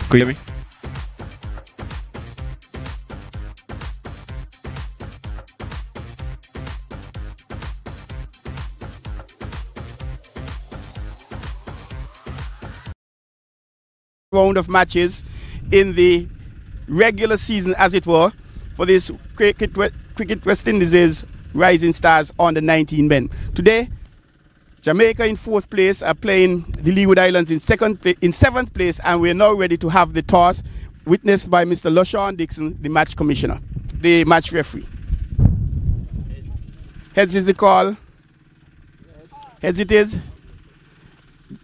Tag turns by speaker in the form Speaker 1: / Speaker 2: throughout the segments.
Speaker 1: Could you hear me?
Speaker 2: Round of matches in the regular season, as it were, for this Cricket West Indies Rising Stars under 19 men. Today, Jamaica in 4th place are playing the Leeward Islands in 7th place, and we're now ready to have the toss, witnessed by Mr. LaShawn Dixon, the match commissioner, the match referee. Heads is the call. Heads it is.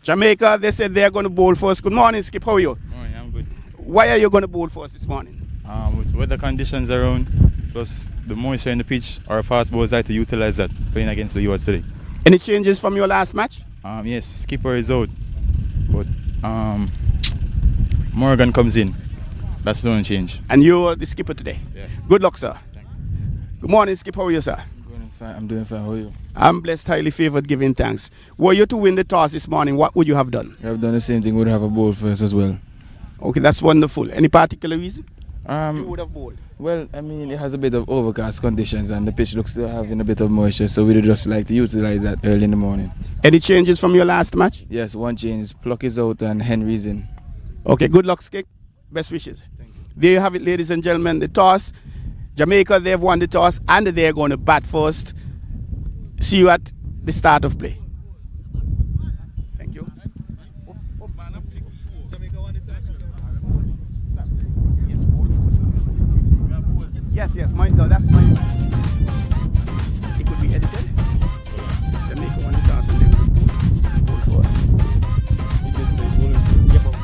Speaker 2: Jamaica, they said they're going to bowl first. Good morning, Skip. How are you?
Speaker 1: Morning, I'm good.
Speaker 2: Why are you going to bowl first this morning?
Speaker 1: With weather conditions around, plus the moisture in the pitch, our fast bowlers like to utilize that playing against the Leewards today.
Speaker 2: Any changes from your last match?
Speaker 1: Yes, skipper is out, but Morgan comes in. That's the only change.
Speaker 2: And you're the skipper today?
Speaker 1: Yeah.
Speaker 2: Good luck, sir.
Speaker 1: Thanks.
Speaker 2: Good morning, Skip. How are you, sir?
Speaker 3: I'm doing fine. How are you?
Speaker 2: I'm blessed, highly favored, giving thanks. Were you to win the toss this morning, what would you have done?
Speaker 3: I've done the same thing. Would have a bowl first as well.
Speaker 2: Okay, that's wonderful. Any particular reason? You would have bowled.
Speaker 3: Well, I mean, it has a bit of overcast conditions and the pitch looks to having a bit of moisture, so we'd just like to utilize that early in the morning.
Speaker 2: Any changes from your last match?
Speaker 3: Yes, one change. Pluck is out and Henry's in.
Speaker 2: Okay, good luck, Skip. Best wishes.
Speaker 3: Thank you.
Speaker 2: There you have it, ladies and gentlemen. The toss. Jamaica, they've won the toss and they're going to bat first. See you at the start of play. Thank you. Yes, mine. No, that's mine. It could be edited. Jamaica won the toss and they will bowl first. You did say bowling. Yeah, but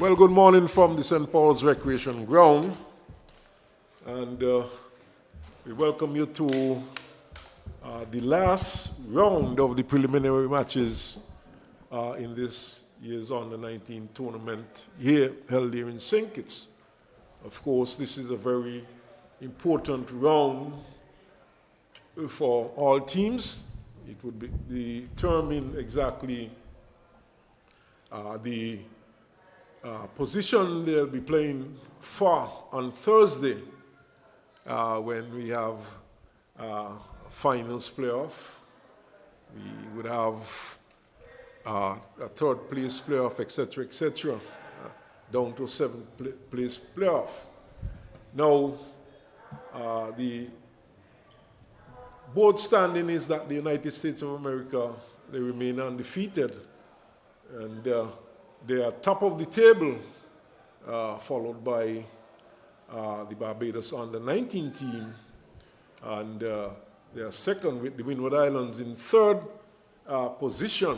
Speaker 4: Well, good morning from the St. Paul's Recreation Ground, and we welcome you to the last round of the preliminary matches in this year's Under-19 tournament here, held here in St. Kitts. Of course, this is a very important round for all teams. It would be determine exactly the position they'll be playing for on Thursday when we have finals playoff. We would have a third place playoff, etc., down to a seventh place playoff. Now, the board standing is that the United States of America, they remain undefeated, and they are top of the table, followed by the Barbados Under-19 team, and they are second with the Windward Islands in third position,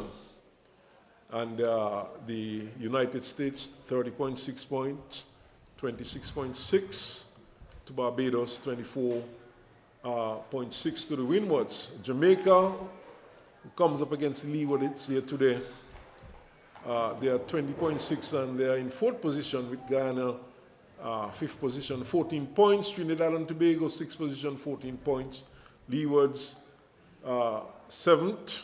Speaker 4: and the United States 30.6 points, 26.6 to Barbados, 24.6 to the Windwards. Jamaica, who comes up against Leeward, it's here today. They are 20.6 and they are in fourth position with Guyana, fifth position, 14 points. Trinidad and Tobago, sixth position, 14 points. Leewards, seventh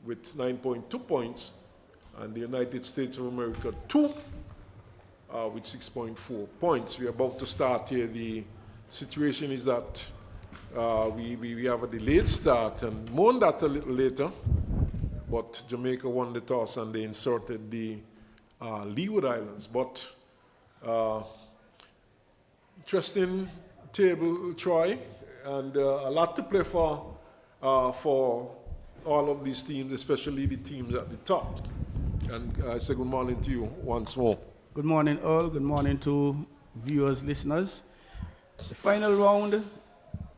Speaker 4: with 9.2 points. And the United States of America, 2 with 6.4 points. We are about to start here. The situation is that we have a delayed start, and more on that a little later. But Jamaica won the toss and they inserted the Leeward Islands. But interesting table, Troy, and a lot to play for all of these teams, especially the teams at the top. And I say good morning to you once more.
Speaker 2: Good morning, all. Good morning to viewers, listeners. The final round,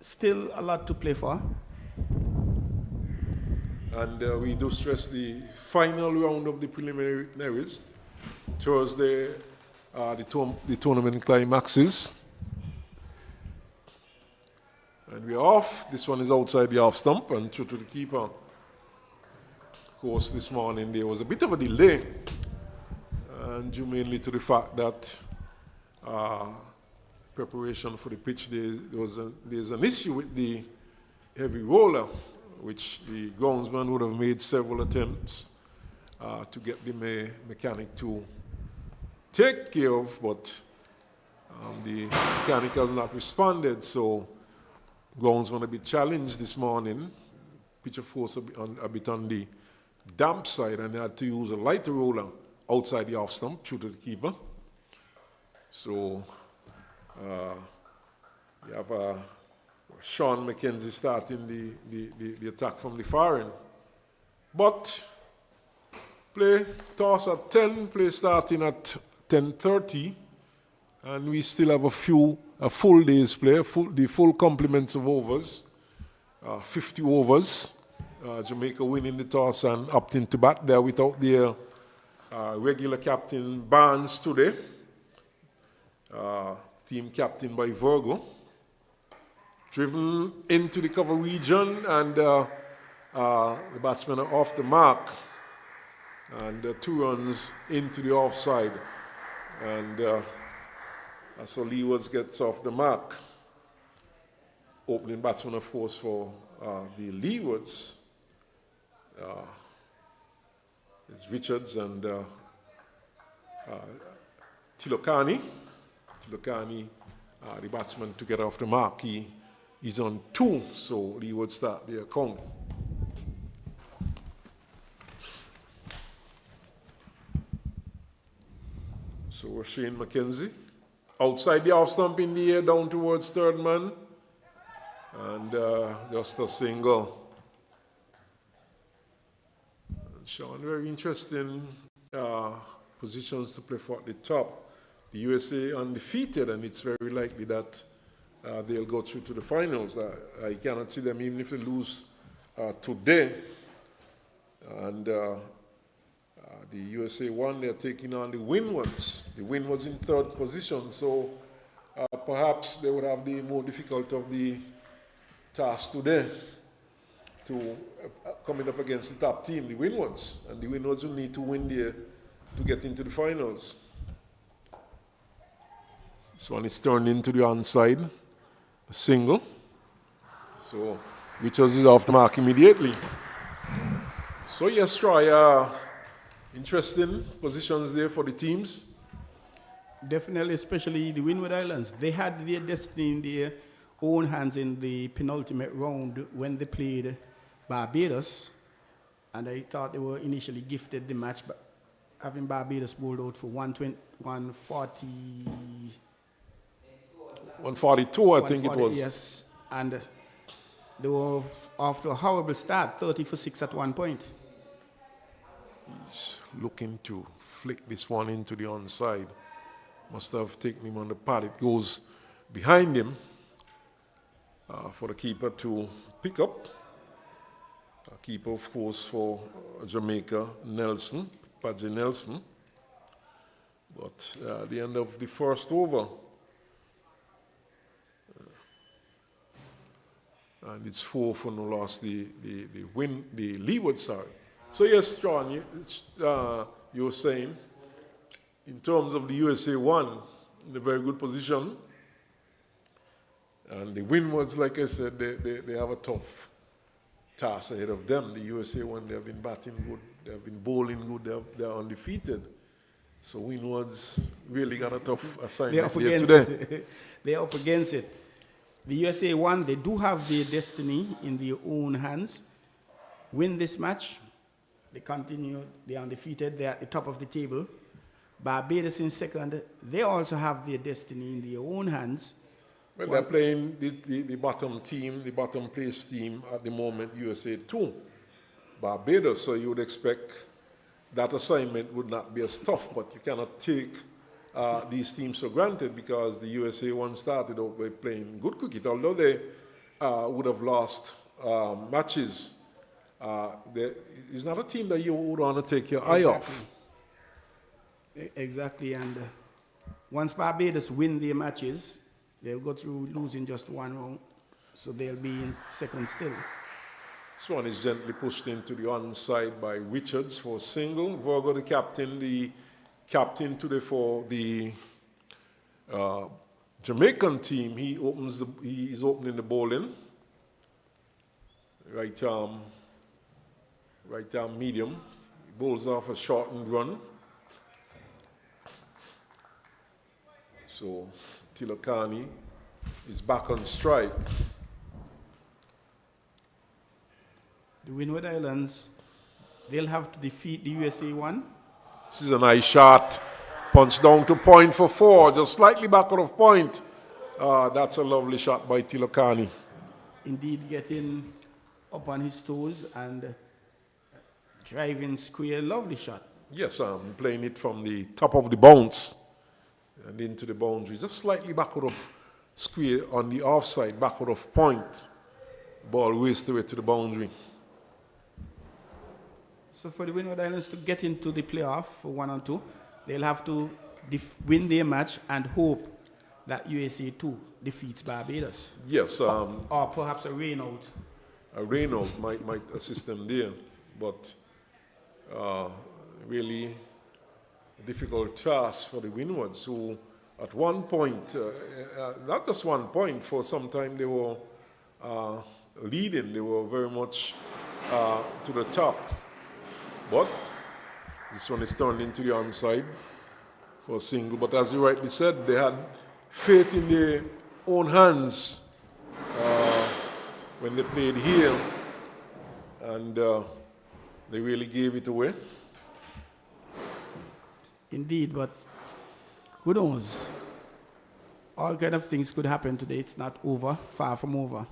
Speaker 2: still a lot to play for.
Speaker 4: And we do stress the final round of the preliminaries. Thursday, the tournament climaxes. And we're off. This one is outside the half stump and true to the keeper. Of course, this morning there was a bit of a delay, and due mainly to the fact that preparation for the pitch, there's an issue with the heavy roller, which the groundsman would have made several attempts to get the mechanic to take care of, but the mechanic has not responded, so groundsman a bit challenged this morning. Pitch, of course, a bit on the damp side, and they had to use a lighter roller outside the off stump, true to the keeper. So you have Sean McKenzie starting the attack from the far end. But play toss at 10, play starting at 10:30, and we still have a full day's play, the full complements of overs, 50 overs. Jamaica winning the toss and opting to bat there without their regular captain Barnes today. Team captain by Virgo. Driven into the cover region, and the batsmen are off the mark. And 2 runs into the offside. And so Leewards gets off the mark. Opening batsman, of course, for the Leewards is Richards and Tilokani. Tilokani, the batsman, to get off the mark. He's on 2, so Leeward start their count. So Shane McKenzie outside the off stump in the air, down towards third man, and just a single. And Sean, very interesting positions to play for at the top. The USA undefeated, and it's very likely that they'll go through to the finals. I cannot see them even if they lose today. And The USA 1, they're taking on the Windwards. The Windwards in third position, so perhaps they would have the more difficult of the task today to coming up against the top team, the Windwards. And the Windwards will need to win there to get into the finals. This one is turned into the onside, a single. So Richards is off the mark immediately. So yes, Troy, interesting positions there for the teams.
Speaker 2: Definitely, especially the Windward Islands. They had their destiny in their own hands in the penultimate round when they played Barbados. And I thought they were initially gifted the match, but having Barbados bowled out for
Speaker 4: 142, I think it was.
Speaker 2: Yes, and they were off to a horrible start, 30 for 6 at one point.
Speaker 4: He's looking to flick this one into the onside. Must have taken him on the pad. It goes behind him for the keeper to pick up. Keeper, of course, for Jamaica, Nelson, Padre Nelson. But at the end of the first over, and it's 4 for no loss, the Leeward side. So yes, John, you were saying, in terms of the USA 1, in a very good position. And the Windwards, like I said, they have a tough task ahead of them. The USA 1, they have been batting good, they have been bowling good, they're undefeated. So Windwards really got a tough assignment here today.
Speaker 2: They're up against it. The USA 1, they do have their destiny in their own hands. Win this match, they continue, they're undefeated, they're at the top of the table. Barbados in second, they also have their destiny in their own hands.
Speaker 4: Well, they're playing the bottom team, the bottom place team at the moment, USA 2, Barbados. So you would expect that assignment would not be as tough, but you cannot take these teams for granted because the USA 1 started out by playing good cricket. Although they would have lost matches, it's not a team that you would want to take your eye off.
Speaker 2: Exactly, and once Barbados win their matches, they'll go through losing just one round, so they'll be in second still.
Speaker 4: This one is gently pushed into the onside by Richards for a single. Virgo, the captain today for the Jamaican team. He is opening the bowling. Right arm medium. He bowls off a shortened run. So Tilakani is back on strike.
Speaker 2: The Windward Islands, they'll have to defeat the USA 1.
Speaker 4: This is a nice shot. Punch down to point for 4, just slightly back out of point. That's a lovely shot by Tilakani.
Speaker 2: Indeed, getting up on his toes and driving square, lovely shot.
Speaker 4: Yes, I'm playing it from the top of the bounce and into the boundary, just slightly backward of square on the offside, backward of point. Ball whizzed away to the boundary.
Speaker 2: So for the Windward Islands to get into the playoff for 1 and 2, they'll have to win their match and hope that USA 2 defeats Barbados.
Speaker 4: Yes.
Speaker 2: Or perhaps a rain-out.
Speaker 4: A rain-out might assist them there, but really a difficult task for the Windwards, who at one point, not just 1 point, for some time they were leading. They were very much to the top. But this one is turned into the onside for a single. But as you rightly said, they had faith in their own hands when they played here. And they really gave it away.
Speaker 2: Indeed, but who knows? All kind of things could happen today. It's not over, far from over.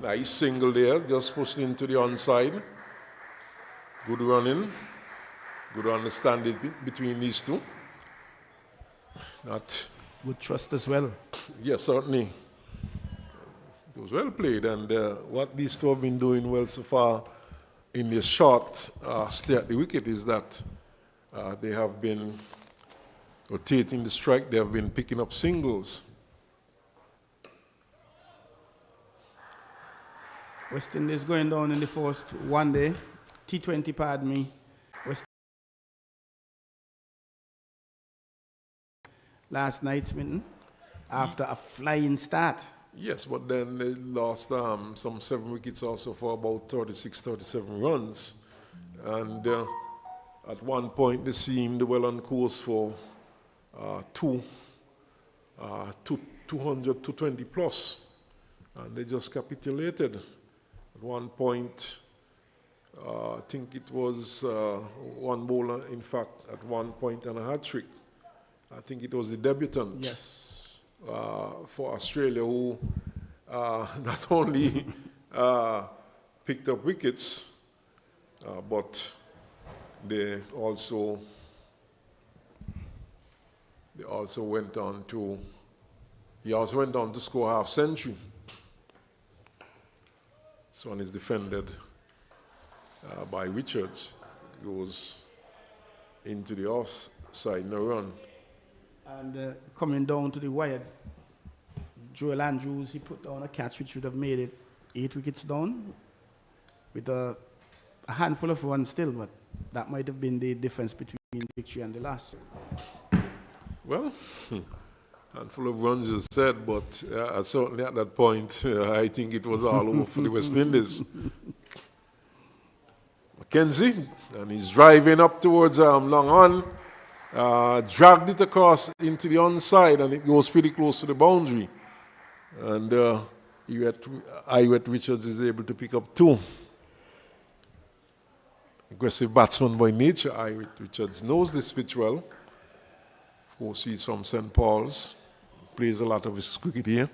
Speaker 4: Nice single there, just pushed into the onside. Good running. Good understanding between these two. Not
Speaker 2: Good trust as well.
Speaker 4: Yes, certainly. It was well played, and what these two have been doing well so far in their short stay at the wicket is that they have been rotating the strike, they have been picking up singles.
Speaker 2: West Indies going down in the first one day. T20, pardon me. Last night's meeting after a flying start.
Speaker 4: Yes, but then they lost some 7 wickets also for about 36, 37 runs. And at one point they seemed well on course for 200, 220 plus. And they just capitulated. At one point, I think it was one bowler, in fact, at one point and a hat-trick. I think it was the debutant.
Speaker 2: Yes.
Speaker 4: For Australia, who not only picked up wickets, but they also went on to score half century. This one is defended by Richards. Goes into the offside, no run.
Speaker 2: And coming down to the wire, Joel Andrews, he put down a catch which would have made it 8 wickets down with a handful of runs still, but that might have been the difference between the victory and the loss.
Speaker 4: Well, handful of runs you said, but certainly at that point, I think it was all over for the West Indies. Mackenzie, and he's driving up towards long on. Dragged it across into the onside, and it goes pretty close to the boundary. And Iwet Richards is able to pick up 2. Aggressive batsman by nature. Iwet Richards knows this pitch well. Of course, he's from St. Paul's. Plays a lot of his cricket here.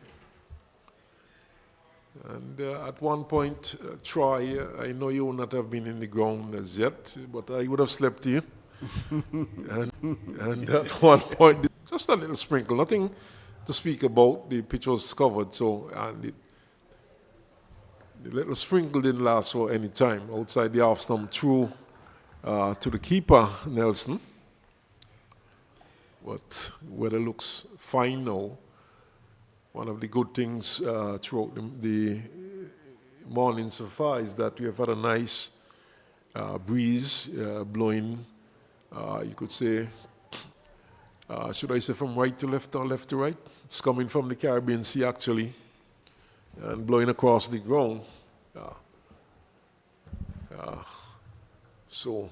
Speaker 4: And at one point, Troy, I know you would not have been in the ground as yet, but I would have slept here. and at one point, just a little sprinkle, nothing to speak about. The pitch was covered, so and the little sprinkle didn't last for any time. Outside the off stump, through to the keeper, Nelson. But weather looks fine now. One of the good things throughout the morning so far is that we have had a nice breeze blowing. You could say, should I say from right to left or left to right? It's coming from the Caribbean Sea, actually, and blowing across the ground. So,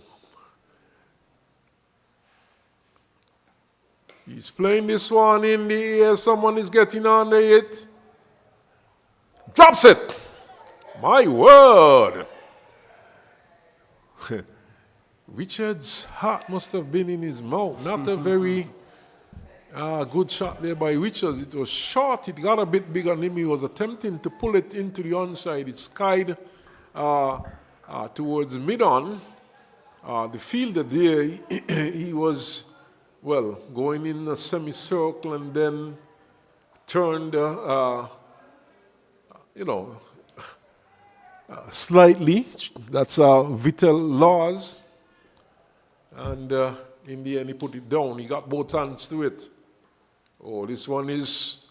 Speaker 4: he's playing this one in the air. Someone is getting under it. Drops it. My word. Richard's heart must have been in his mouth. Not a very good shot there by Richards. It was short. It got a bit big on him. He was attempting to pull it into the onside. It skied towards mid-on. The fielder there, he was, well, going in a semicircle and then turned, slightly. That's Vittel laws. And in the end, he put it down. He got both hands to it. Oh, this one is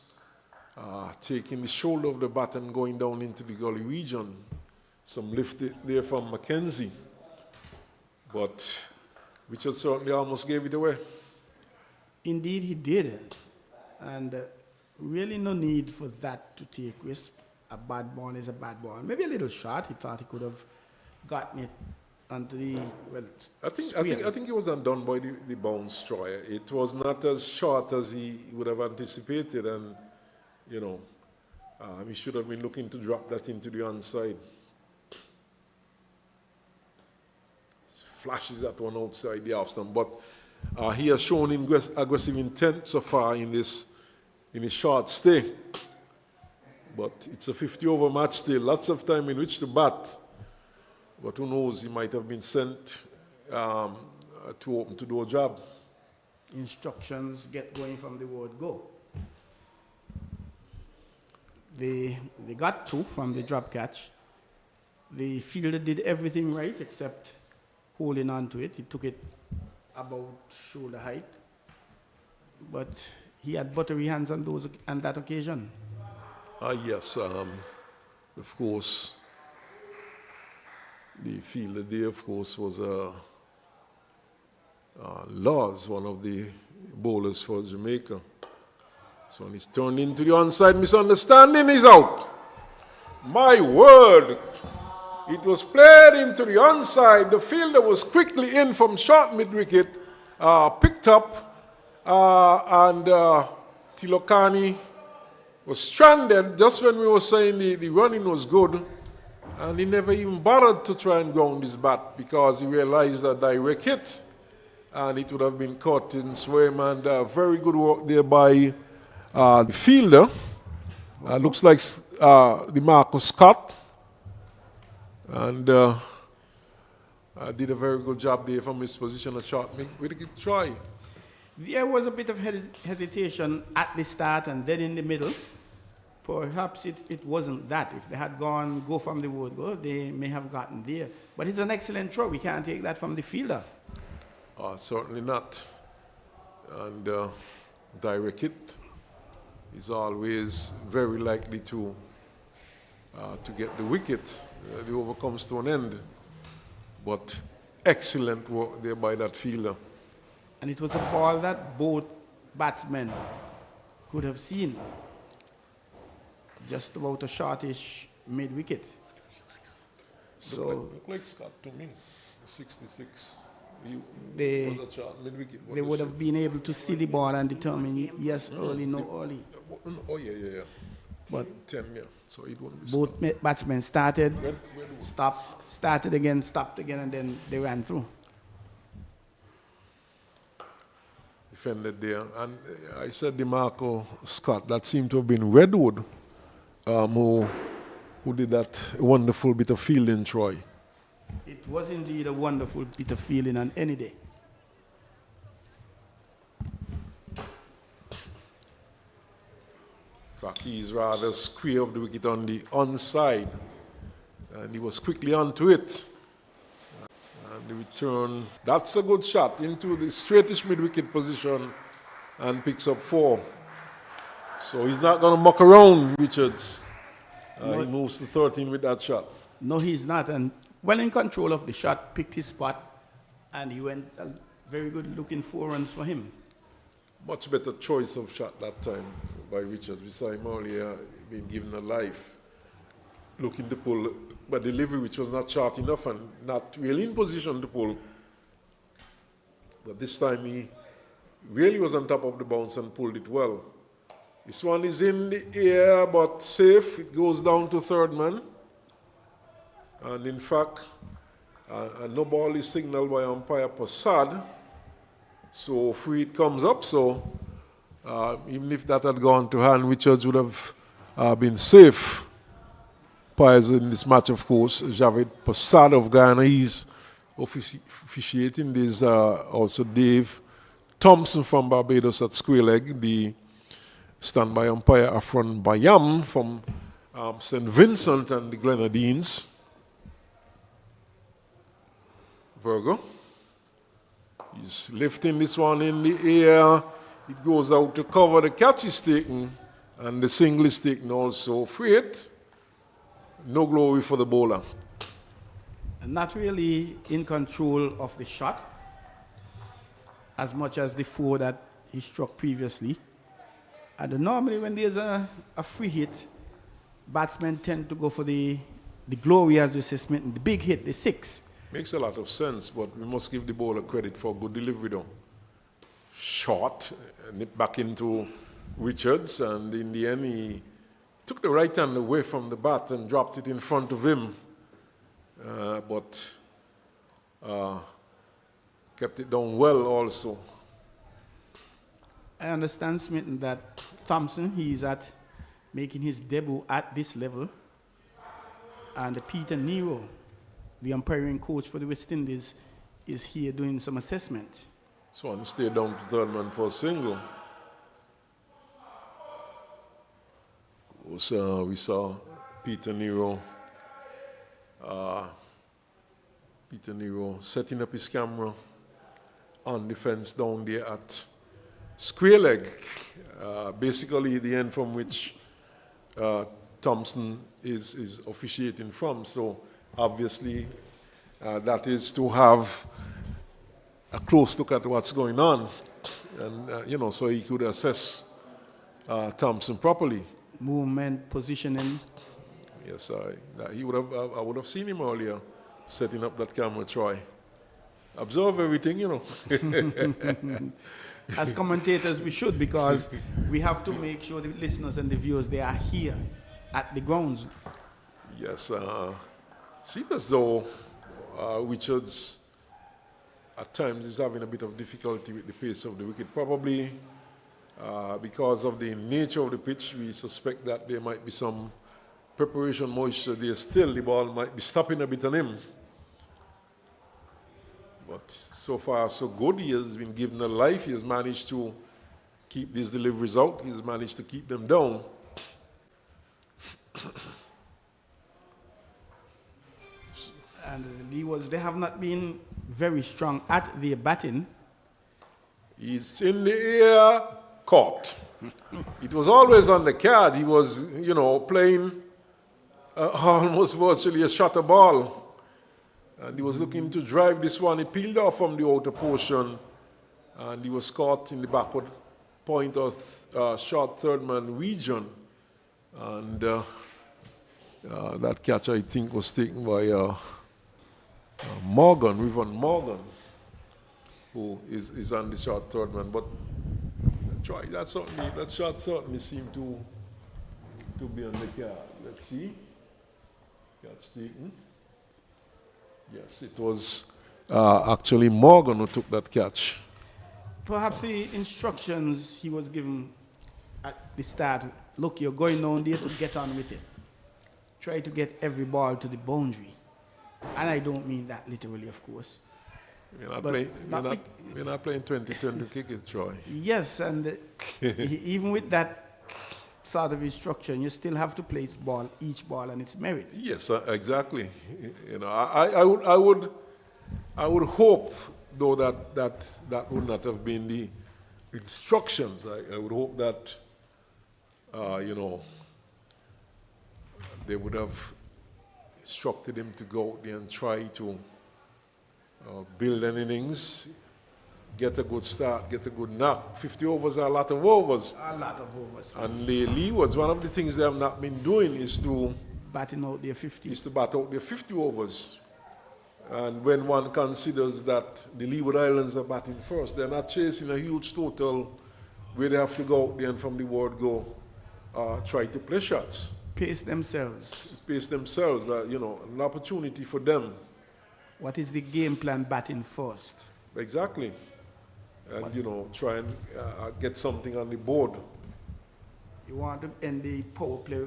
Speaker 4: taking the shoulder of the bat and going down into the gully region. Some lift there from Mackenzie. But Richard certainly almost gave it away.
Speaker 2: Indeed, he did. And really no need for that to take risk. A bad ball is a bad ball. Maybe a little short. He thought he could have gotten it onto the, well,
Speaker 4: I think it was undone by the bounce try. It was not as short as he would have anticipated, and he should have been looking to drop that into the onside. Flashes that one outside the off stump, but he has shown aggressive intent so far in his short stay. But it's a 50-over match still. Lots of time in which to bat. But who knows, he might have been sent to open to do a job.
Speaker 2: Instructions get going from the word go. They got 2 from the drop catch. The fielder did everything right except holding on to it. He took it about shoulder height. But he had buttery hands on that occasion.
Speaker 4: Yes, of course, the fielder there, of course, was Laws, one of the bowlers for Jamaica. So when he's turned into the onside misunderstanding, he's out. My word! It was played into the onside. The fielder was quickly in from short mid-wicket, picked up, and Tilokani was stranded just when we were saying the running was good. And he never even bothered to try and ground his bat because he realized that direct hit. And it would have been caught in swim. And very good work there by the fielder. Looks like the Marcus Scott. And did a very good job there from his position at short mid-wicket try.
Speaker 2: There was a bit of hesitation at the start and then in the middle. Perhaps it wasn't that. If they had go from the wood goal, they may have gotten there. But it's an excellent throw. We can't take that from the fielder.
Speaker 4: Certainly not. And direct hit is always very likely to get the wicket. The over comes to an end. But excellent work there by that fielder.
Speaker 2: And it was a ball that both batsmen could have seen. Just about a shortish mid-wicket. So
Speaker 4: look like Scott to me, 66.
Speaker 2: They would have been able to see the ball and determine yes, early, no early.
Speaker 4: Oh, yeah.
Speaker 2: But
Speaker 4: 10, yeah. So it wouldn't be
Speaker 2: both batsmen started, stopped, started again, stopped again, and then they ran through.
Speaker 4: Defended there. And I said DeMarco Scott, that seemed to have been Redwood who did that wonderful bit of fielding, Troy.
Speaker 2: It was indeed a wonderful bit of fielding on any day.
Speaker 4: In fact, he's rather square of the wicket on the onside. And he was quickly onto it. And the return, that's a good shot into the straightish mid-wicket position and picks up 4. So he's not going to muck around, Richards. He moves to 13 with that shot.
Speaker 2: No, he's not. And well in control of the shot, picked his spot, and he went a very good looking 4 runs for him.
Speaker 4: Much better choice of shot that time by Richards. We saw him earlier being given a life, looking to pull, but delivery which was not short enough and not really in position to pull. But this time he really was on top of the bounce and pulled it well. This one is in the air but safe. It goes down to third man. And in fact, no ball is signaled by umpire Passad. So free it comes up. So even if that had gone to hand, Richards would have been safe. Umpires in this match, of course, Javed Passad of Ghana. He's officiating. There's also Dave Thompson from Barbados at square leg. The standby umpire Afron Bayam from St. Vincent and the Grenadines. Virgo. He's lifting this one in the air. It goes out to cover. The catch is taken and the single is taken also. Free hit. No glory for the bowler.
Speaker 2: And not really in control of the shot as much as the 4 that he struck previously. And normally when there's a free hit, batsmen tend to go for the glory, as you say, Smith, the big hit, the 6.
Speaker 4: Makes a lot of sense, but we must give the bowler credit for good delivery though. Short, nipped back into Richards, and in the end he took the right hand away from the bat and dropped it in front of him. But kept it down well also.
Speaker 2: I understand, Smith, that Thompson, he's making his debut at this level. And Peter Nero, the umpiring coach for the West Indies, is here doing some assessment.
Speaker 4: So one stayed down to third man for a single. So we saw Peter Nero Peter Nero setting up his camera on the fence down there at square leg, basically the end from which Thompson is officiating from. So obviously that is to have a close look at what's going on, and so he could assess Thompson properly.
Speaker 2: Movement, positioning.
Speaker 4: Yes, I would have seen him earlier setting up that camera, Troy. Observe everything,
Speaker 2: As commentators, we should, because we have to make sure the listeners and the viewers, they are here at the grounds.
Speaker 4: Yes, seems as though Richards at times is having a bit of difficulty with the pace of the wicket. Probably because of the nature of the pitch, we suspect that there might be some preparation moisture there still. The ball might be stopping a bit on him. But so far, so good. He has been given a life. He has managed to keep these deliveries out. He has managed to keep them down.
Speaker 2: And the Leewards, they have not been very strong at their batting.
Speaker 4: He's in the air, caught. It was always on the card. He was, playing almost virtually a shutter ball. And he was looking to drive this one. He peeled off from the outer portion, and he was caught in the backward point of short third man region. And that catch, I think, was taken by Riven Morgan, who is on the short third man. But that shot certainly seemed to be on the card. Let's see. Catch taken. Yes, it was actually Morgan who took that catch.
Speaker 2: Perhaps the instructions he was given at the start, look, you're going down there to get on with it. Try to get every ball to the boundary. And I don't mean that literally, of course.
Speaker 4: We're not playing 20-20 cricket, Troy.
Speaker 2: Yes, and even with that sort of instruction, you still have to place each ball on its merit.
Speaker 4: Yes, exactly. I would hope, though, that would not have been the instructions. I would hope that they would have instructed him to go out there and try to build an innings, get a good start, get a good knock. 50 overs are a lot of overs.
Speaker 2: A lot of overs.
Speaker 4: And Leewards, one of the things they have not been doing is to
Speaker 2: batting out their 50.
Speaker 4: Is to bat out their 50 overs. And when one considers that the Leeward Islands are batting first, they're not chasing a huge total where they have to go out there and from the word go try to play shots.
Speaker 2: Pace themselves.
Speaker 4: An opportunity for them.
Speaker 2: What is the game plan batting first?
Speaker 4: Exactly. And, try and get something on the board.
Speaker 2: You want to end the power play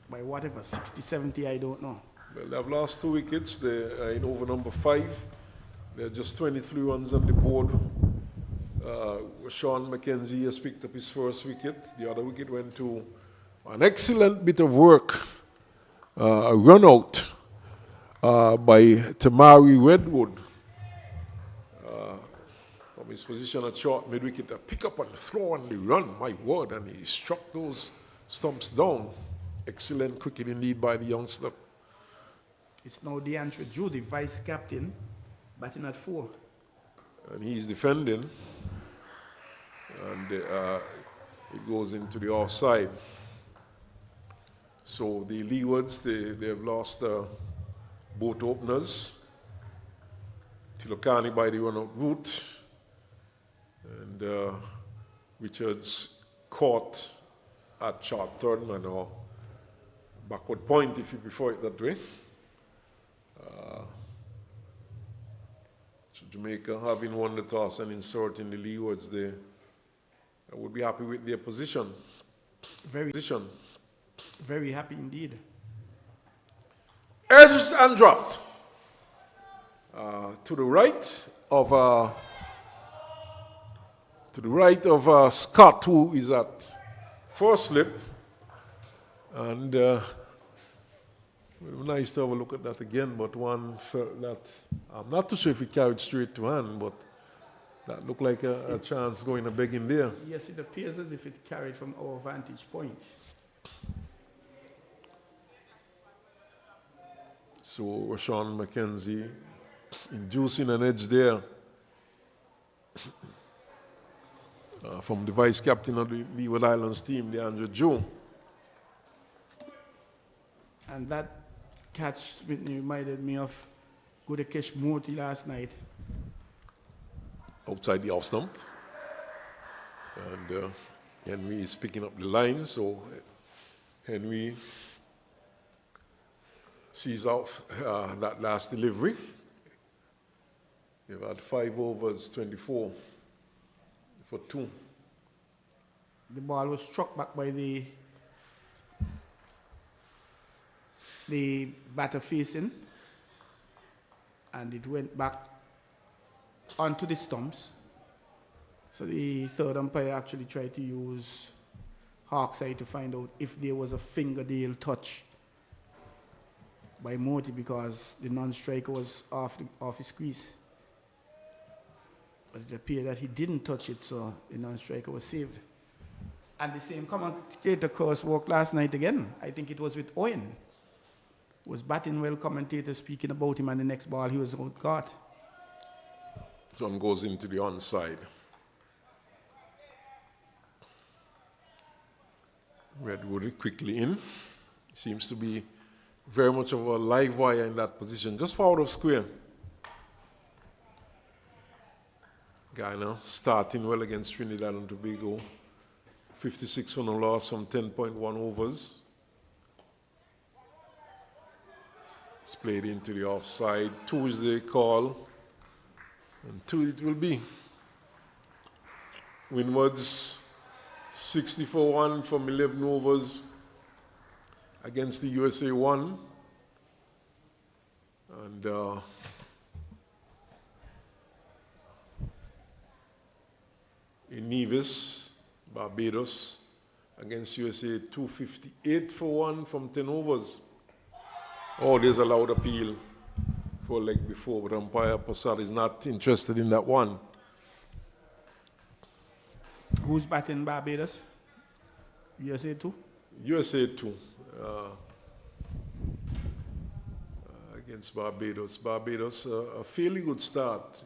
Speaker 2: by whatever, 60, 70, I don't know.
Speaker 4: Well, they have lost 2 wickets. They're in over number 5. They're just 23 runs on the board. Sean McKenzie has picked up his first wicket. The other wicket went to an excellent bit of work, a run out by Tamari Redwood. From his position at short mid-wicket, a pick up and throw on the run, my word, and he struck those stumps down. Excellent cricket indeed by the youngster.
Speaker 2: It's now DeAndre Judy, vice captain, batting at 4.
Speaker 4: And he's defending, and it goes into the offside. So the Leewards, they have lost both openers. Tilokani by the run-out route, and Richards caught at short third man, or backward point if you prefer it that way. So Jamaica, having won the toss and inserting the Leewards, they would be happy with their position.
Speaker 2: Very happy indeed.
Speaker 4: Edged and dropped to the right of Scott, who is at first slip, and It would be nice to have a look at that again, but one felt that, I'm not too sure if it carried straight to hand, but that looked like a chance going a big in there.
Speaker 2: Yes, it appears as if it carried from our vantage point.
Speaker 4: So Rashawn McKenzie inducing an edge there from the vice captain of the Leeward Islands team, DeAndre Joe.
Speaker 2: And that catch reminded me of Gudakesh Murthy last night.
Speaker 4: Outside the off stump. And Henry is picking up the line, so Henry sees out that last delivery. They've had 5 overs, 24 for 2.
Speaker 2: The ball was struck back by the batter facing, and it went back onto the stumps. So the third umpire actually tried to use Hawkseye to find out if there was a fingernail touch by Morty, because the non-striker was off his crease. But it appeared that he didn't touch it, so the non-striker was saved. And the same commentator course walked last night again. I think it was with Owen. Was batting well, commentator speaking about him, and the next ball he was out caught.
Speaker 4: This one goes into the onside. Redwood quickly in. Seems to be very much of a live wire in that position, just forward of square. Guyana starting well against Trinidad and Tobago. 56 for no loss from 10.1 overs. It's played into the offside. 2 is the call, and 2 it will be. Windwards 60-for-1 from 11 overs against the USA 1. And in Nevis, Barbados against USA 258-for-1 from 10 overs. Oh, there's a loud appeal for a leg before, but umpire Passad is not interested in that one.
Speaker 2: Who's batting Barbados? USA 2?
Speaker 4: USA 2 against Barbados. Barbados, a fairly good start,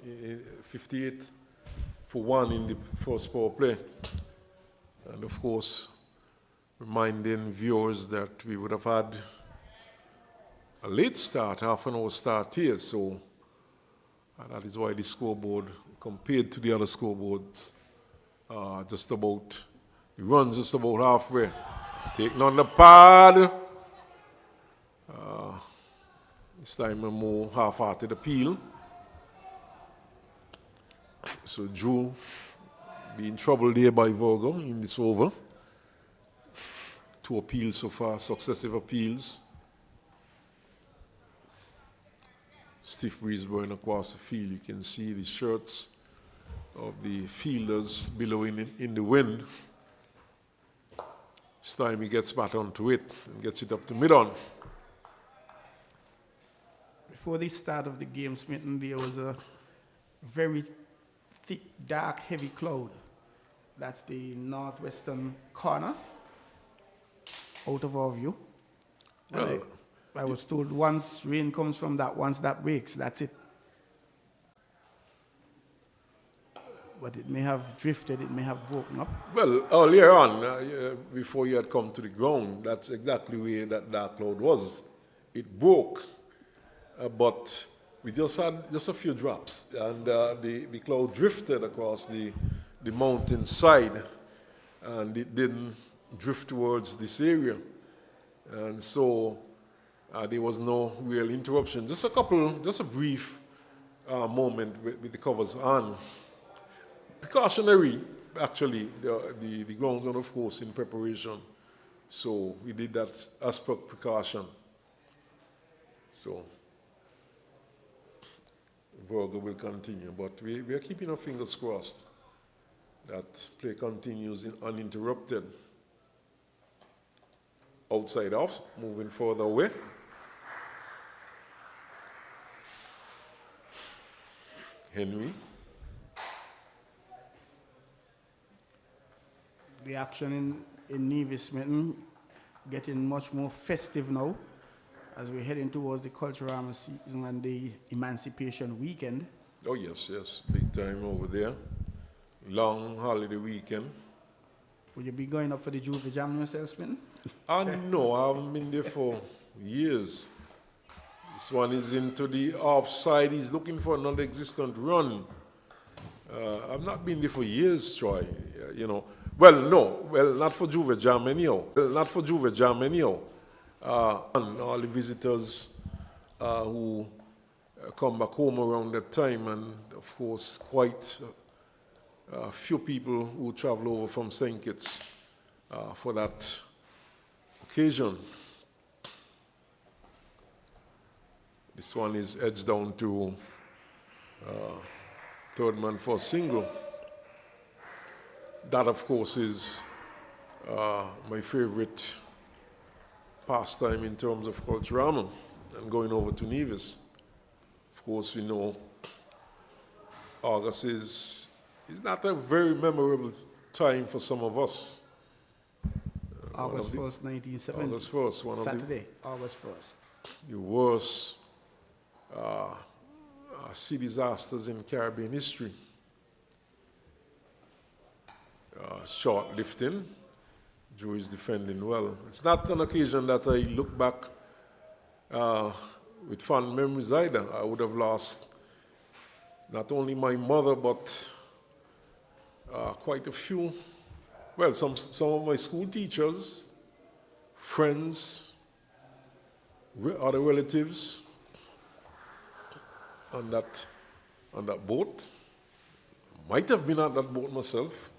Speaker 4: 58-for-1 in the first power play. And of course, reminding viewers that we would have had a late start, half an hour start here, so that is why the scoreboard, compared to the other scoreboards, just about, it runs just about halfway. Taking on the pad. This time a more half-hearted appeal. So Drew being troubled here by Virgo in this over. 2 appeals so far, successive appeals. Stiff breeze blowing across the field. You can see the shirts of the fielders billowing in the wind. This time he gets back onto it and gets it up to mid-on.
Speaker 2: Before the start of the game, Smitten, there was a very thick, dark, heavy cloud. That's the northwestern corner, out of our view.
Speaker 4: Well,
Speaker 2: I was told once rain comes from that, once that breaks, that's it. But it may have drifted, it may have broken up.
Speaker 4: Well, earlier on, before you had come to the ground, that's exactly where that dark cloud was. It broke, but we just had just a few drops, and the cloud drifted across the mountain side, and it didn't drift towards this area. And so there was no real interruption. Just a brief moment with the covers on. Precautionary, actually, the groundsman, of course, in preparation. So we did that as per precaution. So Virgo will continue, but we are keeping our fingers crossed that play continues uninterrupted. Outside off, moving further away. Henry.
Speaker 2: The action in Nevis Smitten getting much more festive now as we're heading towards the cultural season and the Emancipation weekend.
Speaker 4: Oh, yes, yes. Big time over there. Long holiday weekend.
Speaker 2: Will you be going up for the Juve Jam yourself, Smitten?
Speaker 4: No, I haven't been there for years. This one is into the offside. He's looking for another existent run. I've not been there for years, Troy. You know. Well, no. Well, not for Juve Jam anyhow. And all the visitors who come back home around that time, and of course, quite a few people who travel over from St. Kitts for that occasion. This one is edged down to third man for single. That, of course, is my favorite pastime in terms of Culturama and going over to Nevis. Of course, we know August is not a very memorable time for some of us.
Speaker 2: August 1st, 1970.
Speaker 4: August 1st,
Speaker 2: Saturday, August 1st.
Speaker 4: The worst sea disasters in Caribbean history. Short-lifting. Joe is defending well. It's not an occasion that I look back with fond memories either. I would have lost not only my mother, but quite a few, well, some of my school teachers, friends, other relatives on that boat. Might have been on that boat myself.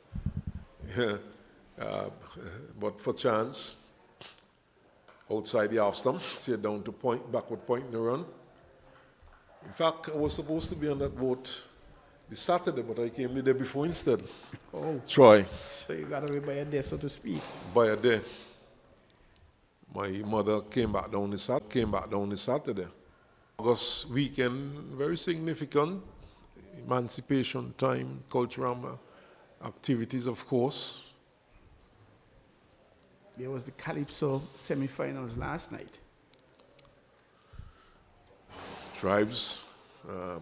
Speaker 4: But for chance, outside the half stump, say down to backward point in the run. In fact, I was supposed to be on that boat this Saturday, but I came the day before instead.
Speaker 2: Oh,
Speaker 4: Troy.
Speaker 2: so you got away by a day, so to speak.
Speaker 4: By a day. My mother came back down this Saturday. August weekend, very significant. Emancipation time, cultural activities, of course.
Speaker 2: There was the Calypso semi-finals last night.
Speaker 4: Tribes,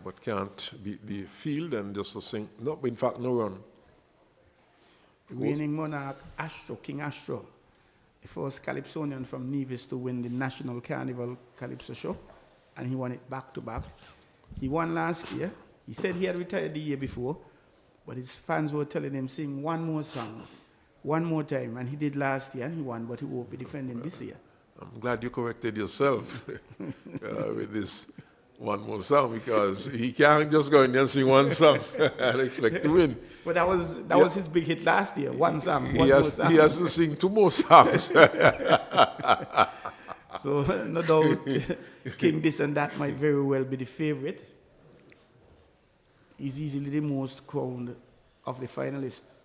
Speaker 4: but can't beat the field and just to sing. No, in fact, no run.
Speaker 2: Reigning monarch King Astro, the first Calypsonian from Nevis to win the National Carnival Calypso show, and he won it back-to-back. He won last year. He said he had retired the year before, but his fans were telling him, sing one more song, one more time, and he did last year, and he won, but he won't be defending this year. I'm
Speaker 4: glad you corrected yourself with this one more song, because he can't just go in there and sing one song and expect to win.
Speaker 2: But that was his big hit last year, one song,
Speaker 4: he has to sing two more songs.
Speaker 2: So no doubt King This and That might very well be the favorite. He's easily the most crowned of the finalists.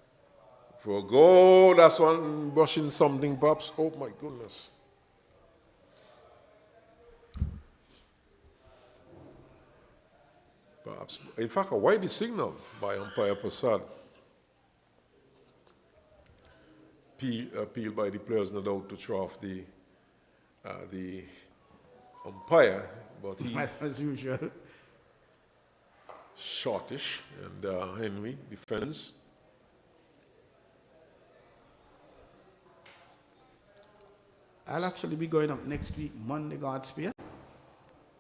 Speaker 4: For go, that's one brushing something, perhaps. Oh my goodness. Perhaps, in fact, a wide signal by umpire Prasad. Appeal by the players, no doubt, to throw off the umpire, but he,
Speaker 2: as usual,
Speaker 4: shortish, and Henry defends.
Speaker 2: I'll actually be going up next week, Monday, God Spear.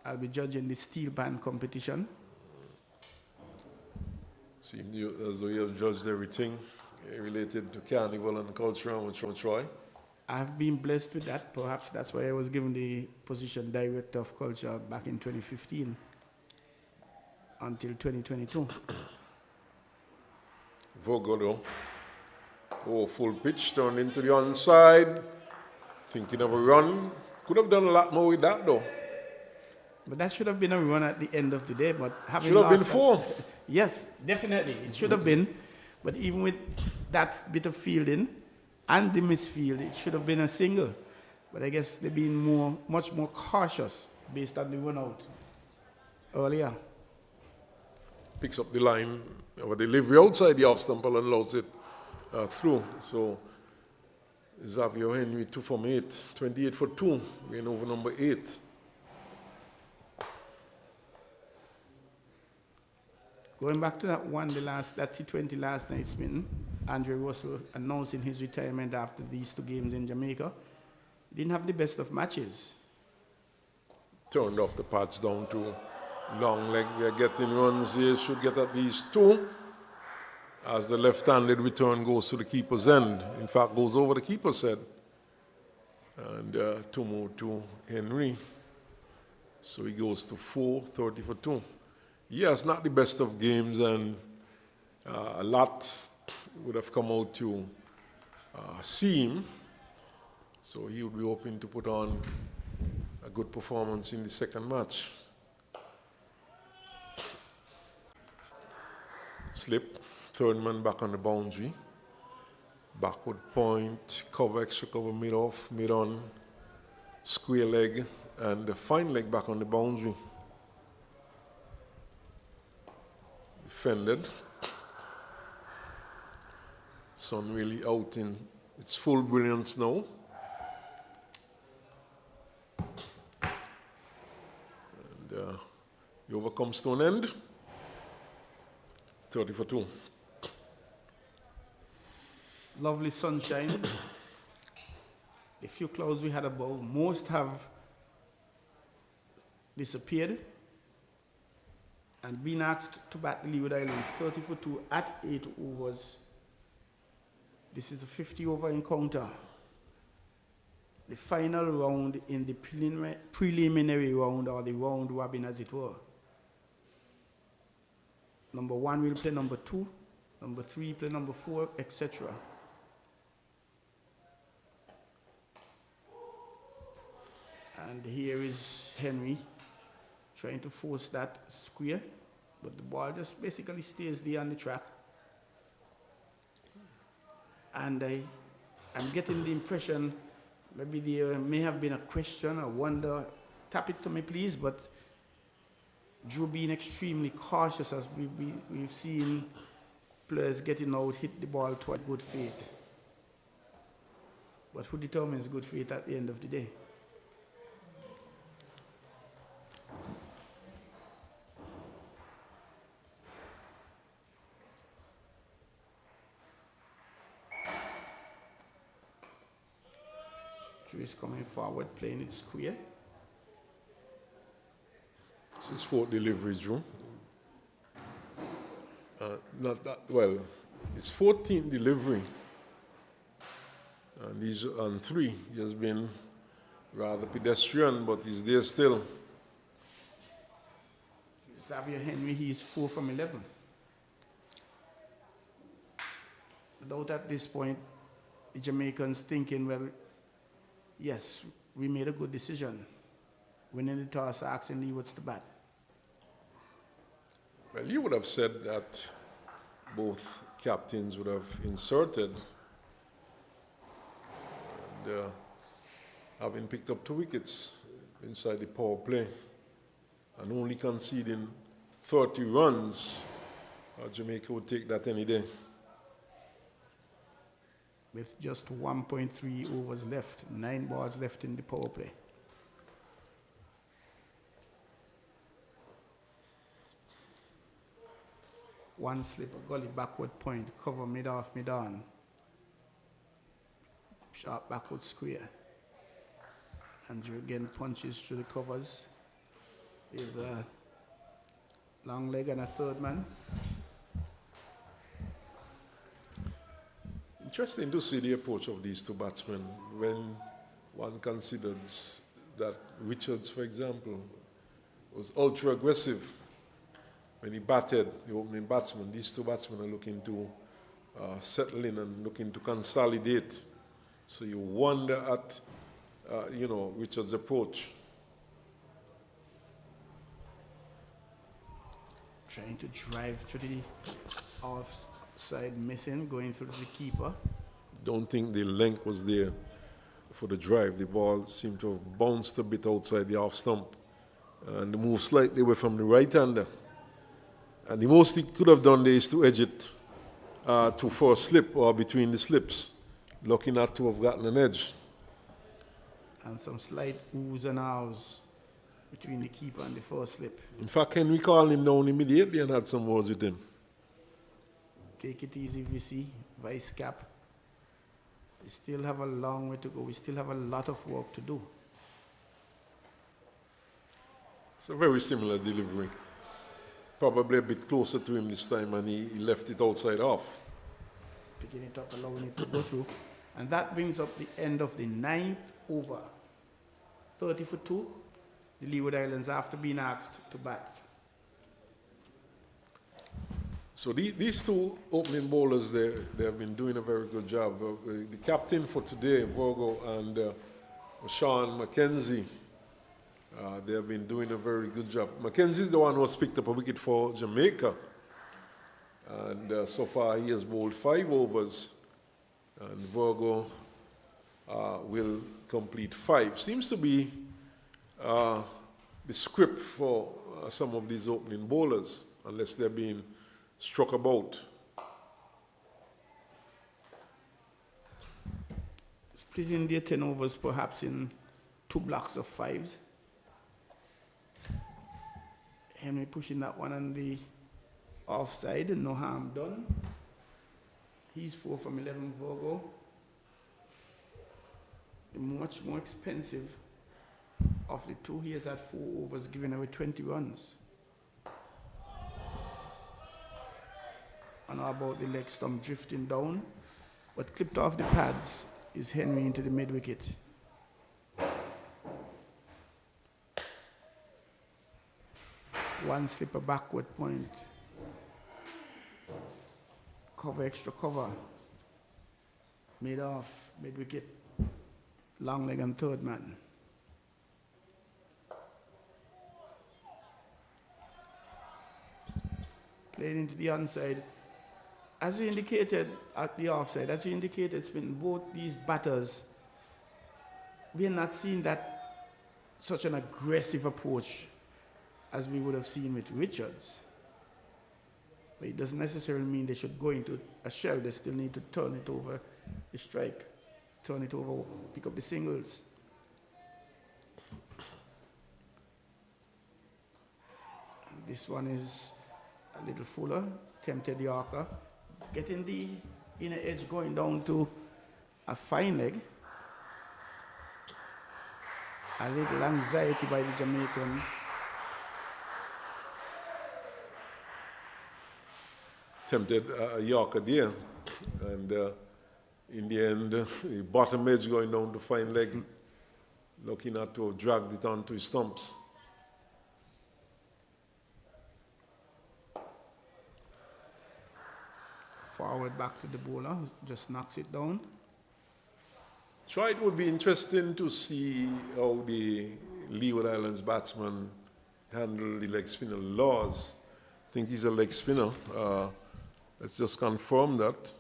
Speaker 2: I'll be judging the steel band competition.
Speaker 4: Seems as though you have judged everything related to carnival and culture and Troy.
Speaker 2: I've been blessed with that. Perhaps that's why I was given the position Director of Culture back in 2015 until 2022.
Speaker 4: Vogodo. Oh, full pitch, turned into the onside. Thinking of a run. Could have done a lot more with that, though.
Speaker 2: But that should have been a run at the end of the day. But having
Speaker 4: should have been four.
Speaker 2: Yes, definitely. It should have been. But even with that bit of fielding and the misfield, it should have been a single. But I guess they've been much more cautious based on the run out earlier.
Speaker 4: picks up the line, or delivery outside the off stump and allows it through. So Xavier Henry 2 from 8, 28 for 2, going over number 8.
Speaker 2: Going back to that T20 last night, Smitten, Andre Russell announcing his retirement after these 2 games in Jamaica. Didn't have the best of matches.
Speaker 4: Turned off the pads down to long leg. We are getting runs here, should get at least 2. As the left-handed return goes to the keeper's end. In fact, goes over the keeper's head. And 2 more to Henry. So he goes to 4, 30 for 2. Yes, not the best of games, and a lot would have come out to see him. So he would be hoping to put on a good performance in the second match. Slip, third man back on the boundary. Backward point, cover, extra cover, mid-off, mid-on, square leg, and the fine leg back on the boundary. Defended. Sun really out in its full brilliance now. And the over comes to an end. 30 for 2.
Speaker 2: Lovely sunshine. The few clouds we had above, most have disappeared. And being asked to bat the Leeward Islands 30 for 2 at 8 overs. This is a 50 over encounter. The final round in the preliminary round, or the round robin as it were. Number 1 will play number 2, number 3 play number 4, etc. And here is Henry trying to force that square, but the ball just basically stays there on the track. And I'm getting the impression maybe there may have been a question, a wonder. Tap it to me, please. But Drew being extremely cautious, as we've seen players getting out, hit the ball to a good faith. But who determines good faith at the end of the day? Drew is coming forward, playing it square.
Speaker 4: This is 4th delivery, Drew. Not that well. It's 14th delivery, and he's on 3. He has been rather pedestrian, but he's there still.
Speaker 2: Xavier Henry, he is 4 from 11. Without at this point, the Jamaicans thinking, well, yes, we made a good decision. Winning the toss, asking Leewards to bat.
Speaker 4: Well, you would have said that both captains would have inserted, and having picked up 2 wickets inside the power play and only conceding 30 runs, Jamaica would take that any day.
Speaker 2: With just 1.3 overs left, 9 balls left in the power play. One slip, a gully backward point, cover mid-off, mid-on. Sharp backward square. Andrew again punches through the covers. There's a long leg and a third man.
Speaker 4: Interesting to see the approach of these 2 batsmen when one considers that Richards, for example, was ultra aggressive. When he batted, the opening batsman, these 2 batsmen are looking to settle in and looking to consolidate. So you wonder at, Richards' approach.
Speaker 2: Trying to drive to the offside missing, going through the keeper.
Speaker 4: Don't think the length was there for the drive. The ball seemed to have bounced a bit outside the off stump and moved slightly away from the right-hander. And the most he could have done there is to edge it for a slip or between the slips. Lucky not to have gotten an edge.
Speaker 2: And some slight oohs and ahs between the keeper and the first slip.
Speaker 4: In fact, can we call him down immediately and had some words with him?
Speaker 2: Take it easy, VC, vice cap. We still have a long way to go. We still have a lot of work to do.
Speaker 4: It's a very similar delivery. Probably a bit closer to him this time, and he left it outside off.
Speaker 2: Picking it up, allowing it to go through. And that brings up the end of the 9th over. 30 for 2. The Leeward Islands after being asked to bat.
Speaker 4: So these two opening bowlers, they have been doing a very good job. The captain for today, Virgo, and Sean McKenzie, they have been doing a very good job. McKenzie is the one who has picked up a wicket for Jamaica. And so far he has bowled 5 overs. And Virgo will complete 5. Seems to be the script for some of these opening bowlers, unless they're being struck about.
Speaker 2: Splitting their 10 overs perhaps in 2 blocks of 5s. Henry pushing that one on the offside, no harm done. He's 4 from 11, Virgo. The much more expensive of the two, he has had 4 overs, giving away 20 runs. And how about the leg stump drifting down? But clipped off the pads is Henry into the mid wicket. One slipper backward point. Cover, extra cover. Made off, mid wicket. Long leg and third man. Played into the onside. As we indicated at the offside, as you indicated, it's been both these batters. We are not seeing that such an aggressive approach as we would have seen with Richards. But it doesn't necessarily mean they should go into a shell. They still need to turn it over the strike, turn it over, pick up the singles. And this one is a little fuller, tempted Yorker. Getting the inner edge going down to a fine leg. A little anxiety by the Jamaican.
Speaker 4: Tempted Yorker there, and in the end, the bottom edge going down to fine leg, lucky not to have dragged it onto his stumps.
Speaker 2: Forward back to the bowler, just knocks it down.
Speaker 4: So it would be interesting to see how the Leeward Islands batsman handle the leg spinner Laws. I think he's a leg spinner. Let's just confirm that.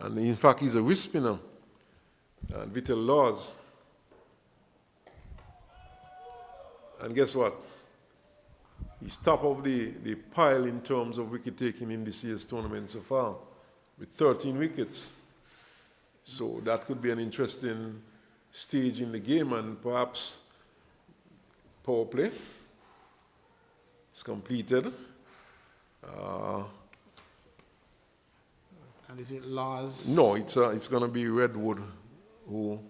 Speaker 4: And in fact, he's a wrist spinner. And Vital Laws. And guess what? He's top of the pile in terms of wicket taking in this year's tournament so far, with 13 wickets. So that could be an interesting stage in the game, and perhaps power play is completed.
Speaker 2: And is it Laws?
Speaker 4: No, it's going to be Redwood, who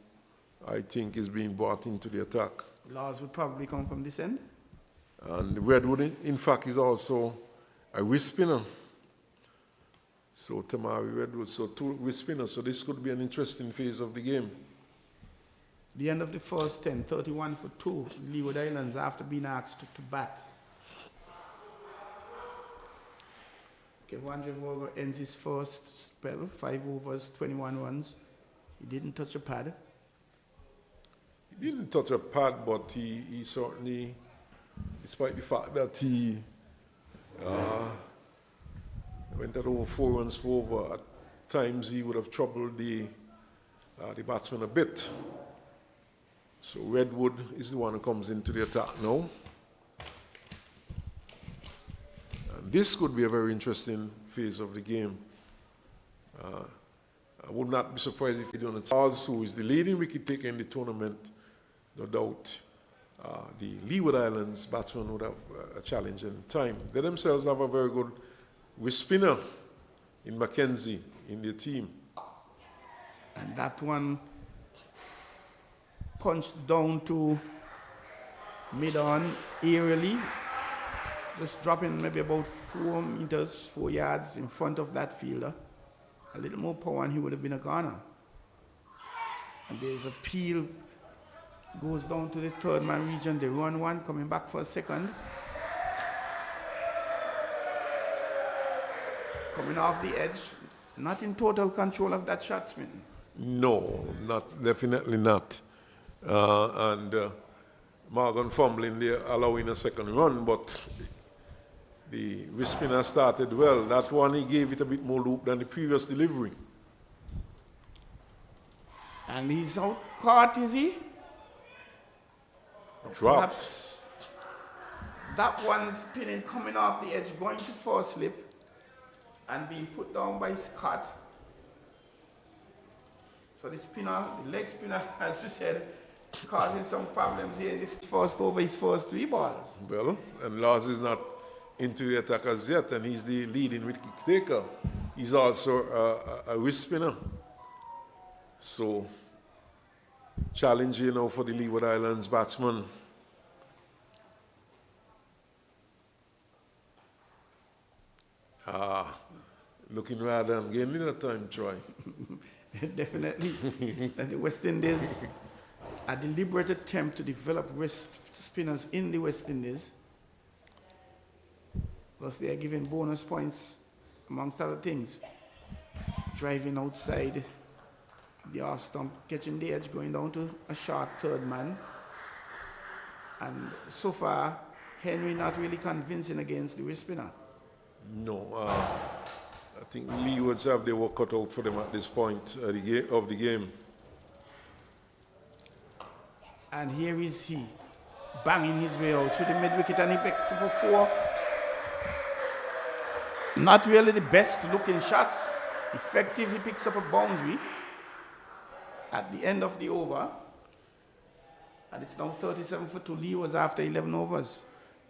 Speaker 4: I think is being brought into the attack.
Speaker 2: Laws would probably come from this end.
Speaker 4: And Redwood, in fact, is also a wrist spinner. So Tamari Redwood, so 2 wrist spinners. So this could be an interesting phase of the game.
Speaker 2: The end of the first 10, 31 for 2. Leeward Islands after being asked to bat. Kevandre Virgo ends his first spell, 5 overs, 21 runs. He didn't touch a pad.
Speaker 4: He didn't touch a pad, but he certainly, despite the fact that he went at over 4 runs per over, at times he would have troubled the batsman a bit. So Redwood is the one who comes into the attack now. And this could be a very interesting phase of the game. I would not be surprised if they don't. Charles, who is the leading wicket taker in the tournament, no doubt, the Leeward Islands batsman would have a challenging time. They themselves have a very good wrist spinner in Mackenzie in their team.
Speaker 2: And that one punched down to mid-on aerially, just dropping maybe about 4 meters, 4 yards in front of that fielder. A little more power and he would have been a goner. And there's a peel, goes down to the third man region. They run one, coming back for a second. Coming off the edge, not in total control of that shot, Smith.
Speaker 4: No, definitely not. Morgan fumbling there, allowing a second run, but the wrist spinner started well. That one, he gave it a bit more loop than the previous delivery.
Speaker 2: And he's out caught, is he?
Speaker 4: Dropped.
Speaker 2: Perhaps that one's spinning, coming off the edge, going to four slip, and being put down by Scott. So the spinner, the leg spinner, as you said, causing some problems here in the first over his first 3 balls.
Speaker 4: Well, and Lars is not into the attackers yet, and he's the leading wicket taker. He's also a wrist spinner. So, challenge, for the Leeward Islands batsman. Looking rather ungainly that time, Troy.
Speaker 2: Definitely. And the West Indies, a deliberate attempt to develop wrist spinners in the West Indies. Thus, they are given bonus points, amongst other things. Driving outside the off stump, catching the edge, going down to a short third man. And so far, Henry not really convincing against the wrist spinner.
Speaker 4: No, I think Leewards have their work cut out for them at this point of the game.
Speaker 2: And here is he, banging his way out through the mid-wicket, and he picks up a 4. Not really the best looking shots. Effective, he picks up a boundary at the end of the over. And it's now 37 for 2 Leewards after 11 overs.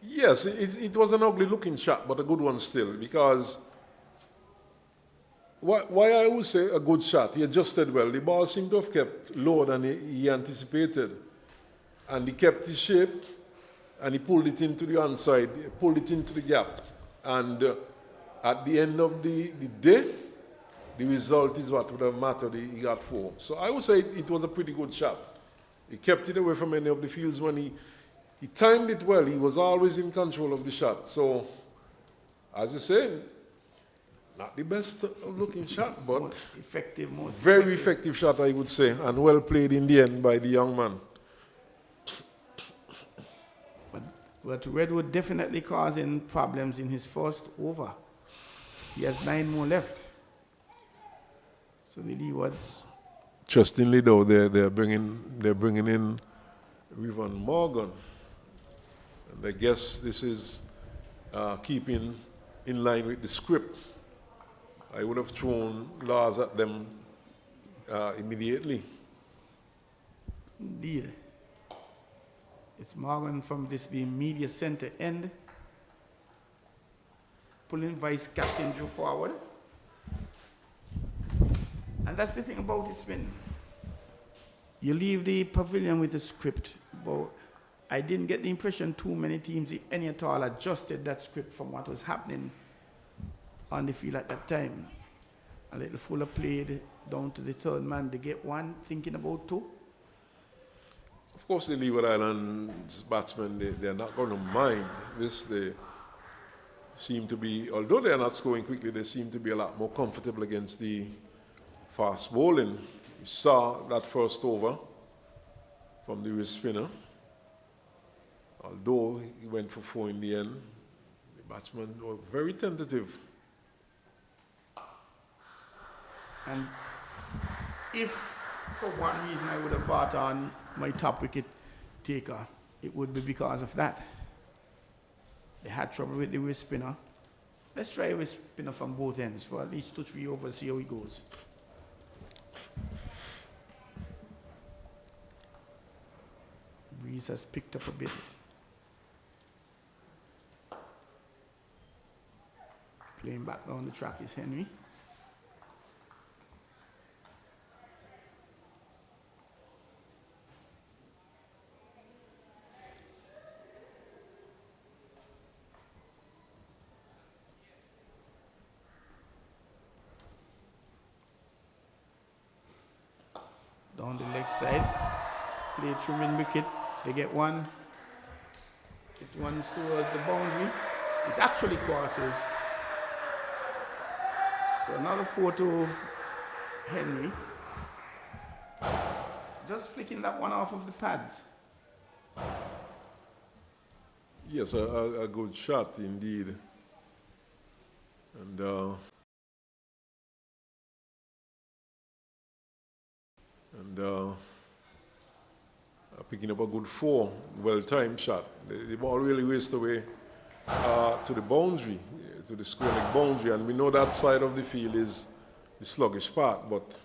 Speaker 4: Yes, it was an ugly looking shot, but a good one still, because why I would say a good shot, he adjusted well. The ball seemed to have kept lower than he anticipated. And he kept his shape, and he pulled it into the onside, pulled it into the gap. And at the end of the day, the result is what would have mattered. He got 4. So I would say it was a pretty good shot. He kept it away from any of the fields when he timed it well. He was always in control of the shot. So, as you say, not the best looking shot, but
Speaker 2: most effective,
Speaker 4: very effective shot, I would say, and well played in the end by the young man.
Speaker 2: But Redwood definitely causing problems in his first over. He has 9 more left. So the Leewards.
Speaker 4: Interestingly, though, they're bringing in Rivan Morgan, and I guess this is keeping in line with the script. I would have thrown Lars at them immediately.
Speaker 2: Indeed. It's Morgan from the media center end, pulling vice captain Joe forward. And that's the thing about it, Spin. You leave the pavilion with the script, but I didn't get the impression too many teams, if any at all, adjusted that script from what was happening on the field at that time. A little Fuller played down to the third man to get 1, thinking about 2.
Speaker 4: Of course, the Leeward Islands batsmen, they're not going to mind this. They seem to be, although they're not scoring quickly, they seem to be a lot more comfortable against the fast bowling. You saw that first over from the wrist spinner. Although he went for 4 in the end, the batsmen were very tentative.
Speaker 2: And if, for one reason, I would have brought on my top wicket it would be because of that. They had trouble with the wrist spinner. Let's try with spinner from both ends for at least 2-3 overs, see how it goes. Breeze has picked up a bit. Playing back down the track is Henry. Down the leg side, play through in wicket. They get one. It runs towards the boundary. It actually crosses. So another 4-2 Henry. Just flicking that one off of the pads.
Speaker 4: Yes, a good shot indeed. And picking up a good 4, well-timed shot. The ball really whizzed away to the boundary, to the square leg boundary, and we know that side of the field is the sluggish part, but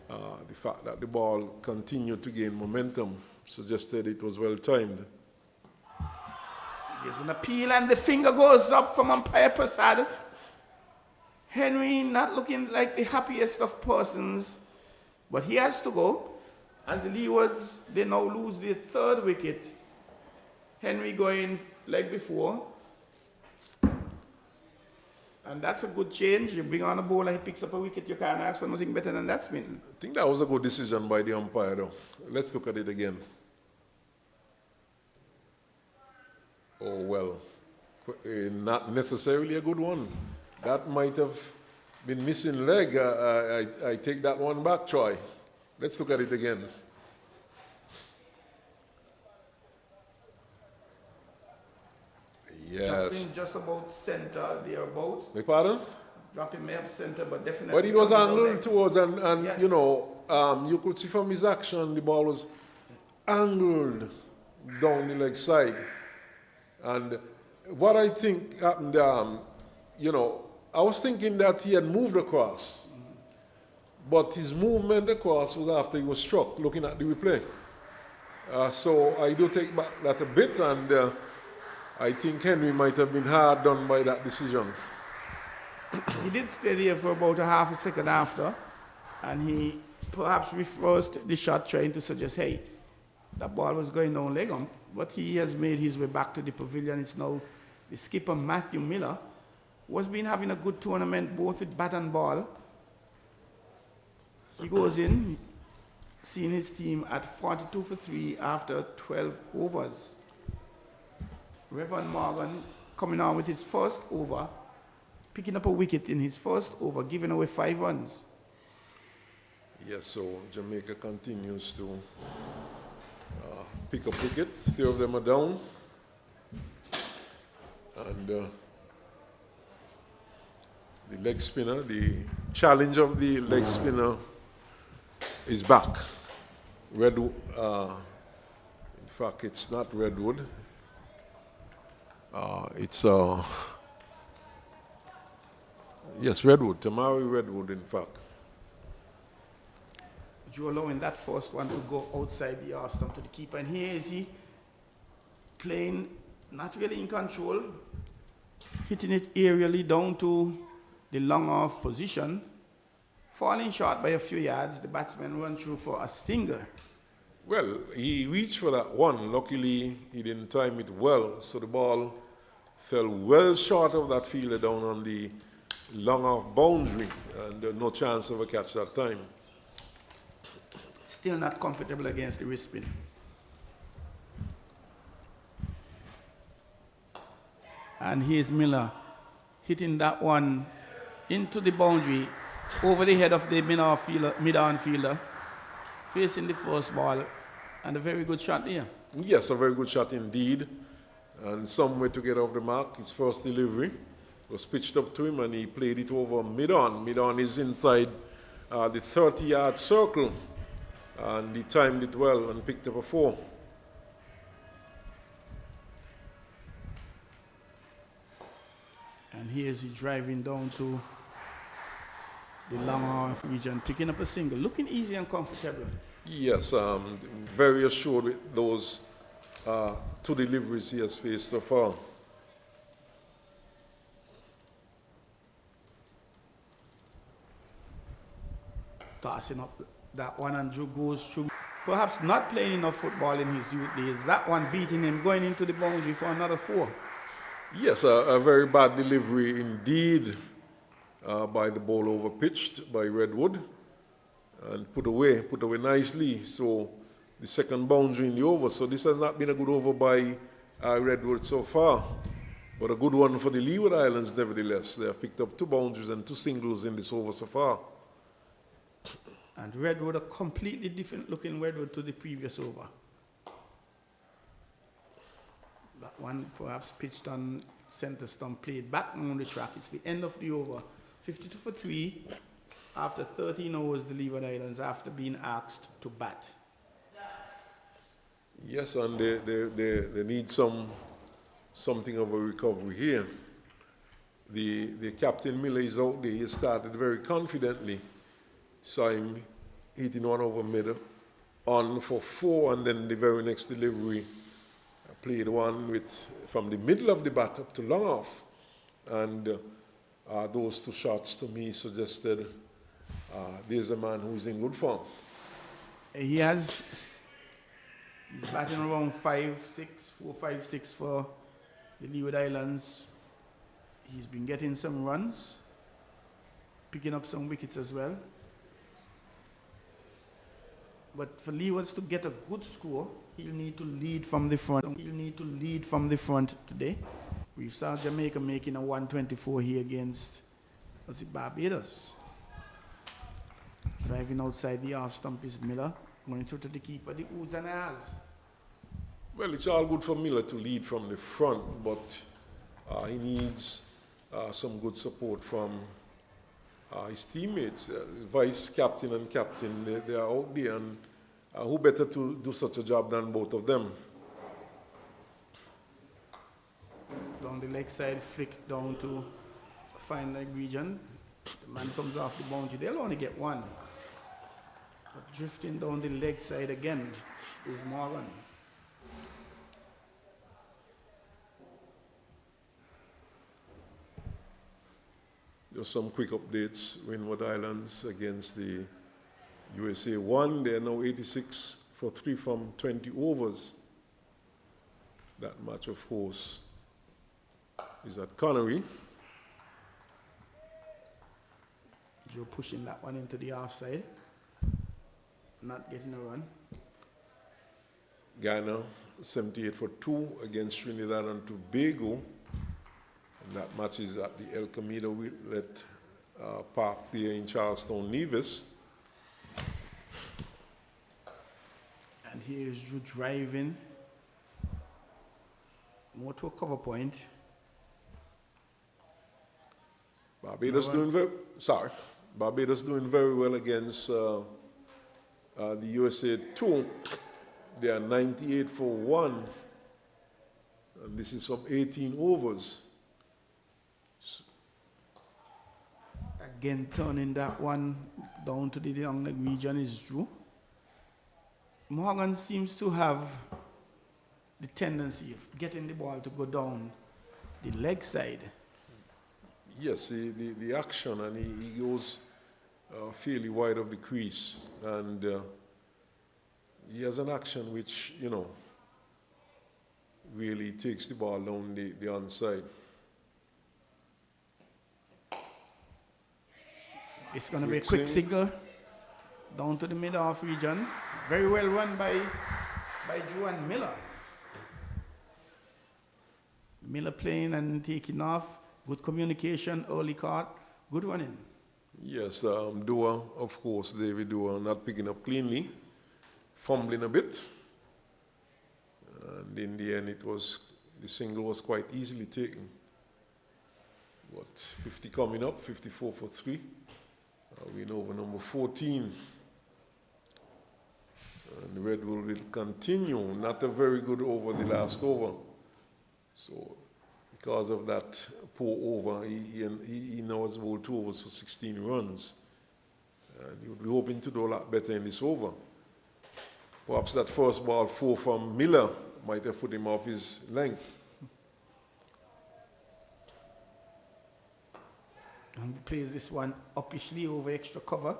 Speaker 4: the fact that the ball continued to gain momentum suggested it was well-timed.
Speaker 2: There's an appeal and the finger goes up from umpire Prasad. Henry not looking like the happiest of persons, but he has to go. As the Leewards, they now lose their 3rd wicket. Henry going like before. And that's a good change. You bring on a bowler, he picks up a wicket, you can't ask for nothing better than that, Smith.
Speaker 4: I think that was a good decision by the umpire, though. Let's look at it again. Oh, well, not necessarily a good one. That might have been missing leg. I take that one back, Troy. Let's look at it again. Yes.
Speaker 2: Dropping just about center, thereabout.
Speaker 4: Beg pardon?
Speaker 2: Dropping me up center, but definitely.
Speaker 4: But it was angled towards, and
Speaker 2: yes.
Speaker 4: You know, you could see from his action, the ball was angled down the leg side. And what I think happened, you know, I was thinking that he had moved across. But his movement across was after he was struck, looking at the replay. So I do take back that a bit, and I think Henry might have been hard done by that decision.
Speaker 2: He did stay there for about a half a second after, and he perhaps reversed the shot, trying to suggest, hey, that ball was going down leg on, but he has made his way back to the pavilion. It's now the skipper, Matthew Miller, who has been having a good tournament, both with bat and ball. He goes in, seeing his team at 42 for 3 after 12 overs. Reverend Morgan coming on with his first over, picking up a wicket in his first over, giving away 5 runs.
Speaker 4: Yes, so Jamaica continues to pick up wickets. 3 of them are down. And the leg spinner, the challenge of the leg spinner is back. Redwood, in fact, it's not Redwood. It's yes, Redwood, Tamari Redwood, in fact.
Speaker 2: Joe allowing that first one to go outside the arse stump to the keeper, and here is he playing not really in control, hitting it aerially down to the long off position, falling short by a few yards. The batsman run through for a single.
Speaker 4: Well, he reached for that one. Luckily, he didn't time it well, so the ball fell well short of that fielder down on the long off boundary, and no chance of a catch that time.
Speaker 2: Still not comfortable against the wrist spin. And here's Miller hitting that one into the boundary over the head of the mid-on fielder, facing the first ball, and a very good shot there.
Speaker 4: Yes, a very good shot indeed, and some way to get off the mark. His first delivery was pitched up to him, and he played it over mid-on. Mid-on is inside the 30-yard circle, and he timed it well and picked up a 4.
Speaker 2: And here's he driving down to the long off region, picking up a single, looking easy and comfortable.
Speaker 4: Yes, very assured with those two deliveries he has faced so far.
Speaker 2: Tossing up that one, and Drew goes through. Perhaps not playing enough football in his youth days. That one beating him, going into the boundary for another 4.
Speaker 4: Yes, a very bad delivery indeed by the ball over pitched by Redwood and put away nicely. So the second boundary in the over. So this has not been a good over by Redwood so far, but a good one for the Leeward Islands nevertheless. They have picked up 2 boundaries and 2 singles in this over so far.
Speaker 2: And Redwood, a completely different looking Redwood to the previous over. That one perhaps pitched on center stump, played back on the track. It's the end of the over. 52 for 3 after 13 overs, the Leeward Islands, after being asked to bat.
Speaker 4: Yes, and they need something of a recovery here. The Captain Miller is out there. He started very confidently. Saw him hitting one over middle on for 4, and then the very next delivery played one from the middle of the bat up to long off. And those 2 shots to me suggested there's a man who's in good form.
Speaker 2: He's batting around 5-6, 4-5-6 for the Leeward Islands. He's been getting some runs, picking up some wickets as well. But for Leewards to get a good score, he'll need to lead from the front today. We saw Jamaica making a 124 here against Barbados. Driving outside the off stump is Miller, going through to the keeper, the oohs and ahs.
Speaker 4: Well, it's all good for Miller to lead from the front, but he needs some good support from his teammates. Vice captain and captain, they are out there, and who better to do such a job than both of them?
Speaker 2: Down the leg side, flick down to a fine leg region. The man comes off the boundary. They'll only get 1. But drifting down the leg side again is Morgan.
Speaker 4: Just some quick updates. Windward Islands against the USA 1. They are now 86 for 3 from 20 overs. That match, of course, is at Connery.
Speaker 2: Joe pushing that one into the offside. Not getting a run.
Speaker 4: Ghana 78 for 2 against Trinidad and Tobago. And that match is at the El Camino Wheatlet Park there in Charlestown, Nevis.
Speaker 2: And here's Drew driving more to a cover point.
Speaker 4: Barbados doing very well against the USA 2. They are 98 for 1. And this is from 18 overs.
Speaker 2: Again, turning that one down to the long leg region is Drew. Morgan seems to have the tendency of getting the ball to go down the leg side.
Speaker 4: Yes, the action, and he goes fairly wide of the crease, and he has an action which, really takes the ball down the onside.
Speaker 2: It's going to be a quick signal down to the mid-off region. Very well run by Drew and Miller. Miller playing and taking off. Good communication, early caught, good running.
Speaker 4: Yes, Dua, of course, David Dua not picking up cleanly, fumbling a bit. And in the end, the single was quite easily taken. 50 coming up, 54 for 3. We know over number 14. And Redwood will continue. Not a very good over the last over. So because of that poor over. He now has bowled 2 overs for 16 runs. And he would be hoping to do a lot better in this over. Perhaps that first ball 4 from Miller might have put him off his length.
Speaker 2: And he plays this one uppishly over extra cover.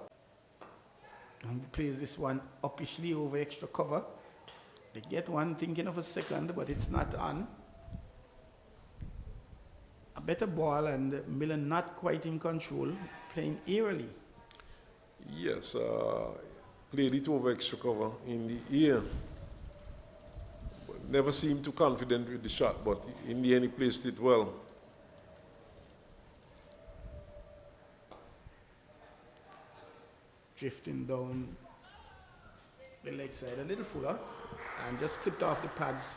Speaker 2: And he plays this one uppishly over extra cover. They get one thinking of a second, but it's not on. A better ball, and Miller not quite in control, playing eerily.
Speaker 4: Yes, played it over extra cover in the air. But never seemed too confident with the shot, but in the end he placed it well.
Speaker 2: Drifting down the leg side a little fuller, and just clipped off the pads.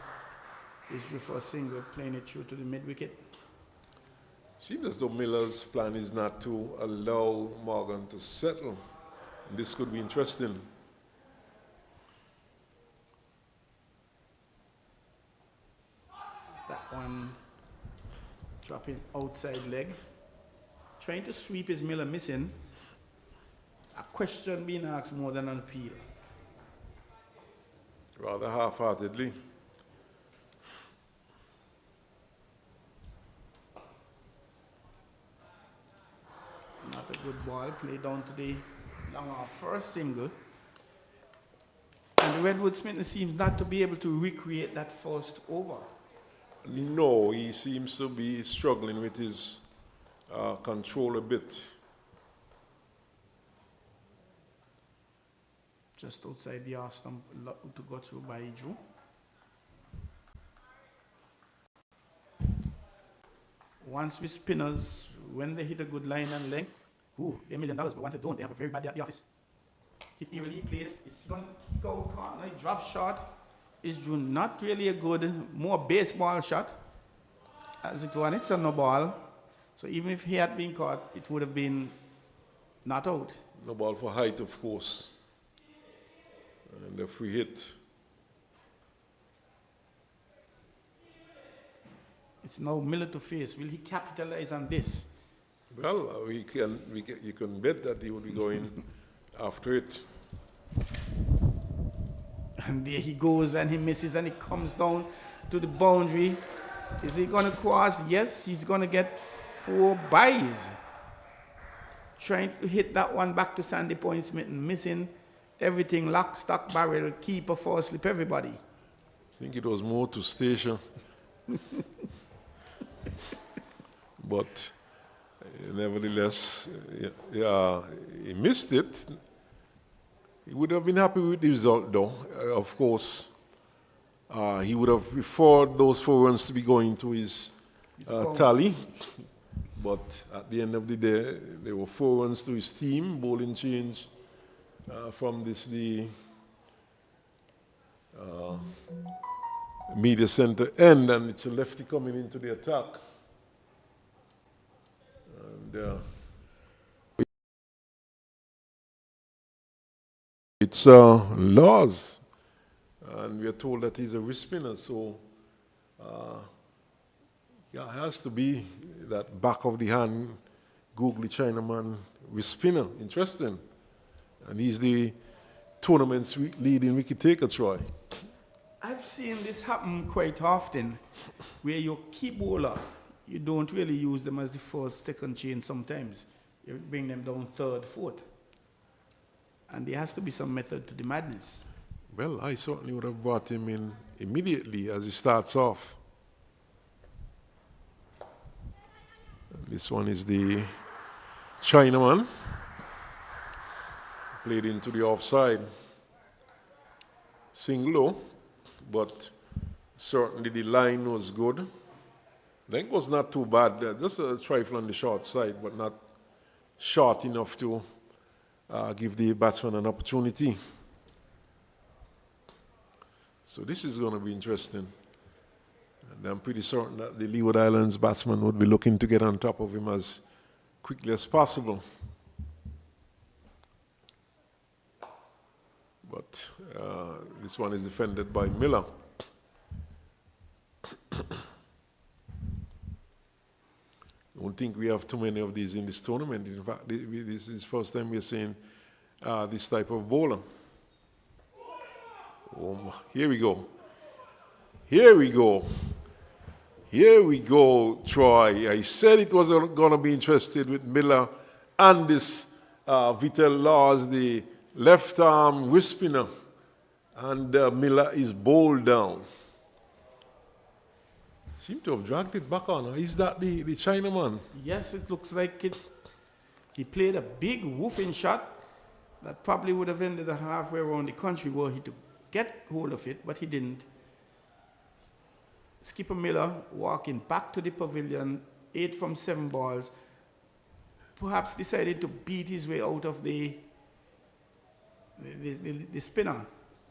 Speaker 2: Is due for a single, playing it through to the mid wicket.
Speaker 4: Seems as though Miller's plan is not to allow Morgan to settle. This could be interesting.
Speaker 2: That one dropping outside leg. Trying to sweep, is Miller missing? A question being asked more than an appeal.
Speaker 4: Rather half-heartedly.
Speaker 2: Not a good ball, played down to the long off first single. And the Redwood Smith seems not to be able to recreate that first over.
Speaker 4: No, he seems to be struggling with his control a bit.
Speaker 2: Just outside the off stump to go through by Drew. Once with spinners, when they hit a good line and length, $1 million, but once they don't, they have a very bad day at the office. Hit eerily, played, it's going to go corner, it drops short. It's Drew not really a good, more baseball shot as it was. It's a no ball. So even if he had been caught, it would have been not out.
Speaker 4: No ball for height, of course. And a free hit.
Speaker 2: It's now Miller to face. Will he capitalize on this?
Speaker 4: Well, you can bet that he would be going after it.
Speaker 2: And there he goes, and he misses, and he comes down to the boundary. Is he going to cross? Yes, he's going to get 4 byes. Trying to hit that one back to Sandy Point Smith and missing everything, lock, stock, barrel, keeper, fall slip, everybody.
Speaker 4: I think it was more to station. But nevertheless, he missed it. He would have been happy with the result, though. Of course, he would have preferred those 4 runs to be going to his tally. But at the end of the day, there were 4 runs to his team. Bowling change from the media center end, and it's a lefty coming into the attack. And it's Laws, and we are told that he's a wrist spinner, so it has to be that back of the hand, googly Chinaman wrist spinner. Interesting. And he's the tournament's leading wicket taker, Troy.
Speaker 2: I've seen this happen quite often, where your key bowler, you don't really use them as the first, second chain sometimes. You bring them down third, fourth. And there has to be some method to the madness.
Speaker 4: Well, I certainly would have brought him in immediately as he starts off. And this one is the Chinaman. Played into the offside. Single, but certainly the line was good. Length was not too bad. Just a trifle on the short side, but not short enough to give the batsman an opportunity. So this is going to be interesting. And I'm pretty certain that the Leeward Islands batsman would be looking to get on top of him as quickly as possible. But this one is defended by Miller. don't think we have too many of these in this tournament. In fact, this is the first time we're seeing this type of bowler. Oh, here we go. Here we go. Here we go, Troy. I said it was going to be interested with Miller and this Vital Laws, the left arm wrist spinner. And Miller is bowled down. Seem to have dragged it back on. Is that the Chinaman?
Speaker 2: Yes, it looks like it. He played a big woofing shot that probably would have ended halfway around the country were he to get hold of it, but he didn't. Skipper Miller walking back to the pavilion, 8 from 7 balls, perhaps decided to beat his way out of the spinner.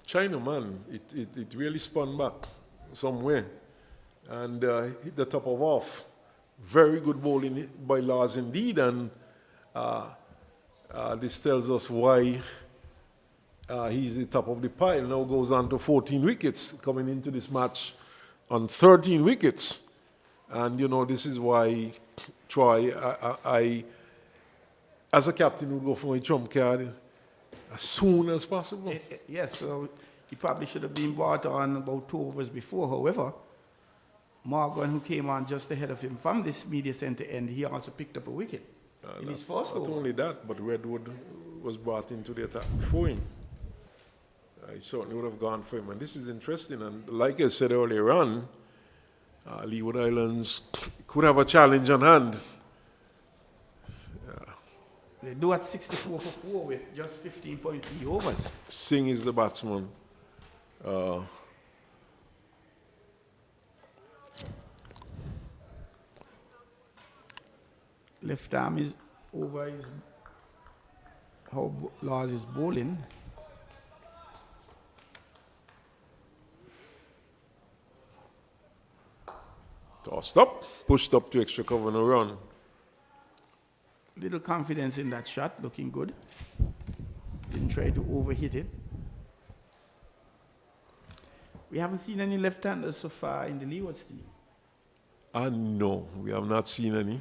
Speaker 4: Chinaman, it really spun back somewhere and hit the top of off. Very good bowling by Lars indeed, and this tells us why he's the top of the pile. Now goes on to 14 wickets coming into this match on 13 wickets. And, you know, this is why Troy, I as a captain, would go for my trump card as soon as possible.
Speaker 2: Yes, so he probably should have been brought on about 2 overs before. However, Morgan, who came on just ahead of him from this media center end, he also picked up a wicket in his first over.
Speaker 4: Not only that, but Redwood was brought into the attack before him. I certainly would have gone for him. And this is interesting. And like I said earlier on, Leeward Islands could have a challenge on hand.
Speaker 2: They do at 64 for 4 with just 15.3 overs.
Speaker 4: Singh is the batsman.
Speaker 2: Left arm is over his, how Lars is bowling.
Speaker 4: Tossed up, pushed up to extra cover and a run.
Speaker 2: Little confidence in that shot, looking good. Didn't try to overhit it. We haven't seen any left-handers so far in the Leewards team.
Speaker 4: No, we have not seen any.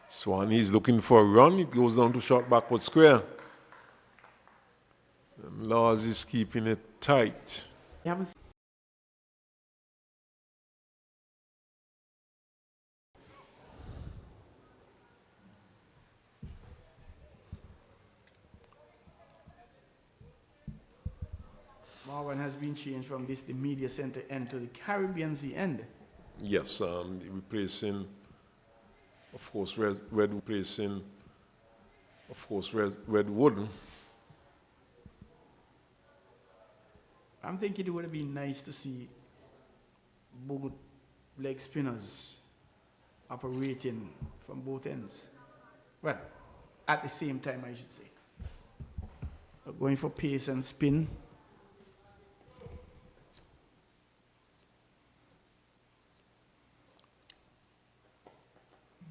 Speaker 4: Swanee is looking for a run. It goes down to short backward square. And Laws is keeping it tight.
Speaker 2: We haven't seen Morgan has been changed from the media center end to the Caribbean Sea end.
Speaker 4: Yes, replacing, of course, Redwood.
Speaker 2: I'm thinking it would have been nice to see both leg spinners operating from both ends. Well, at the same time, I should say. Going for pace and spin.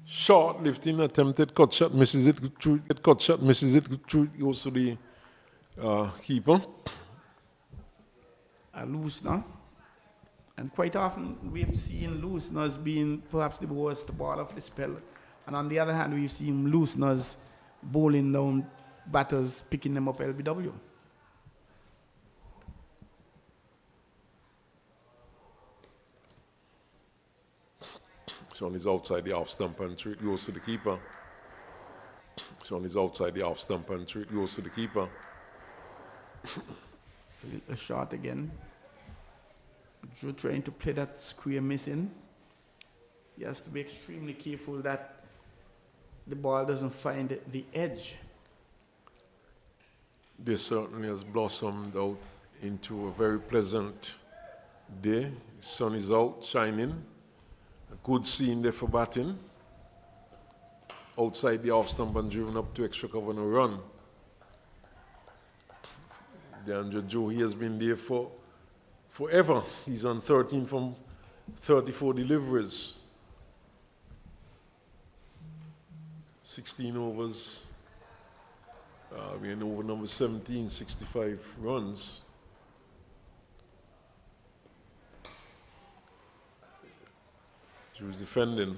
Speaker 4: Short lifting, attempted cut shot, misses it through. Cut shot, misses it through. Goes to the keeper.
Speaker 2: A loosener. And quite often we've seen looseners being perhaps the worst ball of the spell. And on the other hand, we've seen looseners bowling down batters, picking them up LBW.
Speaker 4: So one is outside the off stump and through it goes to the keeper. So one is outside the off stump and through it goes to the keeper.
Speaker 2: A shot again. Drew trying to play that square missing. He has to be extremely careful that the ball doesn't find the edge.
Speaker 4: This certainly has blossomed out into a very pleasant day. The sun is out, shining. A good scene there for batting. Outside the off stump and driven up to extra cover and a run. DeAndre Joe, he has been there for forever. He's on 13 from 34 deliveries. 16 overs. We're in over number 17, 65 runs. Who's defending.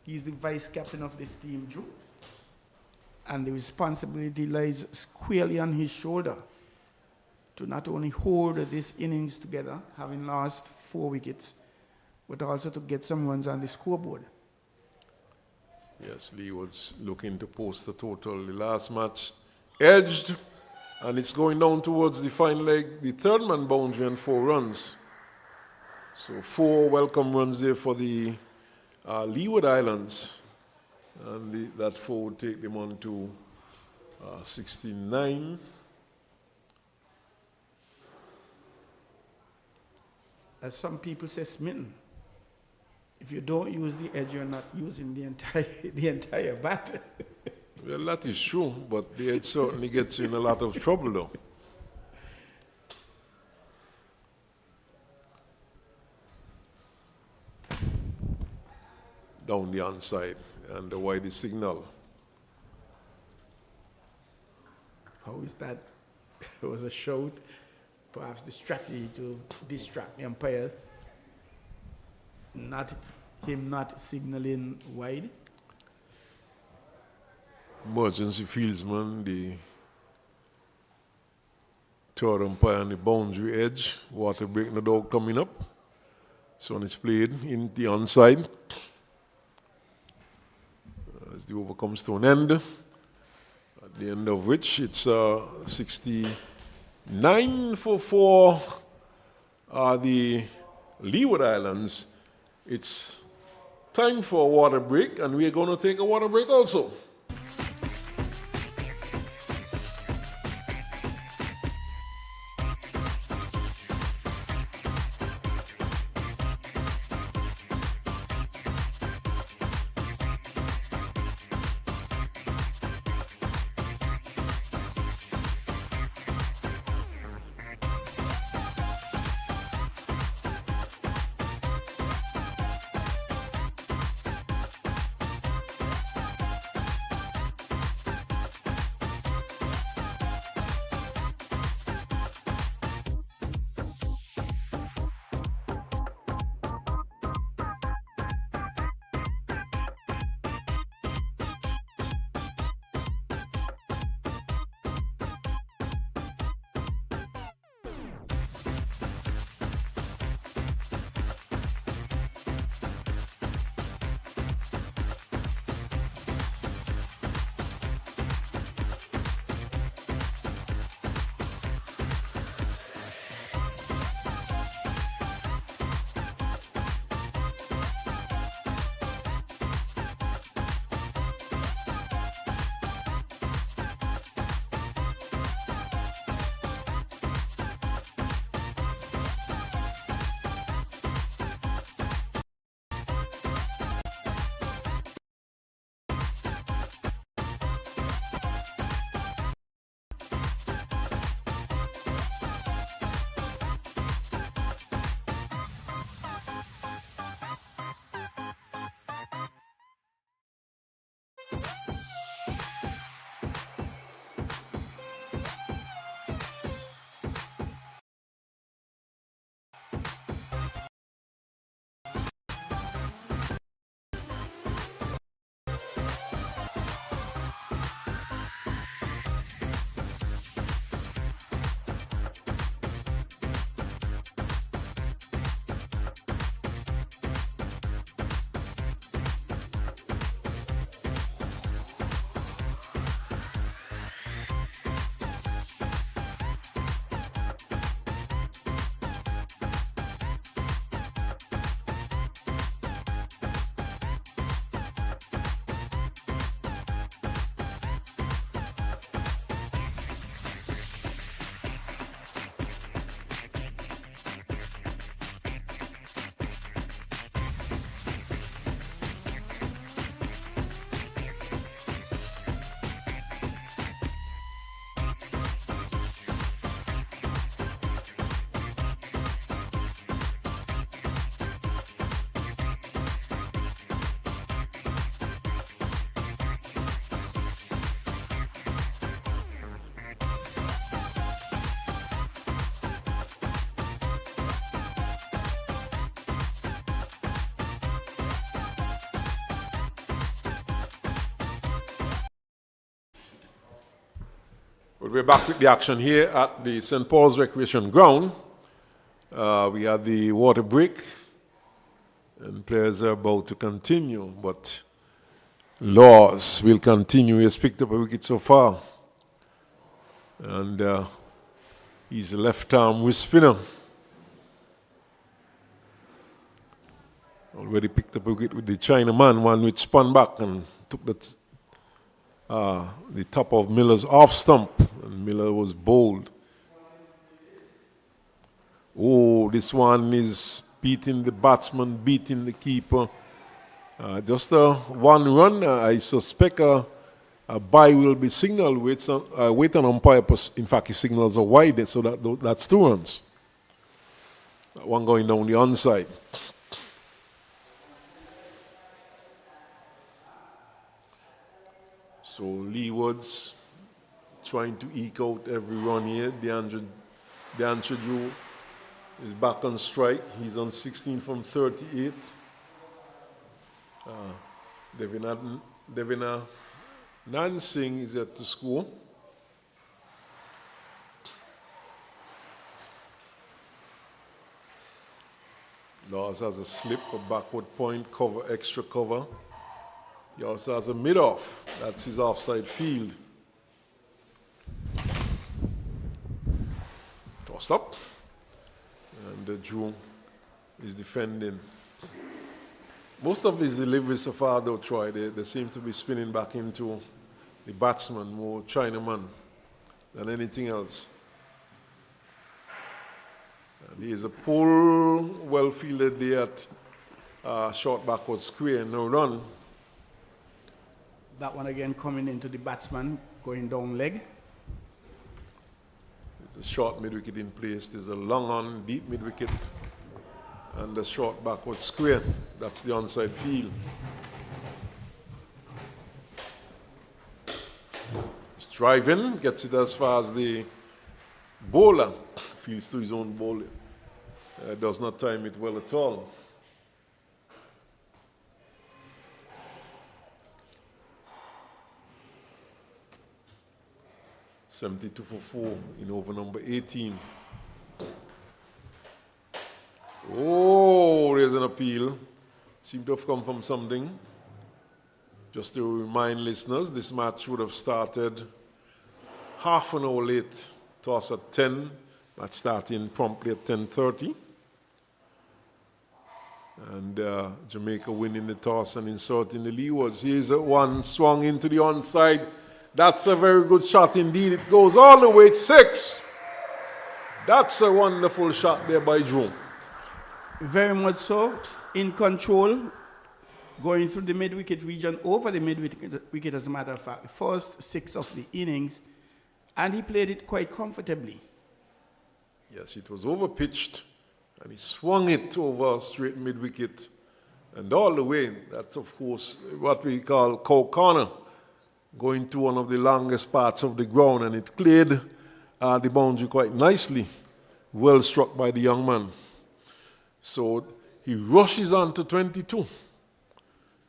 Speaker 2: He's the vice captain of this team, Drew. And the responsibility lies squarely on his shoulder to not only hold this innings together, having lost 4 wickets, but also to get some runs on the scoreboard.
Speaker 4: Yes, Leeward's looking to post the total. The last match edged, and it's going down towards the final leg. The third man boundary and 4 runs. So 4 welcome runs there for the Leeward Islands. And that 4 would take them on to 69.
Speaker 2: As some people say, smitten. If you don't use the edge, you're not using the entire bat.
Speaker 4: Well, that is true, but the edge certainly gets you in a lot of trouble, though. Down the onside, and the widest signal.
Speaker 2: How is that? It was a shout. Perhaps the strategy to distract the umpire, not signaling wide.
Speaker 4: Emergency fieldsman, the third umpire on the boundary edge. Water break, no dog coming up. So when it's played in the onside, as the over comes to an end, at the end of which it's 69 for 4 are the Leeward Islands. It's time for a water break, and we're going to take a water break also. But we're back with the action here at the St. Paul's Recreation Ground. We had the water break, and players are about to continue, but Laws will continue. He has picked up a wicket so far. And he's a left-arm wrist spinner. Already picked up a wicket with the Chinaman, one which spun back and took the top of Miller's off stump, and Miller was bowled. Oh, this one is beating the batsman, beating the keeper. Just a one run. I suspect a bye will be signaled with an umpire. In fact, he signals a wide, so that's 2 runs. That one going down the onside. So Leewards trying to eke out every run here. DeAndre Drew is back on strike. He's on 16 from 38. Devina Nansing is yet to score. Laws has a slip, a backward point, cover, extra cover. He also has a mid-off. That's his offside field. Toss up. And Drew is defending. Most of his deliveries so far, though, Troy, they seem to be spinning back into the batsman, more Chinaman than anything else. And he is a pull, well fielded there at short backward square, no run.
Speaker 2: That one again coming into the batsman, going down leg.
Speaker 4: There's a short mid-wicket in place. There's a long on, deep mid-wicket. And the short backward square. That's the onside field. He's driving, gets it as far as the bowler. Fields to his own bowler. Does not time it well at all. $72 for 4 in over number 18. Oh, there's an appeal. Seemed to have come from something. Just to remind listeners, this match would have started half an hour late. Toss at 10. Match starting promptly at 10:30. And Jamaica winning the toss and inserting the Leewards. Here's one swung into the onside. That's a very good shot indeed. It goes all the way to 6. That's a wonderful shot there by Drew.
Speaker 2: Very much so. In control. Going through the mid-wicket region, over the mid-wicket as a matter of fact. The first 6 of the innings. And he played it quite comfortably.
Speaker 4: Yes, it was over-pitched. And he swung it over straight mid-wicket. And all the way, that's of course what we call cow corner. Going to one of the longest parts of the ground, and it cleared the boundary quite nicely. Well struck by the young man. So he rushes on to 22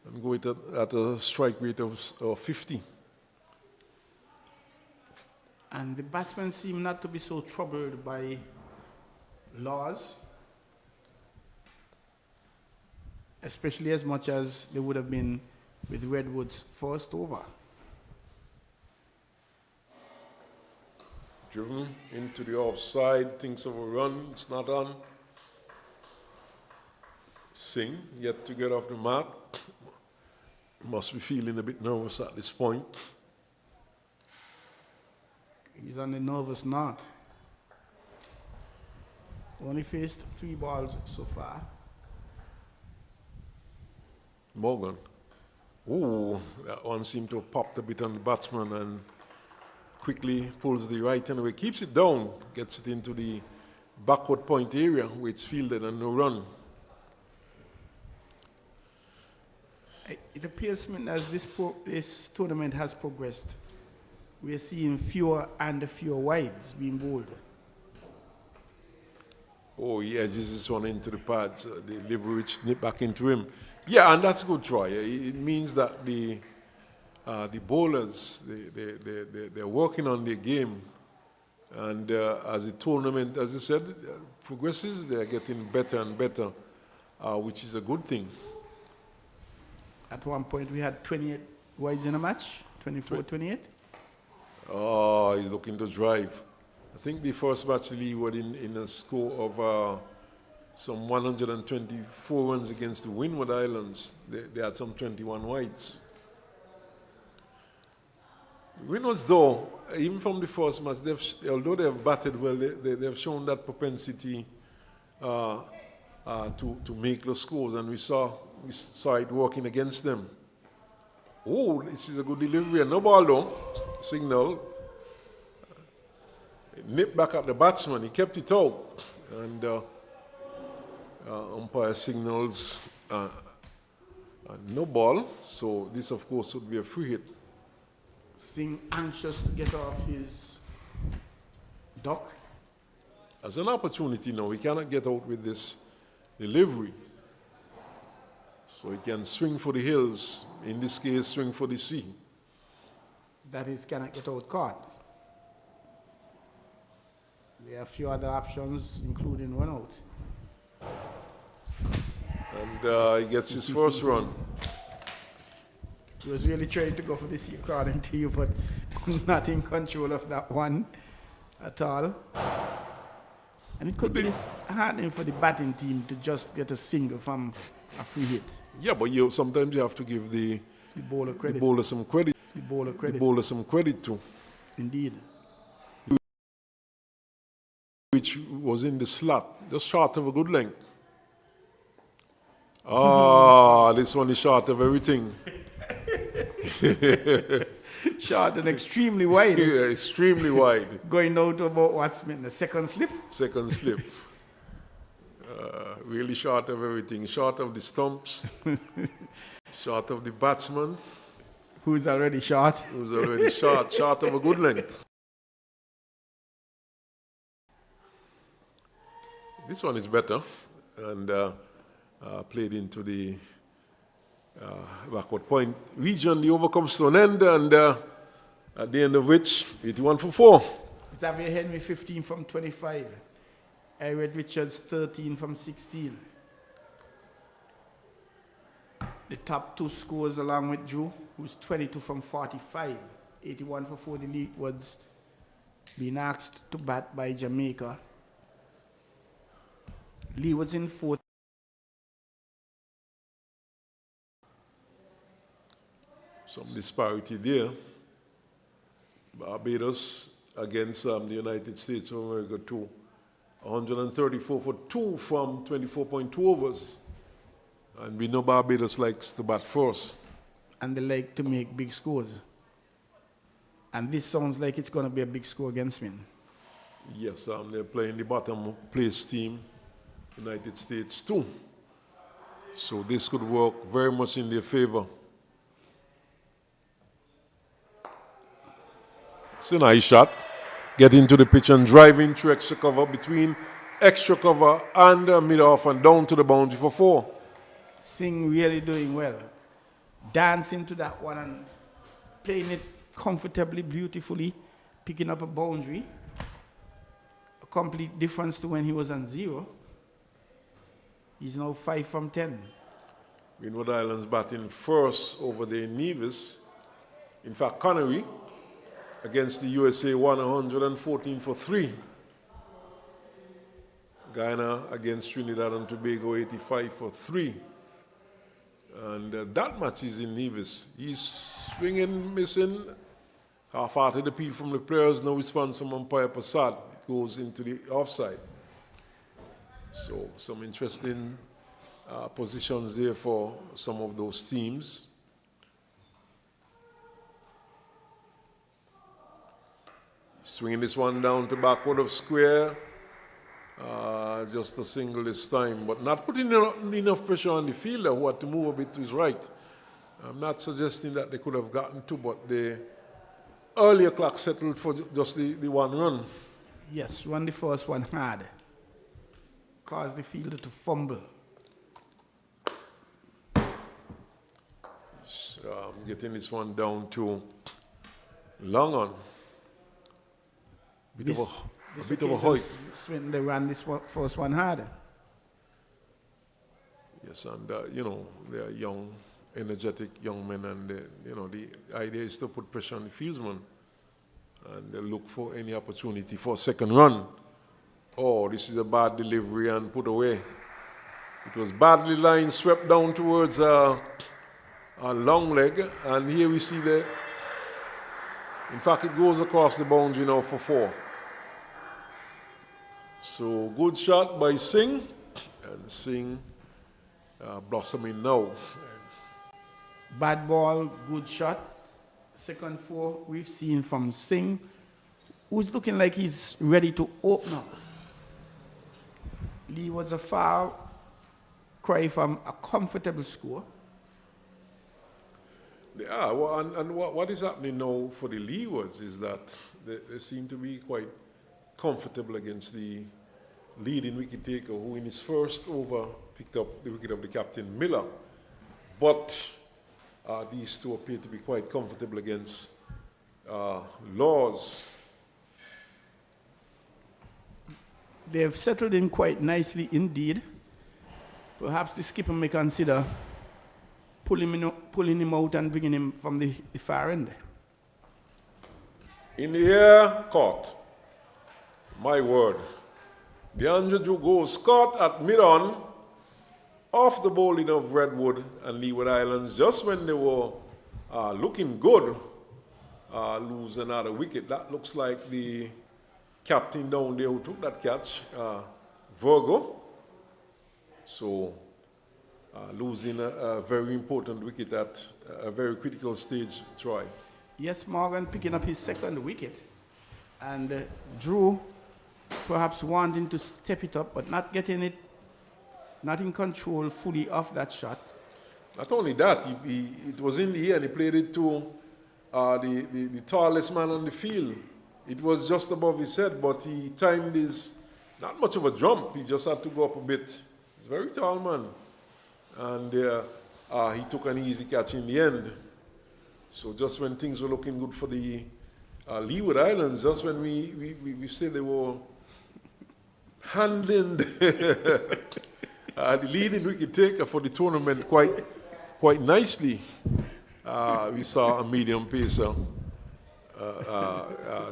Speaker 4: and go at a strike rate of 50.
Speaker 2: And the batsmen seem not to be so troubled by Laws, especially as much as they would have been with Redwood's first over.
Speaker 4: Driven into the offside, thinks of a run, it's not on. Singh, yet to get off the mark. Must be feeling a bit nervous at this point.
Speaker 2: He's on the nervous knot. Only faced 3 balls so far.
Speaker 4: Morgan. Ooh, that one seemed to have popped a bit on the batsman and quickly pulls the right hand away, keeps it down, gets it into the backward point area where it's fielded and no run.
Speaker 2: It appears to me as this tournament has progressed, we are seeing fewer and fewer wides being bowled.
Speaker 4: Oh, he edges this one into the pads. The leverage nip back into him. Yeah, and that's good, Troy. It means that the the bowlers, they're working on their game. And as the tournament, as you said, progresses, they're getting better and better, which is a good thing.
Speaker 2: At one point, we had 28 wides in a match, 24-28.
Speaker 4: Oh, he's looking to drive. I think the first match Leeward in a score of some 124 runs against the Windward Islands. They had some 21 wides. Windwards, though, even from the first match, although they have batted well, they've shown that propensity to make the scores, and we saw it working against them. Oh, this is a good delivery. No ball, though. Signal. Nipped back at the batsman. He kept it out. And umpire signals no ball. So this, of course, would be a free hit.
Speaker 2: Singh anxious to get off his duck.
Speaker 4: As an opportunity now, we cannot get out with this delivery. So he can swing for the hills. In this case, swing for the sea.
Speaker 2: That is, cannot get out caught. There are a few other options, including one out.
Speaker 4: And he gets his first run.
Speaker 2: He was really trying to go for the sea, according to you, but not in control of that one at all. And it could be disheartening for the batting team to just get a single from a free hit.
Speaker 4: Yeah, but sometimes you have to give the
Speaker 2: bowler credit.
Speaker 4: The bowler some credit.
Speaker 2: The bowler credit.
Speaker 4: The bowler some credit too.
Speaker 2: Indeed.
Speaker 4: Which was in the slot, just short of a good length. Ah, this one is short of everything.
Speaker 2: Short and extremely wide.
Speaker 4: Yeah, extremely wide.
Speaker 2: Going down to about what's meant the second slip?
Speaker 4: Second slip. Really short of everything. Short of the stumps. Short of the batsman.
Speaker 2: Who's already short.
Speaker 4: Who's already short. Short of a good length. This one is better. And played into the backward point region. The over comes to an end, and at the end of which, 81 for 4.
Speaker 2: Xavier Henry 15 from 25. Edward Richards 13 from 16. The top two scores along with Drew, who's 22 from 45. 81 for 4. The Leewards being asked to bat by Jamaica. Leewards in 4th.
Speaker 4: Some disparity there. Barbados against the United States of America, 134 for 2 from 24.2 overs. And we know Barbados likes to bat first.
Speaker 2: And they like to make big scores. And this sounds like it's going to be a big score against me.
Speaker 4: Yes, they're playing the bottom place team, United States too. So this could work very much in their favor. It's a nice shot. Get into the pitch and drive into extra cover, between extra cover and mid-off and down to the boundary for 4.
Speaker 2: Singh really doing well. Dancing to that one and playing it comfortably, beautifully, picking up a boundary. A complete difference to when he was on 0. He's now 5 from 10.
Speaker 4: Windward Islands batting first over the Nevis. In fact, Connery against the USA 114 for 3. Guyana against Trinidad and Tobago 85 for 3. And that match is in Nevis. He's swinging, missing. Half-hearted appeal from the players, no response from umpire Passad. It goes into the offside. So some interesting positions there for some of those teams. Swinging this one down to backward of square. Just a single this time, but not putting enough pressure on the fielder who had to move a bit to his right. I'm not suggesting that they could have gotten 2, but the earlier clock settled for just the 1 run.
Speaker 2: Yes, run the first one hard. Caused the fielder to fumble.
Speaker 4: getting this one down to long on. A bit of a height.
Speaker 2: When they ran this first one harder.
Speaker 4: Yes, and they are young, energetic young men, and the idea is to put pressure on the fieldsman and look for any opportunity for a second run. Oh, this is a bad delivery and put away. It was badly lined, swept down towards a long leg, and here we see in fact, it goes across the boundary now for 4. So good shot by Singh, and Singh blossoming now.
Speaker 2: Bad ball, good shot. Second 4 we've seen from Singh, who's looking like he's ready to open up. Leeward's a foul cry from a comfortable score.
Speaker 4: Yeah, well, and what is happening now for the Leewards is that they seem to be quite comfortable against the leading wicket taker, who in his first over picked up the wicket of the captain Miller. But these two appear to be quite comfortable against Laws.
Speaker 2: They have settled in quite nicely indeed. Perhaps the skipper may consider pulling him out and bringing him from the far end.
Speaker 4: In the air, caught. My word. DeAndre Drew goes caught at mid-on off the bowling of Redwood and Leeward Islands just when they were looking good, lose another wicket. That looks like the captain down there who took that catch, Virgo. So losing a very important wicket at a very critical stage, Troy.
Speaker 2: Yes, Morgan picking up his second wicket. And Drew perhaps wanting to step it up, but not getting it, not in control fully of that shot.
Speaker 4: Not only that, it was in the air and he played it to the tallest man on the field. It was just above his head, but he timed his, not much of a jump, he just had to go up a bit. He's a very tall man. And he took an easy catch in the end. So just when things were looking good for the Leeward Islands, just when we said they were handling the leading wicket taker for the tournament quite nicely, we saw a medium pacer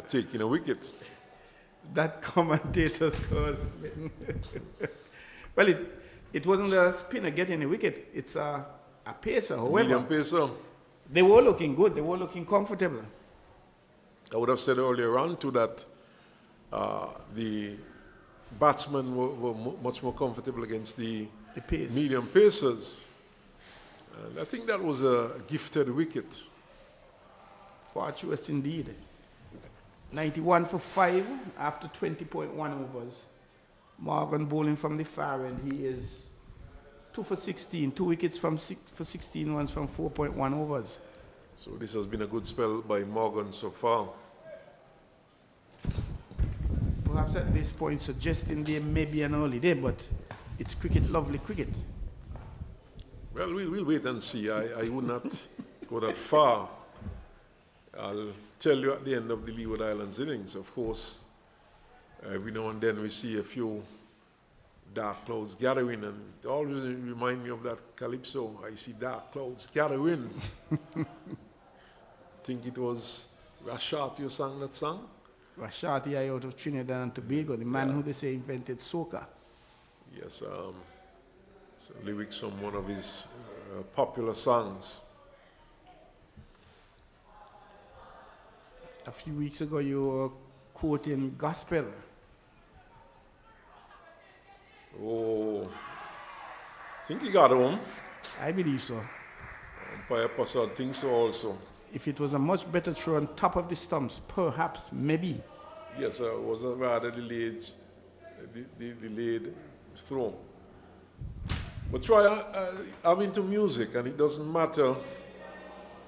Speaker 4: taking a wicket.
Speaker 2: That commentator was well, it wasn't a spinner getting a wicket, it's a pacer. However,
Speaker 4: medium pacer.
Speaker 2: They were looking good, they were looking comfortable.
Speaker 4: I would have said earlier on too that the batsmen were much more comfortable against the
Speaker 2: pace.
Speaker 4: Medium pacers. And I think that was a gifted wicket.
Speaker 2: Fortuitous indeed. 91 for 5 after 20.1 overs. Morgan bowling from the far end. He is 2 for 16. 2 wickets for 16 runs from 4.1 overs.
Speaker 4: So this has been a good spell by Morgan so far.
Speaker 2: Perhaps at this point suggesting there may be an early day, but it's cricket, lovely cricket.
Speaker 4: Well, we'll wait and see. I would not go that far. I'll tell you at the end of the Leeward Islands innings, of course. Every now and then we see a few dark clouds gathering, and it always remind me of that calypso. I see dark clouds gathering. I think it was Rashad who sang that song.
Speaker 2: Rashad out of Trinidad and Tobago, the man who they say invented soca.
Speaker 4: Yes, so lyrics from one of his popular songs.
Speaker 2: A few weeks ago you were quoting gospel.
Speaker 4: Oh, I think he got home.
Speaker 2: I believe so.
Speaker 4: Umpire Passad thinks so also.
Speaker 2: If it was a much better throw on top of the stumps, perhaps, maybe.
Speaker 4: Yes, it was a rather delayed throw. But try, I'm into music, and it doesn't matter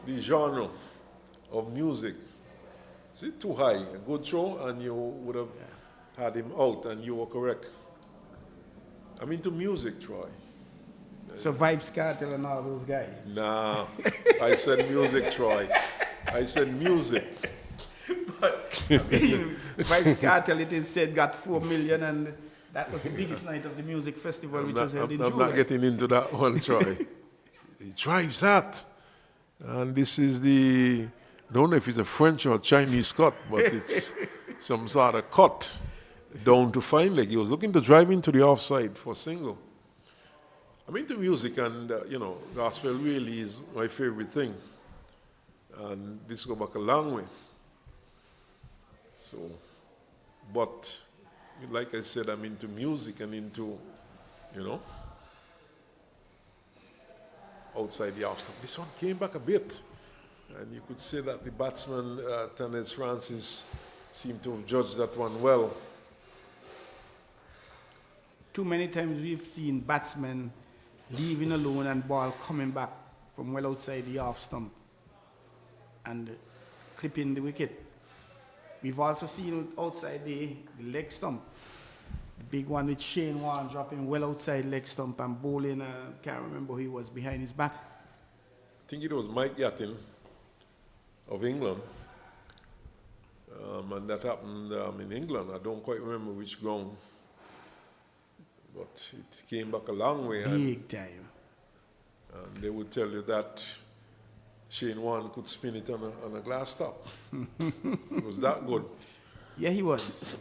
Speaker 4: the genre of music. Is it too high? A good throw, and you would have had him out, and you were correct. I'm into music, Troy.
Speaker 2: So Vibes Cartel and all those guys.
Speaker 4: Nah, I said music, Troy. I said music.
Speaker 2: But I mean, Vibes Cartel, it is said, got 4 million, and that was the biggest night of the music festival, which was held in June.
Speaker 4: I'm not getting into that one, Troy. He drives that. And this is the, I don't know if it's a French or Chinese cut, but it's some sort of cut down to fine leg. He was looking to drive into the offside for single. I'm into music, and gospel really is my favorite thing. And this go back a long way. So, but like I said, I'm into music and into, outside the off stump. This one came back a bit. And you could say that the batsman, Tanez Francis, seemed to have judged that one well.
Speaker 2: Too many times we've seen batsmen leaving alone and ball coming back from well outside the off stump and clipping the wicket. We've also seen outside the leg stump, the big one with Shane Warne dropping well outside leg stump and bowling, can't remember who he was behind his back.
Speaker 4: I think it was Mike Gattin of England, and that happened in England. I don't quite remember which ground, but it came back a long way.
Speaker 2: Big time.
Speaker 4: And they would tell you that Shane Warne could spin it on a glass top. It was that good.
Speaker 2: Yeah, he was.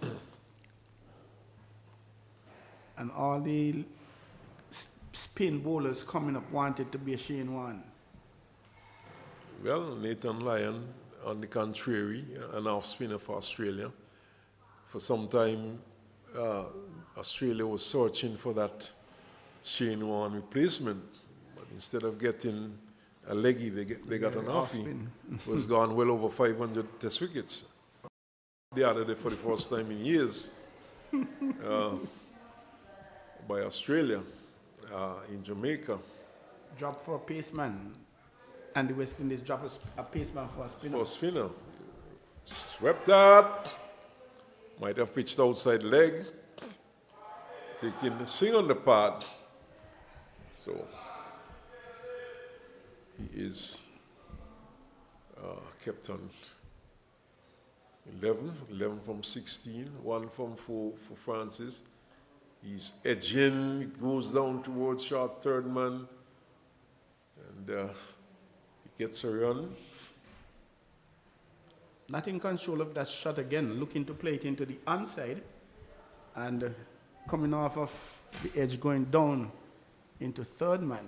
Speaker 2: And all the spin bowlers coming up wanted to be a Shane Warne.
Speaker 4: Well, Nathan Lyon, on the contrary, an off spinner for Australia. For some time, Australia was searching for that Shane Warne replacement, but instead of getting a leggy, they got an offie. Was gone well over 500 test wickets. The other day for the first time in years by Australia in Jamaica.
Speaker 2: Drop for a paceman. And the West Indies drop a paceman for a spinner.
Speaker 4: For a spinner. Swept that. Might have pitched outside leg. Taking the swing on the pad. So he is kept on 11 from 16, 1 from 4 for Francis. He's edging, goes down towards short third man, and he gets a run.
Speaker 2: Not in control of that shot again, looking to play it into the onside, and coming off of the edge, going down into third man.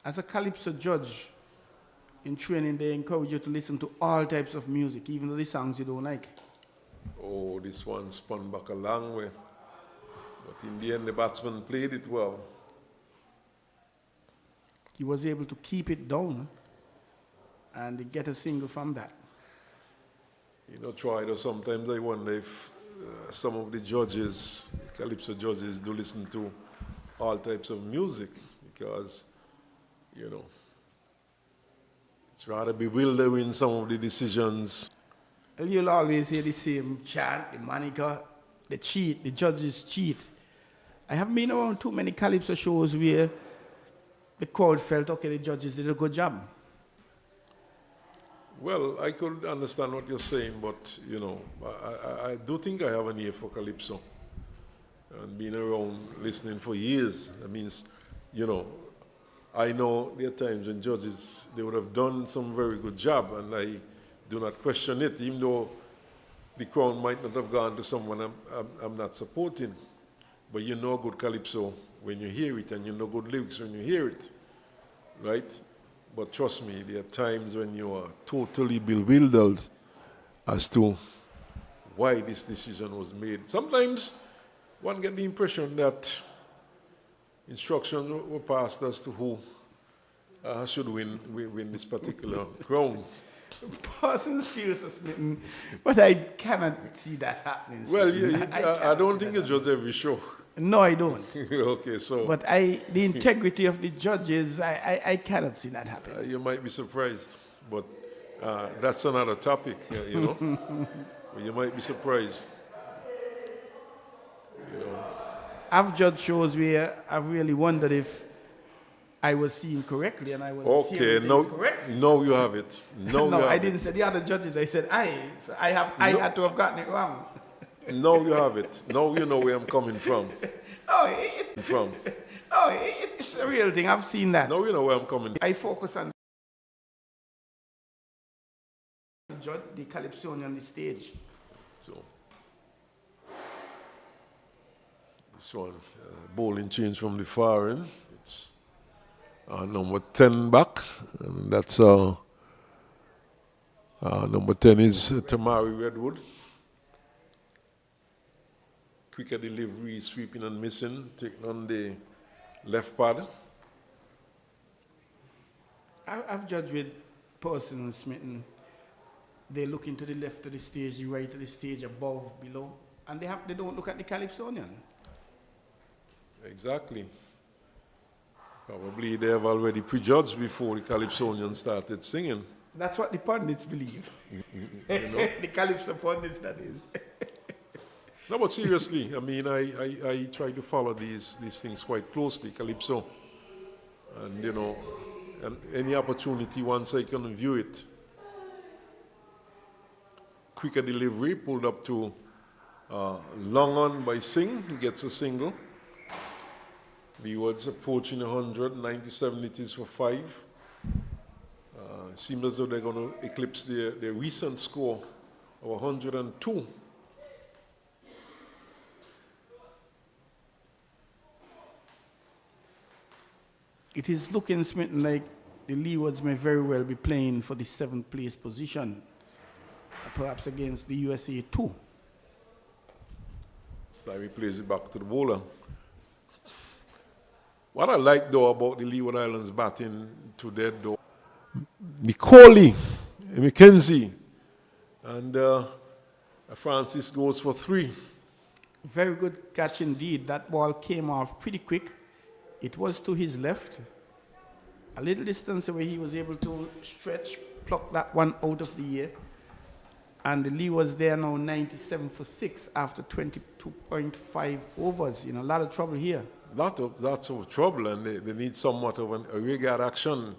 Speaker 2: As a calypso judge in training, they encourage you to listen to all types of music, even though the songs you don't like.
Speaker 4: Oh, this one spun back a long way. But in the end, the batsman played it well.
Speaker 2: He was able to keep it down and get a single from that.
Speaker 4: Troy, sometimes I wonder if some of the judges, calypso judges, do listen to all types of music, because it's rather bewildering, some of the decisions.
Speaker 2: You'll always hear the same chant, the moniker, the cheat, the judges cheat. I haven't been around too many calypso shows where the crowd felt, okay, the judges did a good job.
Speaker 4: Well, I could understand what you're saying, but, I do think I have an ear for calypso. And being around, listening for years, that means, I know there are times when judges, they would have done some very good job, and I do not question it, even though the crown might not have gone to someone I'm not supporting. But you know good calypso when you hear it, and you know good lyrics when you hear it, right? But trust me, there are times when you are totally bewildered as to why this decision was made. Sometimes one gets the impression that instructions were passed as to who should win this particular crown.
Speaker 2: Persons feel so smitten, but I cannot see that happening.
Speaker 4: Well, I don't think you judge every show.
Speaker 2: No, I don't.
Speaker 4: Okay, so.
Speaker 2: But the integrity of the judges, I cannot see that happen.
Speaker 4: You might be surprised, but that's another topic, You might be surprised.
Speaker 2: I've judged shows where I've really wondered if I was seeing correctly and I was seeing things correctly.
Speaker 4: No, you have it. No,
Speaker 2: No,
Speaker 4: you
Speaker 2: I
Speaker 4: have
Speaker 2: didn't
Speaker 4: it.
Speaker 2: say the other judges. I said So I had to have gotten it wrong.
Speaker 4: No, you have it. No, you know where I'm coming from.
Speaker 2: No, it's a real thing. I've seen that.
Speaker 4: No, you know where I'm coming from.
Speaker 2: I focus on the Calypsonian on the stage.
Speaker 4: So, this one, bowling change from the far end. It's number 10 back, and that's number 10 is Tamari Redwood. Quicker delivery, sweeping and missing, taking on the left pad.
Speaker 2: I've judged with Person and Smitten. They look into the left of the stage, the right of the stage, above, below, and they don't look at the Calypsonian.
Speaker 4: Exactly. Probably they have already prejudged before the Calypsonian started singing.
Speaker 2: That's what the pundits believe.
Speaker 4: You know?
Speaker 2: The Calypso pundits, that is.
Speaker 4: No, but seriously, I mean, I try to follow these things quite closely, Calypso. And, you know, and any opportunity once I can view it. Quicker delivery, pulled up to long on by Singh. He gets a single. Leewards approaching 100, 97 it is for 5. Seems as though they're going to eclipse their recent score of 102.
Speaker 2: It is looking, Smitten, like the Leewards may very well be playing for the 7th place position, perhaps against the USA 2.
Speaker 4: Stevie plays it back to the bowler. What I like, though, about the Leeward Islands batting today, though, Nicoli, McKenzie, and Francis goes for 3.
Speaker 2: Very good catch indeed. That ball came off pretty quick. It was to his left. A little distance away, he was able to stretch, pluck that one out of the air. And the Lee was there now 97 for 6 after 22.5 overs. You know, a lot of trouble here.
Speaker 4: Lots of trouble, and they need somewhat of a regard action.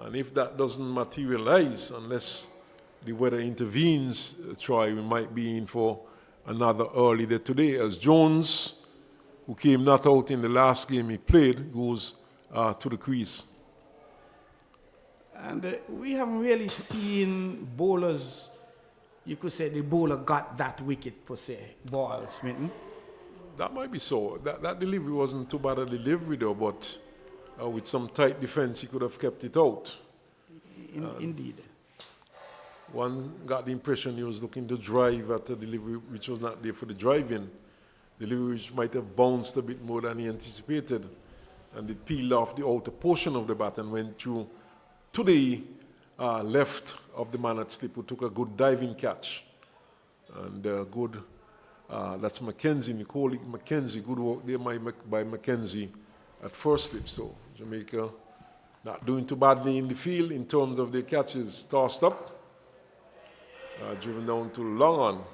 Speaker 4: And if that doesn't materialize, unless the weather intervenes, Troy, we might be in for another early day today, as Jones, who came not out in the last game he played, goes to the crease.
Speaker 2: And we haven't really seen bowlers, you could say the bowler got that wicket per se, ball, Smitten.
Speaker 4: That might be so. That delivery wasn't too bad a delivery, though, but with some tight defense, he could have kept it out.
Speaker 2: Indeed.
Speaker 4: One got the impression he was looking to drive at a delivery which was not there for the driving. Delivery which might have bounced a bit more than he anticipated. And it peeled off the outer portion of the bat and went through to the left of the man at slip, who took a good diving catch. And that's Mackenzie, Nicole Mackenzie. Good work there by Mackenzie at first slip. So Jamaica not doing too badly in the field in terms of their catches. Tossed up, driven down to long on.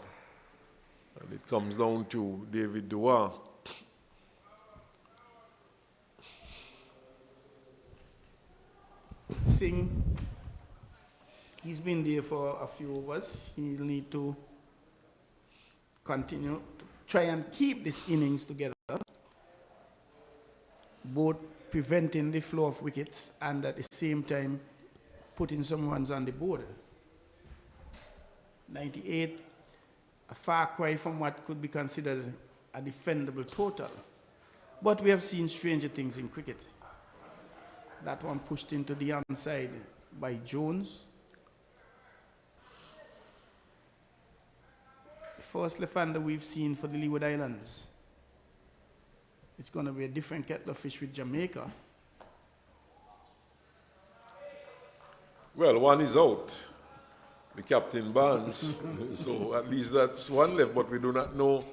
Speaker 4: And it comes down to David Dewar.
Speaker 2: Singh, he's been there for a few overs. He'll need to continue to try and keep this innings together, both preventing the flow of wickets and at the same time putting some runs on the board. 98, a far cry from what could be considered a defendable total. But we have seen stranger things in cricket. That one pushed into the onside by Jones. The first left-hander we've seen for the Leeward Islands. It's going to be a different kettle of fish with Jamaica.
Speaker 4: Well, one is out, the captain Barnes. So at least that's one left, but we do not know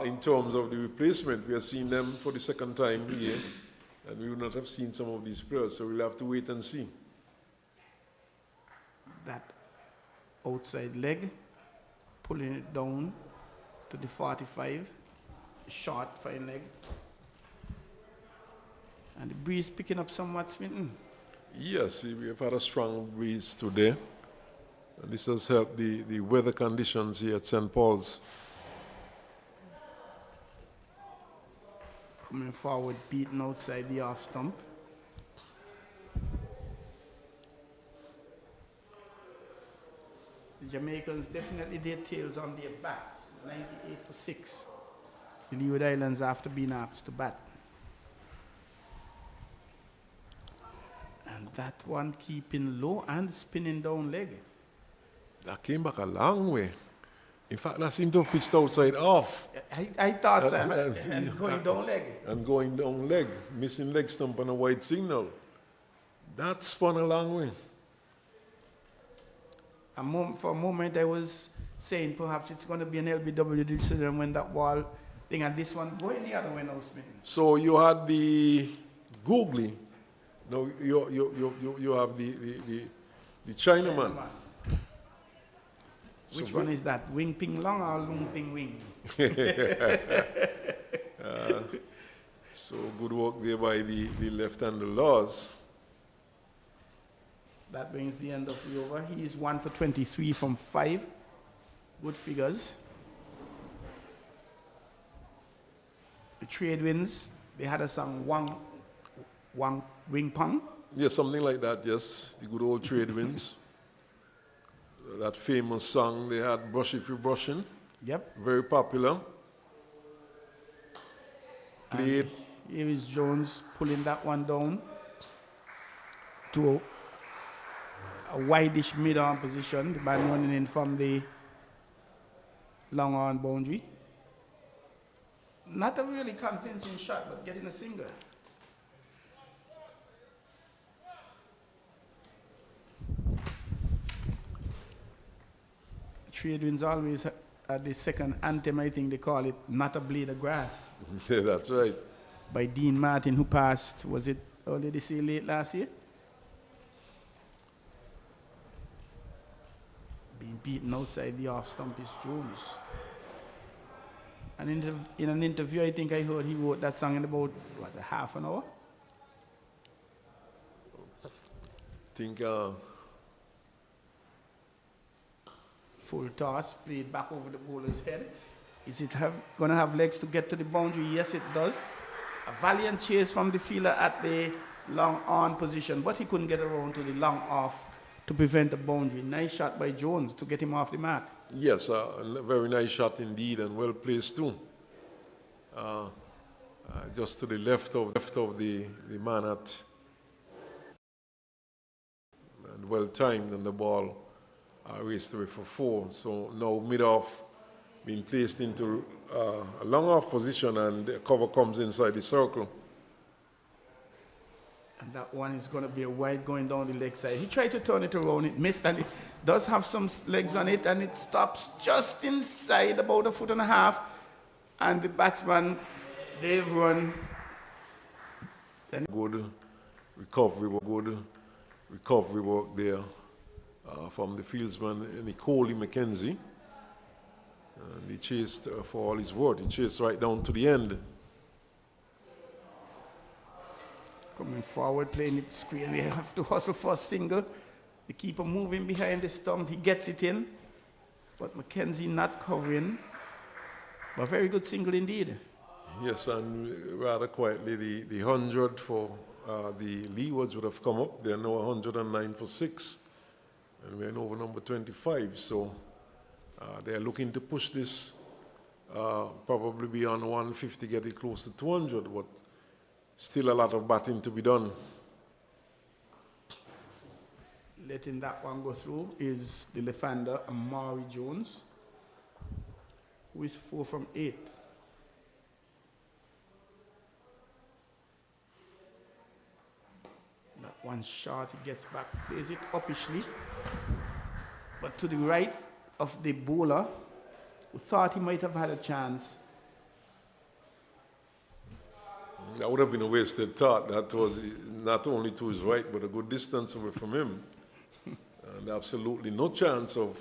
Speaker 4: in terms of the replacement. We are seeing them for the second time here, and we would not have seen some of these players, so we'll have to wait and see.
Speaker 2: That outside leg, pulling it down to the 45. short fine leg. And the breeze picking up somewhat, Smitten.
Speaker 4: Yes, we've had a strong breeze today. And this has helped the weather conditions here at St. Paul's.
Speaker 2: Coming forward, beaten outside the off stump. The Jamaicans definitely their tails on their backs. 98 for 6. The Leeward Islands after being asked to bat. And that one keeping low and spinning down leg.
Speaker 4: That came back a long way. In fact, that seemed to have pitched outside off.
Speaker 2: I thought so. And going down leg.
Speaker 4: And going down leg, missing leg stump and a wide signal. That spun a long way.
Speaker 2: For a moment, I was saying perhaps it's going to be an LBW decision when that wall thing and this one going the other way now, Smith.
Speaker 4: So you had the googly. No, you have the Chinaman.
Speaker 2: Which one is that? Wing Ping Long or Lung Ping Wing?
Speaker 4: So good work there by the left-hander Laws.
Speaker 2: That brings the end of the over. He is 1 for 23 from 5. Good figures. The trade wins. They had a song Wang Wing Pong.
Speaker 4: Yeah, something like that, yes. The good old trade winds. That famous song they had, Brush If You're Brushing.
Speaker 2: Yep.
Speaker 4: Very popular. Played.
Speaker 2: Here is Jones pulling that one down to a wide-ish mid-arm position. The man running in from the long on boundary. Not a really convincing shot, but getting a single. Trade winds always at the second anthem, I think they call it Not a Blade of Grass.
Speaker 4: Yeah, that's right.
Speaker 2: By Dean Martin, who passed, was it early this year, late last year? Being beaten outside the off stump is Jones. And in an interview, I think I heard he wrote that song in about, what, a half an hour?
Speaker 4: I think
Speaker 2: full toss, played back over the bowler's head. Is it going to have legs to get to the boundary? Yes, it does. A valiant chase from the fielder at the long on position, but he couldn't get around to the long off to prevent the boundary. Nice shot by Jones to get him off the mark.
Speaker 4: yes, a very nice shot indeed and well placed too. Just to the left of the man at, and well timed, and the ball raced away for 4. So now mid-off being placed into a long off position, and the cover comes inside the circle.
Speaker 2: And that one is going to be a wide going down the leg side. He tried to turn it around, it missed, and it does have some legs on it, and it stops just inside about 1.5 feet. And the batsman, they've run.
Speaker 4: Good recovery work there from the fieldsman Nicole McKenzie. And he chased for all his worth. He chased right down to the end.
Speaker 2: Coming forward, playing it screen. We have to hustle for a single. The keeper moving behind the stump. He gets it in. But McKenzie not covering. But very good single indeed.
Speaker 4: Yes, and rather quietly, the 100 for the Leewards would have come up. They're now 109 for 6. And we're in over number 25. So they're looking to push this probably beyond 150, get it close to 200. But still a lot of batting to be done.
Speaker 2: Letting that one go through is the left-hander, Amari Jones, who is 4 from 8. That one shot, he gets back, plays it uppishly, but to the right of the bowler, who thought he might have had a chance.
Speaker 4: That would have been a wasted thought. That was not only to his right, but a good distance away from him. And absolutely no chance of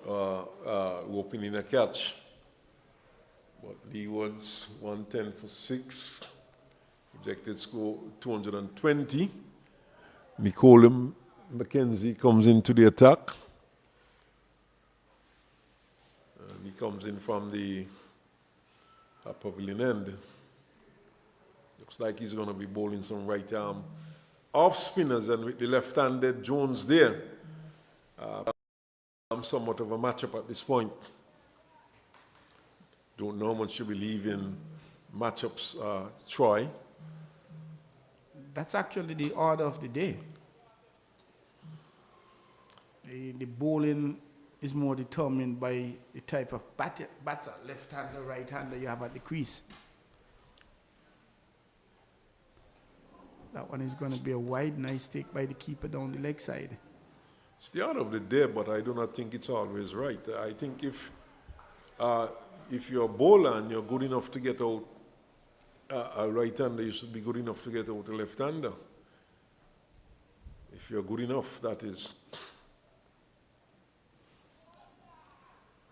Speaker 4: roping in a catch. But Leewards 110 for 6. Projected score 220. Nicola McKenzie comes into the attack. And he comes in from the pavilion end. Looks like he's going to be bowling some right arm off spinners, and with the left-handed Jones there, somewhat of a matchup at this point. Don't know how much you believe in matchups, Troy.
Speaker 2: That's actually the order of the day. The bowling is more determined by the type of batter, left-hander, right-hander you have at the crease. That one is going to be a wide, nice take by the keeper down the leg side.
Speaker 4: It's the order of the day, but I do not think it's always right. I think if you're a bowler and you're good enough to get out a right-hander, you should be good enough to get out a left-hander. If you're good enough, that is.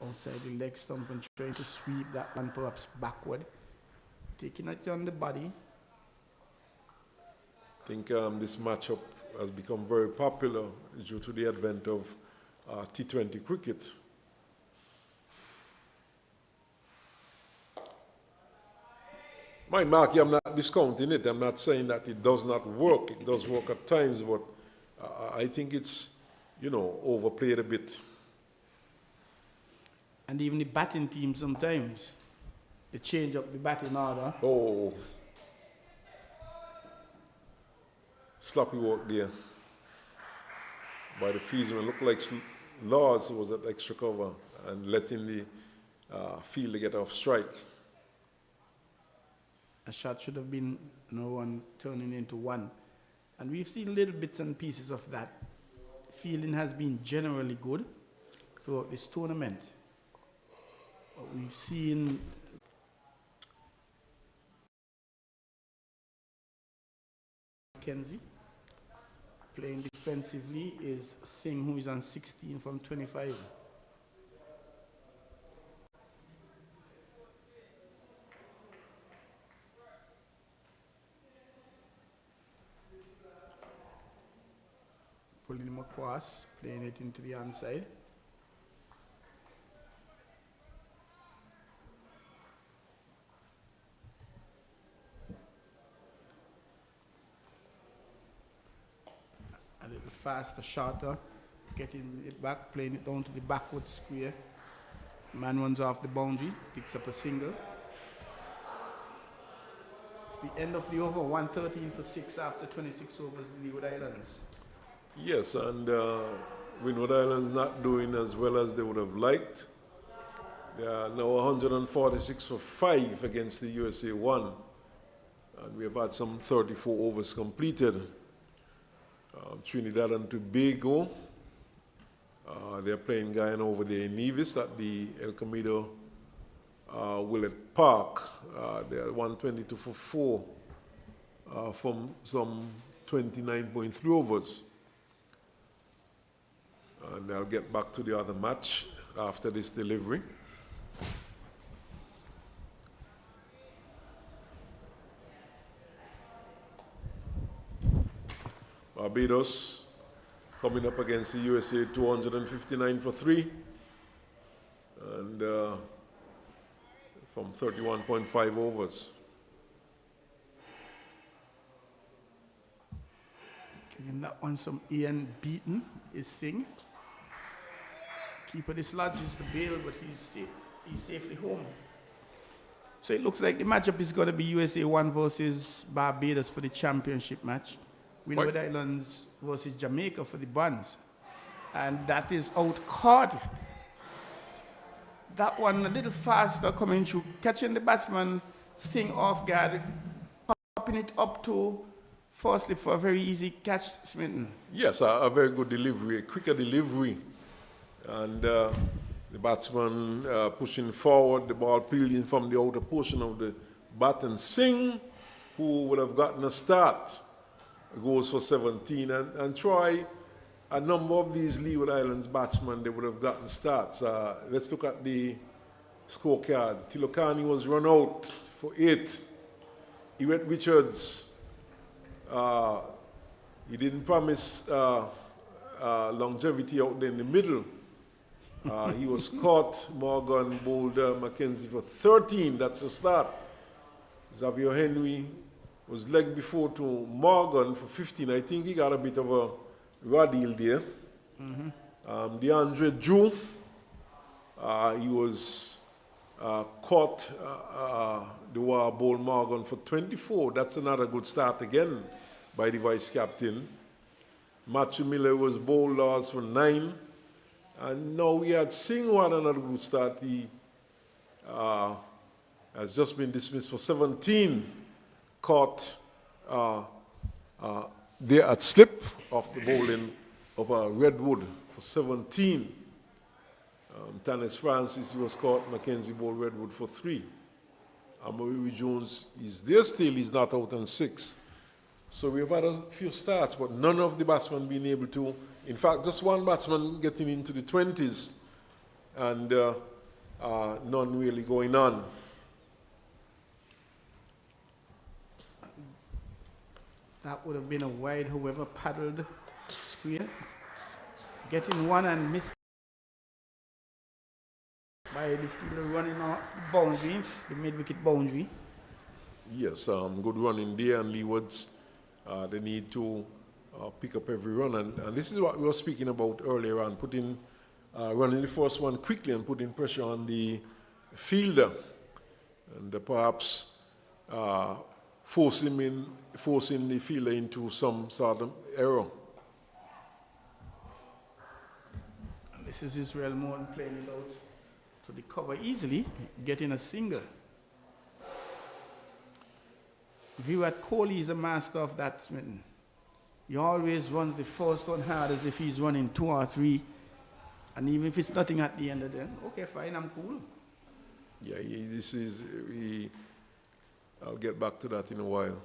Speaker 2: Outside the leg stump and trying to sweep that one perhaps backward. Taking it on the body.
Speaker 4: I think this matchup has become very popular due to the advent of T20 cricket. Mind, Marky, I'm not discounting it. I'm not saying that it does not work. It does work at times, but I think it's, overplayed a bit.
Speaker 2: And even the batting team sometimes, they change up the batting order.
Speaker 4: Oh. Sloppy work there by the fieldsman. Looked like Laws was at extra cover and letting the fielder get off strike.
Speaker 2: A shot should have been no one turning into one. And we've seen little bits and pieces of that. Fielding has been generally good throughout this tournament. We've seen McKenzie playing defensively is Singh, who is on 16 from 25. Pulling him across, playing it into the onside. A little faster, shorter, getting it back, playing it down to the backward square. Man runs off the boundary, picks up a single. It's the end of the over, 113 for 6 after 26 overs, Leeward Islands.
Speaker 4: Yes, and Windward Islands not doing as well as they would have liked. They are now 146 for 5 against the USA 1. And we have had some 34 overs completed. Trinidad and Tobago, they're playing Guyana over there in Nevis at the El Camino Willett Park. They're 122 for 4 from some 29.3 overs. And I'll get back to the other match after this delivery. Barbados coming up against the USA 259 for 3. And from 31.5 overs.
Speaker 2: Giving that one some Ian Beaton is Singh. Keeper dislodges the bail, but he's safely home. So it looks like the matchup is going to be USA 1 versus Barbados for the championship match. Windward Islands versus Jamaica for the bronze. And that is out caught. That one a little faster coming through, catching the batsman, Singh off guard, popping it up to firstly for a very easy catch, Smitten.
Speaker 4: Yes, a very good delivery, a quicker delivery. And the batsman pushing forward, the ball peeling from the outer portion of the bat, and Singh, who would have gotten a start, goes for 17. And Troy, a number of these Leeward Islands batsmen, they would have gotten starts. Let's look at the scorecard. Tilokani was run out for 8. Ewet Richards, he didn't promise longevity out there in the middle. He was caught. Morgan bowled Mackenzie for 13. That's the start. Xavier Henry was leg before to Morgan for 15. I think he got a bit of a radial there. DeAndre Drew, he was caught. The war bowl Morgan for 24. That's another good start again by the vice captain. Matthew Miller was bowled last for 9. And now we had Singh had another good start. He has just been dismissed for 17. Caught there at slip of the bowling of Redwood for 17. Tanis Francis, he was caught. Mackenzie bowled Redwood for 3. Amory Jones is there still. He's not out on 6. So we've had a few starts, but none of the batsmen being able to. In fact, just one batsman getting into the 20s, and none really going on.
Speaker 2: That would have been a wide, whoever paddled square. Getting one and missed by the fielder running off the boundary, the mid-wicket boundary.
Speaker 4: Yes, good running there, and Leewards, they need to pick up every run. And this is what we were speaking about earlier on, running the first one quickly and putting pressure on the fielder. And perhaps forcing the fielder into some sort of error.
Speaker 2: This is Israel Morton playing it out to the cover easily, getting a single. Virat Kohli is a master of that, Smitten. He always runs the first one hard as if he's running 2 or 3. And even if it's nothing at the end of them, okay, fine, I'm cool.
Speaker 4: Yeah, I'll get back to that in a while.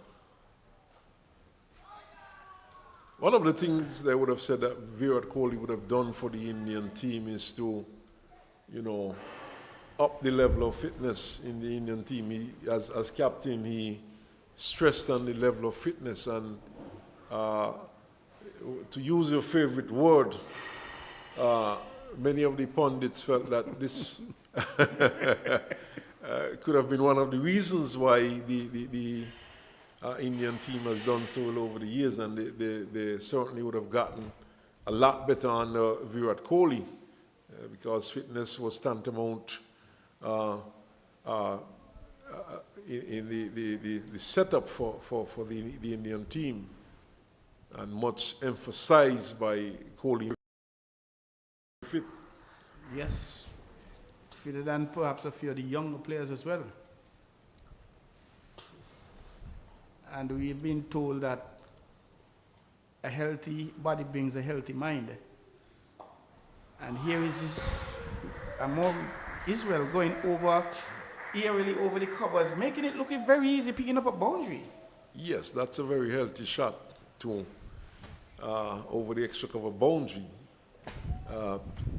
Speaker 4: One of the things they would have said that Virat Kohli would have done for the Indian team is to, up the level of fitness in the Indian team. He, as captain, he stressed on the level of fitness, and to use your favorite word, many of the pundits felt that this could have been one of the reasons why the Indian team has done so well over the years, and they certainly would have gotten a lot better under Virat Kohli because fitness was tantamount in the setup for the Indian team, and much emphasized by Kohli. Fit.
Speaker 2: Yes, fitter than perhaps a few of the younger players as well. And we've been told that a healthy body brings a healthy mind. And here is Israel going eerily over the covers, making it look very easy, picking up a boundary.
Speaker 4: Yes, that's a very healthy shot to over the extra cover boundary.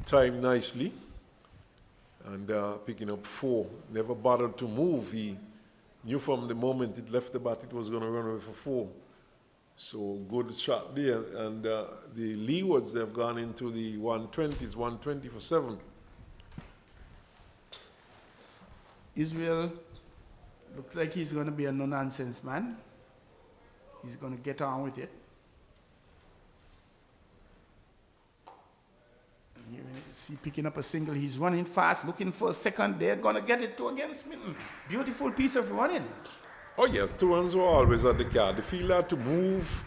Speaker 4: Timed nicely and picking up 4. Never bothered to move. He knew from the moment it left the bat it was going to run away for 4. So good shot there. And the Leewards, they've gone into the 120s, 120 for 7.
Speaker 2: Israel looks like he's going to be a no-nonsense man. He's going to get on with it. And here you see picking up a single. He's running fast, looking for a second. They're going to get it to against Smitten. Beautiful piece of running.
Speaker 4: Oh yes, 2 runs were always at the card. The fielder had to move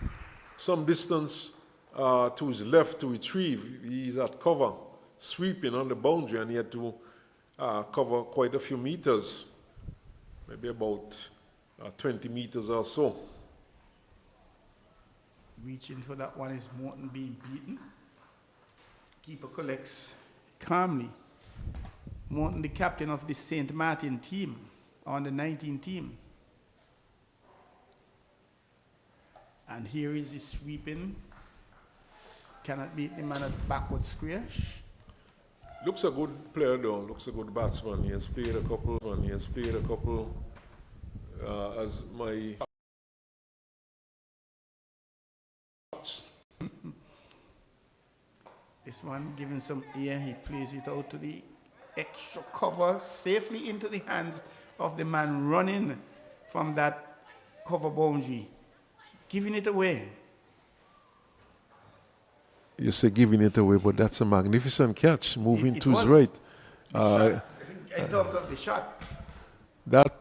Speaker 4: some distance to his left to retrieve. He's at cover, sweeping on the boundary, and he had to cover quite a few meters, maybe about 20 meters or so.
Speaker 2: Reaching for that one is Morton being beaten. Keeper collects calmly. Morton, the captain of the St. Martin team, on the 19 team. And here is his sweeping. Cannot beat the man at backward square.
Speaker 4: Looks a good player though. Looks a good batsman. He has played a couple. As my.
Speaker 2: This one giving some air, he plays it out to the extra cover, safely into the hands of the man running from that cover boundary, giving it away.
Speaker 4: You say giving it away, but that's a magnificent catch, moving to his
Speaker 2: was.
Speaker 4: right.
Speaker 2: In terms of the shot,
Speaker 4: That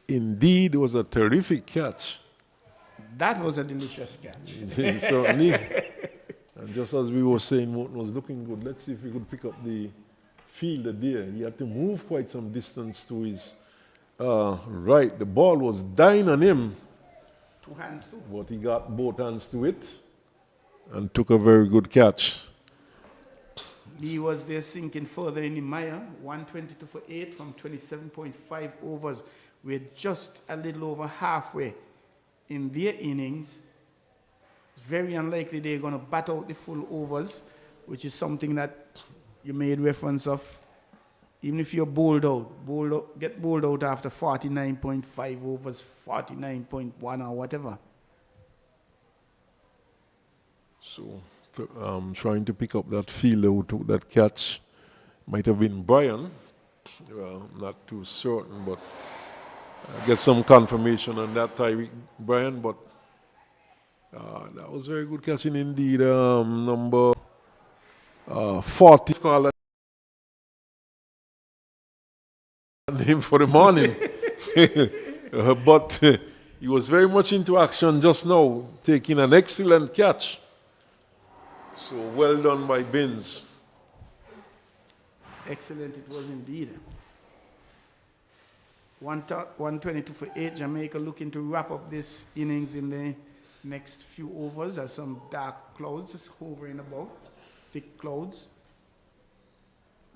Speaker 4: indeed was a terrific catch.
Speaker 2: that was a delicious catch.
Speaker 4: Certainly. And just as we were saying, Morton was looking good. Let's see if we could pick up the fielder there. He had to move quite some distance to his right. The ball was dying on him.
Speaker 2: 2 hands too.
Speaker 4: But he got both hands to it and took a very good catch.
Speaker 2: He was there sinking further in the mire, 122 for 8 from 27.5 overs. We're just a little over halfway in their innings. It's very unlikely they're going to bat out the full overs, which is something that you made reference of. Even if you're get bowled out after 49.5 overs, 49.1 or whatever.
Speaker 4: So, trying to pick up that fielder who took that catch might have been Brian. I'm not too certain, but I get some confirmation on that, Tyreek Brian. But that was very good catching indeed. Number 40. Call that name for the morning. But he was very much into action just now, taking an excellent catch. So well done by Binns.
Speaker 2: Excellent it was indeed. 122 for 8. Jamaica looking to wrap up this innings in the next few overs as some dark clouds hovering above, thick clouds.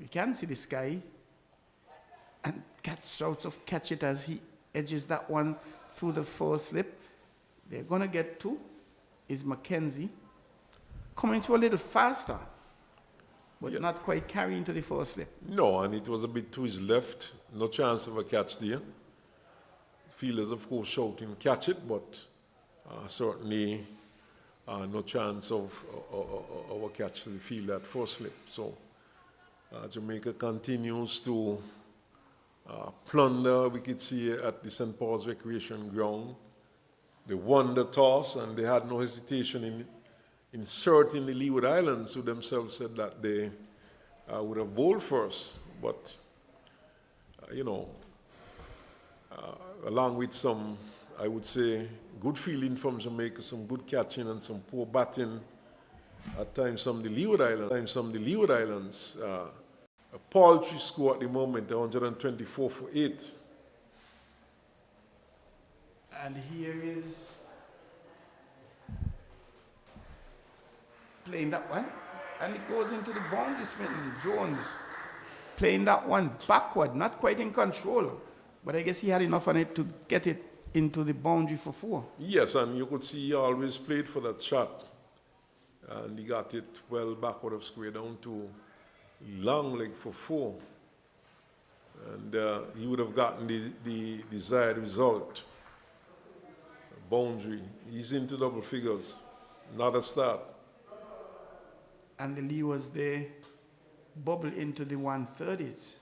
Speaker 2: We can see the sky. And Cat shouts of catch it as he edges that one through the first slip. They're going to get 2. Is Mackenzie. Coming to a little faster, but not quite carrying to the first slip.
Speaker 4: No, and it was a bit to his left. No chance of a catch there. Fielders, of course, shouting catch it, but certainly no chance of a catch to the field at first slip. So Jamaica continues to plunder wickets here at the St. Paul's Recreation Ground. They won the toss and they had no hesitation in inserting the Leeward Islands, who themselves said that they would have bowled first. But, along with some, I would say, good feeling from Jamaica, some good catching and some poor batting, at times from the Leeward Islands, a paltry score at the moment, 124 for 8.
Speaker 2: And here is playing that one, and it goes into the boundary, Smitten. Jones playing that one backward, not quite in control, but I guess he had enough on it to get it into the boundary for 4.
Speaker 4: Yes, and you could see he always played for that shot, and he got it well backward of square down to long leg for 4, and he would have gotten the desired result. Boundary. He's into double figures. Not a start.
Speaker 2: And the Leewards there bubble into the 130s.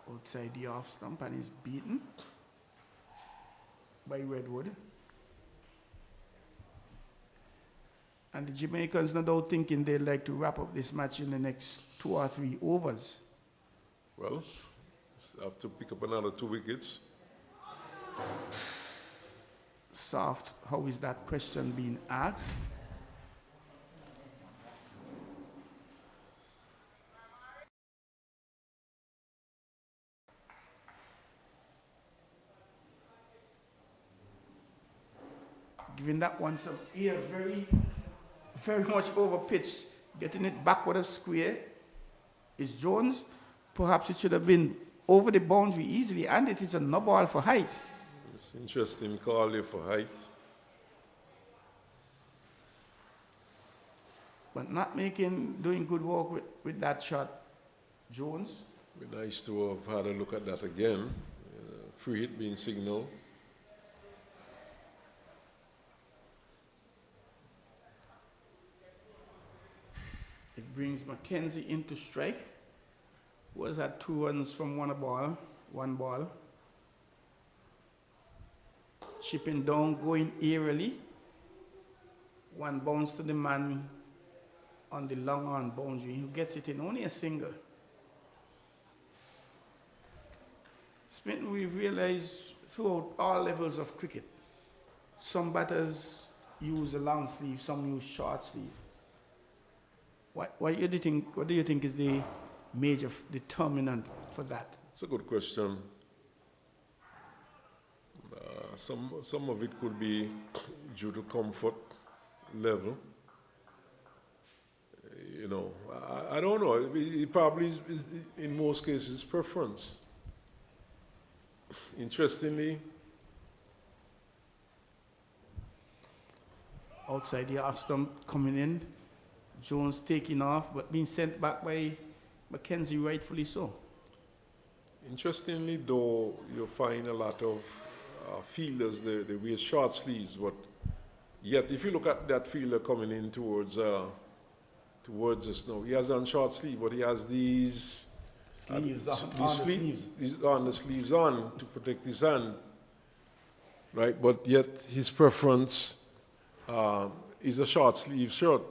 Speaker 2: Outside the off stump, and he's beaten by Redwood. And the Jamaicans no doubt thinking they'd like to wrap up this match in the next 2 or 3 overs.
Speaker 4: Well, have to pick up another 2 wickets.
Speaker 2: Soft, how is that question being asked? Giving that one some air, very much over pitch, getting it backward of square is Jones. Perhaps it should have been over the boundary easily, and it is a no ball for height.
Speaker 4: It's interesting call here for height.
Speaker 2: but not doing good work with that shot, Jones.
Speaker 4: Be nice to have had a look at that again. Free hit being signaled.
Speaker 2: It brings McKenzie into strike. Was at 2 runs from one ball. Chipping down, going aerially. One bounce to the man on the long on boundary, who gets it in only a single. Smith, we've realized throughout all levels of cricket, some batters use a long sleeve, some use short sleeve. What do you think is the major determinant for that?
Speaker 4: It's a good question. Some of it could be due to comfort level. You know, I don't know. It probably is in most cases preference. Interestingly,
Speaker 2: outside the off stump coming in, Jones taking off, but being sent back by McKenzie, rightfully so.
Speaker 4: Interestingly, though, you find a lot of fielders, they wear short sleeves, but yet if you look at that fielder coming in towards us now, he has on short sleeve, but he has these
Speaker 2: Sleeves
Speaker 4: on the sleeves on to protect his hand, right? But yet his preference is a short sleeve shirt.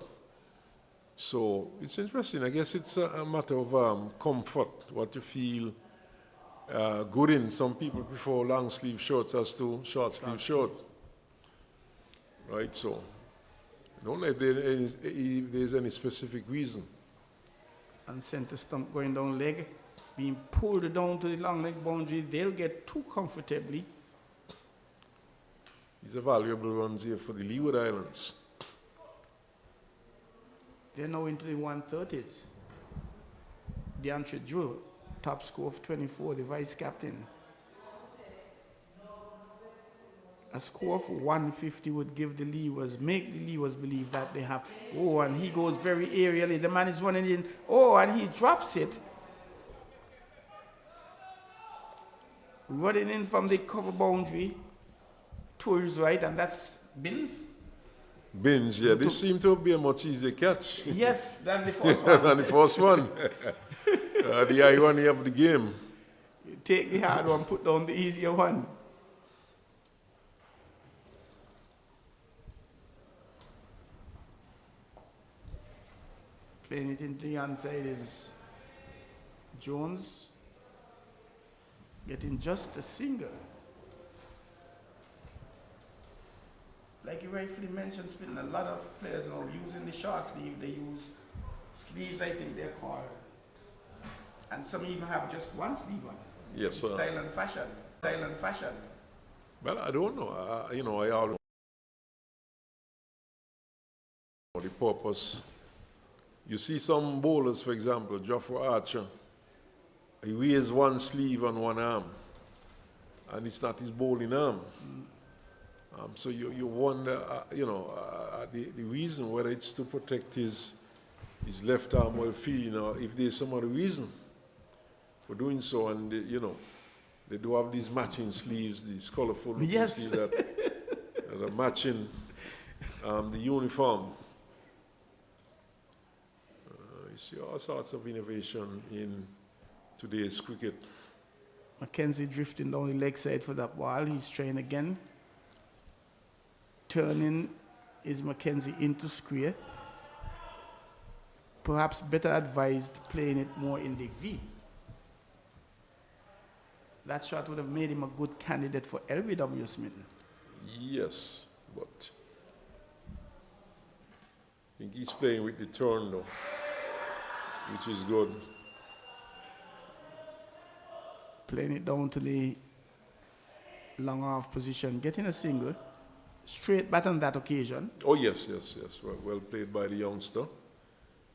Speaker 4: So it's interesting. I guess it's a matter of comfort, what you feel good in. Some people prefer long sleeve shirts as to short sleeve shirt, right? So I don't know if there's any specific reason.
Speaker 2: And center stump going down leg, being pulled down to the long leg boundary, they'll get too comfortably.
Speaker 4: These are valuable runs here for the Leeward Islands.
Speaker 2: They're now into the 130s. DeAndre Drew, top score of 24, the vice captain. A score of 150 would give the Leewards, make the Leewards believe that they have, and he goes very aerially, the man is running in, and he drops it. Running in from the cover boundary to his right, and that's Binns.
Speaker 4: Binns, yeah, this seemed to be a much easier catch.
Speaker 2: Yes, than the first one.
Speaker 4: Than the first one. The irony of the game.
Speaker 2: You take the hard one, put down the easier one. Playing it into the onside is Jones, getting just a single. Like you rightfully mentioned, Spin, a lot of players now using the short sleeve, they use sleeves, I think they're called. And some even have just one sleeve on.
Speaker 4: Yes, sir.
Speaker 2: Style and fashion.
Speaker 4: Well, I don't know. I always know the purpose. You see some bowlers, for example, Geoffrey Archer, he wears one sleeve on one arm, and it's not his bowling arm. So you wonder, the reason, whether it's to protect his left arm while fielding, or if there's some other reason for doing so. And, they do have these matching sleeves, these colorful sleeves that are matching the uniform. You see all sorts of innovation in today's cricket.
Speaker 2: McKenzie drifting down the leg side for that ball. He's trying again. Turning is McKenzie into square. Perhaps better advised playing it more in the V. That shot would have made him a good candidate for LBW Smith.
Speaker 4: Yes, but I think he's playing with the turn though, which is good.
Speaker 2: Playing it down to the long off position, getting a single. Straight bat on that occasion.
Speaker 4: Oh, yes. Well played by the youngster.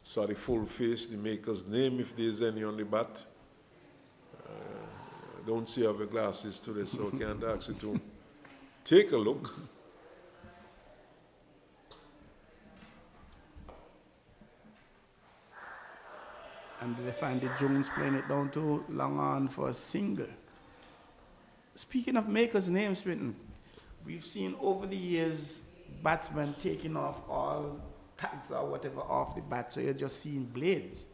Speaker 4: Saw the full face, the maker's name, if there's any on the bat. I don't see over glasses today, so I can't ask you to take a look.
Speaker 2: And they find the Jones playing it down to long on for a single. Speaking of makers' names, Swinton, we've seen over the years batsmen taking off all tags or whatever off the bat, so you're just seeing blades.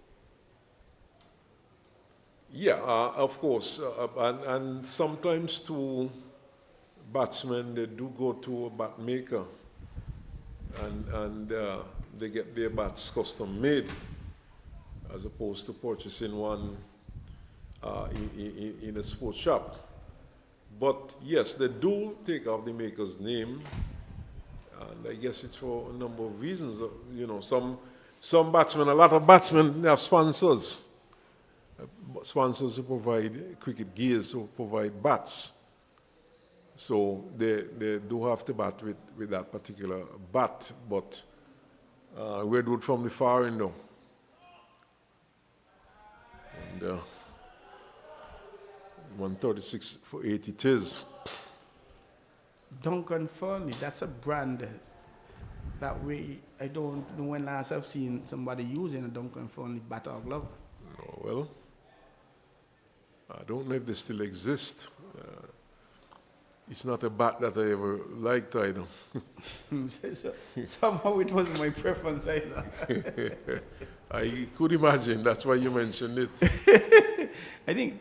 Speaker 4: Yeah, of course. And sometimes too, batsmen, they do go to a bat maker and they get their bats custom made as opposed to purchasing one in a sports shop. But yes, they do take off the maker's name, and I guess it's for a number of reasons. You know, some batsmen, a lot of batsmen have sponsors. Sponsors who provide cricket gears, who provide bats. So they do have to bat with that particular bat, but Redwood from the far end though. And 136 for 8 it is.
Speaker 2: Duncan Fernley, that's a brand that I don't know when last I've seen somebody using a Duncan Fernley bat or glove.
Speaker 4: Oh, well, I don't know if they still exist. It's not a bat that I ever liked either.
Speaker 2: Somehow it wasn't my preference either.
Speaker 4: I could imagine, that's why you mentioned it.
Speaker 2: I think,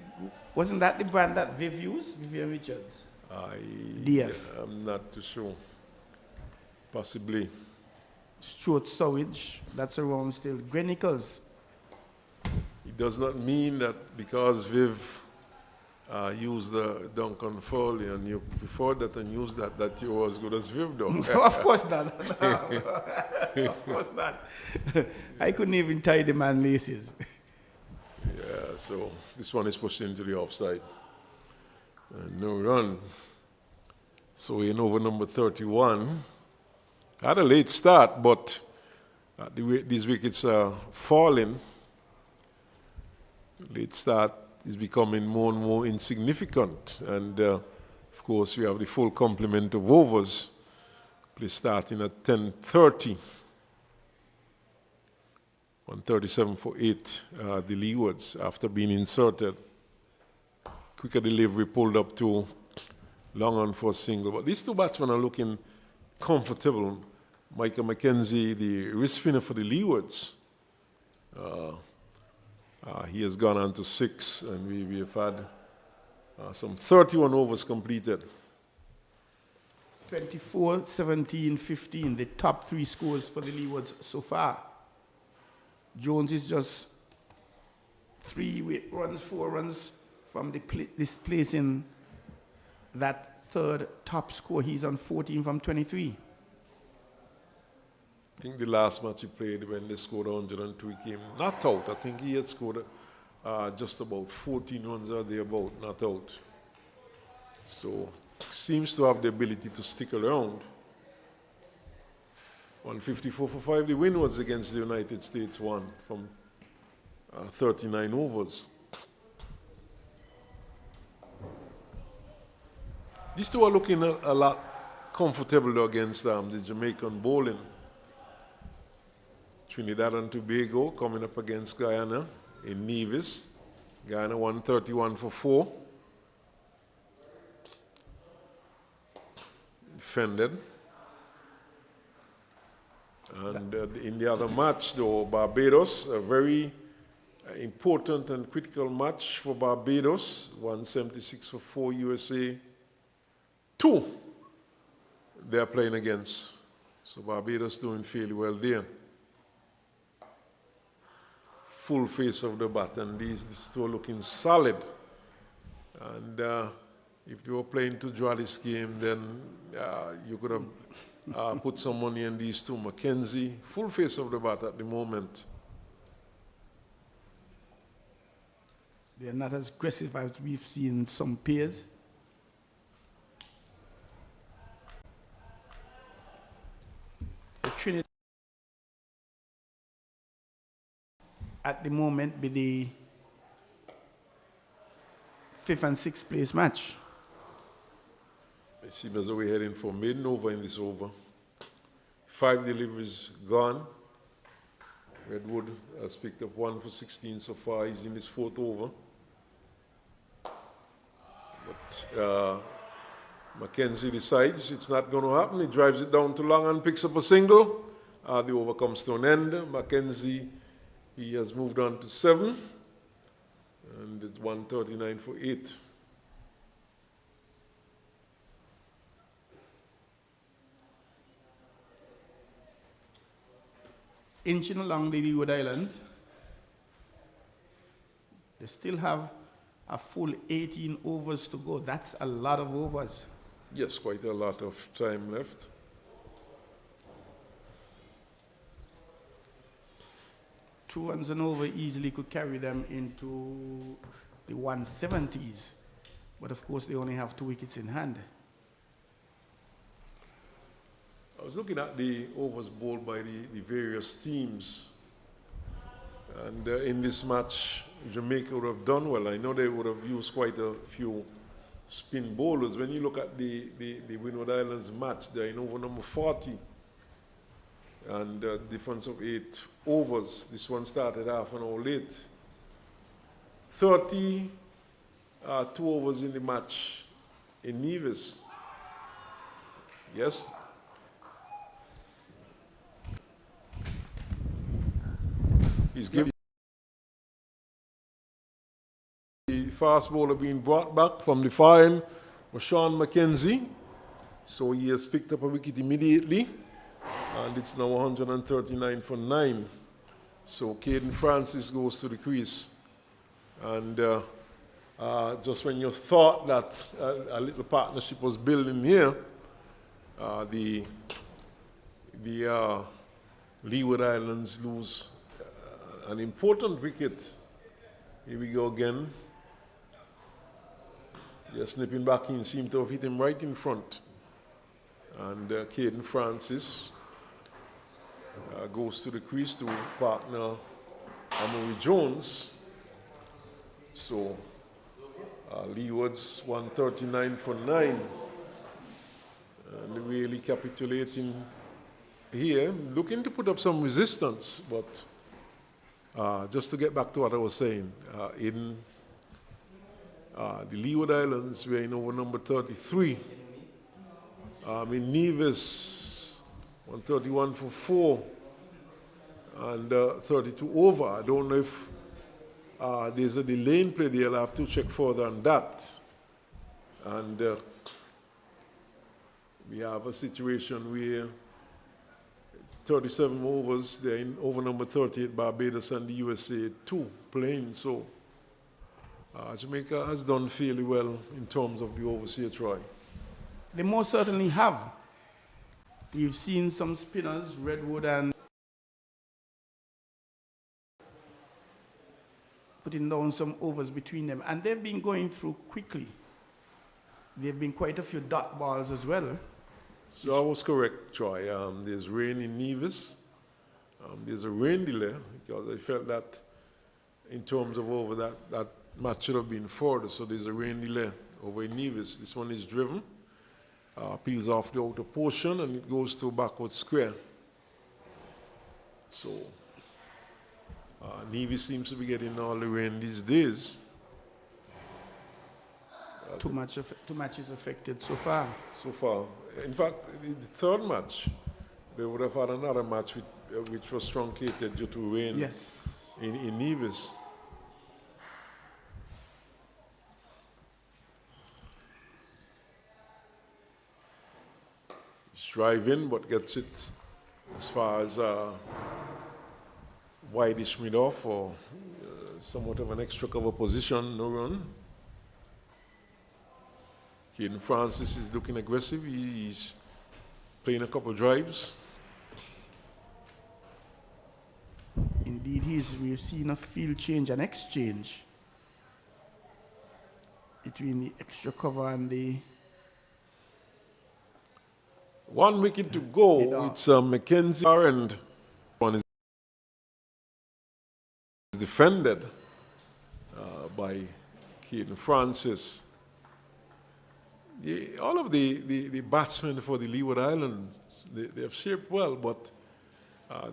Speaker 2: wasn't that the brand that Viv used, Vivian Richards? DF.
Speaker 4: I'm not too sure. Possibly.
Speaker 2: Stuart Sowage, that's around still. Grenicles.
Speaker 4: It does not mean that because Viv used the Duncan Foley and you preferred that and used that you were as good as Viv though.
Speaker 2: No, of course not. No. Of course not. I couldn't even tie the man laces.
Speaker 4: Yeah, so this one is pushed into the offside. No run. So in over number 31. Had a late start, but these wickets are falling. Late start is becoming more and more insignificant. And of course, we have the full complement of overs. Play starting at 10:30. 137 for 8, the Leewards, after being inserted. Quicker delivery pulled up to long on for a single. But these two batsmen are looking comfortable. Michael McKenzie, the wrist spinner for the Leewards. He has gone on to 6, and we have had some 31 overs completed.
Speaker 2: 24, 17, 15, the top 3 scores for the Leewards so far. Jones is just 4 runs from displacing that third top score. He's on 14 from 23.
Speaker 4: I think the last match he played when they scored 102, he came not out. I think he had scored just about 14 runs or thereabout, not out. So seems to have the ability to stick around. 154 for 5. The win was against the United States 1 from 39 overs. These two are looking a lot comfortable against the Jamaican bowling. Trinidad and Tobago coming up against Guyana in Nevis. Guyana 131 for 4. Defended. And in the other match, though, Barbados, a very important and critical match for Barbados, 176 for 4 USA. 2 they are playing against. So Barbados doing fairly well there. Full face of the bat, and these two are looking solid. And if you were playing to draw this game, then you could have put some money in these two. McKenzie, full face of the bat at the moment.
Speaker 2: They're not as aggressive as we've seen some peers. The Trinidad at the moment be the 5th and 6th place match.
Speaker 4: It seems as though we're heading for maiden over in this over. 5 deliveries gone. Redwood has picked up 1 for 16 so far. He's in his 4th over. But Mackenzie decides it's not going to happen. He drives it down to long and picks up a single. The over comes to an end. Mackenzie, he has moved on to 7. And it's 139 for 8.
Speaker 2: Inching along the Leeward Islands, they still have a full 18 overs to go. That's a lot of overs.
Speaker 4: Yes, quite a lot of time left.
Speaker 2: Two runs and over easily could carry them into the 170s. But of course, they only have 2 wickets in hand.
Speaker 4: I was looking at the overs bowled by the various teams. And in this match, Jamaica would have done well. I know they would have used quite a few spin bowlers. When you look at the Windward Islands match, they're in over number 40. And difference of 8 overs. This one started half an hour late. 32 overs in the match in Nevis. Yes. He's giving the fast bowler being brought back from the far end was Sean Mackenzie. So he has picked up a wicket immediately. And it's now 139 for 9. So Caden Francis goes to the crease. And just when you thought that a little partnership was building here, the Leeward Islands lose an important wicket. Here we go again. They're snipping back in, seem to have hit him right in front. And Caden Francis goes to the crease to partner Amory Jones. So Leewards 139 for 9. And really capitulating here, looking to put up some resistance, but just to get back to what I was saying, in the Leeward Islands, we're in over number 33. In Nevis, 131 for 4 and 32 over. I don't know if there's a delay in play there. I'll have to check further on that. And we have a situation where 37 overs, they're in over number 38, Barbados and the USA 2 playing. So Jamaica has done fairly well in terms of the overseas try.
Speaker 2: They most certainly have. We've seen some spinners, Redwood and putting down some overs between them. And they've been going through quickly. There have been quite a few dot balls as well.
Speaker 4: So I was correct, Troy. There's rain in Nevis. There's a rain delay because I felt that in terms of over that match should have been further. So there's a rain delay over in Nevis. This one is driven. Peels off the outer portion and it goes to a backward square. So Nevis seems to be getting all the rain these days.
Speaker 2: Too much is affected so far.
Speaker 4: So far. In fact, the third match, they would have had another match which was truncated due to rain.
Speaker 2: Yes.
Speaker 4: In Nevis. Driving, but gets it as far as wideish mid-off or somewhat of an extra cover position, no run. Caden Francis is looking aggressive. He's playing a couple drives.
Speaker 2: Indeed, we've seen a field change, an exchange between the extra cover and the
Speaker 4: 1 wicket to go. It's Mackenzie and one is defended by Caden Francis. All of the batsmen for the Leeward Islands, they have shaped well, but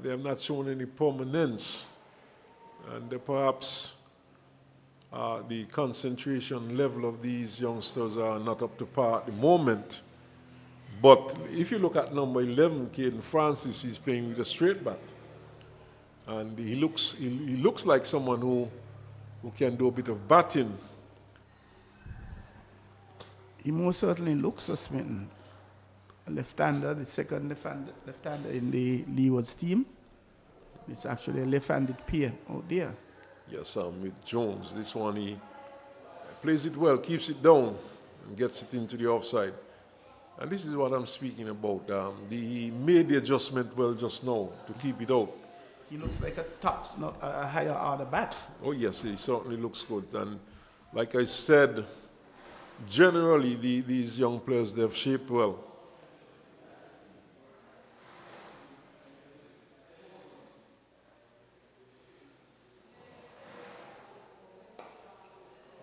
Speaker 4: they have not shown any permanence, and perhaps the concentration level of these youngsters are not up to par at the moment. But if you look at number 11, Caden Francis, he's playing with a straight bat. And he looks like someone who can do a bit of batting.
Speaker 2: He most certainly looks so smitten. A left-hander, the second left-hander in the Leewards team. It's actually a left-handed pair out there.
Speaker 4: Yes, with Jones. This one, he plays it well, keeps it down, and gets it into the offside. And this is what I'm speaking about. He made the adjustment well just now to keep it out.
Speaker 2: He looks like a higher order bat.
Speaker 4: Oh yes, he certainly looks good. And like I said, generally these young players, they've shaped well.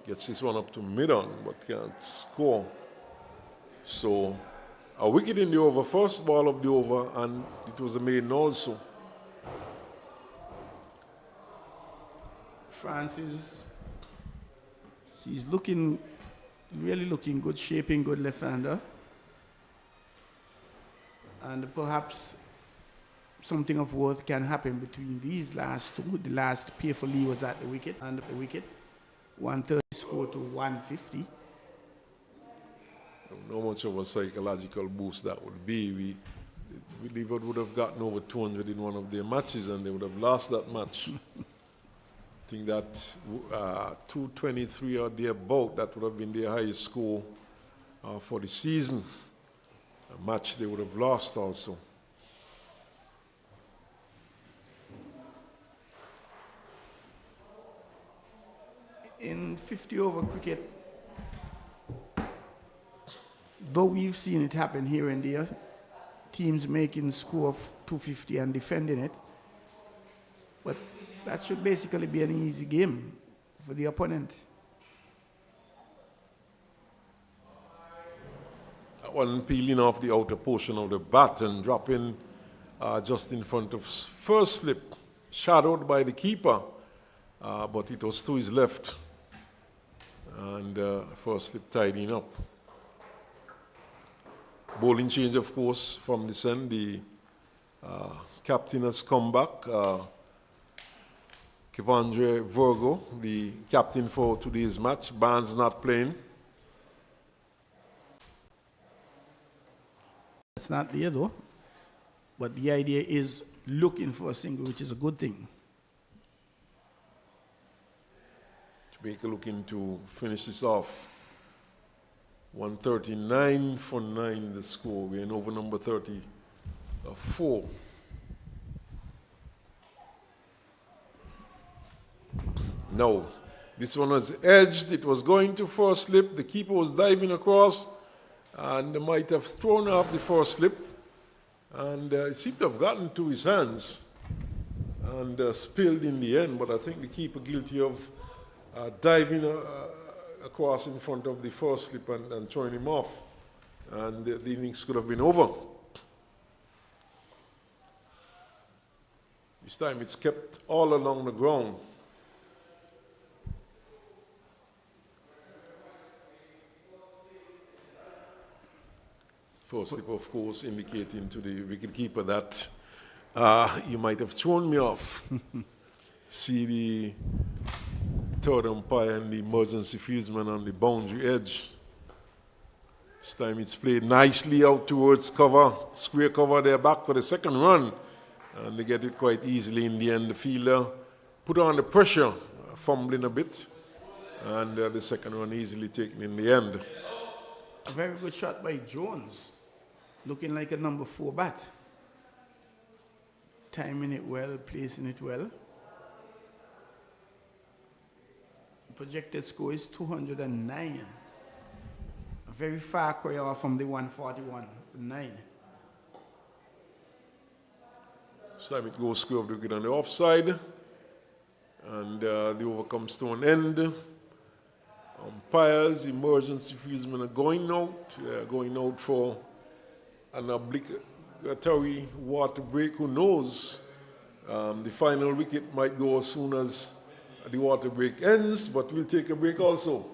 Speaker 4: Gets this one up to mid-on, but can't score. So a wicket in the over, first ball of the over, and it was a maiden also.
Speaker 2: Francis, he's really looking good, shaping good left-hander. And perhaps something of worth can happen between these last two. The last pair for Leewards at the wicket, and the wicket. 130 score to 150.
Speaker 4: I don't know how much of a psychological boost that would be. Leeward would have gotten over 200 in one of their matches and they would have lost that match. I think that 223 or thereabout, that would have been their highest score for the season. A match they would have lost also.
Speaker 2: In 50-over cricket, though we've seen it happen here and there, teams making score of 250 and defending it, but that should basically be an easy game for the opponent.
Speaker 4: That one peeling off the outer portion of the bat and dropping just in front of first slip, shadowed by the keeper, but it was to his left. And first slip tidying up. Bowling change, of course, from this end. The captain has come back. Kevandre Virgo, the captain for today's match. Barnes not playing.
Speaker 2: It's not there though. But the idea is looking for a single, which is a good thing.
Speaker 4: Jamaica looking to finish this off. 139 for 9 the score. We're in over number 34. No, this one was edged. It was going to first slip. The keeper was diving across and they might have thrown off the first slip. And it seemed to have gotten to his hands and spilled in the end. But I think the keeper guilty of diving across in front of the first slip and throwing him off. And the innings could have been over. This time it's kept all along the ground. First slip, of course, indicating to the wicketkeeper that you might have thrown me off. See the third umpire and the emergency fieldsman on the boundary edge. This time it's played nicely out towards cover, square cover there back for the second run. And they get it quite easily in the end. The fielder put on the pressure, fumbling a bit. And the second run easily taken in the end.
Speaker 2: A very good shot by Jones. Looking like a number 4 bat. Timing it well, placing it well. Projected score is 209. A very far cry off from the 141, 9.
Speaker 4: This time it goes square of the wicket on the offside. And the over comes to an end. Umpires, emergency fieldsmen are going out for an Towie water break. Who knows? The final wicket might go as soon as the water break ends, but we'll take a break also.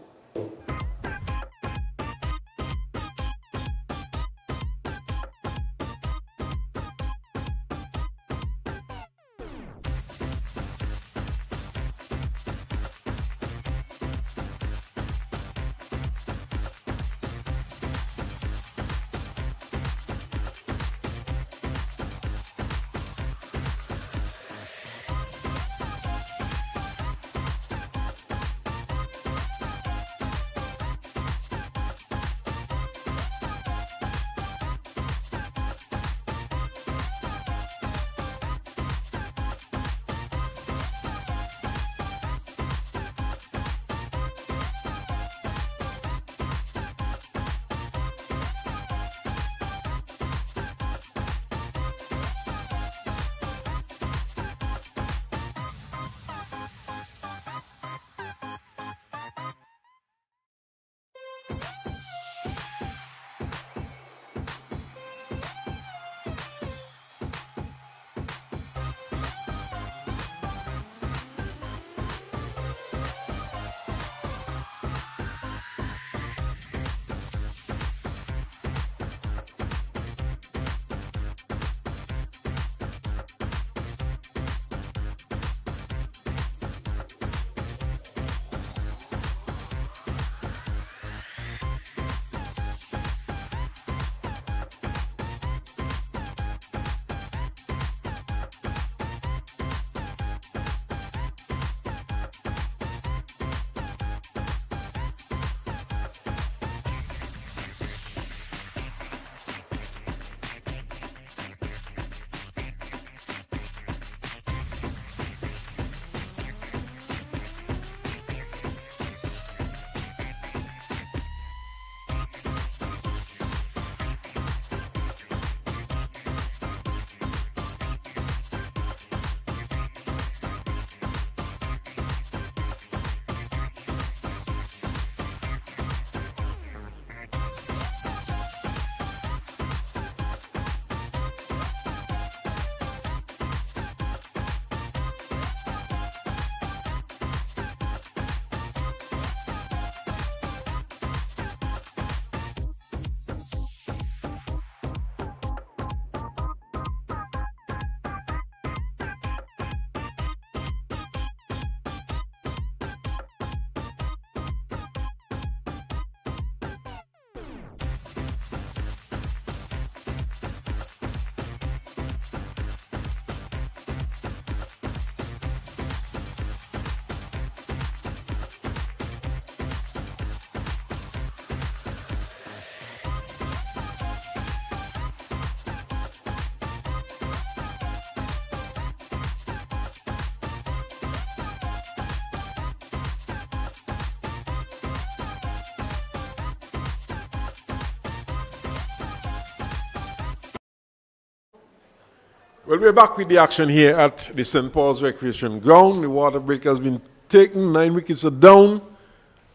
Speaker 4: Well, we're back with the action here at the St. Paul's Recreation Ground. The water break has been taken, 9 wickets are down,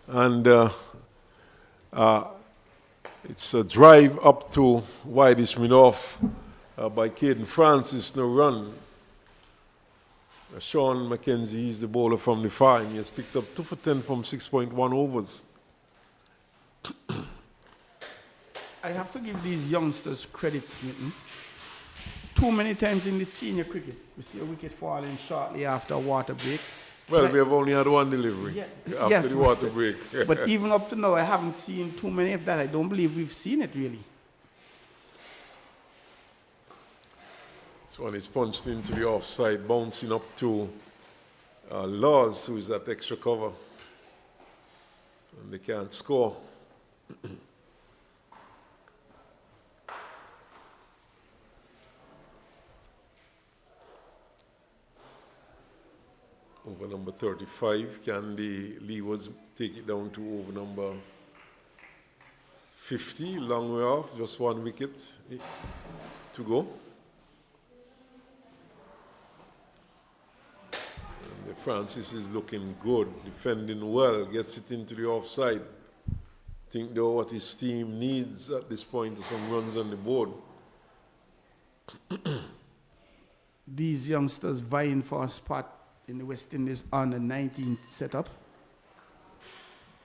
Speaker 4: and it's a drive up to Windies off by Caden Francis, no run. Sean McKenzie, he's the bowler from the farm. He has picked up 2 for 10 from 6.1 overs.
Speaker 2: I have to give these youngsters credit, Smitten. Too many times in the senior cricket, we see a wicket falling shortly after a water break.
Speaker 4: Well, we have only had one delivery after the water break.
Speaker 2: But even up to now, I haven't seen too many of that. I don't believe we've seen it, really.
Speaker 4: This one is punched into the offside, bouncing up to Laws, who is at extra cover. And they can't score. Over number 35, can the Leewards take it down to over number 50? Long way off, just 1 wicket to go. And Francis is looking good, defending well, gets it into the offside. I think though what his team needs at this point is some runs on the board.
Speaker 2: these youngsters vying for a spot in the West Indies under 19 setup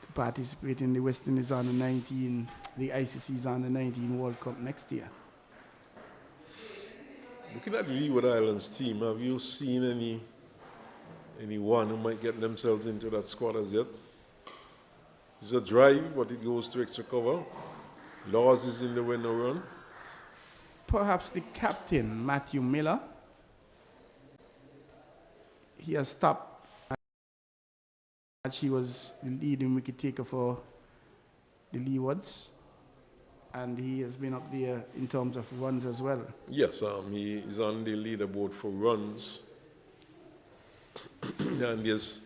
Speaker 2: to participate in the West Indies under 19, the ICC's under 19 World Cup next year.
Speaker 4: Looking at the Leeward Islands team, have you seen anyone who might get themselves into that squad as yet? It's a drive, but it goes to extra cover. Laws is in the winner run.
Speaker 2: Perhaps the captain, Matthew Miller. He has stopped as he was the leading wicket taker for the Leewards. And he has been up there in terms of runs as well.
Speaker 4: Yes, he is on the leaderboard for runs. And he's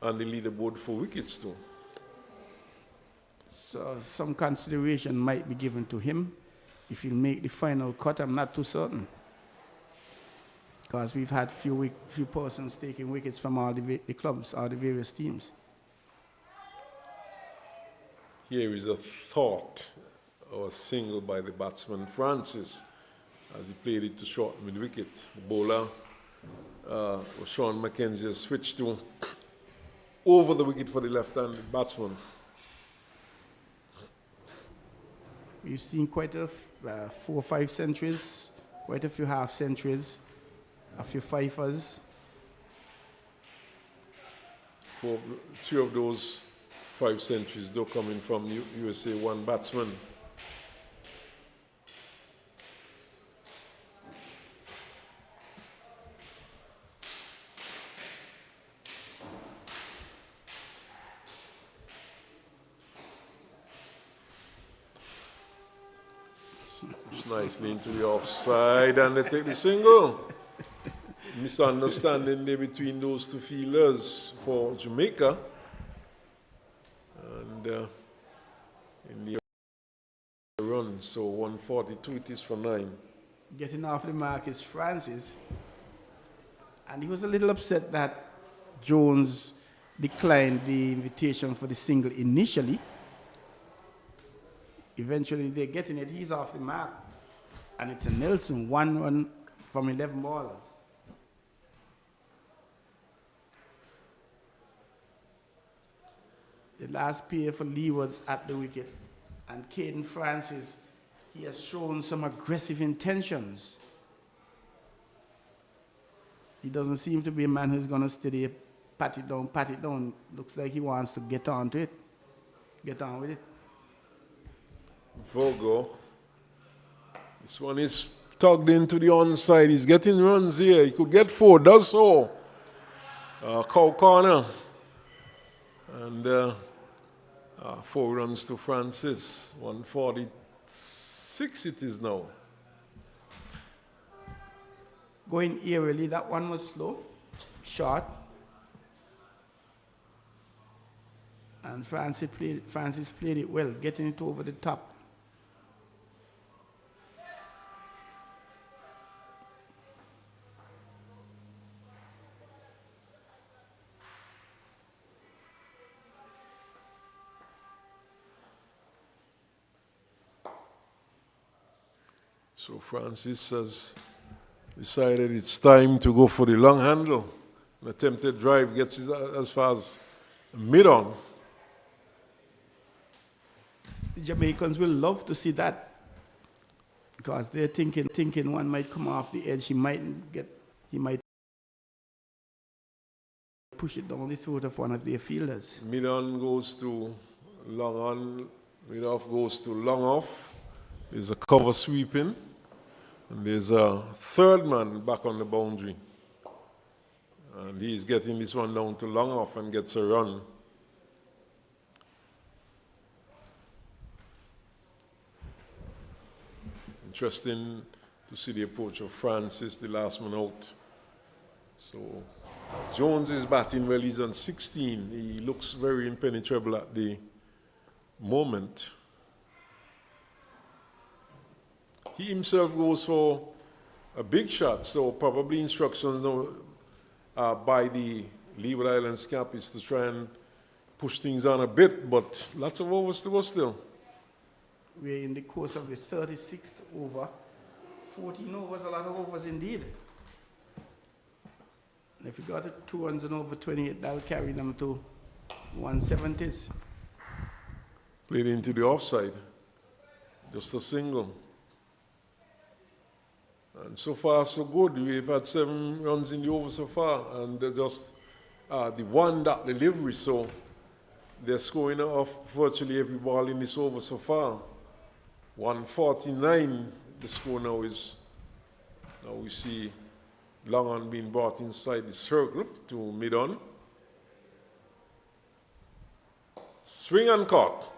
Speaker 4: on the leaderboard for wickets too.
Speaker 2: So some consideration might be given to him. If he'll make the final cut, I'm not too certain. Because we've had few persons taking wickets from all the clubs, all the various teams.
Speaker 4: Here is a thought or a single by the batsman Francis as he played it to short mid-wicket. The bowler, Sean Mackenzie, has switched to over the wicket for the left-handed batsman.
Speaker 2: We've seen quite a 4 or 5 centuries, quite a few half centuries, a few fifers.
Speaker 4: 3 of those 5 centuries, though, coming from USA 1 batsman. It's nicely into the offside, and they take the single. Misunderstanding there between those two fielders for Jamaica. And in the run, so 142 it is for 9.
Speaker 2: Getting off the mark is Francis. And he was a little upset that Jones declined the invitation for the single initially. Eventually they're getting it, he's off the mark. And it's a Nelson, 1 run from 11 ballers. The last pair for Leewards at the wicket. And Caden Francis, he has shown some aggressive intentions. He doesn't seem to be a man who's going to steady, pat it down. Looks like he wants to get on to it. Get on with it.
Speaker 4: Vogo. This one is tugged into the onside. He's getting runs here. He could get 4, does so. Cow corner. And 4 runs to Francis. 146 it is now.
Speaker 2: Going eerily, that one was slow, short. And Francis played it well, getting it over the top.
Speaker 4: So Francis has decided it's time to go for the long handle. An attempted drive gets as far as mid-on.
Speaker 2: The Jamaicans will love to see that because they're thinking one might come off the edge. He might push it down the throat of one of their fielders.
Speaker 4: Mid-on goes to long on, mid-off goes to long off. There's a cover sweeping. And there's a third man back on the boundary. And he's getting this one down to long off and gets a run. Interesting to see the approach of Francis, the last man out. So Jones is batting well. He's on 16. He looks very impenetrable at the moment. He himself goes for a big shot, so probably instructions by the Leeward Islands camp is to try and push things on a bit, but lots of overs to go still.
Speaker 2: We're in the course of the 36th over 14 overs, a lot of overs indeed. And if you got 2 runs and over 28, that'll carry them to 170s.
Speaker 4: Played into the offside. Just a single. And so far, so good. We've had 7 runs in the over so far, and they're just the one that delivery. So they're scoring off virtually every ball in this over so far. 149, the score now is. Now we see long on being brought inside the circle to mid-on. Swing and caught.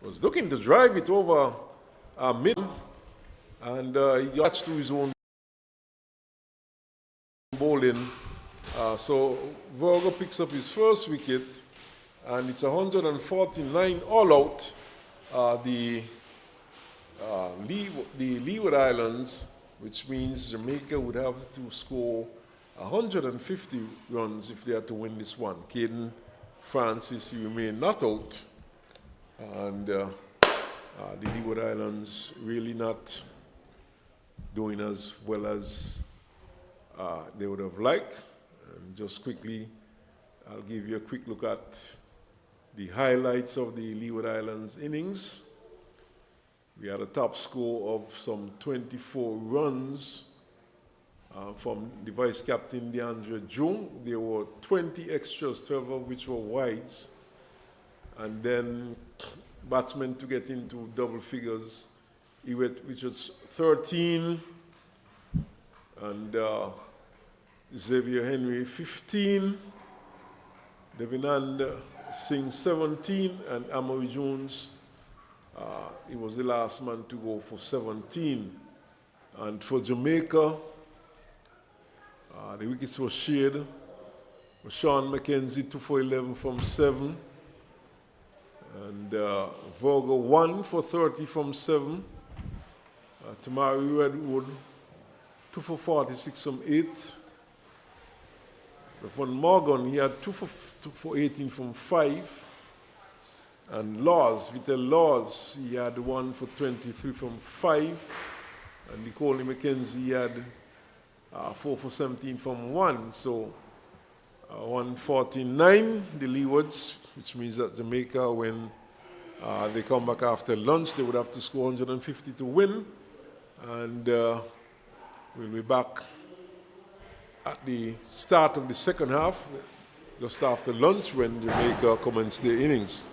Speaker 4: Was looking to drive it over mid, and he got to his own bowling. So Virgo picks up his first wicket, and it's 149 all out. The Leeward Islands, which means Jamaica would have to score 150 runs if they had to win this one. Caden Francis, he remained not out, and the Leeward Islands really not doing as well as they would have liked. And just quickly, I'll give you a quick look at the highlights of the Leeward Islands innings. We had a top score of some 24 runs from the vice captain, DeAndre Jung. There were 20 extras, 12 of which were wides. And then batsmen to get into double figures, which was 13, and Xavier Henry 15, Devinand Singh 17, and Amory Jones, he was the last man to go for 17. And for Jamaica, the wickets were shared. Sean McKenzie 2 for 11 from 7. And Vogel 1 for 30 from 7. Tamari Redwood 2 for 46 from 8. Von Morgan, he had 2 for 18 from 5. And Laws, Vital Laws, he had 1 for 23 from 5. And Nicole McKenzie had 4 for 17 from 1. So 149, the Leewards, which means that Jamaica, when they come back after lunch, they would have to score 150 to win. And we'll be back at the start of the second half, just after lunch, when Jamaica commence their innings.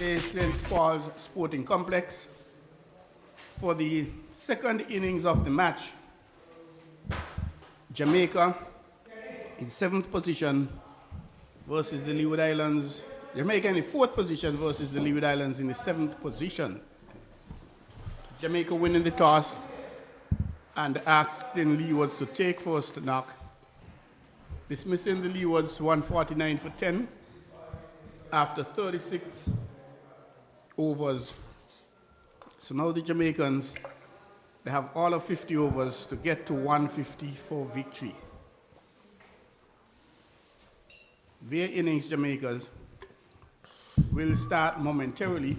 Speaker 2: St. Paul's Sporting Complex for the second innings of the match. Jamaica in 7th position versus the Leeward Islands. Jamaica in the 4th position versus the Leeward Islands in the 7th position. Jamaica winning the toss and asking Leewards to take first knock. Dismissing the Leewards 149 for 10 after 36 overs. So now the Jamaicans, they have all of 50 overs to get to 150 for victory. Their innings, Jamaicans, will start momentarily.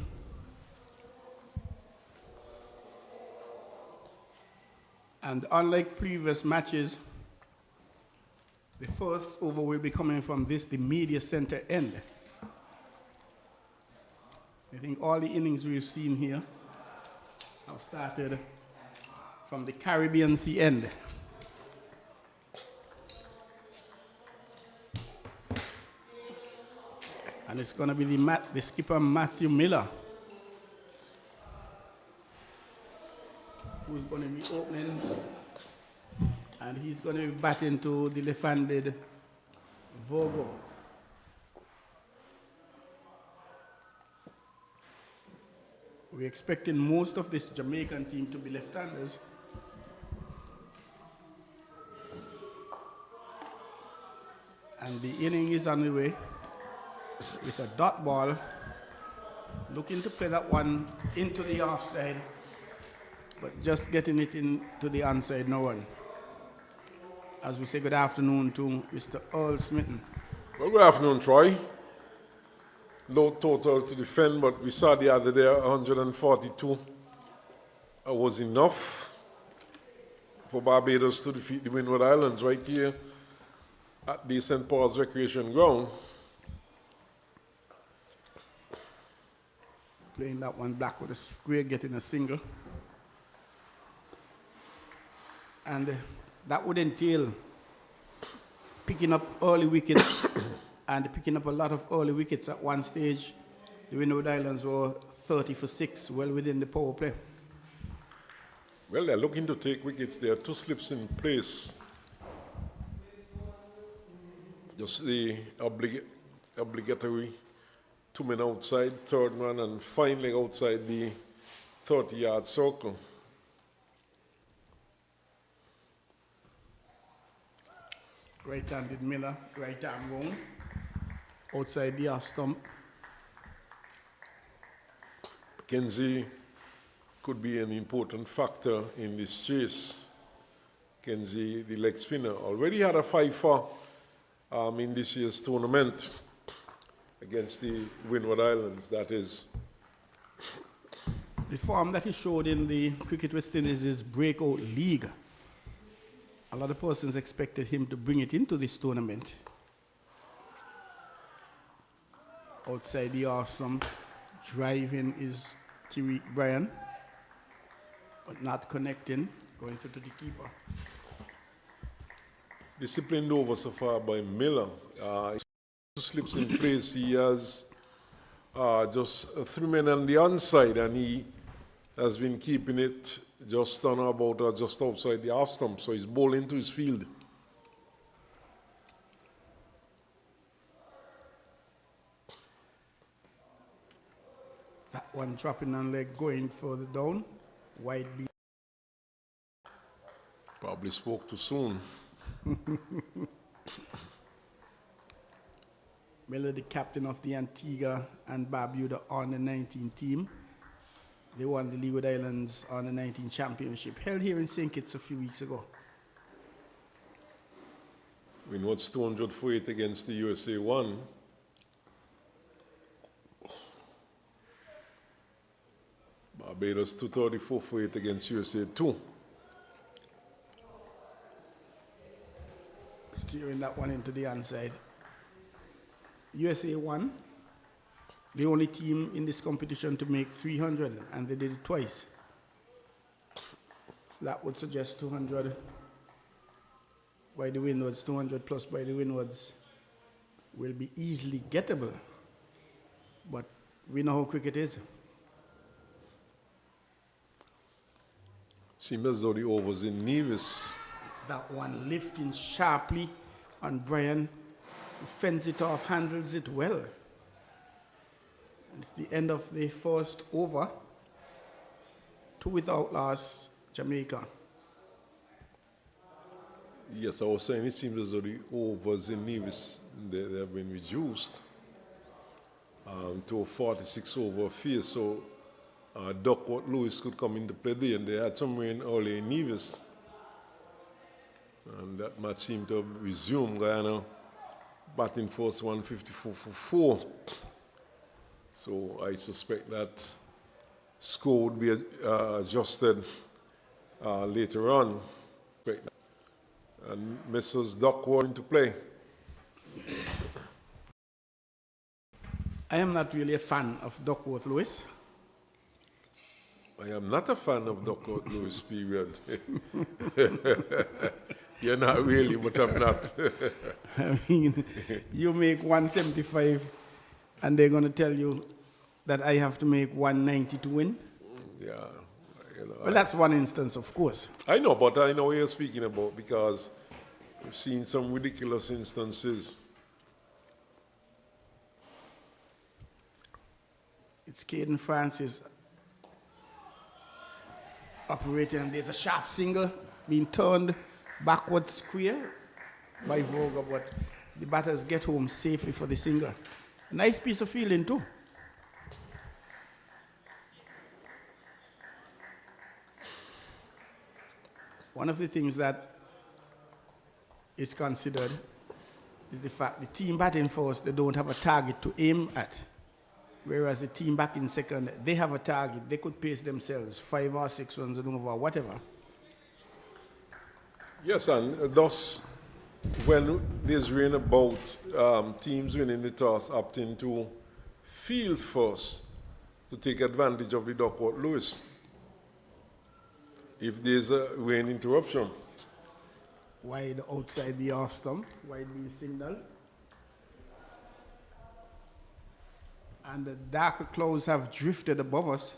Speaker 2: And unlike previous matches, the first over will be coming from the media center end. I think all the innings we've seen here have started from the Caribbean Sea end. And it's going to be the skipper Matthew Miller who's going to be opening, and he's going to be batting to the left-handed Vogo. We're expecting most of this Jamaican team to be left-handers. And the inning is on the way with a dot ball, looking to play that one into the offside, but just getting it into the onside, no one. As we say good afternoon to Mr. Earl Smitten.
Speaker 4: Well, good afternoon, Troy. Low total to defend, but we saw the other day 142 was enough for Barbados to defeat the Windward Islands right here at the St. Paul's Recreation Ground.
Speaker 2: Playing that one black with a square, getting a single. And that would entail picking up early wickets and picking up a lot of early wickets at one stage. The Windward Islands were 30 for 6, well within the power play.
Speaker 4: Well, they're looking to take wickets. There are 2 slips in place. Just the obligatory 2 men outside, third man, and finally outside the 30-yard circle.
Speaker 2: Right-handed Miller, right arm round, outside the off stump.
Speaker 4: Kenzie could be an important factor in this chase. Kenzie, the leg spinner, already had a 5-4 in this year's tournament against the Windward Islands, that is.
Speaker 2: The form that he showed in the Cricket West Indies' breakout league, a lot of persons expected him to bring it into this tournament. Outside the awesome, driving is Tariq Bryan, but not connecting, going through to the keeper.
Speaker 4: Disciplined over so far by Miller. 2 slips in place. He has just 3 men on the onside, and he has been keeping it just on about just outside the off stump, so he's bowling into his field.
Speaker 2: That one dropping on leg, going further down, wide beat.
Speaker 4: Probably spoke too soon.
Speaker 2: Miller, the captain of the Antigua and Barbuda under 19 team. They won the Leeward Islands under 19 championship, held here in St. Kitts a few weeks ago.
Speaker 4: Windward's 200 for 8 against the USA 1. Barbados 234 for 8 against USA 2.
Speaker 2: Steering that one into the onside. USA 1, the only team in this competition to make 300, and they did it twice. That would suggest 200 by the Windwards, 200 plus by the Windwards will be easily gettable. But We know how cricket is.
Speaker 4: Seems as though the overs in Nevis.
Speaker 2: That one lifting sharply on Brian, who fends it off, handles it well. It's the end of the first over. 2 without loss, Jamaica.
Speaker 4: Yes, I was saying it seems as though the overs in Nevis they have been reduced to a 46 over affair. So Duckworth Lewis could come into play there, and they had some rain early in Nevis. And that match seemed to have resumed. Guyana batting first 154 for 4. So I suspect that score would be adjusted later on. And Mrs. Duckworth into play.
Speaker 2: I am not really a fan of Duckworth Lewis.
Speaker 4: I am not a fan of Duckworth Lewis, period. You're not really, but I'm not.
Speaker 2: I mean, you make 175 and they're going to tell you that I have to make 190 to win.
Speaker 4: Yeah. You know,
Speaker 2: Well, that's one instance, of course.
Speaker 4: I know, but I know what you're speaking about because we've seen some ridiculous instances.
Speaker 2: It's Caden Francis operating, and there's a sharp single being turned backward square by Vogel, but the batters get home safely for the single. A nice piece of fielding too. One of the things that is considered is the fact the team batting first, they don't have a target to aim at. Whereas the team back in second, they have a target. They could pace themselves 5 or 6 runs and over, whatever.
Speaker 4: Yes, and thus, when there's rain about, teams winning the toss opting to field first to take advantage of the Duckworth Lewis. If there's a rain interruption.
Speaker 2: Wide outside the off stump, wide being signaled. And the darker clouds have drifted above us.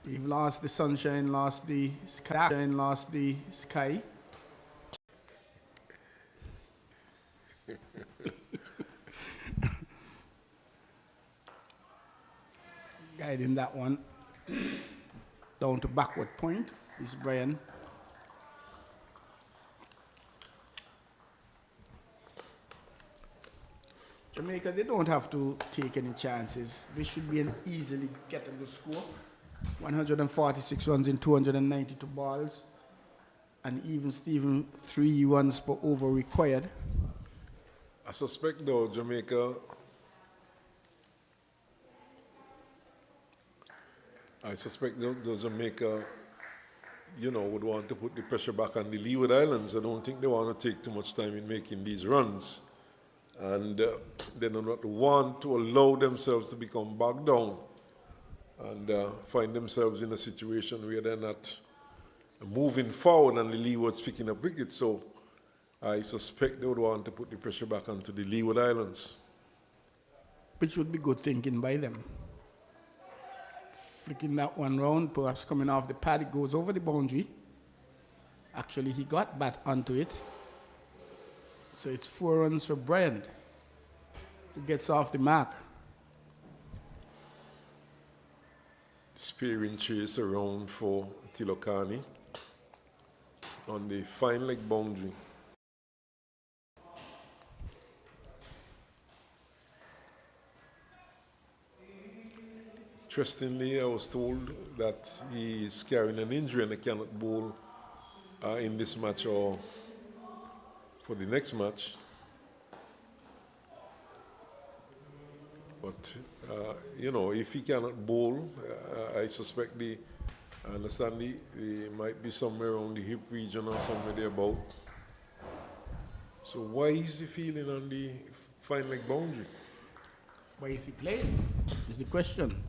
Speaker 2: We've lost the sunshine, lost the sky. Guiding that one down to backward point is Brian. Jamaica, they don't have to take any chances. This should be an easily gettable score. 146 runs in 292 balls. And even Steven, 3 runs per over required.
Speaker 4: I suspect though Jamaica, would want to put the pressure back on the Leeward Islands. I don't think they want to take too much time in making these runs. And they do not want to allow themselves to become bogged down and find themselves in a situation where they're not moving forward and the Leewards picking up wickets. So I suspect they would want to put the pressure back onto the Leeward Islands.
Speaker 2: Which would be good thinking by them. Flicking that one round, perhaps coming off the pad, it goes over the boundary. Actually, he got bat onto it. So it's 4 runs for Bryant, who gets off the mark.
Speaker 4: Spearing chase around for Tilokani on the fine leg boundary. Interestingly, I was told that he is carrying an injury and he cannot bowl in this match or for the next match. But, if he cannot bowl, I suspect I understand he might be somewhere around the hip region or somewhere thereabout. So why is he feeling on the fine leg boundary?
Speaker 2: Why is he playing? Is the question.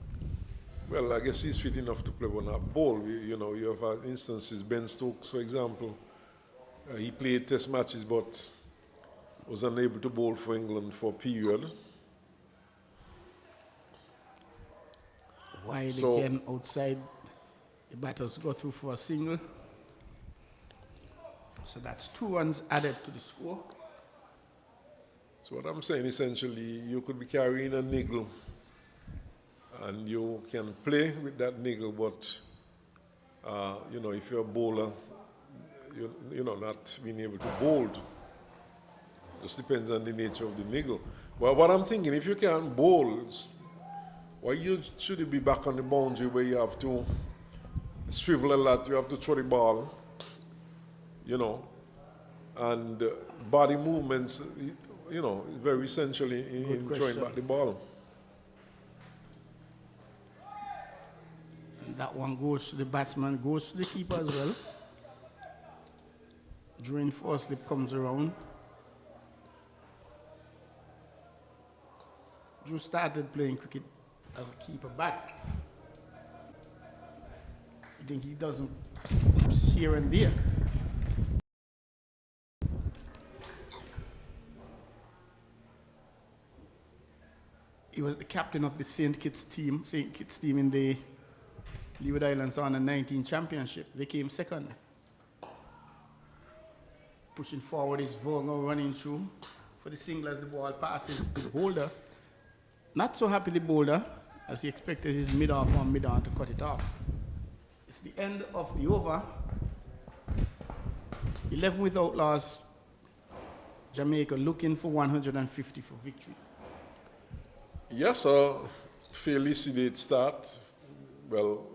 Speaker 4: Well, I guess he's fit enough to play but not bowl. You have had instances, Ben Stokes, for example, he played test matches but was unable to bowl for England for a period.
Speaker 2: Wide
Speaker 4: So-
Speaker 2: again outside. The batters go through for a single. So that's 2 runs added to the score.
Speaker 4: So what I'm saying, essentially, you could be carrying a niggle and you can play with that niggle, but, if you're a bowler, not being able to bowl. Just depends on the nature of the niggle. Well, what I'm thinking, if you can't bowl, why should you be back on the boundary where you have to swivel a lot, you have to throw the ball, and body movements, very essential in throwing back the ball.
Speaker 2: That one goes to the batsman, goes to the keeper as well. During first slip comes around. Drew started playing cricket as a keeper back. I think he doesn't here and there. He was the captain of the St. Kitts team in the Leeward Islands on the 19 championship. They came second. Pushing forward is Vorgo running through for the single as the ball passes to the bowler. Not so happy the bowler, as he expected his mid-off or mid-on to cut it off. It's the end of the over. 11 without loss. Jamaica looking for 150 for victory.
Speaker 4: Yes, a fairly sedate start. Well,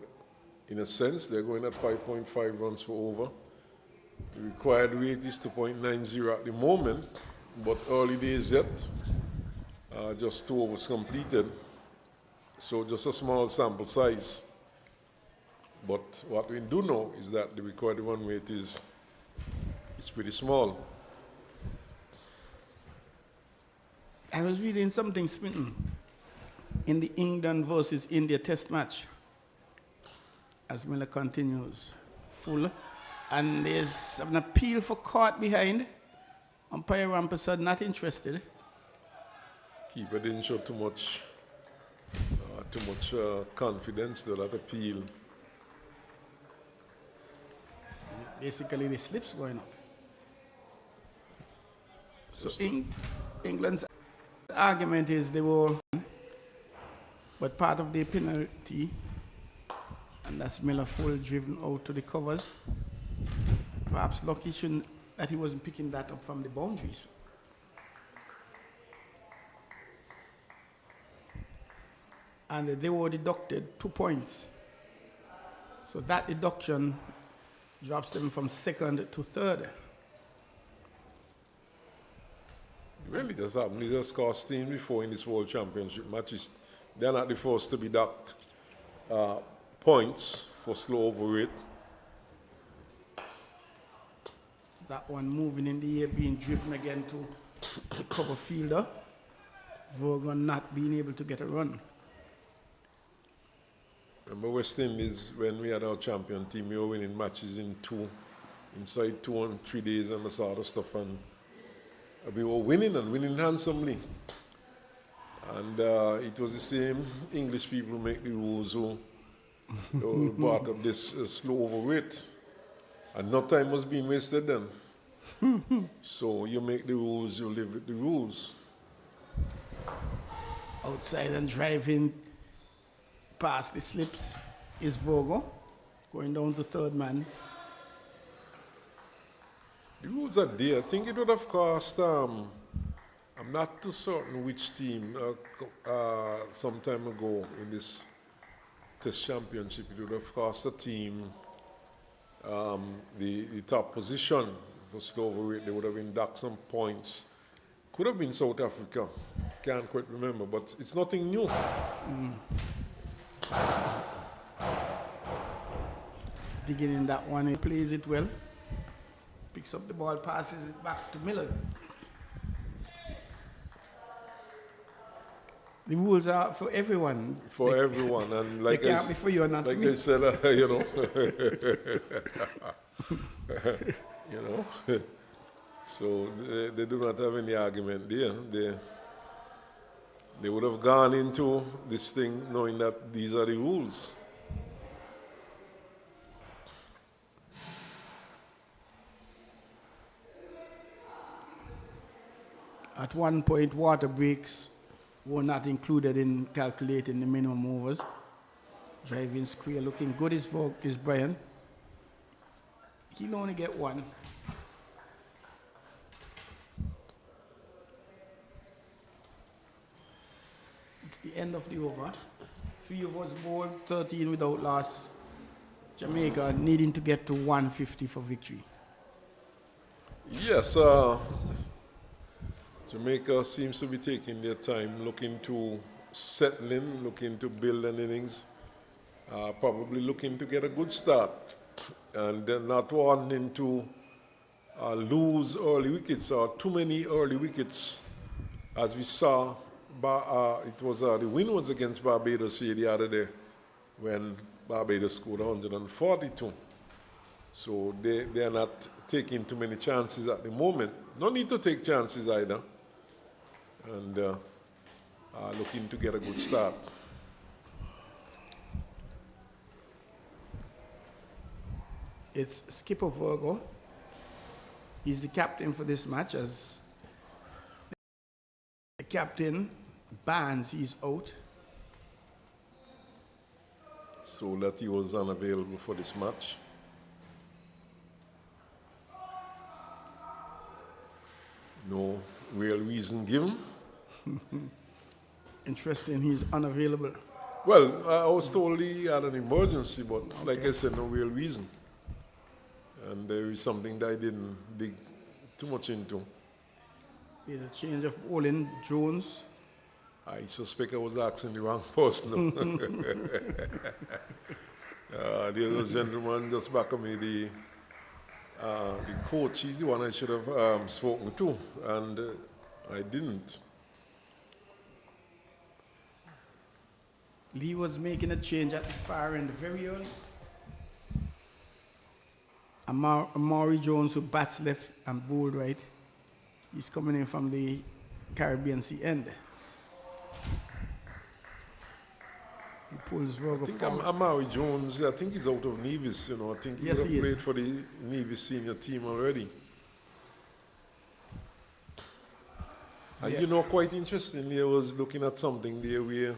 Speaker 4: in a sense, they're going at 5.5 runs for over. The required rate is 2.90 at the moment, but early days yet. Just 2 overs completed. So just a small sample size. But what we do know is that the required run rate is pretty small.
Speaker 2: I was reading something, Spinton, in the England versus India test match, as Miller continues, full, and there's an appeal for caught behind. Umpire Rampersad not interested.
Speaker 4: Keeper didn't show too much confidence to that appeal.
Speaker 2: Basically, the slips going up. So England's argument is they were, but part of the penalty, and that's Miller full driven out to the covers. Perhaps lucky that he wasn't picking that up from the boundaries. And they were deducted 2 points. So that deduction drops them from second to third.
Speaker 4: Really does happen. It has cost team before in this World Championship matches. They're not the first to be docked points for slow over rate.
Speaker 2: That one moving in the air, being driven again to the cover fielder. Vorgon not being able to get a run.
Speaker 4: Remember West Indies, when we had our champion team, we were winning matches inside 2 and 3 days and the sort of stuff. And we were winning and winning handsomely. And it was the same English people who make the rules who brought up this slow over rate. And no time was being wasted then. So you make the rules, you live with the rules.
Speaker 2: Outside and driving past the slips is Vogo, going down to third man.
Speaker 4: The rules are there. I think it would have cost, I'm not too certain which team, some time ago in this Test Championship, it would have cost a team the top position for slow over rate. They would have been docked some points. Could have been South Africa. Can't quite remember, but it's nothing new.
Speaker 2: Digging in that one, he plays it well. Picks up the ball, passes it back to Miller. The rules are for everyone.
Speaker 4: For everyone, and like
Speaker 2: they can't be for you and not
Speaker 4: like
Speaker 2: for me.
Speaker 4: I said, So they do not have any argument there. They would have gone into this thing knowing that these are the rules.
Speaker 2: At one point, water breaks were not included in calculating the minimum overs. Driving square looking good is Brian. He'll only get one. It's the end of the over. 3 overs bowled, 13 without loss. Jamaica needing to get to 150 for victory.
Speaker 4: Yes, Jamaica seems to be taking their time, looking to settle in, looking to build an innings, probably looking to get a good start, and not wanting to lose early wickets or too many early wickets, as we saw. It was the win was against Barbados here the other day when Barbados scored 142. So they are not taking too many chances at the moment. No need to take chances either. And looking to get a good start.
Speaker 2: It's skipper Virgo. He's the captain for this match, as the captain Barnes is out.
Speaker 4: So that he was unavailable for this match. No real reason given.
Speaker 2: Interesting, he's unavailable.
Speaker 4: Well, I was told he had an emergency, but like I said, no real reason. And there is something that I didn't dig too much into.
Speaker 2: There's a change of bowling. Jones.
Speaker 4: I suspect I was asking the wrong person. There was a gentleman just back of me, the coach. He's the one I should have spoken to, and I didn't.
Speaker 2: Lee was making a change at the far end very early. Amari Jones, who bats left and bowled right, he's coming in from the Caribbean Sea end. He pulls Roger
Speaker 4: I think
Speaker 2: forward.
Speaker 4: Amari Jones, I think he's out of Nevis, you know. I think he
Speaker 2: Yes,
Speaker 4: would have
Speaker 2: he is.
Speaker 4: played for the Nevis senior team already. And
Speaker 2: Yeah.
Speaker 4: you know, quite interestingly, I was looking at something there where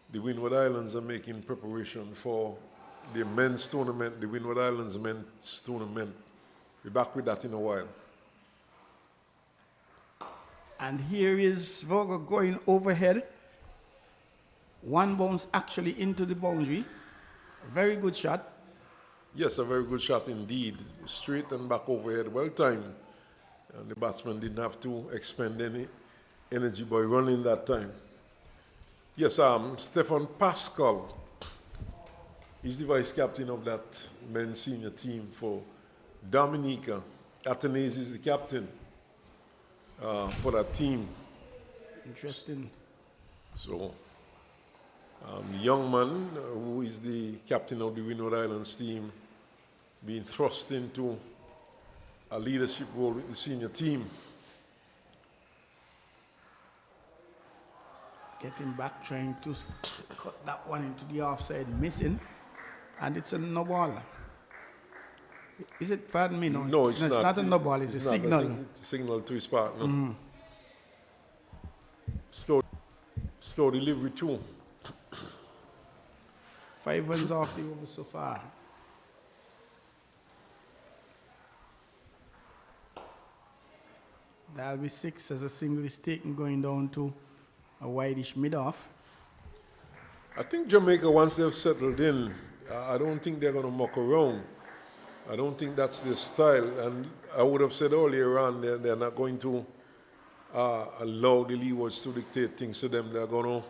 Speaker 4: the Windward Islands are making preparation for the men's tournament, the Windward Islands men's tournament. We'll be back with that in a while.
Speaker 2: And here is Voger going overhead. One bounce actually into the boundary. Very good shot.
Speaker 4: Yes, a very good shot indeed. Straight and back overhead, well timed. And the batsman didn't have to expend any energy by running that time. Yes, Stefan Pascal. He's the vice captain of that men's senior team for Dominica. Athanaze is the captain for that team.
Speaker 2: Interesting.
Speaker 4: So, young man who is the captain of the Windward Islands team being thrust into a leadership role with the senior team.
Speaker 2: Getting back, trying to cut that one into the offside, missing. And it's a no ball. Is it, pardon me, no?
Speaker 4: No, it's not.
Speaker 2: It's not a no ball, it's a
Speaker 4: not.
Speaker 2: signal.
Speaker 4: I think it's a signal to his partner. Slow delivery too.
Speaker 2: 5 runs off the over so far. That'll be 6 as a single is taken, going down to a wideish mid-off.
Speaker 4: I think Jamaica, once they've settled in, I don't think they're going to muck around. I don't think that's their style. And I would have said earlier on, they're not going to allow the Leewards to dictate things to them. They're going to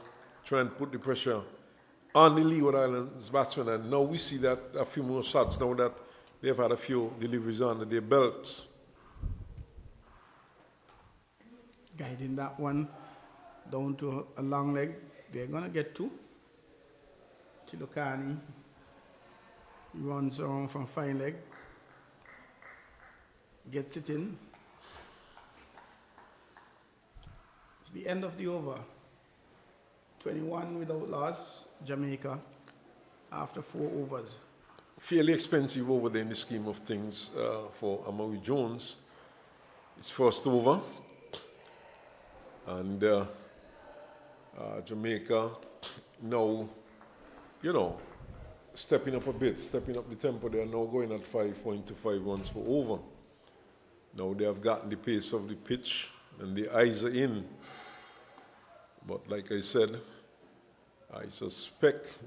Speaker 4: try and put the pressure on the Leeward Islands batsmen. And now we see that a few more shots now that they've had a few deliveries under their belts.
Speaker 2: Guiding that one down to a long leg. They're going to get 2. Chilokani runs around from fine leg. Gets it in. It's the end of the over. 21 without loss, Jamaica, after 4 overs.
Speaker 4: Fairly expensive over there in the scheme of things for Amari Jones. It's first over. And Jamaica now, stepping up a bit, stepping up the tempo. They are now going at 5.25 runs per over. Now they have gotten the pace of the pitch and the eyes are in. But like I said, I suspect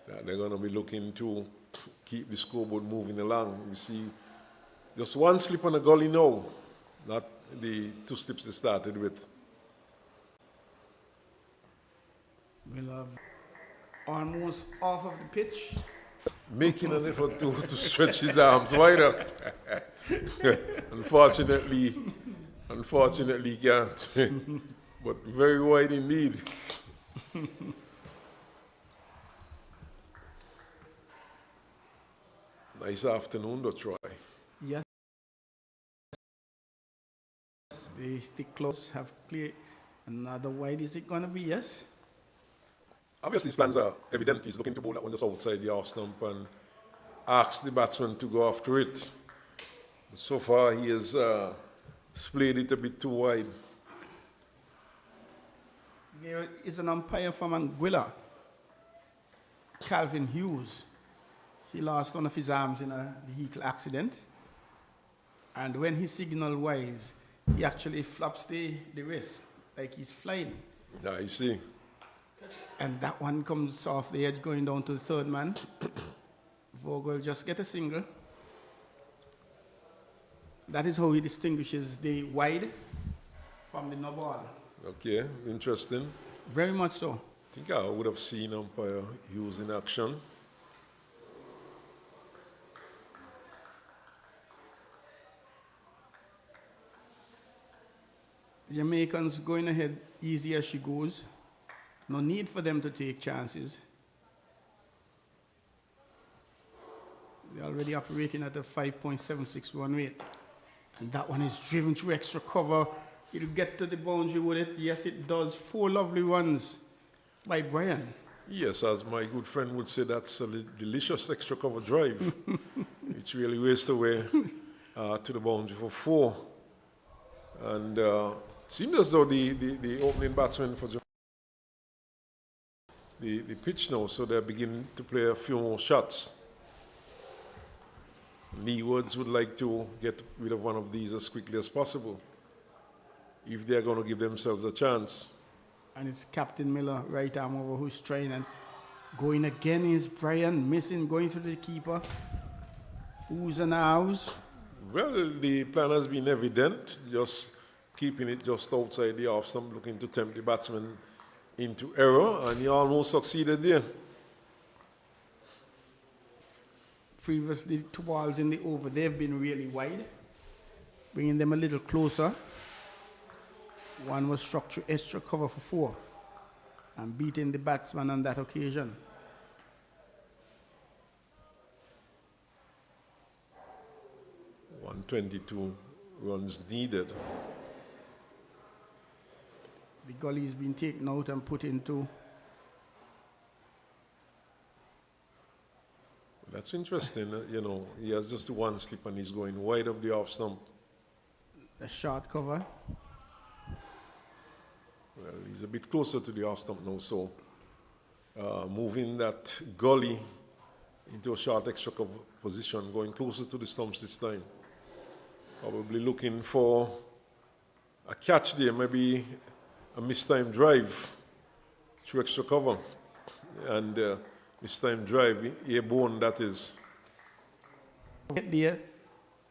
Speaker 4: that they're going to be looking to keep the scoreboard moving along. We see just one slip on the gully now, not the 2 slips they started with.
Speaker 2: We'll have almost off of the pitch.
Speaker 4: Making an effort to stretch his arms wider. Unfortunately, he can't. But very wide indeed. Nice afternoon, though, Troy.
Speaker 2: Yes. The stick close have cleared. Another wide, is it going to be? Yes.
Speaker 4: Obviously, his plans are evident. He's looking to bowl that one just outside the off stump and ask the batsman to go after it. So far, he has splayed it a bit too wide.
Speaker 2: There is an umpire from Anguilla, Calvin Hughes. He lost one of his arms in a vehicle accident. And when he signaled wise, he actually flaps the wrist like he's flying.
Speaker 4: I see.
Speaker 2: And that one comes off the edge going down to the third man. Vogel just get a single. That is how he distinguishes the wide from the no ball.
Speaker 4: Okay, interesting.
Speaker 2: Very much so.
Speaker 4: I think I would have seen umpire Hughes in action.
Speaker 2: The Jamaicans going ahead easy as she goes. No need for them to take chances. They're already operating at a 5.76 run rate. And that one is driven through extra cover. It'll get to the boundary with it. Yes, it does. 4 lovely runs by Brian.
Speaker 4: Yes, as my good friend would say, that's a delicious extra cover drive. It's really raced away to the boundary for 4. And it seems as though the opening batsman for Jamaica the pitch now, so they're beginning to play a few more shots. Leewards would like to get rid of one of these as quickly as possible if they're going to give themselves a chance.
Speaker 2: And it's Captain Miller, right arm over, who's trying, and going again is Brian, missing, going through the keeper. Who's and hows?
Speaker 4: Well, the plan has been evident, just keeping it just outside the off stump, looking to tempt the batsman into error, and he almost succeeded there.
Speaker 2: Previously, 2 balls in the over, they've been really wide, bringing them a little closer. One was struck through extra cover for 4 and beating the batsman on that occasion. .122 runs needed. The gully has been taken out and put into.
Speaker 4: That's interesting. He has just 1 slip and he's going wide of the off stump.
Speaker 2: A short cover.
Speaker 4: Well, he's a bit closer to the off stump now, so moving that gully into a short extra cover position, going closer to the stumps this time. Probably looking for a catch there, maybe a mistimed drive through extra cover. And mistimed drive, airborne that is.
Speaker 2: Get there,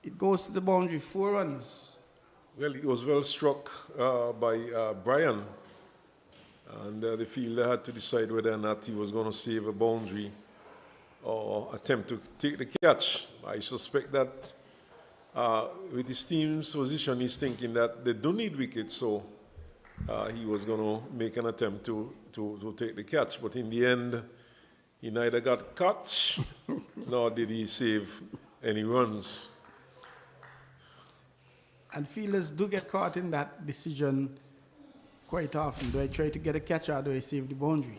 Speaker 2: it goes to the boundary, 4 runs.
Speaker 4: Well, it was well struck by Brian. And the fielder had to decide whether or not he was going to save a boundary or attempt to take the catch. I suspect that with his team's position, he's thinking that they don't need wickets, so he was going to make an attempt to take the catch. But in the end, he neither got caught nor did he save any runs.
Speaker 2: And fielders do get caught in that decision quite often. Do I try to get a catch or do I save the boundary?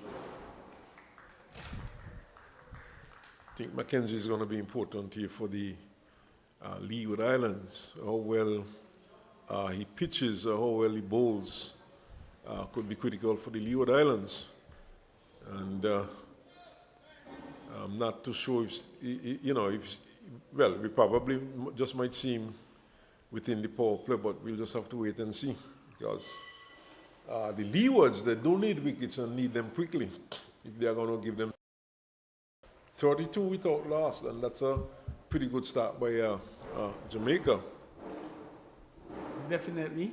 Speaker 4: I think Mackenzie is going to be important here for the Leeward Islands. How well he pitches or how well he bowls could be critical for the Leeward Islands. And I'm not too sure if, well, we probably just might see him within the power play, but we'll just have to wait and see. Because the Leewards, they don't need wickets and need them quickly if they are going to give them 32 without loss, and that's a pretty good start by Jamaica.
Speaker 2: Definitely.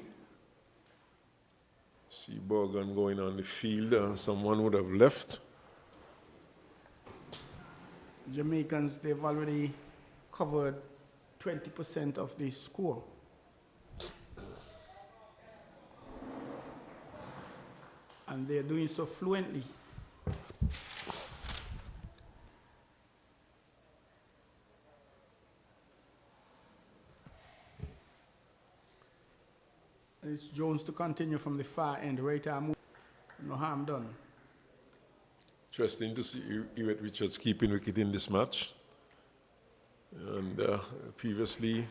Speaker 4: See Bergen going on the field. Someone would have left.
Speaker 2: Jamaicans, they've already covered 20% of the score. And they're doing so fluently. It's Jones to continue from the far end, right arm. No harm done.
Speaker 4: Interesting to see Ewart Richards keeping wicket in this match. And previously,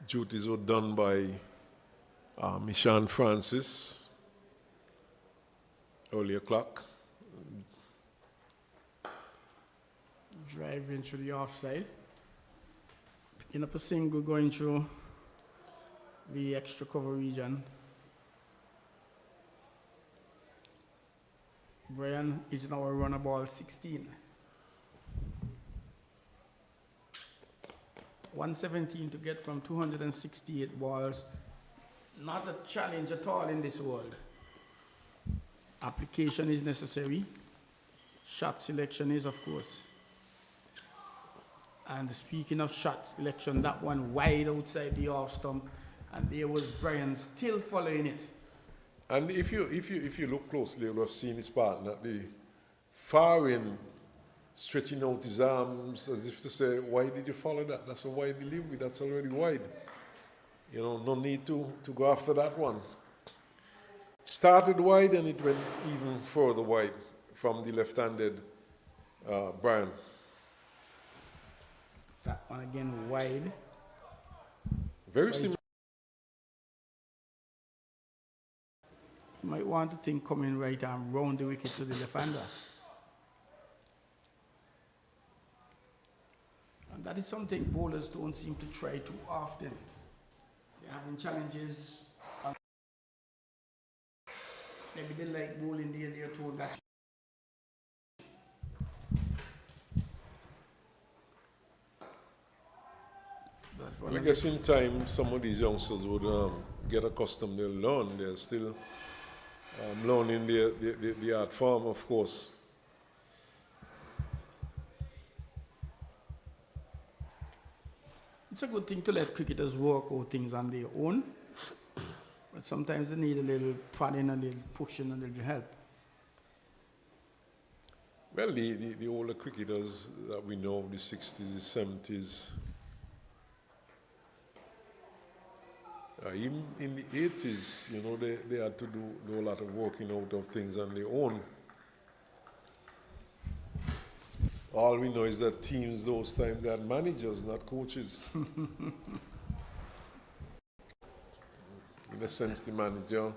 Speaker 4: duties were done by Mishan Francis, earlier clock.
Speaker 2: Driving through the offside. Picking up a single going through the extra cover region. Brian is now a runner ball 16. 117 to get from 268 balls. Not a challenge at all in this world. Application is necessary. Shot selection is, of course. And speaking of shot selection, that one wide outside the off stump, and there was Brian still following it.
Speaker 4: And if you look closely, you'll have seen his partner at the far end, stretching out his arms as if to say, why did you follow that? That's a wide delivery, that's already wide. You know, no need to go after that one. Started wide and it went even further wide from the left-handed Brian.
Speaker 2: That one again wide.
Speaker 4: Very similar.
Speaker 2: You might want to think coming right and round the wicket to the left-hander. And that is something bowlers don't seem to try too often. They're having challenges. Maybe they like bowling there, they're told that.
Speaker 4: Well, I guess in time, some of these youngsters would get accustomed, they'll learn. They're still learning the art form, of course.
Speaker 2: It's a good thing to let cricketers work out things on their own, but sometimes they need a little prodding, a little pushing, a little help.
Speaker 4: Well, the older cricketers that we know, the 60s, the 70s, even in the 80s, you know, they had to do a lot of working out of things on their own. All we know is that teams those times, they had managers, not coaches. In a sense, the manager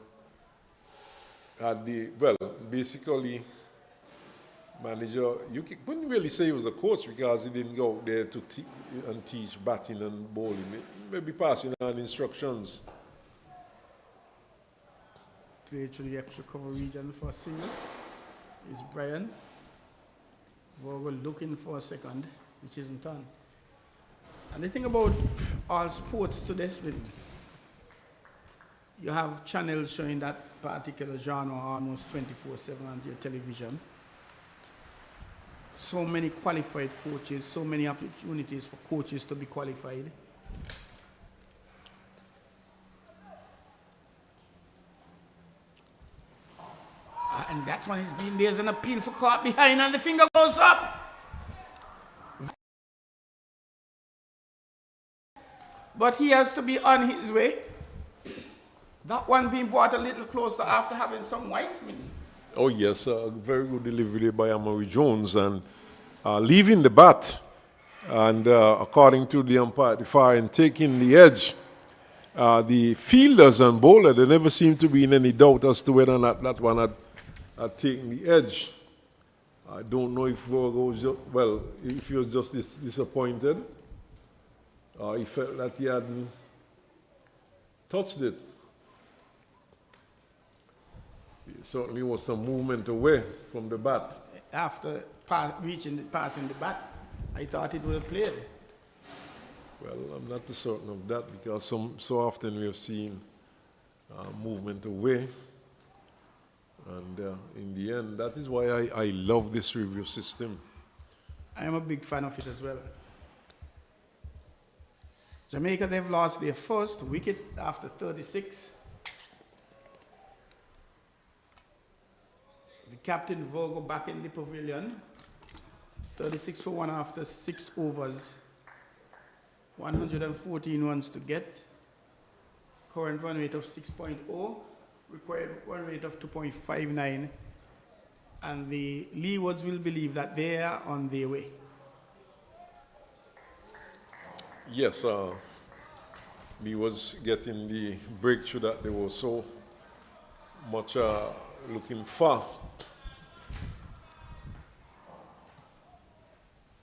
Speaker 4: had basically, manager, you couldn't really say he was a coach because he didn't go out there to teach batting and bowling. Maybe passing on instructions.
Speaker 2: Play to the extra cover region for a single. Is Brian. Vogel looking for a second, which isn't done. And the thing about all sports today, you have channels showing that particular genre almost 24/7 on your television. So many qualified coaches, so many opportunities for coaches to be qualified. And that's when he's been there's an appeal for caught behind and the finger goes up. But he has to be on his way. That one being brought a little closer after having some whites, Minnie.
Speaker 4: Oh yes, very good delivery by Amari Jones and leaving the bat and according to the umpire at the far end, taking the edge. The fielders and bowler, they never seem to be in any doubt as to whether or not that one had taken the edge. I don't know if Virgo was if he was just disappointed or he felt that he hadn't touched it. It certainly was some movement away from the bat.
Speaker 2: After passing the bat, I thought it would have played.
Speaker 4: Well, I'm not too certain of that because so often we have seen movement away. And in the end, that is why I love this review system.
Speaker 2: I am a big fan of it as well. Jamaica, they've lost their first wicket after 36. The captain Virgo back in the pavilion. 36 for 1 after 6 overs. 114 runs to get. Current run rate of 6.0. Required run rate of 2.59. And the Leewards will believe that they are on their way.
Speaker 4: Yes, me was getting the breakthrough that they were so much looking for.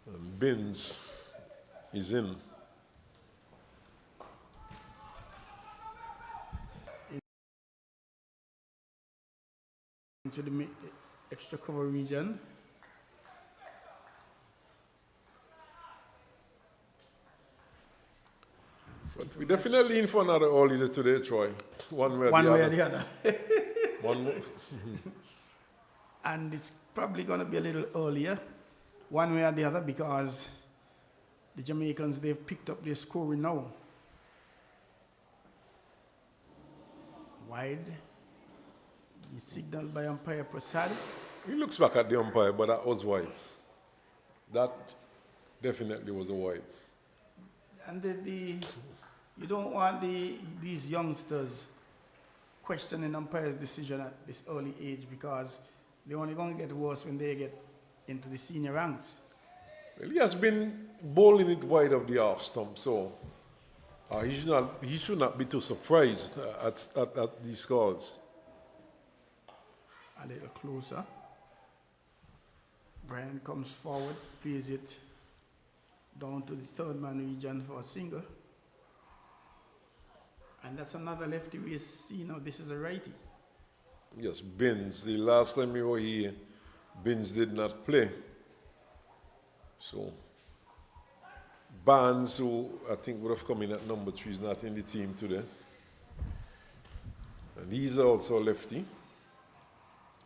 Speaker 4: And Binns is in.
Speaker 2: Into the extra cover region.
Speaker 4: But we're definitely in for another holiday today, Troy. One way or the other. One more.
Speaker 2: And it's probably going to be a little earlier, one way or the other, because the Jamaicans, they've picked up their scoring now. Wide. He's signaled by umpire Prasad.
Speaker 4: He looks back at the umpire, but that was wide. That definitely was a wide.
Speaker 2: And you don't want these youngsters questioning umpire's decision at this early age because they're only going to get worse when they get into the senior ranks.
Speaker 4: Well, he has been bowling it wide of the off stump, so he should not be too surprised at these calls.
Speaker 2: A little closer. Brian comes forward, plays it down to the third man region for a single. And that's another lefty we see now. This is a righty.
Speaker 4: Yes, Binns. The last time we were here, Binns did not play. So, Barnes, who I think would have come in at number 3, is not in the team today. And he's also a lefty.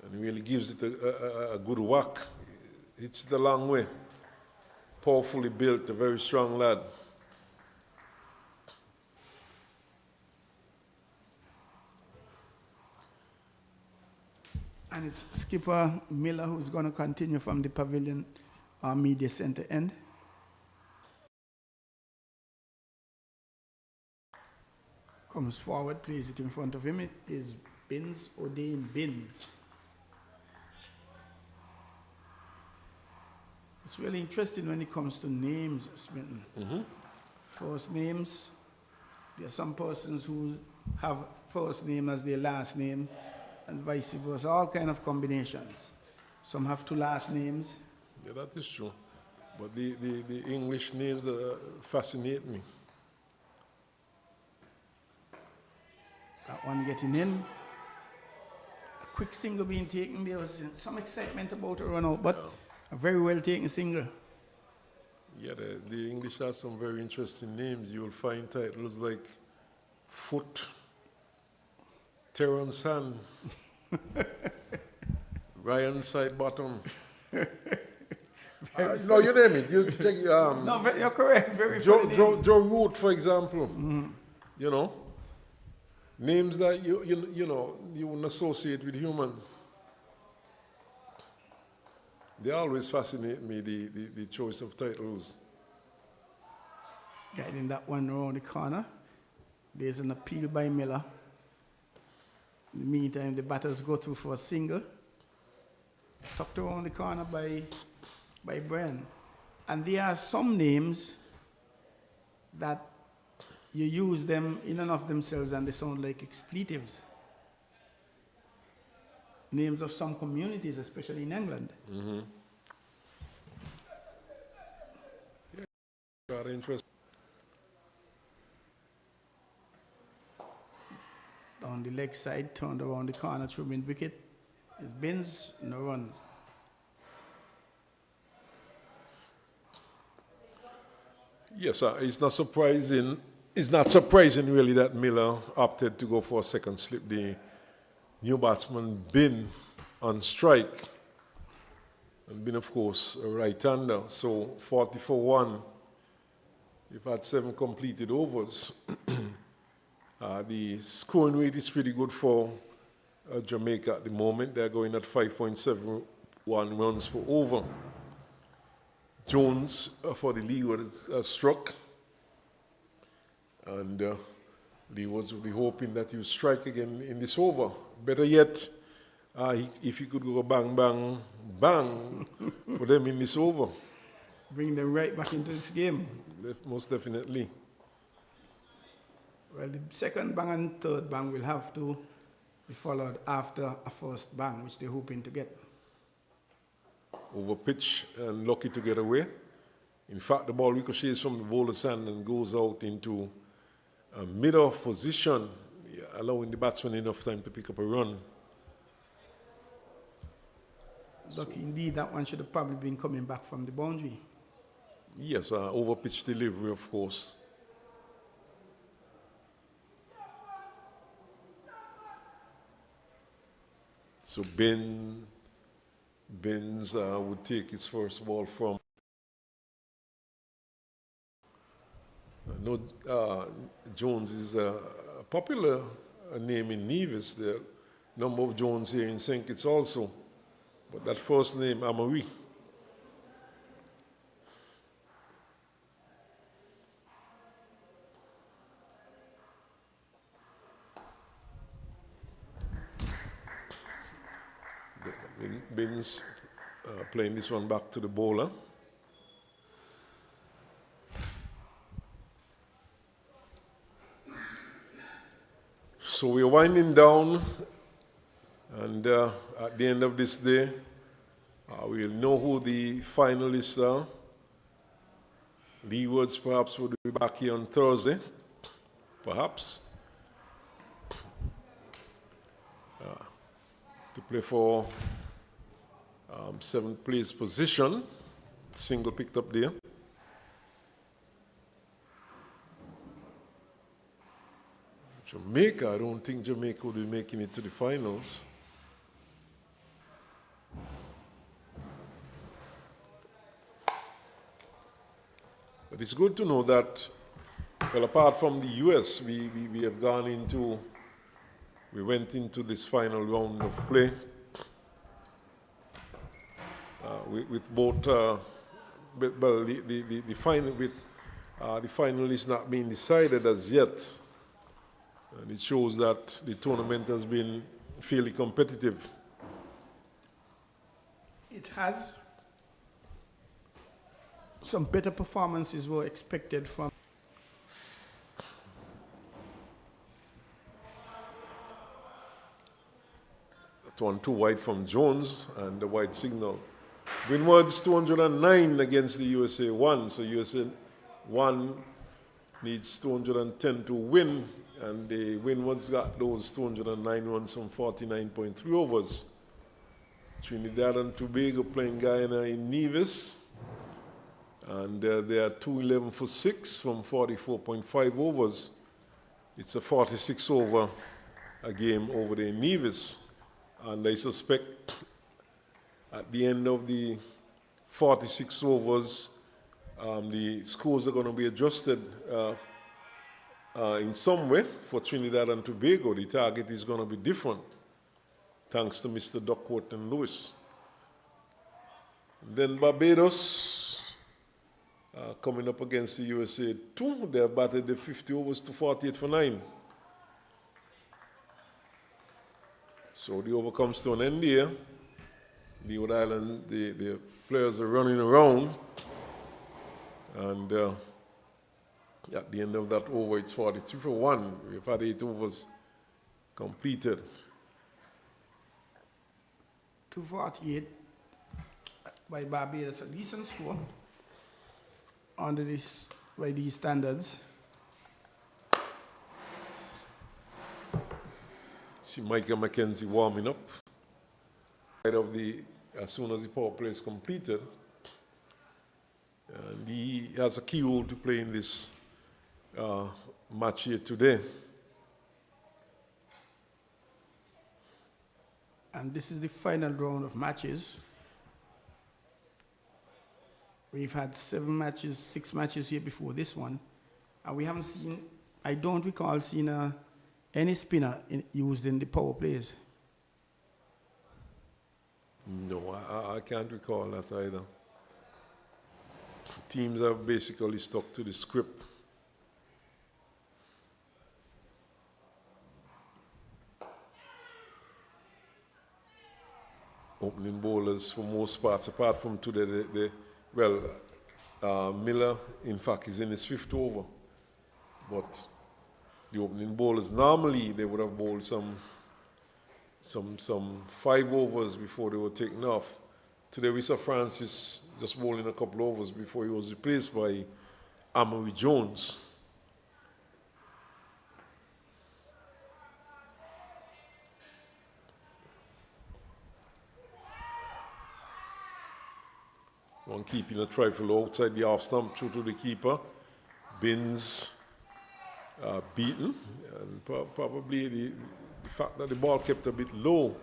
Speaker 4: And really gives it a good whack. Hits it a long way. Powerfully built, a very strong lad.
Speaker 2: And it's skipper Miller who's going to continue from the pavilion media center end. Comes forward, plays it in front of him. It is Binns, O'Dane Binns. It's really interesting when it comes to names, Smitten.
Speaker 4: Mm-hmm.
Speaker 2: First names, there are some persons who have first name as their last name, and vice versa, all kind of combinations. Some have 2 last names.
Speaker 4: Yeah, that is true. But the English names fascinate me.
Speaker 2: That one getting in. A quick single being taken. There was some excitement about a run out, but a very well taken single.
Speaker 4: Yeah, the English has some very interesting names. You will find titles like Foot, Terrence Hand, Ryan Sidebottom. No, you name it. You check.
Speaker 2: No, you're correct. Very
Speaker 4: Joe Root, for example. Mm-hmm. You know, names that you know you wouldn't associate with humans. They always fascinate me, the choice of titles.
Speaker 2: Guiding that one around the corner. There's an appeal by Miller. In the meantime, the batters go through for a single. Tucked around the corner by Brian. And there are some names that you use them in and of themselves and they sound like expletives. Names of some communities, especially in England.
Speaker 4: Mm-hmm. Yeah, very interesting.
Speaker 2: On the leg side, turned around the corner through mid wicket. It's Bins, no runs.
Speaker 4: Yes, it's not surprising. It's not surprising really that Miller opted to go for a second slip. The new batsman been on strike, and been of course a right-hander. So 40 for 1. You've had 7 completed overs. The scoring rate is pretty good for Jamaica at the moment. They're going at 5.71 runs per over. Jones for the Leeward struck, and Leewards will be hoping that he will strike again in this over. Better yet, if he could go bang, bang, bang for them in this over.
Speaker 2: Bring them right back into this game.
Speaker 4: Most definitely.
Speaker 2: Well, the second bang and third bang will have to be followed after a first bang, which they're hoping to get.
Speaker 4: Over pitch and lucky to get away. In fact, the ball ricochets from the bowler's hand and goes out into a mid-off position, allowing the batsman enough time to pick up a run.
Speaker 2: Lucky indeed, that one should have probably been coming back from the boundary.
Speaker 4: Yes, over pitch delivery, of course. So Benz would take his first ball from. Jones is a popular name in Nevis. There are a number of Jones here in St. Kitts also. But that first name, Amari. Binns playing this one back to the bowler. So we're winding down, and at the end of this day, we'll know who the finalists are. Leewards perhaps will be back here on Thursday, perhaps, to play for 7th place position. Single picked up there. Jamaica, I don't think Jamaica will be making it to the finals. But it's good to know that, well, apart from the US, we have gone into, we went into this final round of play with both, well, the final with the final is not being decided as yet. And it shows that the tournament has been fairly competitive.
Speaker 2: It has. Some better performances were expected from.
Speaker 4: That one too wide from Jones and the wide signal. Windies 209 against the USA 1. So USA 1 needs 210 to win. And the Windies got those 209 runs from 49.3 overs. Trinidad and Tobago playing Guyana in Nevis. And they are 211 for 6 from 44.5 overs. It's a 46 over a game over there in Nevis. And I suspect at the end of the 46 overs, the scores are going to be adjusted in some way for Trinidad and Tobago. The target is going to be different, thanks to Mr. Duckworth and Lewis. Then Barbados, coming up against the USA 2, they have batted the 50 overs to 48 for 9. So the over comes to an end here. Leeward Island, the players are running around. And at the end of that over, it's 42 for 1. We've had 8 overs completed.
Speaker 2: 248 by Barbados, a decent score under this, by these standards.
Speaker 4: See Michael McKenzie warming up. As soon as the power play is completed, and he has a key role to play in this match here today.
Speaker 2: And this is the final round of matches. We've had 7 matches, 6 matches here before this one. And we haven't seen, I don't recall seeing any spinner used in the power plays.
Speaker 4: No, I can't recall that either. Teams have basically stuck to the script. Opening bowlers for most parts, apart from today, Miller, in fact, is in his 5th over. But the opening bowlers, normally they would have bowled some 5 overs before they were taken off. Today we saw Francis just bowling a couple overs before he was replaced by Amory Jones. One keeping a trifle outside the off stump through to the keeper. Bins beaten, and probably the fact that the ball kept a bit low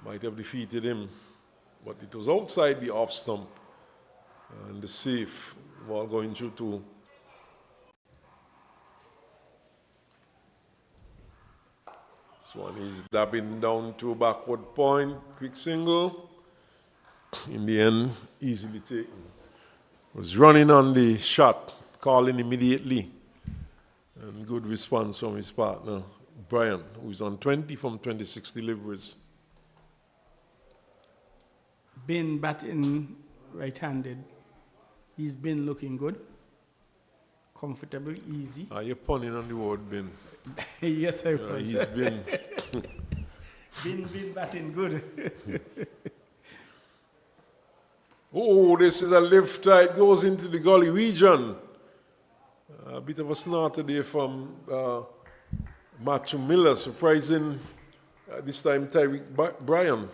Speaker 4: might have defeated him. But it was outside the off stump, and the safe ball going through to this one. He's dabbing down to a backward point, quick single. In the end, easily taken. Was running on the shot, calling immediately, and good response from his partner Brian, who's on 20 from 26 deliveries.
Speaker 2: Been batting right-handed. He's been looking good. Comfortable, easy.
Speaker 4: Are you punning on the word bin?
Speaker 2: Yes, I was.
Speaker 4: He's been...
Speaker 2: been batting good.
Speaker 4: Oh, this is a lift tight, goes into the gully region. A bit of a snorter there from Matthew Miller, surprising this time Tyreek Bryan.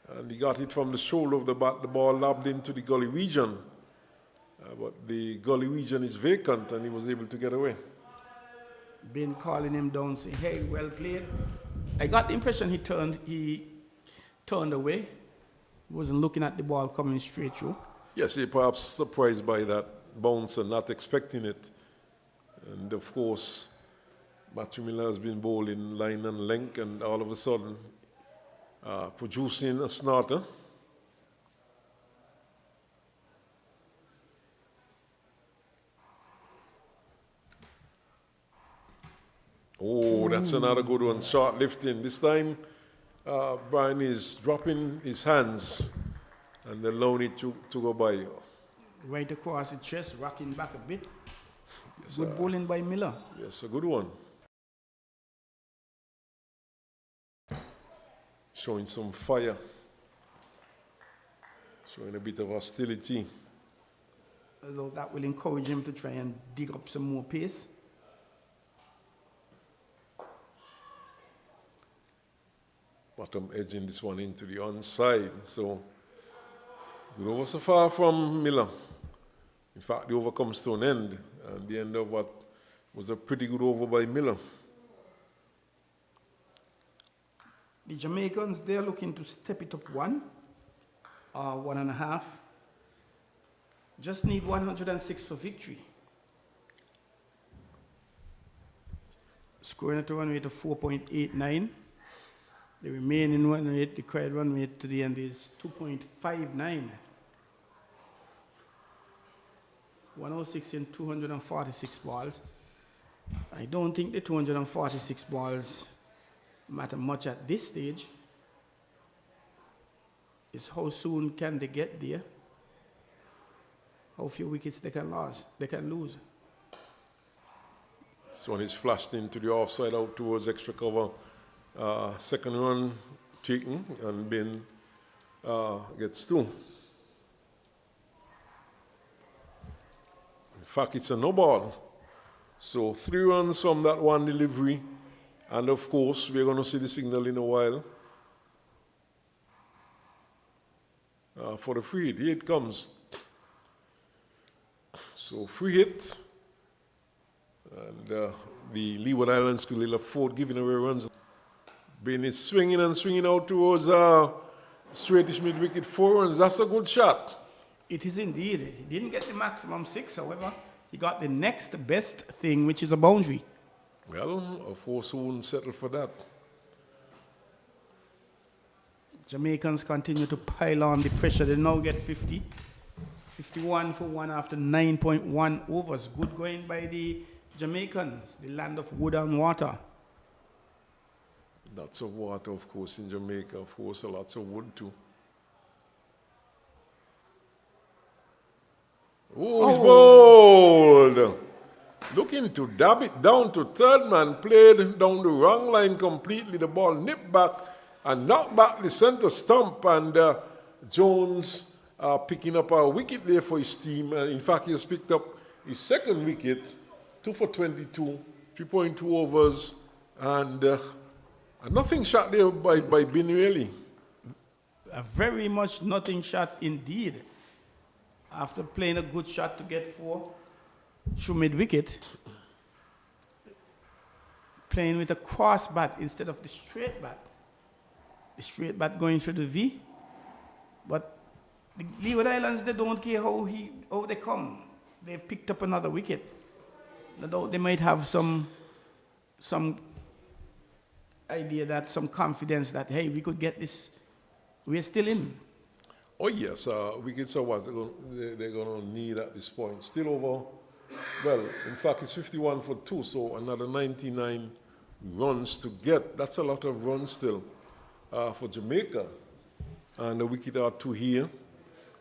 Speaker 4: And he got it from the shoulder of the bat, the ball lobbed into the gully region. But the gully region is vacant and he was able to get away.
Speaker 2: Been calling him down, saying, hey, well played. I got the impression he turned away. He wasn't looking at the ball coming straight through.
Speaker 4: Yes, he perhaps surprised by that bounce and not expecting it. And of course, Matthew Miller has been bowling line and length, and all of a sudden producing a snorter. Oh, that's another good one. Short lifting. This time, Brian is dropping his hands and allowing it to go by.
Speaker 2: Right across the chest, rocking back a bit.
Speaker 4: Yes,
Speaker 2: good bowling by Miller.
Speaker 4: Yes, a good one. Showing some fire. Showing a bit of hostility.
Speaker 2: Although that will encourage him to try and dig up some more pace.
Speaker 4: Bottom edging this one into the onside. So, good over so far from Miller. In fact, the over comes to an end. And the end of what was a pretty good over by Miller.
Speaker 2: The Jamaicans, they're looking to step it up 1.5. Just need 106 for victory. Scoring at a run rate of 4.89. The remaining run rate, the required run rate to the end is 2.59. 106 in 246 balls. I don't think the 246 balls matter much at this stage. Is how soon can they get there? How few wickets they can lose.
Speaker 4: This one is flashed into the offside out towards extra cover. Second run taken and Ben gets 2. In fact, it's a no ball. So 3 runs from that one delivery. And of course, we're going to see the signal in a while. For the free hit. Here it comes. So free hit. And the Leeward Islands could afford giving away runs. Ben is swinging and swinging out towards straightish mid-wicket, 4 runs. That's a good shot.
Speaker 2: It is indeed. He didn't get the maximum 6, however. He got the next best thing, which is a boundary.
Speaker 4: Well, of course, who wouldn't settle for that?
Speaker 2: Jamaicans continue to pile on the pressure. They now get 50. 51 for 1 after 9.1 overs. Good going by the Jamaicans, the land of wood and water.
Speaker 4: Lots of water, of course, in Jamaica. Of course, lots of wood, too. Oh, he's bowled. Looking to dab it down to third man. Played down the wrong line completely. The ball nipped back and knocked back the center stump. And Jones picking up a wicket there for his team. In fact, he has picked up his second wicket. 2 for 22, 3.2 overs. And nothing shot there by Ben really.
Speaker 2: A very much nothing shot indeed. After playing a good shot to get 4 through mid-wicket, playing with a cross bat instead of the straight bat. The straight bat going through the V. But the Leeward Islands, they don't care how they come. They've picked up another wicket. No doubt they might have some idea that, some confidence that, hey, we could get this. We're still in.
Speaker 4: Oh, yes. Wickets are what they're going to need at this point. Still over, well, in fact, it's 51 for 2, so another 99 runs to get. That's a lot of runs still for Jamaica. And the wicket are 2 here.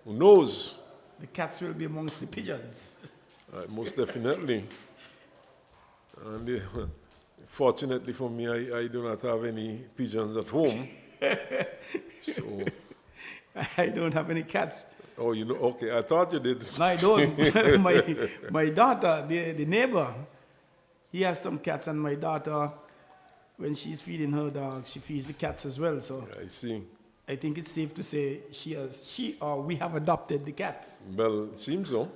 Speaker 4: Who knows?
Speaker 2: The cats will be amongst the pigeons.
Speaker 4: Most definitely. And fortunately for me, I do not have any pigeons at home. So
Speaker 2: I don't have any cats.
Speaker 4: Oh, you know, okay. I thought you did.
Speaker 2: No, I don't. my daughter, the neighbor, he has some cats, and my daughter, when she's feeding her dog, she feeds the cats as well. So
Speaker 4: I see.
Speaker 2: I think it's safe to say she or we have adopted the cats.
Speaker 4: Well, it seems so.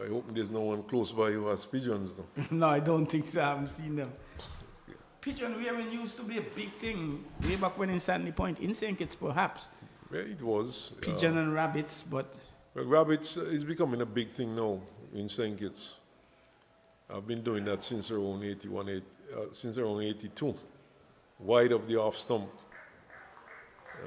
Speaker 4: I hope there's no one close by who has pigeons, though.
Speaker 2: No, I don't think so. I haven't seen them. Pigeon rearing used to be a big thing way back when in Sandy Point, in St. Kitts perhaps.
Speaker 4: Yeah, it was.
Speaker 2: Pigeon and rabbits, but...
Speaker 4: Well, rabbits is becoming a big thing now in St. Kitts. I've been doing that since around 82, wide of the off stump.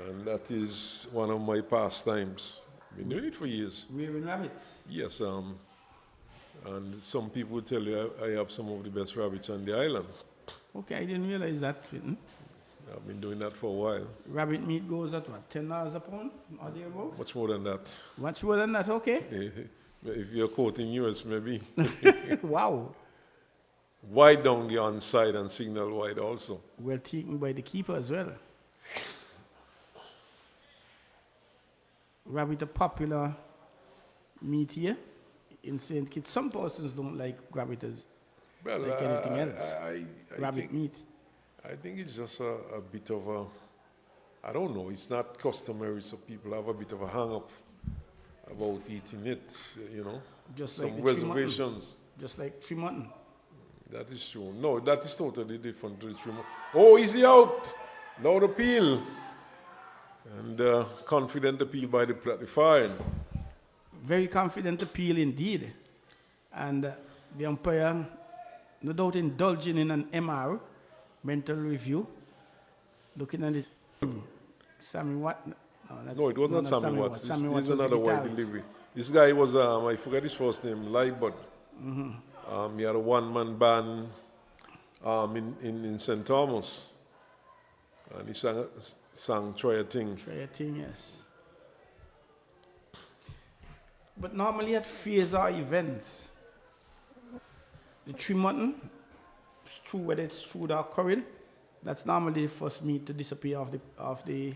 Speaker 4: And that is one of my pastimes. Been doing it for years.
Speaker 2: Rearing rabbits?
Speaker 4: Yes, and some people tell you I have some of the best rabbits on the island.
Speaker 2: Okay, I didn't realize that, Switten.
Speaker 4: I've been doing that for a while.
Speaker 2: Rabbit meat goes at what, $10 a pound or thereabouts?
Speaker 4: Much more than that.
Speaker 2: Much more than that, okay.
Speaker 4: If you're quoting US, maybe.
Speaker 2: Wow.
Speaker 4: Wide down the onside and signal wide also.
Speaker 2: Well taken by the keeper as well. Rabbit a popular meat here in St. Kitts. Some persons don't like rabbit as like anything else. Rabbit meat.
Speaker 4: I think it's just a bit of a, I don't know, it's not customary, so people have a bit of a hang-up about eating it, you know.
Speaker 2: Just
Speaker 4: some
Speaker 2: like
Speaker 4: reservations.
Speaker 2: Just like tree mutton.
Speaker 4: That is true. No, that is totally different to the tree mutton. Oh, is he out? Loud appeal. And confident appeal by the fire.
Speaker 2: Very confident appeal indeed. And the umpire, no doubt indulging in an MR, mental review, looking at it. Sammy Watt?
Speaker 4: No, it was not Sammy Watts. This is another wide delivery. This guy was, I forget his first name, Leeward. Mm-hmm. He had a one-man band in St. Thomas. And he sang Try a Thing.
Speaker 2: Try a Thing, yes. But normally at fairs or events, the tree mutton, whether it's true or curried, that's normally the first meat to disappear off the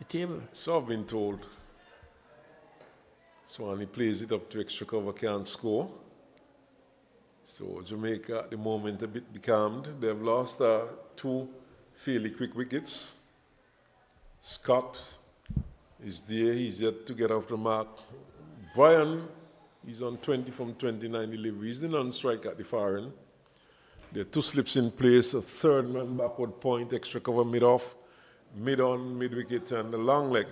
Speaker 2: table.
Speaker 4: So I've been told. So when he plays it up to extra cover, can't score. So Jamaica at the moment a bit becalmed. They've lost 2 fairly quick wickets. Scott is there, he's yet to get off the mark. Brian, he's on 20 from 29 delivery. He's the non-strike at the far end. There are 2 slips in place, a third man backward point, extra cover mid-off, mid-on, mid-wicket, and the long leg.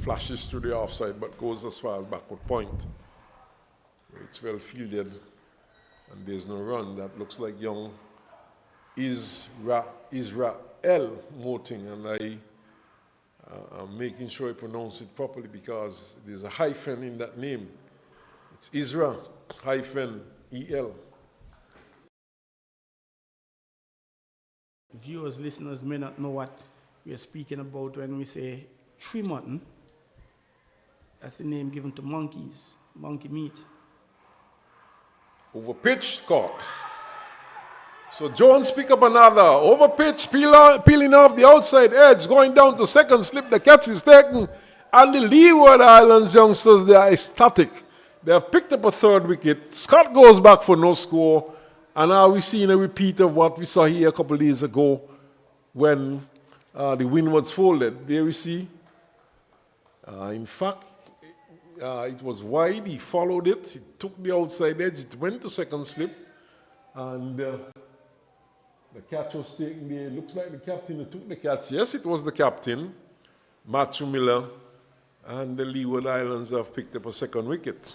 Speaker 4: Flashes to the offside, but goes as far as backward point. It's well fielded, and there's no run. That looks like young Israel Moting, and I'm making sure I pronounce it properly because there's a hyphen in that name. It's Israel -EL.
Speaker 2: Viewers, listeners may not know what we are speaking about when we say tree mutton. That's the name given to monkeys, monkey meat.
Speaker 4: Over pitch, caught. So Jones pick up another. Over pitch, peeling off the outside edge, going down to second slip. The catch is taken. And the Leeward Islands youngsters, they are ecstatic. They have picked up a third wicket. Scott goes back for no score. And now we're seeing a repeat of what we saw here a couple of days ago when the Windies folded. There we see. In fact, it was wide. He followed it. He took the outside edge. It went to second slip. And the catch was taken there. It looks like the captain who took the catch. Yes, it was the captain, Matthew Miller. And the Leeward Islands have picked up a second wicket.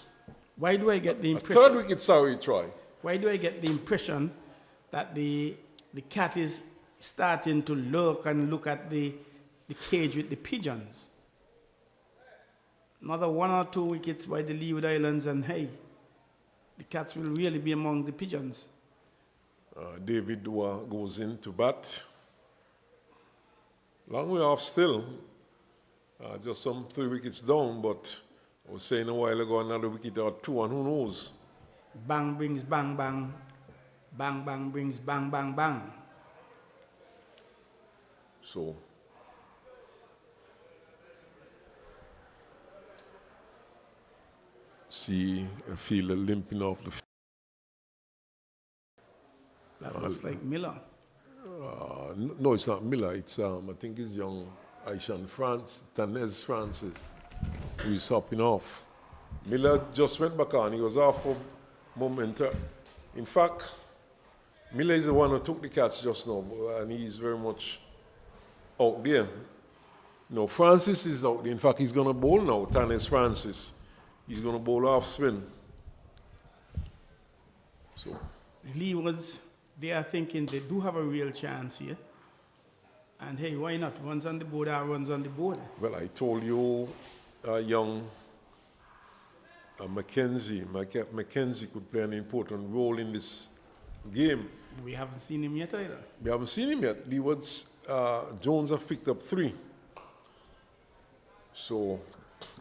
Speaker 2: Why do I get the impression?
Speaker 4: Third wicket, sorry, Troy.
Speaker 2: Why do I get the impression that the cat is starting to lurk and look at the cage with the pigeons? Another 1 or 2 wickets by the Leeward Islands, and hey, the cats will really be among the pigeons.
Speaker 4: David Dua goes in to bat. Long way off still. Just some 3 wickets down, but I was saying a while ago another wicket or 2, and who knows?
Speaker 2: Bang brings bang bang. Bang bang brings bang bang bang.
Speaker 4: So see a fielder limping off the field.
Speaker 2: That looks like Miller.
Speaker 4: No, it's not Miller. It's I think it's young Aishan Tanez Francis, who is hopping off. Miller just went back on. He was off for a moment. In fact, Miller is the one who took the catch just now, and he's very much out there. No, Francis is out there. In fact, he's going to bowl now, Tanez Francis. He's going to bowl off spin. So
Speaker 2: Leewards, they are thinking they do have a real chance here. And hey, why not? Runs on the board are runs on the board.
Speaker 4: Well, I told you, young Mackenzie could play an important role in this game.
Speaker 2: We haven't seen him yet either.
Speaker 4: We haven't seen him yet. Leewards, Jones have picked up 3. So,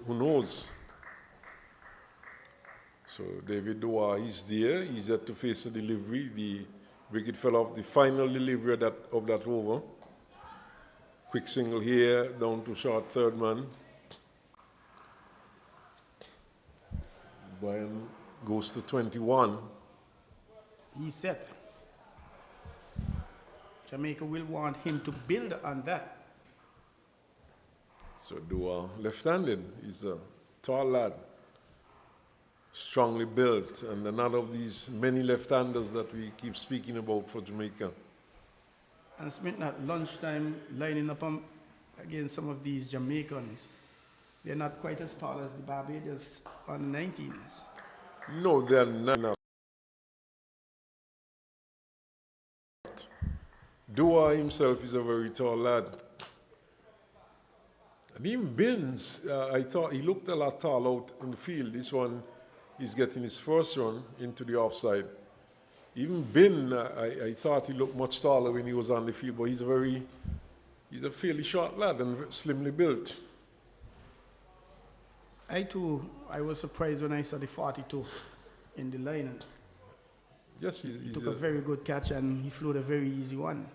Speaker 4: who knows? So, David Dua is there. He's yet to face a delivery. The wicket fell off the final delivery of that over. Quick single here, down to short third man. Brian goes to 21.
Speaker 2: He's set. Jamaica will want him to build on that.
Speaker 4: So Dua, left-handed, he's a tall lad, strongly built, and another of these many left-handers that we keep speaking about for Jamaica.
Speaker 2: And Smith at lunchtime lining up against some of these Jamaicans. They're not quite as tall as the Barbados on the 19s.
Speaker 4: No, they're not. Dua himself is a very tall lad. And even Binns, I thought he looked a lot tall out in the field. This one, he's getting his first run into the offside. Even Ben, I thought he looked much taller when he was on the field, but he's a fairly short lad and slimly built.
Speaker 2: I was surprised when I saw the 42 in the line.
Speaker 4: Yes,
Speaker 2: He took a very good catch and he flew a very easy one.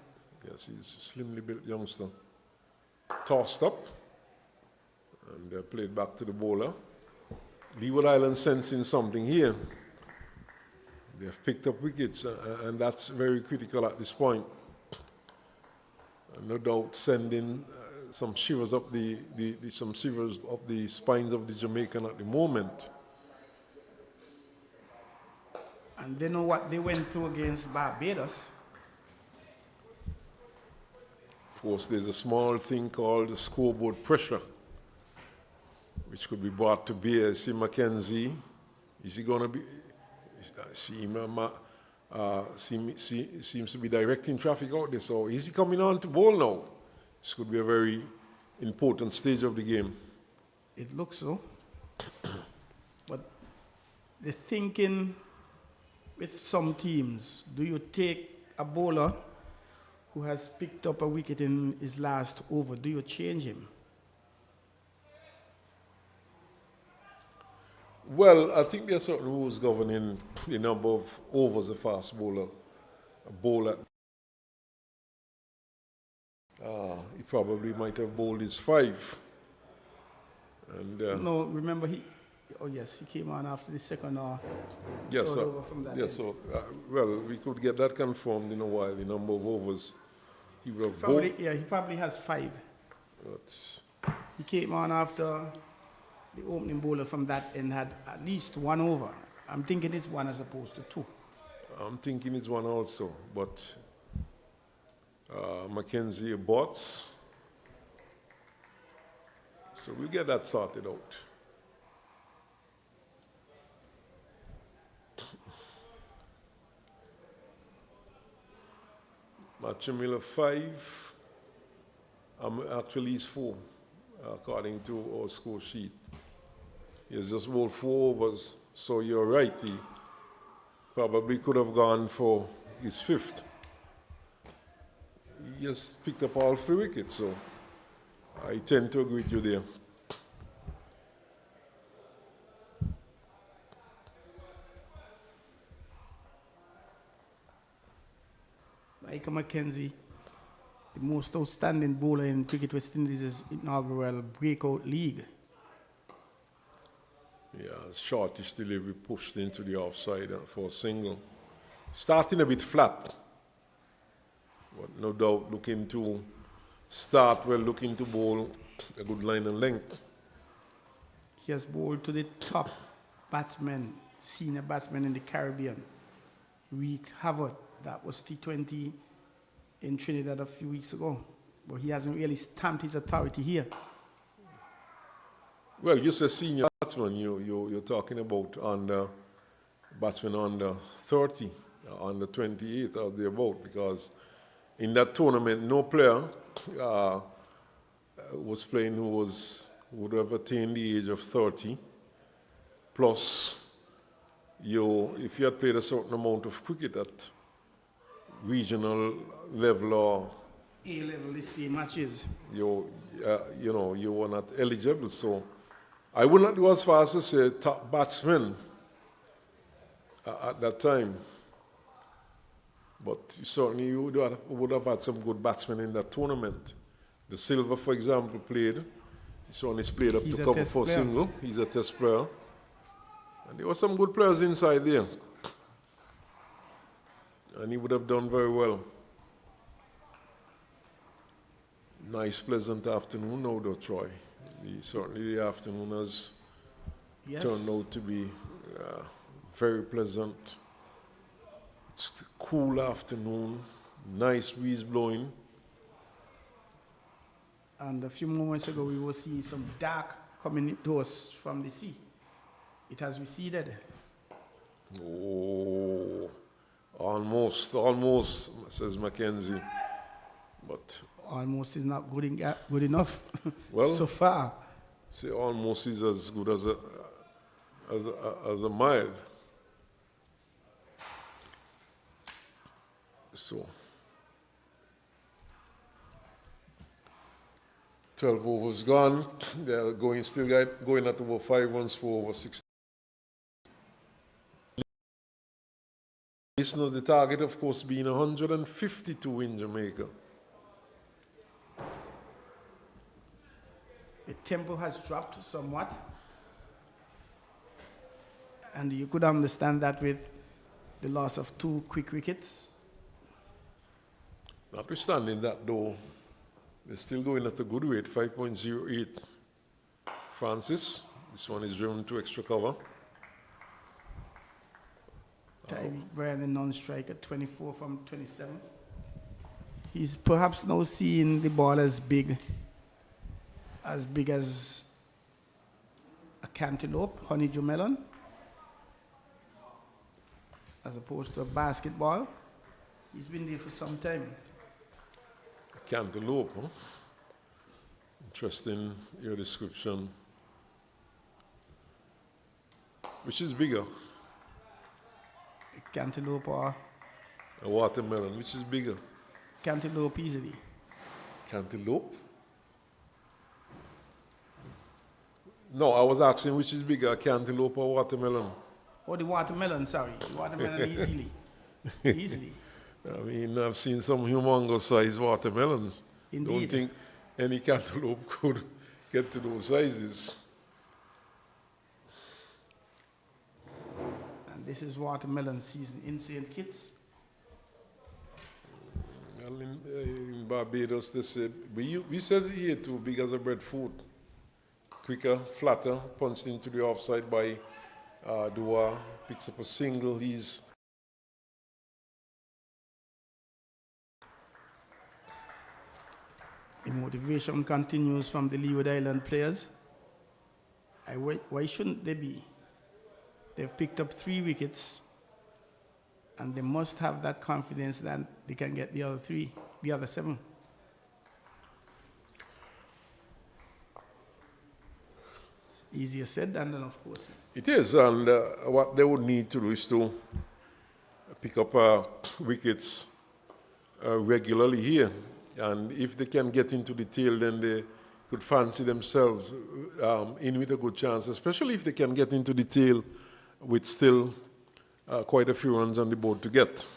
Speaker 4: Yes, he's a slimly built youngster. Tossed up and played back to the bowler. Leeward Island sensing something here. They've picked up wickets and that's very critical at this point. No doubt sending some shivers up some shivers up the spines of the Jamaican at the moment.
Speaker 2: And they know what they went through against Barbados.
Speaker 4: Of course, there's a small thing called the scoreboard pressure, which could be brought to bear. See Mackenzie, is he going to be? Seems to be directing traffic out there. So is he coming on to bowl now? This could be a very important stage of the game.
Speaker 2: It looks so. But the thinking with some teams, do you take a bowler who has picked up a wicket in his last over, do you change him?
Speaker 4: Well, I think there are certain rules governing the number of overs a fast bowler, he probably might have bowled his 5. And
Speaker 2: no, remember he came on after the second or third over from that.
Speaker 4: Yes, so well, we could get that confirmed in a while. The number of overs he would have
Speaker 2: probably,
Speaker 4: bowled.
Speaker 2: yeah, he probably has 5. He came on after the opening bowler from that and had at least 1 over. I'm thinking it's 1 as opposed to 2.
Speaker 4: I'm thinking it's 1 also, but Mackenzie bots. So we'll get that sorted out. Matthew Miller 5. Actually he's 4, according to our score sheet. He has just bowled 4 overs, so you're right. He probably could have gone for his 5th. He just picked up all 3 wickets, so I tend to agree with you there.
Speaker 2: Michael Mackenzie, the most outstanding bowler in Cricket West Indies' inaugural breakout league.
Speaker 4: Yeah, shortish delivery pushed into the offside for a single. Starting a bit flat, but no doubt looking to start well, looking to bowl a good line and length.
Speaker 2: He has bowled to the top batsman, senior batsman in the Caribbean, wreaked havoc. That was T20 in Trinidad a few weeks ago, but he hasn't really stamped his authority here.
Speaker 4: Well, you say senior batsman, you're talking about batsmen under 30, under 28 or thereabout, because in that tournament, no player was playing who would have attained the age of 30. Plus, if you had played a certain amount of cricket at regional level or
Speaker 2: A-level listed matches,
Speaker 4: you were not eligible. So I would not go as far as to say top batsman at that time. But certainly you would have had some good batsmen in that tournament. The Silver, for example, played. He certainly played up to cover for a single. He's a test player. And there were some good players inside there. And he would have done very well. Nice, pleasant afternoon now, though, Troy. Certainly the afternoon has turned out to be very pleasant. It's a cool afternoon, nice breeze blowing.
Speaker 2: And a few moments ago, we were seeing some dark coming to us from the sea. It has receded.
Speaker 4: Oh, almost, says Mackenzie. But
Speaker 2: almost is not good enough
Speaker 4: well,
Speaker 2: so far.
Speaker 4: See, almost is as good as as a mild. So 12 overs gone. They're going at over 5 runs for over 6. Listeners, the target, of course, being 150 to win Jamaica.
Speaker 2: The tempo has dropped somewhat, and you could understand that with the loss of 2 quick wickets.
Speaker 4: Notwithstanding that, though, they're still going at a good rate, 5.08. Francis, this one is driven to extra cover.
Speaker 2: Tyreek Bryan, the non-striker, 24 from 27. He's perhaps now seeing the ball as big as a cantaloupe, honeydew melon, as opposed to a basketball. He's been there for some time.
Speaker 4: Cantaloupe, huh? Interesting, your description. Which is bigger?
Speaker 2: Cantaloupe or
Speaker 4: A watermelon, which is bigger?
Speaker 2: cantaloupe easily.
Speaker 4: Cantaloupe? No, I was asking which is bigger, cantaloupe or watermelon?
Speaker 2: Oh, the watermelon, sorry. The watermelon easily. Easily.
Speaker 4: I mean, I've seen some humongous sized watermelons.
Speaker 2: Indeed.
Speaker 4: Don't think any cantaloupe could get to those sizes.
Speaker 2: And this is watermelon season in St. Kitts.
Speaker 4: Well, in Barbados, they say, we said here too, big as a breadfruit. Quicker, flatter, punched into the offside by Dua, picks up a single.
Speaker 2: The motivation continues from the Leeward Island players. Why shouldn't they be? They've picked up 3 wickets, and they must have that confidence that they can get the other 7. Easier said than done, of course.
Speaker 4: It is, and what they would need to do is to pick up wickets regularly here. And if they can get into the tail, then they could fancy themselves in with a good chance, especially if they can get into the tail with still quite a few runs on the board to get.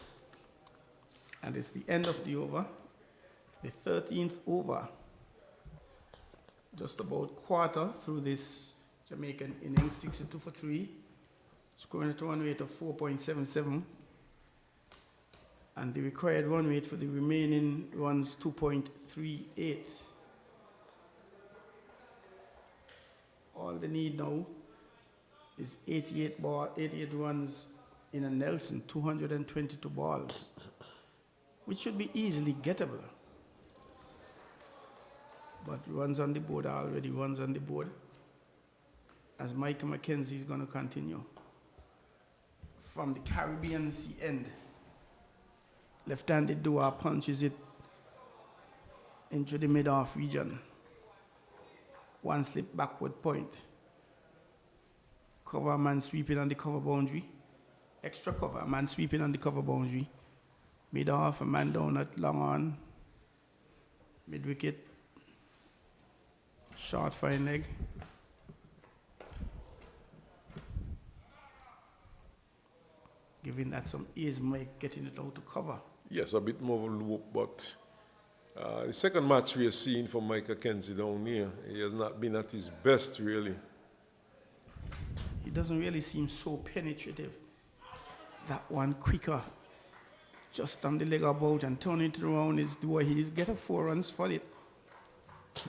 Speaker 2: And it's the end of the over, the 13th over. Just about quarter through this Jamaican innings, 62 for 3, scoring at a run rate of 4.77. And the required run rate for the remaining runs, 2.38. All they need now is 88 runs in a Nelson, 222 balls, which should be easily gettable. But runs on the board are already runs on the board, as Michael McKenzie is going to continue. From the Caribbean Sea end, left-handed Dua punches it into the mid-off region. One slip backward point. Cover, man sweeping on the cover boundary. Extra cover, man sweeping on the cover boundary. Mid-off, a man down at long on. Mid-wicket. Short fine leg. Giving that some ease, Mike getting it out to cover.
Speaker 4: Yes, a bit more of a loop, but the second match we are seeing from Mike McKenzie down here, he has not been at his best, really.
Speaker 2: He doesn't really seem so penetrative. That one quicker, just on the leg about and turn it around is the way he is. Get a 4 runs for it.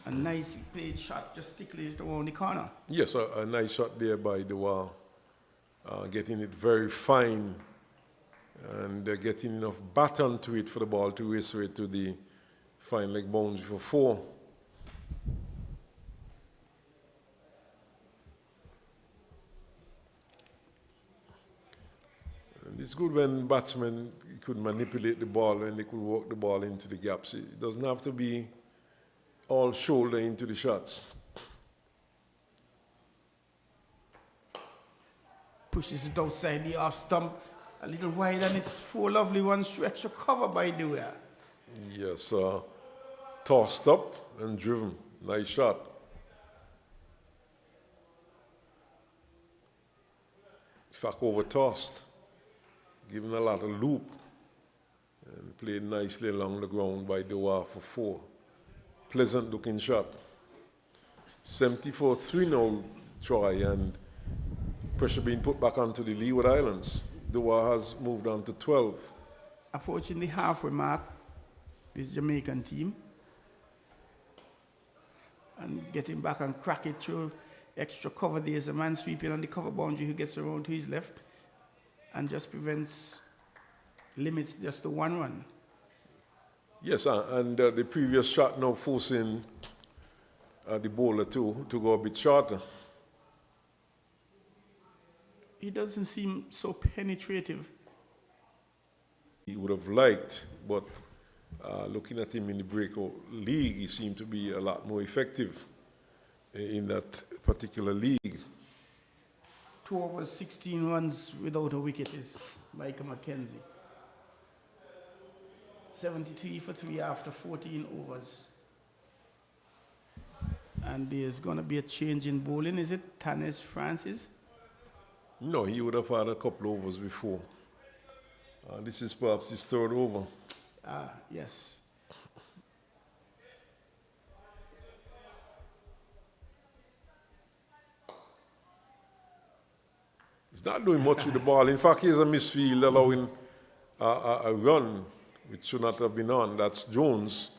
Speaker 2: A nice played shot, just tickling it around the corner.
Speaker 4: Yes, a nice shot there by Dua, getting it very fine and getting enough baton to it for the ball to race away to the fine leg boundary for 4. And it's good when batsmen could manipulate the ball and they could work the ball into the gaps. It doesn't have to be all shoulder into the shots.
Speaker 2: Pushes it outside the off stump. A little wide, and it's 4 lovely ones through extra cover, by the way.
Speaker 4: Yes, tossed up and driven. Nice shot. In fact, over tossed. Given a lot of loop. And played nicely along the ground by Dewar for 4. Pleasant looking shot. 74-3 now, Troy, and pressure being put back onto the Leeward Islands. Dewar has moved on to 12.
Speaker 2: Approaching the halfway mark, this Jamaican team. And getting back and crack it through extra cover. There's a man sweeping on the cover boundary who gets around to his left and just limits just to 1 run.
Speaker 4: Yes, and the previous shot now forcing the bowler to go a bit shorter.
Speaker 2: He doesn't seem so penetrative.
Speaker 4: He would have liked, but looking at him in the breakout league, he seemed to be a lot more effective in that particular league.
Speaker 2: 2 overs, 16 runs without a wicket is Michael McKenzie. 73 for 3 after 14 overs. And there's going to be a change in bowling. Is it Tanis Francis?
Speaker 4: No, he would have had a couple overs before. This is perhaps his 3rd over.
Speaker 2: Yes.
Speaker 4: He's not doing much with the ball. In fact, he's a misfield, allowing a run, which should not have been on. That's Jones.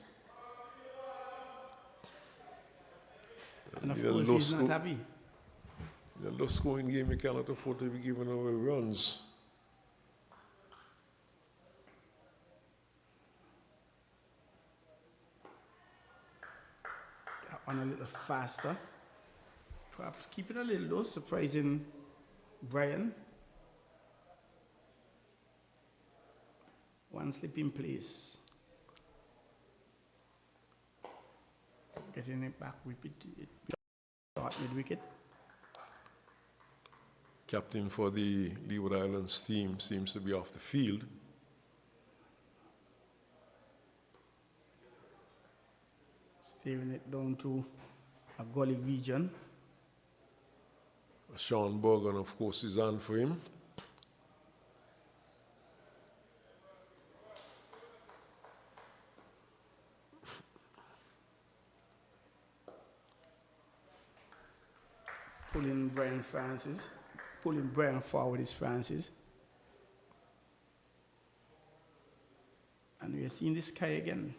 Speaker 2: And of course, he's not happy.
Speaker 4: In a low-scoring game, you cannot afford to be giving away runs.
Speaker 2: That one a little faster. Perhaps keep it a little low, surprising Brian. 1 slip in place. Getting it back, whip it short mid-wicket.
Speaker 4: Captain for the Leeward Islands team seems to be off the field.
Speaker 2: Steering it down to a gully region.
Speaker 4: Sean Borgen, of course, is on for him.
Speaker 2: Pulling Brian Francis. Pulling Brian forward is Francis. And we are seeing the sky again.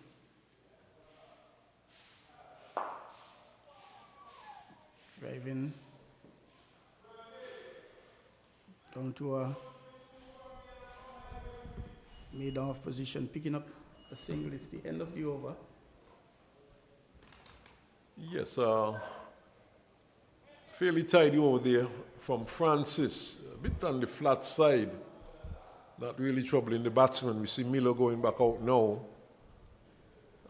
Speaker 2: Driving down to a made-off position, picking up a single. It's the end of the over.
Speaker 4: Yes, fairly tidy over there from Francis, a bit on the flat side, not really troubling the batsman. We see Miller going back out now,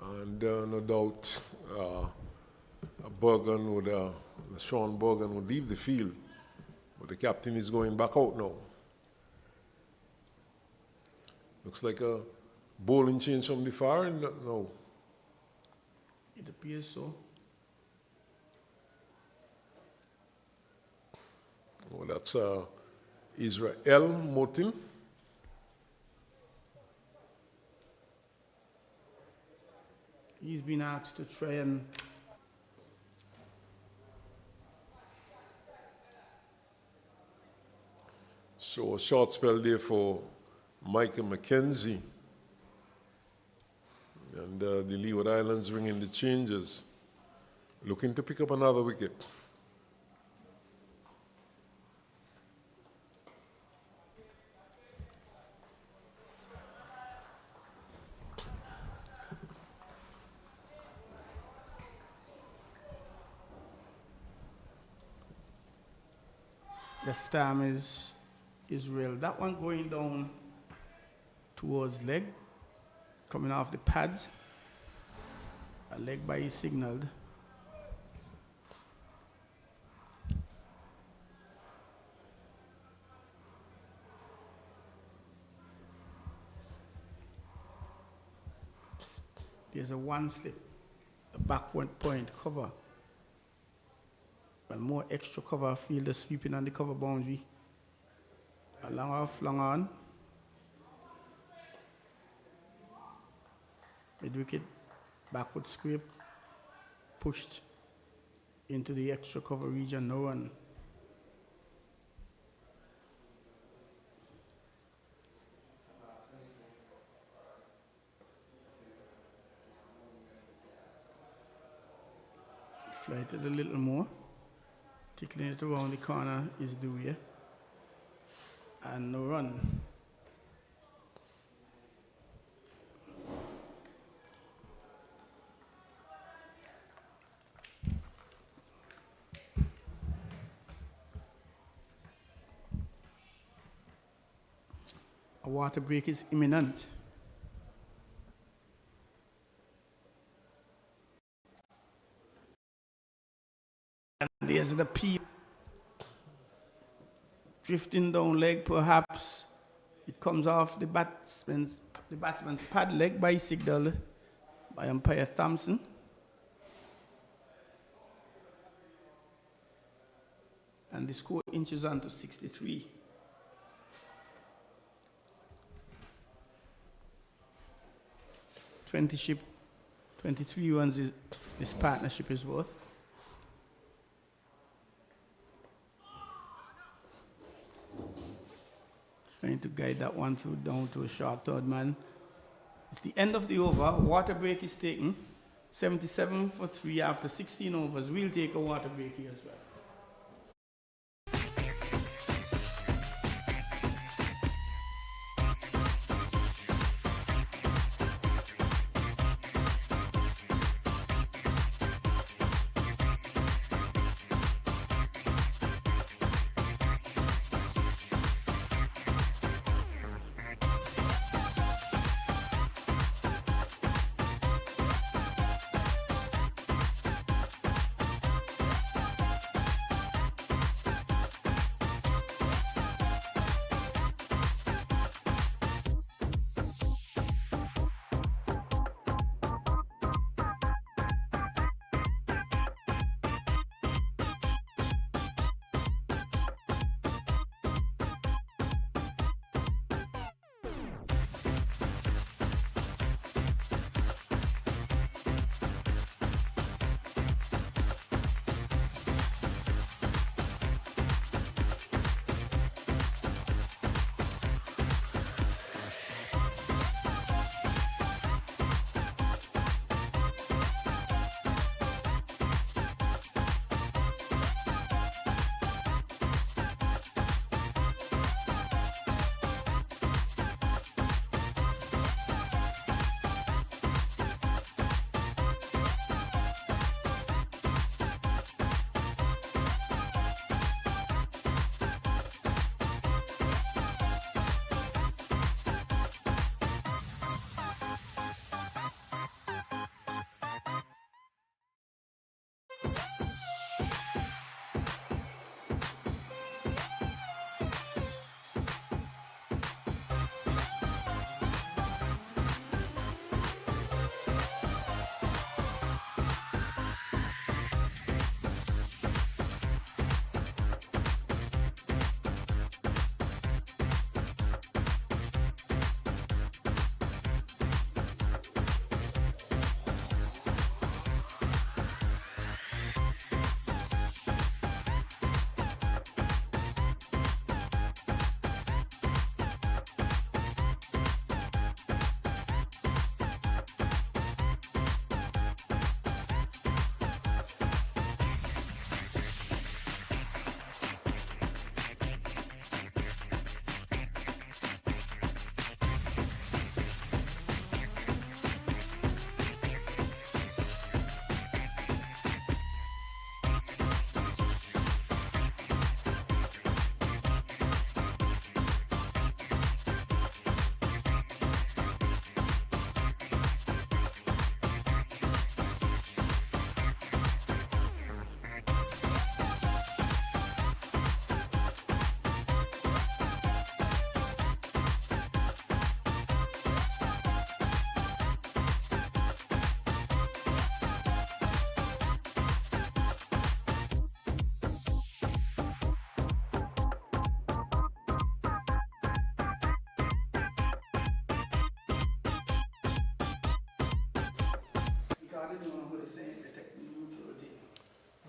Speaker 4: and no doubt Sean Borgen would leave the field, but the captain is going back out now. Looks like a bowling change from the far end now.
Speaker 2: It appears so.
Speaker 4: Oh, that's Israel Motin.
Speaker 2: He's been asked to try and
Speaker 4: So a short spell there for Michael McKenzie. And the Leeward Islands ringing the changes, looking to pick up another wicket.
Speaker 2: left arm is Israel. That one going down towards leg, coming off the pads. A leg by is signaled. there's a one slip, a backward point cover. And more extra cover, fielder sweeping on the cover boundary. A long off, long on. Mid wicket, backward scrape, pushed into the extra cover region, no run. Flighted a little more. Tickling it around the corner is the way. And no run. A water break is imminent. And there's the peel. Drifting down leg, perhaps. It comes off the batsman's pad leg by signal by umpire Thompson. And the score inches on to 63. Ship, 23 runs is this partnership is worth. Trying to guide that one down to a short third man. It's the end of the over. Water break is taken. 77 for 3 after 16 overs. We'll take a water break here as well.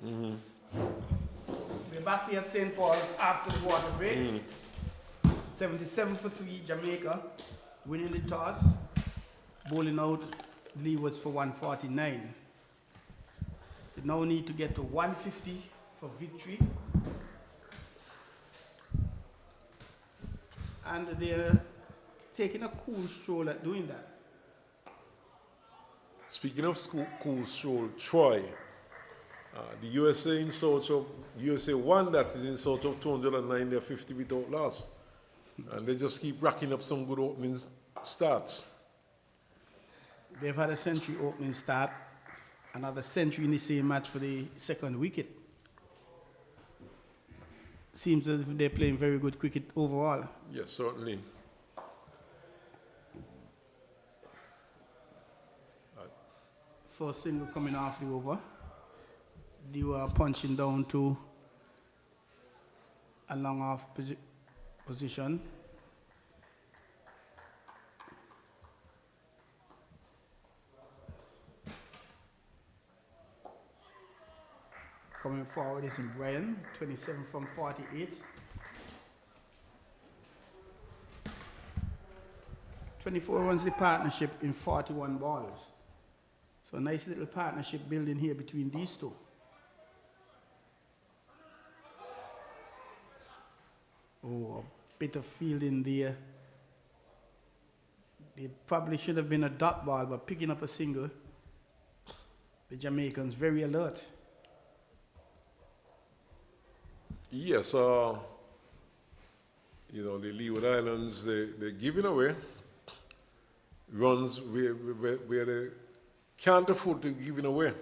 Speaker 2: We're back here at St. Paul's after the water break. 77 for 3, Jamaica winning the toss, bowling out Leewards for 149. They now need to get to 150 for victory. And they're taking a cool stroll at doing that.
Speaker 4: Speaking of cool stroll, Troy, the USA in search of, USA 1 that is in search of 209, they're 50 without loss. And they just keep racking up some good opening starts.
Speaker 2: They've had a century opening start, another century in the same match for the second wicket. Seems as if they're playing very good cricket overall.
Speaker 4: Yes, certainly.
Speaker 2: First single coming off the over. They were punching down to a long off position. Coming forward is Brian, 27 from 48. 24 runs the partnership in 41 balls. So a nice little partnership building here between these two. Oh, a bit of fielding there. It probably should have been a dot ball, but picking up a single. The Jamaicans very alert.
Speaker 4: Yes, you know, the Leeward Islands, they're giving away runs where they can't afford to giving away.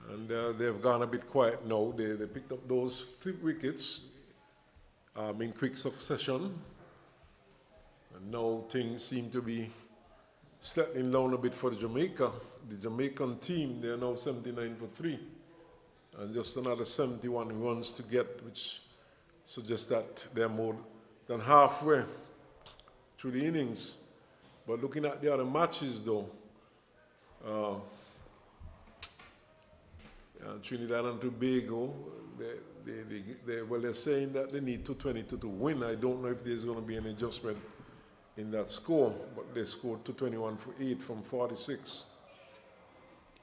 Speaker 4: And they've gone a bit quiet now. They picked up those 3 wickets in quick succession. And now things seem to be settling down a bit for Jamaica. The Jamaican team, they're now 79 for 3. And just another 71 runs to get, which suggests that they're more than halfway through the innings. But looking at the other matches, though, Trinidad and Tobago, they're saying that they need 222 to win. I don't know if there's going to be any adjustment in that score, but they scored 221 for 8 from 46.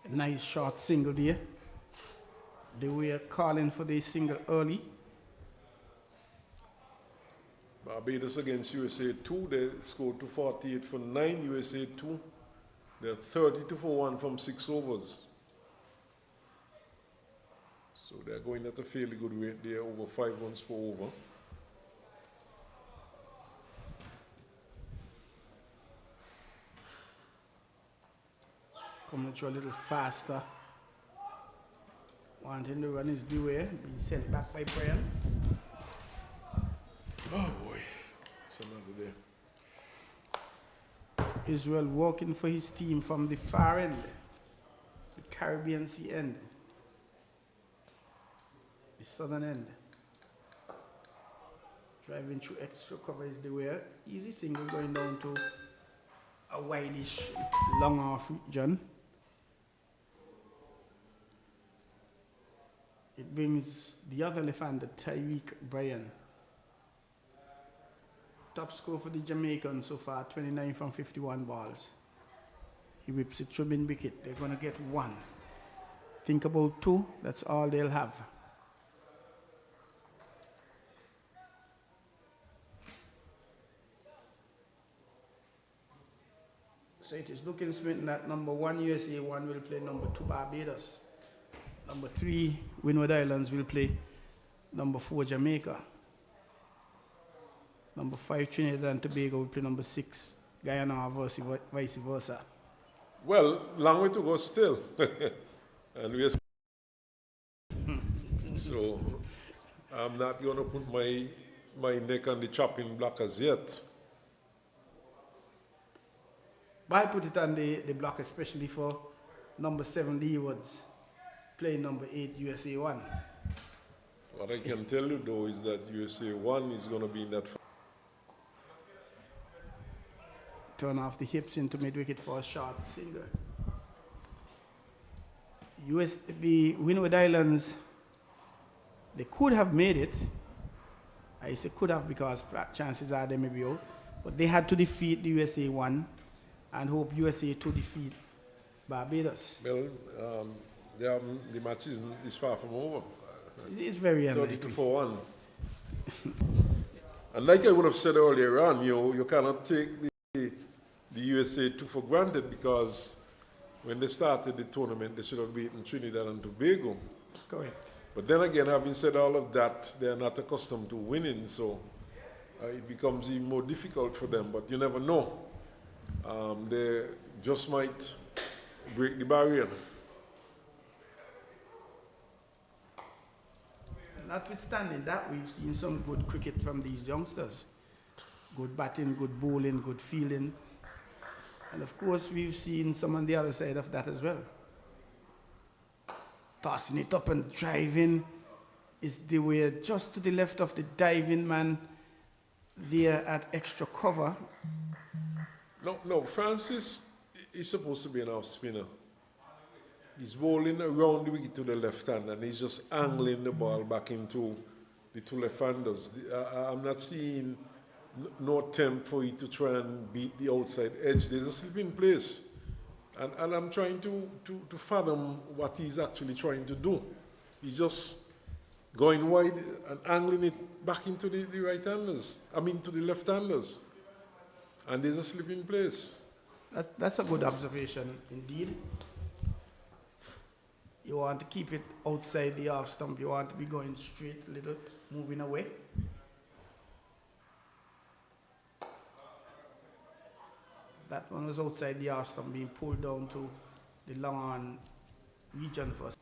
Speaker 2: A nice short single there. They were calling for the single early.
Speaker 4: Barbados against USA 2, they scored 248 for 9, USA 2. They're 32 for 1 from 6 overs. So they're going at a fairly good rate there, over 5 runs per over.
Speaker 2: Coming through a little faster. Wanting to run his due way, being sent back by Brian.
Speaker 4: Oh boy, it's another day.
Speaker 2: Israel working for his team from the far end, the Caribbean Sea end, the southern end. Driving through extra cover is the way. Easy single going down to a wideish long off region. It brings the other left-hander, Tyreek Bryan. Top score for the Jamaicans so far, 29 from 51 balls. He whips it through mid-wicket. They're going to get 1. Think about 2, that's all they'll have. So it is looking smitten that number 1 USA 1 will play number 2 Barbados. Number 3 Windward Islands will play number 4 Jamaica. Number 5 Trinidad and Tobago will play number 6 Guyana, vice versa.
Speaker 4: Well, long way to go still. And we're so I'm not going to put my neck on the chopping block as yet.
Speaker 2: But I put it on the block especially for number 7 Leewards playing number 8 USA 1.
Speaker 4: What I can tell you though is that USA 1 is going to be in that. Turn
Speaker 2: off the hips into mid-wicket for a short single. the Windward Islands, they could have made it. I say could have because chances are they may be out. But they had to defeat the USA 1 and hope USA to defeat Barbados.
Speaker 4: Well, the match is far from over.
Speaker 2: It is very unlikely.
Speaker 4: 32-1. And like I would have said earlier on, you cannot take the USA 2 for granted because when they started the tournament, they should have beaten Trinidad and Tobago.
Speaker 2: Correct.
Speaker 4: But then again, having said all of that, they're not accustomed to winning, so it becomes even more difficult for them. But you never know. They just might break the barrier.
Speaker 2: Notwithstanding that, we've seen some good cricket from these youngsters. Good batting, good bowling, good fielding. And of course, we've seen some on the other side of that as well. Tossing it up and driving. They were just to the left of the diving man there at extra cover.
Speaker 4: No, Francis is supposed to be an off spinner. He's bowling around the wicket to the left hand and he's just angling the ball back into the two left-handers. I'm not seeing no attempt for you to try and beat the outside edge. There's a slip in place. And I'm trying to fathom what he's actually trying to do. He's just going wide and angling it back into the right-handers. To the left-handers. And there's a slip in place.
Speaker 2: That's a good observation indeed. You want to keep it outside the off stump. You want to be going straight a little, moving away. That one was outside the off stump, being pulled down to the long on region first.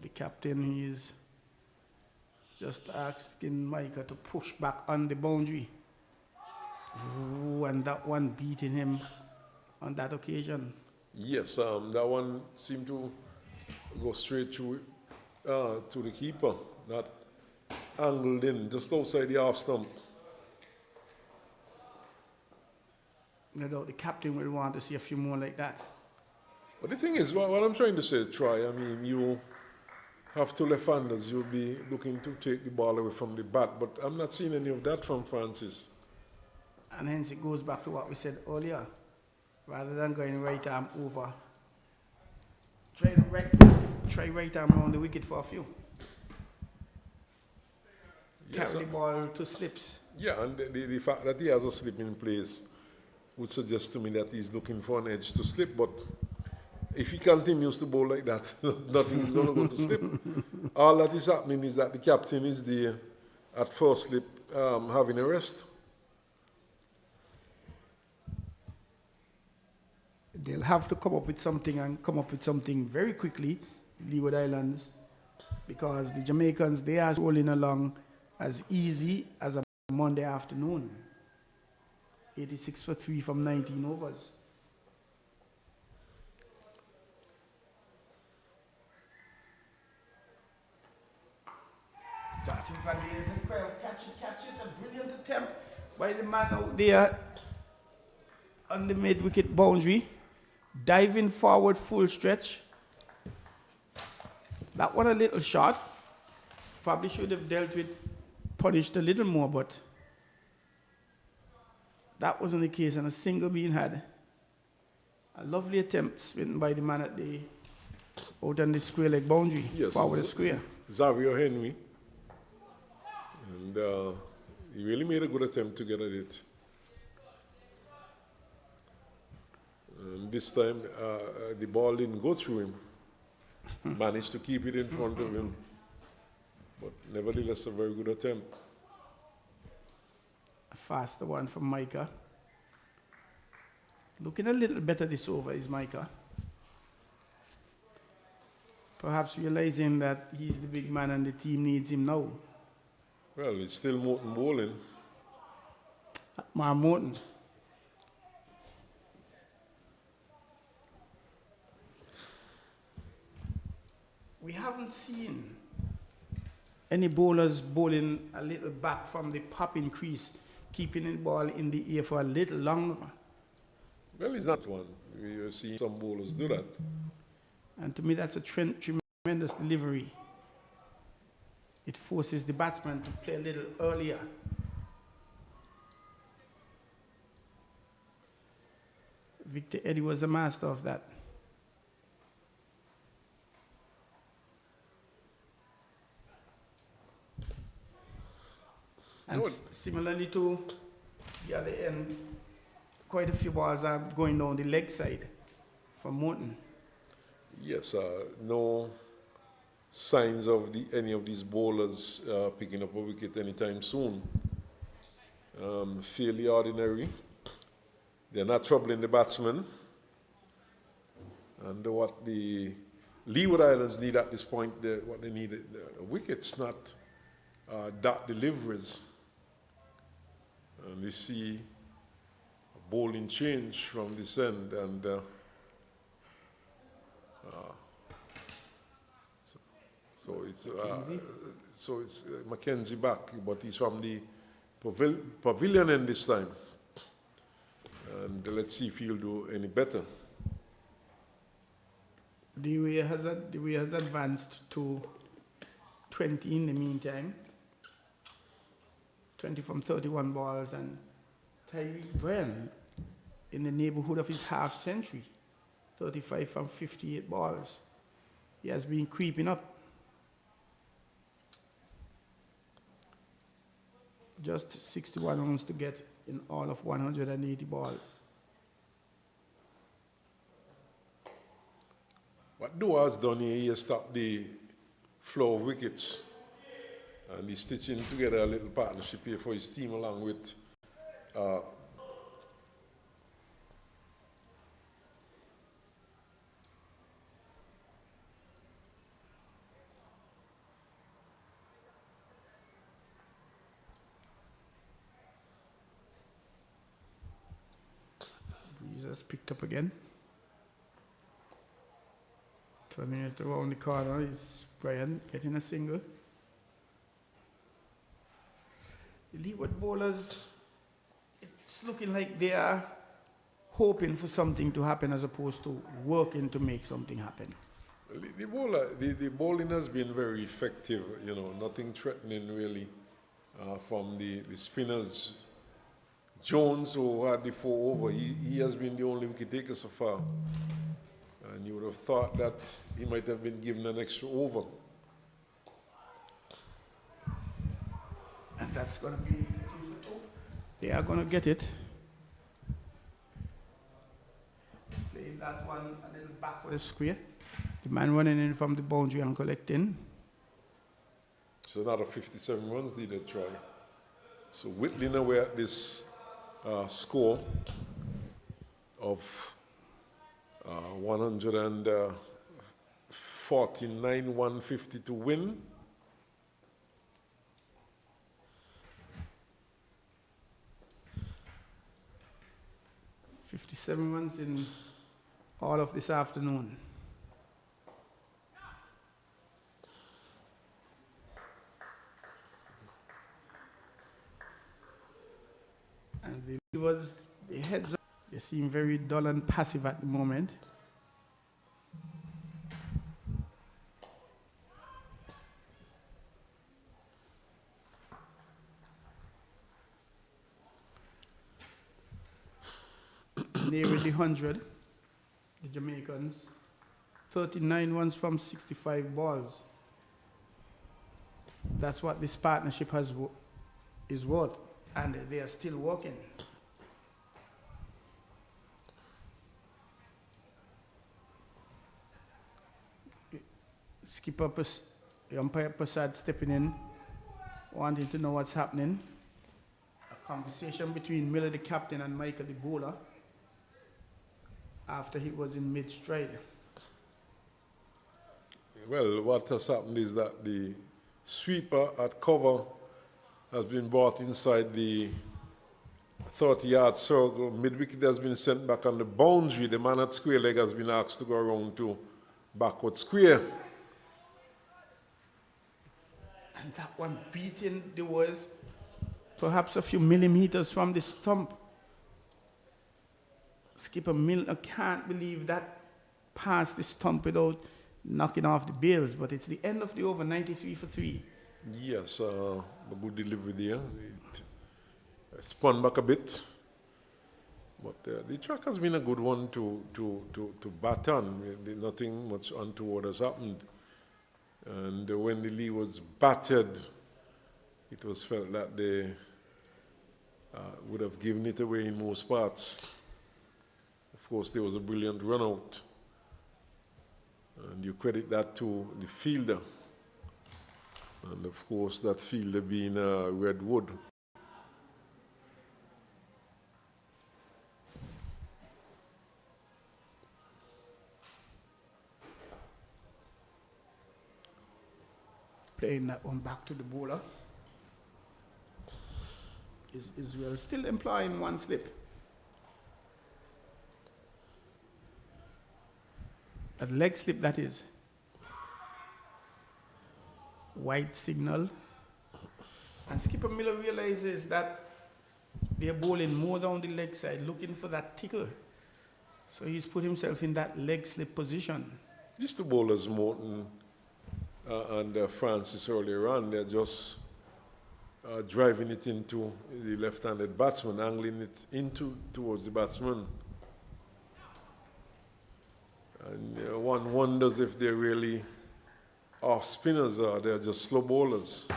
Speaker 2: The captain is just asking Micah to push back on the boundary. Ooh, and that one beating him on that occasion.
Speaker 4: Yes, that one seemed to go straight through to the keeper, not angled in, just outside the half stump.
Speaker 2: No doubt the captain will want to see a few more like that.
Speaker 4: But the thing is, what I'm trying to say, Troy, you have two left-handers, you'll be looking to take the ball away from the bat, but I'm not seeing any of that from Francis.
Speaker 2: And hence it goes back to what we said earlier. Rather than going right arm over, try right arm around the wicket for a few.
Speaker 4: Yes,
Speaker 2: Carry the ball to slips.
Speaker 4: Yeah, and the fact that he has a slip in place would suggest to me that he's looking for an edge to slip, but if he continues to bowl like that, nothing is going to go to slip. All that is happening is that the captain is there at first slip having a rest.
Speaker 2: They'll have to come up with something very quickly, Leeward Islands, because the Jamaicans, they are rolling along as easy as a Monday afternoon. 86 for 3 from 19 overs. Starting by the catch it, a brilliant attempt by the man out there on the mid-wicket boundary, diving forward full stretch. That one a little short. Probably should have punished a little more, but that wasn't the case, and a single being had. A lovely attempt swinging by the man out on the square leg boundary,
Speaker 4: yes,
Speaker 2: forward the square.
Speaker 4: Xavier Henry. And he really made a good attempt to get at it. And this time, the ball didn't go through him. Managed to keep it in front of him. But nevertheless, a very good attempt.
Speaker 2: A faster one from Micah. Looking a little better this over is Micah. Perhaps realizing that he's the big man and the team needs him now.
Speaker 4: Well, it's still Morton bowling.
Speaker 2: Morton. We haven't seen any bowlers bowling a little back from the popping crease, keeping the ball in the air for a little longer.
Speaker 4: Well, it's not one. We have seen some bowlers do that.
Speaker 2: And to me, that's a tremendous delivery. It forces the batsman to play a little earlier. Victor Eddy was the master of that. And similarly to the other end, quite a few balls are going down the leg side from Morton.
Speaker 4: Yes, no signs of any of these bowlers picking up a wicket anytime soon. Fairly ordinary. They're not troubling the batsmen. And what the Leeward Islands need at this point, what they need, wickets, not dot deliveries. And we see a bowling change from this end, and so it's Mackenzie back, but he's from the pavilion end this time. And let's see if he'll do any better.
Speaker 2: The way has advanced to 20 in the meantime. 20 from 31 balls, and Tyreek Bryan in the neighborhood of his half century. 35 from 58 balls. He has been creeping up. Just 61 runs to get in all of 180 balls.
Speaker 4: What Dua has done here, he has stopped the flow of wickets. And he's stitching together a little partnership here for his team along with
Speaker 2: Breeze has picked up again. Turning it around the corner is Bryan getting a single. The Leeward bowlers, it's looking like they are hoping for something to happen as opposed to working to make something happen.
Speaker 4: The bowling has been very effective, you know, nothing threatening really from the spinners. Jones, who had the 4 over, he has been the only wicket taker so far. And you would have thought that he might have been given an extra over.
Speaker 2: And that's going to be 2 for 2. They are going to get it. Playing that one a little back for the square. The man running in from the boundary and collecting.
Speaker 4: So another 57 runs did they try. So whittling away at this score of 149, 150 to win.
Speaker 2: .57 runs in all of this afternoon. And the Leewards, the heads up, they seem very dull and passive at the moment. Nearly 100, the Jamaicans. 39 runs from 65 balls. That's what this partnership is worth, and they are still working. Skipper, umpire Prasad stepping in, wanting to know what's happening. A conversation between Miller, the captain, and Michael, the bowler, after he was in mid-stride.
Speaker 4: Well, what has happened is that the sweeper at cover has been brought inside the 30-yard circle. Mid-wicket has been sent back on the boundary. The man at square leg has been asked to go around to backward square.
Speaker 2: And that one beating the was perhaps a few millimeters from the stump. Skipper Milner can't believe that passed the stump without knocking off the bails, but it's the end of the over, 93 for 3.
Speaker 4: Yes, a good delivery there. It spun back a bit. But the track has been a good one to bat on. Nothing much untoward has happened. And when the Leewards batted, it was felt that they would have given it away in most parts. Of course, there was a brilliant run out. And you credit that to the fielder. And of course, that fielder being Redwood.
Speaker 2: Playing that one back to the bowler. Is Israel still employing one slip? A leg slip, that is. White signal. And Skipper Miller realizes that they're bowling more down the leg side, looking for that tickle. So he's put himself in that leg slip position.
Speaker 4: These two bowlers, Morton and Francis earlier on, they're just driving it into the left-handed batsman, angling it towards the batsman. And one wonders if they're really off spinners or they're just slow bowlers.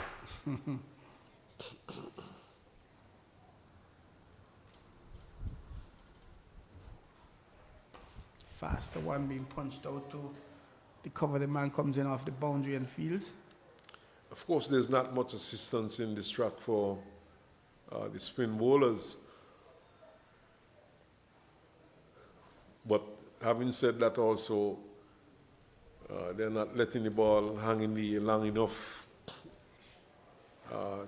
Speaker 2: Faster one being punched out to the cover. The man comes in off the boundary and fields.
Speaker 4: Of course, there's not much assistance in this track for the spin bowlers. But having said that also, they're not letting the ball hang in the air long enough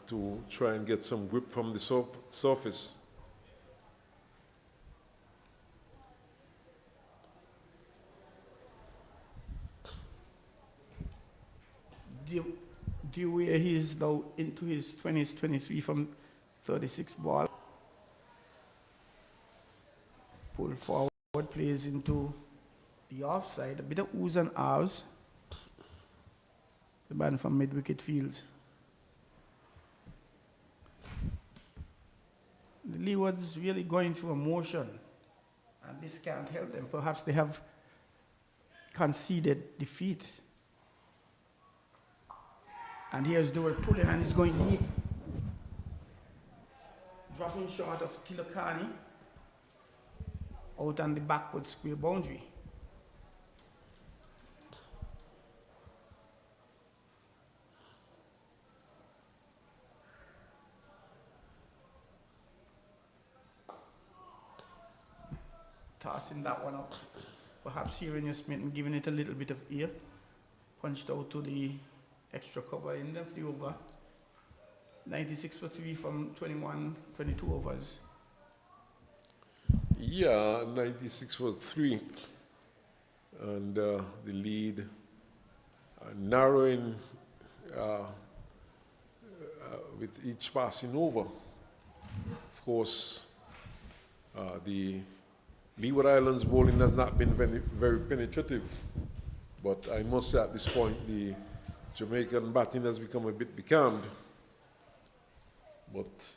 Speaker 4: to try and get some grip from the surface.
Speaker 2: Dewey, he's now into his 20s, 23 from 36 ball. Pull forward, plays into the offside. A bit of oohs and ahs. The man from mid-wicket fields. The Leewards is really going through a motion, and this can't help them. Perhaps they have conceded defeat. And here's Dewey pulling, and he's going deep. Dropping short of Tilakani. Out on the backward square boundary. Tossing that one up. Perhaps here in your Smith and giving it a little bit of air. Punched out to the extra cover in of the over. 96 for 3 from 22 overs.
Speaker 4: Yeah, 96 for 3. And the lead narrowing with each passing over. Of course, the Leeward Islands bowling has not been very penetrative. But I must say at this point, the Jamaican batting has become a bit becalmed. But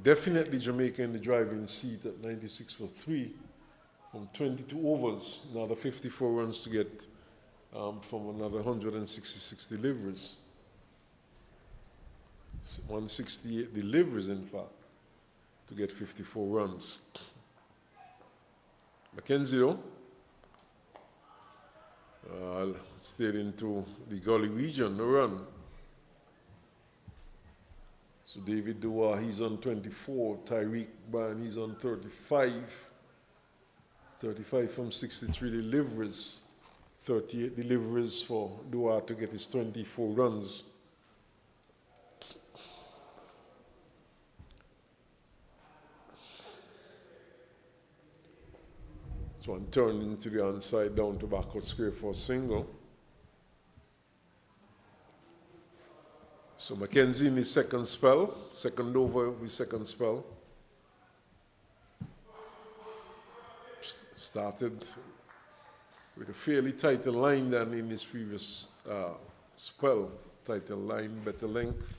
Speaker 4: definitely Jamaica in the driving seat at 96 for 3 from 22 overs. Another 54 runs to get from another 166 deliveries. 168 deliveries, in fact, to get 54 runs. Mackenzie, though, stayed into the gully region, no run. So David Dua, he's on 24. Tyreek Bryan, he's on 35. 35 from 63 deliveries. 38 deliveries for Dua to get his 24 runs. So one turned into the onside down to backward square for a single. So Mackenzie in his second spell, second over of his second spell. Started with a fairly tighter line than in his previous spell. Tighter line, better length.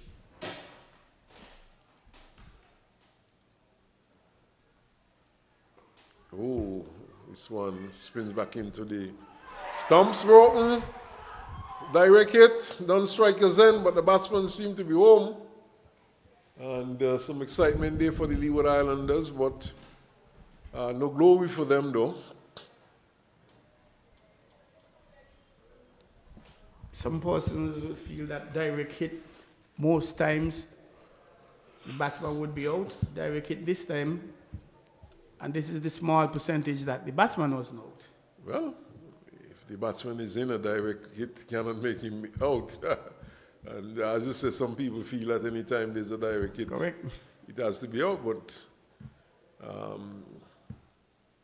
Speaker 4: Oh, this one spins back into the stumps, broken. Direct hit, don't strike us in, but the batsmen seem to be home. And some excitement there for the Leeward Islanders, but no glory for them though.
Speaker 2: Some persons would feel that direct hit most times the batsman would be out. Direct hit this time, and this is the small percentage that the batsman wasn't out.
Speaker 4: Well, if the batsman is in, a direct hit cannot make him out. And as I said, some people feel that any time there's a direct hit,
Speaker 2: Correct.
Speaker 4: it has to be out. But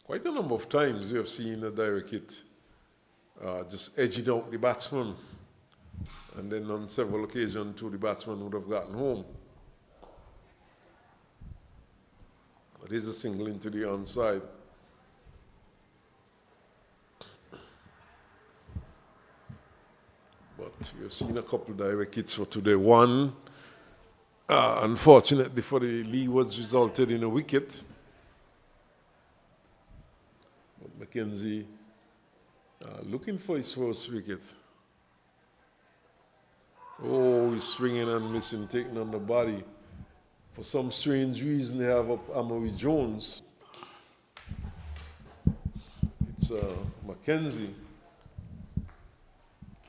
Speaker 4: quite a number of times we have seen a direct hit just edging out the batsman. And then on several occasions, too, the batsman would have gotten home. But here's a single into the onside. But we've seen a couple of direct hits for today. One, unfortunately for the Leewards, resulted in a wicket. But Mackenzie looking for his first wicket. Oh, he's swinging and missing, taking on the body. For some strange reason, they have up Amory Jones. It's Mackenzie.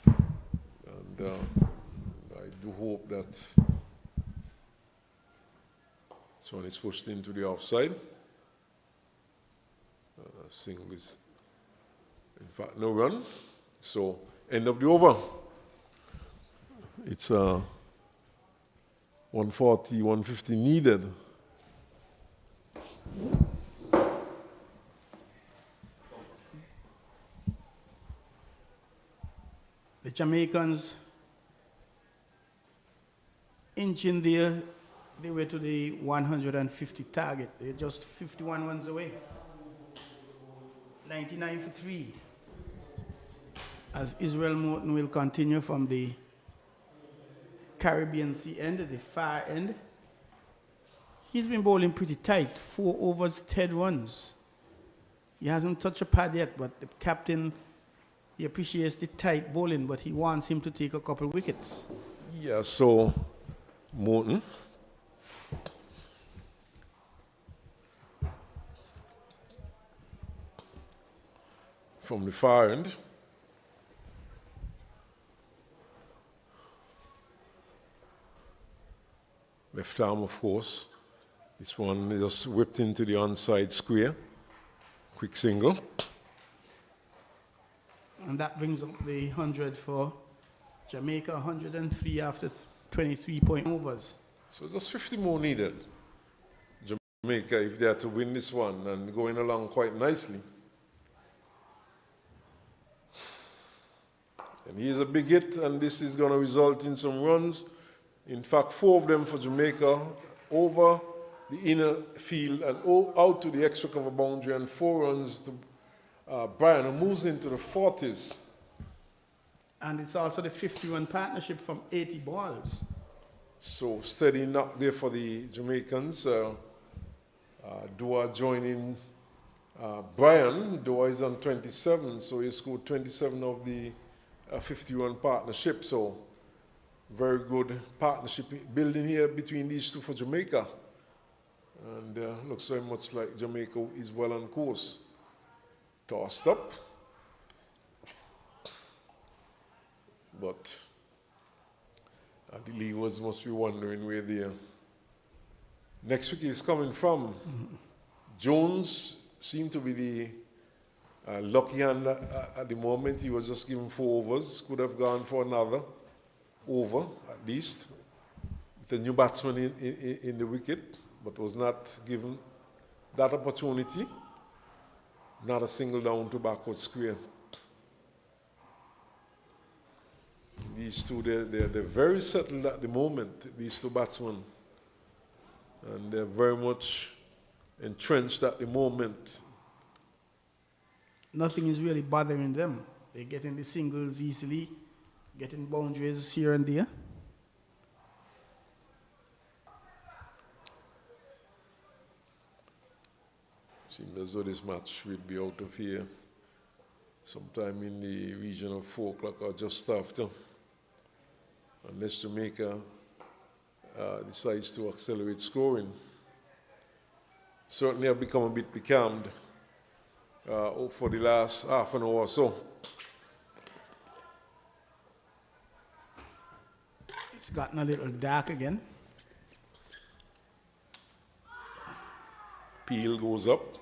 Speaker 4: And I do hope that this one is pushed into the offside. Single is, in fact, no run. So, end of the over. It's 140, 150 needed.
Speaker 2: The Jamaicans inching there, they were to the 150 target. They're just 51 runs away. 99 for 3. As Israel Morton will continue from the Caribbean Sea end, the far end. He's been bowling pretty tight, 4 overs, 10 runs. He hasn't touched a pad yet, but the captain, he appreciates the tight bowling, but he wants him to take a couple wickets.
Speaker 4: Yeah, so Morton. From the far end. Left arm, of course. This one just whipped into the onside square. Quick single.
Speaker 2: And that brings up the 100 for Jamaica, 103 after 23 point overs.
Speaker 4: So just 50 more needed. Jamaica, if they are to win this one, and going along quite nicely. And here's a big hit, and this is going to result in some runs. In fact, 4 of them for Jamaica, over the inner field and out to the extra cover boundary, and 4 runs to Brian, who moves into the 40s.
Speaker 2: And it's also the 51 partnership from 80 balls.
Speaker 4: So steady knock there for the Jamaicans. Dua joining Brian. Dua is on 27, so he scored 27 of the 51 partnership. So very good partnership building here between these two for Jamaica. And looks very much like Jamaica is well on course. Tossed up. But the Leewards must be wondering where the next wicket is coming from. Mm-hmm. Jones seemed to be the lucky hand at the moment. He was just given 4 overs. Could have gone for another over, at least, with a new batsman in the wicket, but was not given that opportunity. Not a single down to backward square. These two, they're very settled at the moment, these two batsmen. And they're very much entrenched at the moment.
Speaker 2: Nothing is really bothering them. They're getting the singles easily, getting boundaries here and there.
Speaker 4: Seems as though this match will be out of here sometime in the region of 4 o'clock or just after, unless Jamaica decides to accelerate scoring. Certainly I've become a bit becalmed for the last half an hour or so.
Speaker 2: It's gotten a little dark again.
Speaker 4: Peel goes up.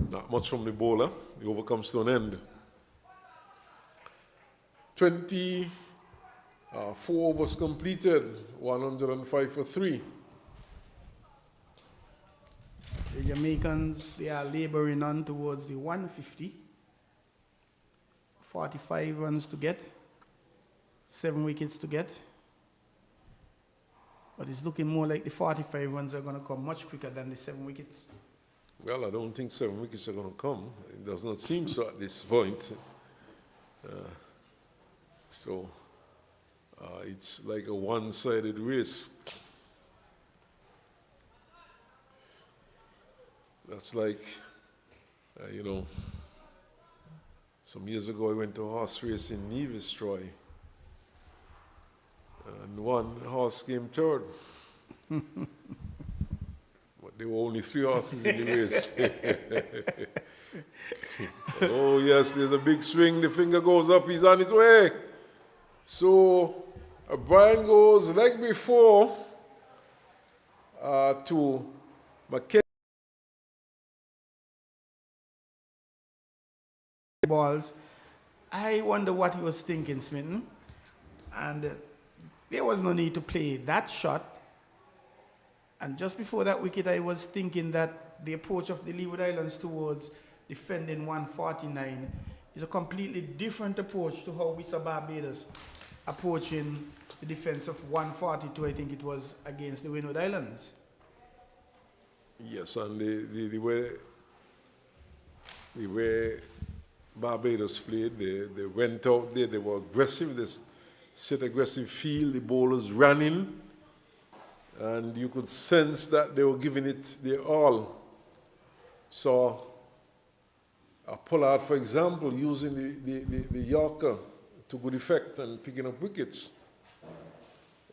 Speaker 4: Not much from the bowler. The over comes to an end. 24 overs completed, 105 for 3.
Speaker 2: The Jamaicans, they are laboring on towards the 150. 45 runs to get, 7 wickets to get. But it's looking more like the 45 runs are going to come much quicker than the 7 wickets.
Speaker 4: Well, I don't think 7 wickets are going to come. It does not seem so at this point. It's like a one-sided race. That's like, some years ago I went to a horse race in Nevis, Troy. And one horse came third. But there were only 3 horses in the race. Oh yes, there's a big swing, the finger goes up, he's on his way. So Brian goes like before to McKenzie.
Speaker 2: Balls. I wonder what he was thinking, Smitten. And there was no need to play that shot. And just before that wicket, I was thinking that the approach of the Leeward Islands towards defending 149 is a completely different approach to how we saw Barbados approaching the defense of 142, I think it was, against the Windward Islands.
Speaker 4: Yes, and the way Barbados played, they went out there, they were aggressive, they set aggressive field, the bowlers ran in, and you could sense that they were giving it their all. So, Pollard, for example, using the Yorker to good effect and picking up wickets.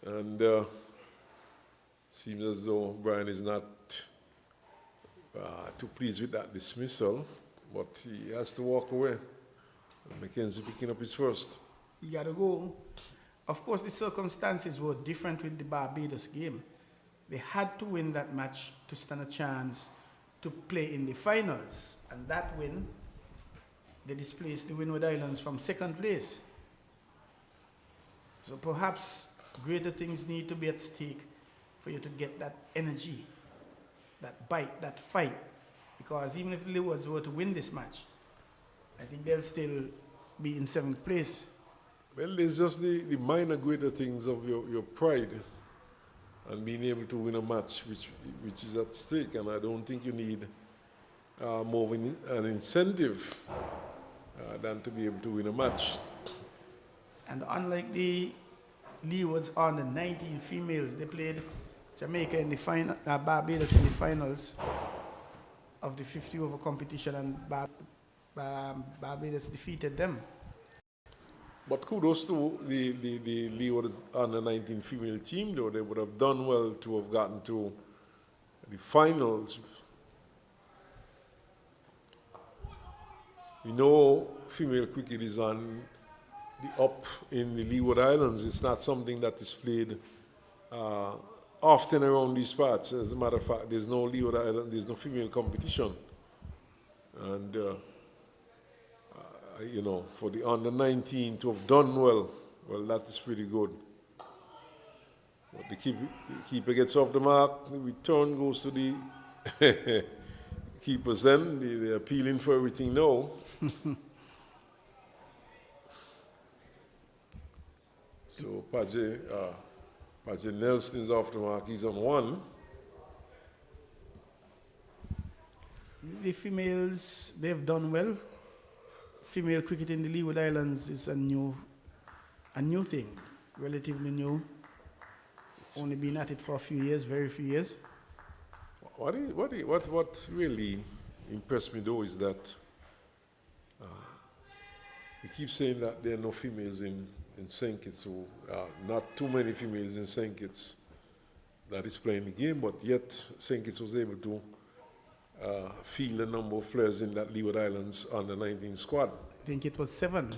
Speaker 4: And seems as though Brian is not too pleased with that dismissal, but he has to walk away. McKenzie picking up his first.
Speaker 2: You got to go. Of course, the circumstances were different with the Barbados game. They had to win that match to stand a chance to play in the finals. And that win, they displaced the Windward Islands from 2nd place. So perhaps greater things need to be at stake for you to get that energy, that bite, that fight. Because even if the Leewards were to win this match, I think they'll still be in 7th place.
Speaker 4: Well, there's just the minor greater things of your pride and being able to win a match which is at stake. And I don't think you need more of an incentive than to be able to win a match.
Speaker 2: And unlike the Leewards on the 19 females, they played Jamaica in the final, Barbados in the finals of the 50 over competition, and Barbados defeated them.
Speaker 4: But kudos to the Leewards under 19 female team, though. They would have done well to have gotten to the finals. We know female cricket is on the up in the Leeward Islands. It's not something that is played often around these parts. As a matter of fact, there's no Leeward Island, there's no female competition. And for the under 19 to have done well, that is pretty good. But the keeper gets off the mark, the return goes to the keepers then. They're appealing for everything now. So Paje Nelson is off the mark. He's on 1.
Speaker 2: The females, they've done well. Female cricket in the Leeward Islands is a new thing, relatively new. Only been at it for a few years, very few years.
Speaker 4: What really impressed me though is that we keep saying that there are no females in St. Kitts, so not too many females in St. Kitts that is playing the game, but yet St. Kitts was able to field a number of players in that Leeward Islands under 19 squad.
Speaker 2: I think it was 7,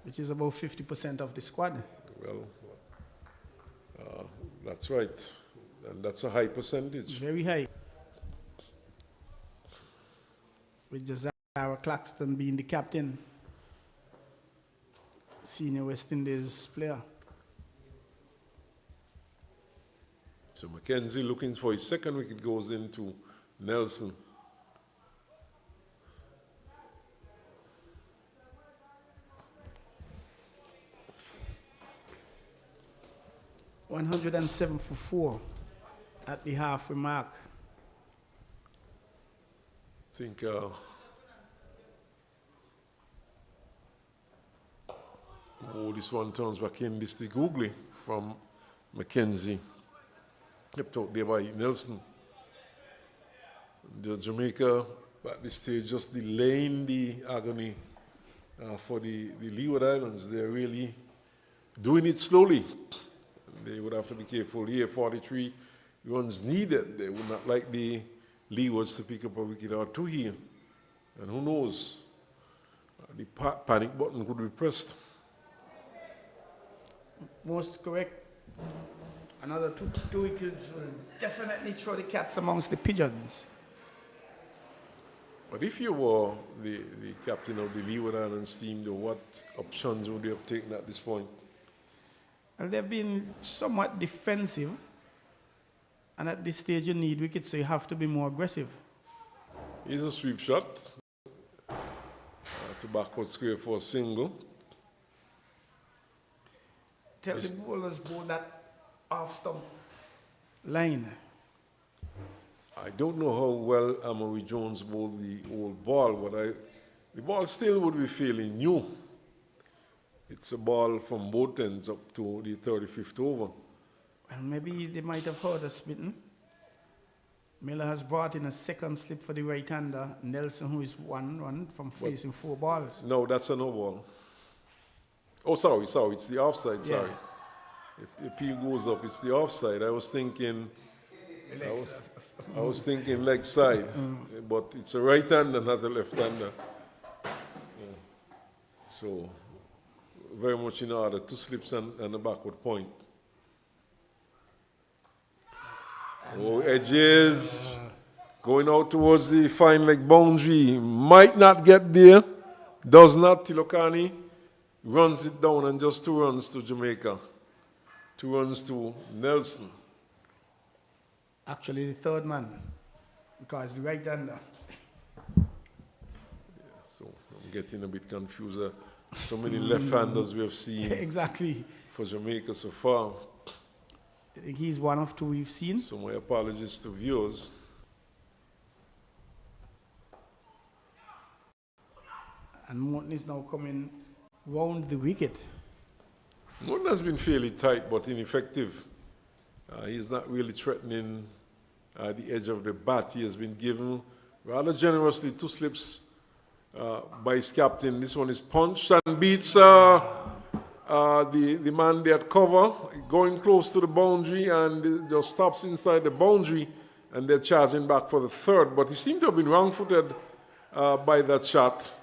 Speaker 2: which is about 50% of the squad.
Speaker 4: Well, that's right, and that's a high percentage.
Speaker 2: Very high. With Josiah Claxton being the captain, senior West Indies player.
Speaker 4: So Mackenzie looking for his second wicket goes into Nelson.
Speaker 2: $107 for 4 at the halfway mark.
Speaker 4: I think this one turns back in. This is the googly from Mackenzie. Kept out there by Nelson. The Jamaica at this stage just delaying the agony for the Leeward Islands. They're really doing it slowly. They would have to be careful here. 43 runs needed. They would not like the Leewards to pick up a wicket or 2 here. And who knows? The panic button could be pressed.
Speaker 2: Most correct. Another two wickets will definitely throw the cats amongst the pigeons.
Speaker 4: But if you were the captain of the Leeward Islands team, though, what options would you have taken at this point?
Speaker 2: Well, they've been somewhat defensive. And at this stage you need wickets, so you have to be more aggressive.
Speaker 4: Here's a sweep shot. To backward square for a single.
Speaker 2: Tell the bowlers bowl that off stump line.
Speaker 4: I don't know how well Amory Jones bowled the old ball, but the ball still would be feeling new. It's a ball from both ends up to the 35th over.
Speaker 2: And maybe they might have heard us smitten. Miller has brought in a second slip for the right-hander, Nelson, who is 1 run from facing 4 balls.
Speaker 4: No, that's a no ball. Oh, sorry, it's the offside,
Speaker 2: Yeah.
Speaker 4: sorry. If the appeal goes up, it's the offside. I was thinking leg side, but it's a right-hander, not a left-hander. Yeah. So, very much in order, 2 slips and a backward point. Oh, edges going out towards the fine leg boundary. Might not get there. Does not. Tilokani runs it down and just 2 runs to Jamaica. 2 runs to Nelson.
Speaker 2: Actually, the 3rd man, because the right-hander.
Speaker 4: Yeah, so I'm getting a bit confused. So many left-handers we have seen
Speaker 2: Exactly.
Speaker 4: for Jamaica so far.
Speaker 2: I think he's one of 2 we've seen.
Speaker 4: So my apologies to viewers.
Speaker 2: And Morton is now coming round the wicket.
Speaker 4: Morton has been fairly tight but ineffective. He's not really threatening the edge of the bat. He has been given rather generously 2 slips by his captain. This one is punched and beats the man there at cover, going close to the boundary, and just stops inside the boundary, and they're charging back for the 3rd. But he seemed to have been wrong-footed by that shot,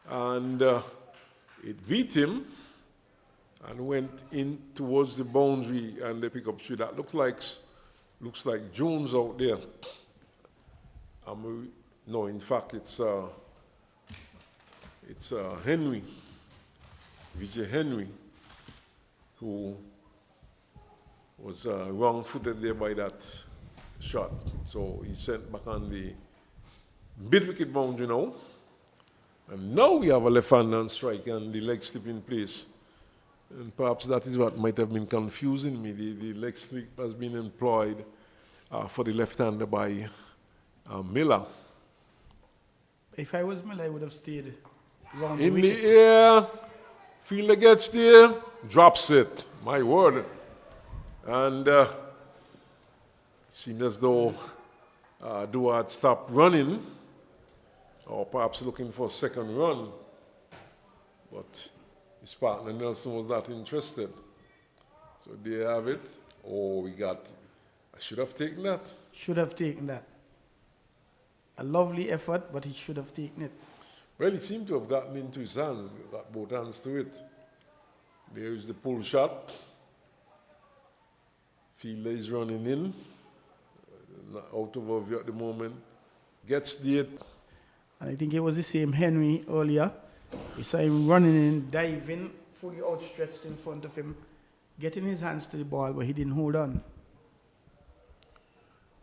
Speaker 4: and it beat him and went in towards the boundary, and they pick up 3. That looks like Jones out there. No, in fact, it's Henry. Vijay Henry, who was wrong-footed there by that shot. So he's sent back on the mid-wicket boundary now. And now we have a left-hander on strike and the leg slip in place And perhaps that is what might have been confusing me. The leg sweep has been employed for the left-hander by Miller.
Speaker 2: If I was Miller, I would have stayed round
Speaker 4: In
Speaker 2: the
Speaker 4: the
Speaker 2: wicket.
Speaker 4: air, fielder gets there, drops it. My word. And it seemed as though Leeward stopped running, or perhaps looking for a second run. But his partner Nelson was not interested. So there you have it. Oh, I should have taken that.
Speaker 2: Should have taken that. A lovely effort, but he should have taken it.
Speaker 4: Well, he seemed to have gotten into his hands, got both hands to it. There is the pull shot. Fielder is running in. Not out of our view at the moment. Gets the it.
Speaker 2: And I think it was the same Henry earlier. We saw him running in, diving, fully outstretched in front of him, getting his hands to the ball, but he didn't hold on.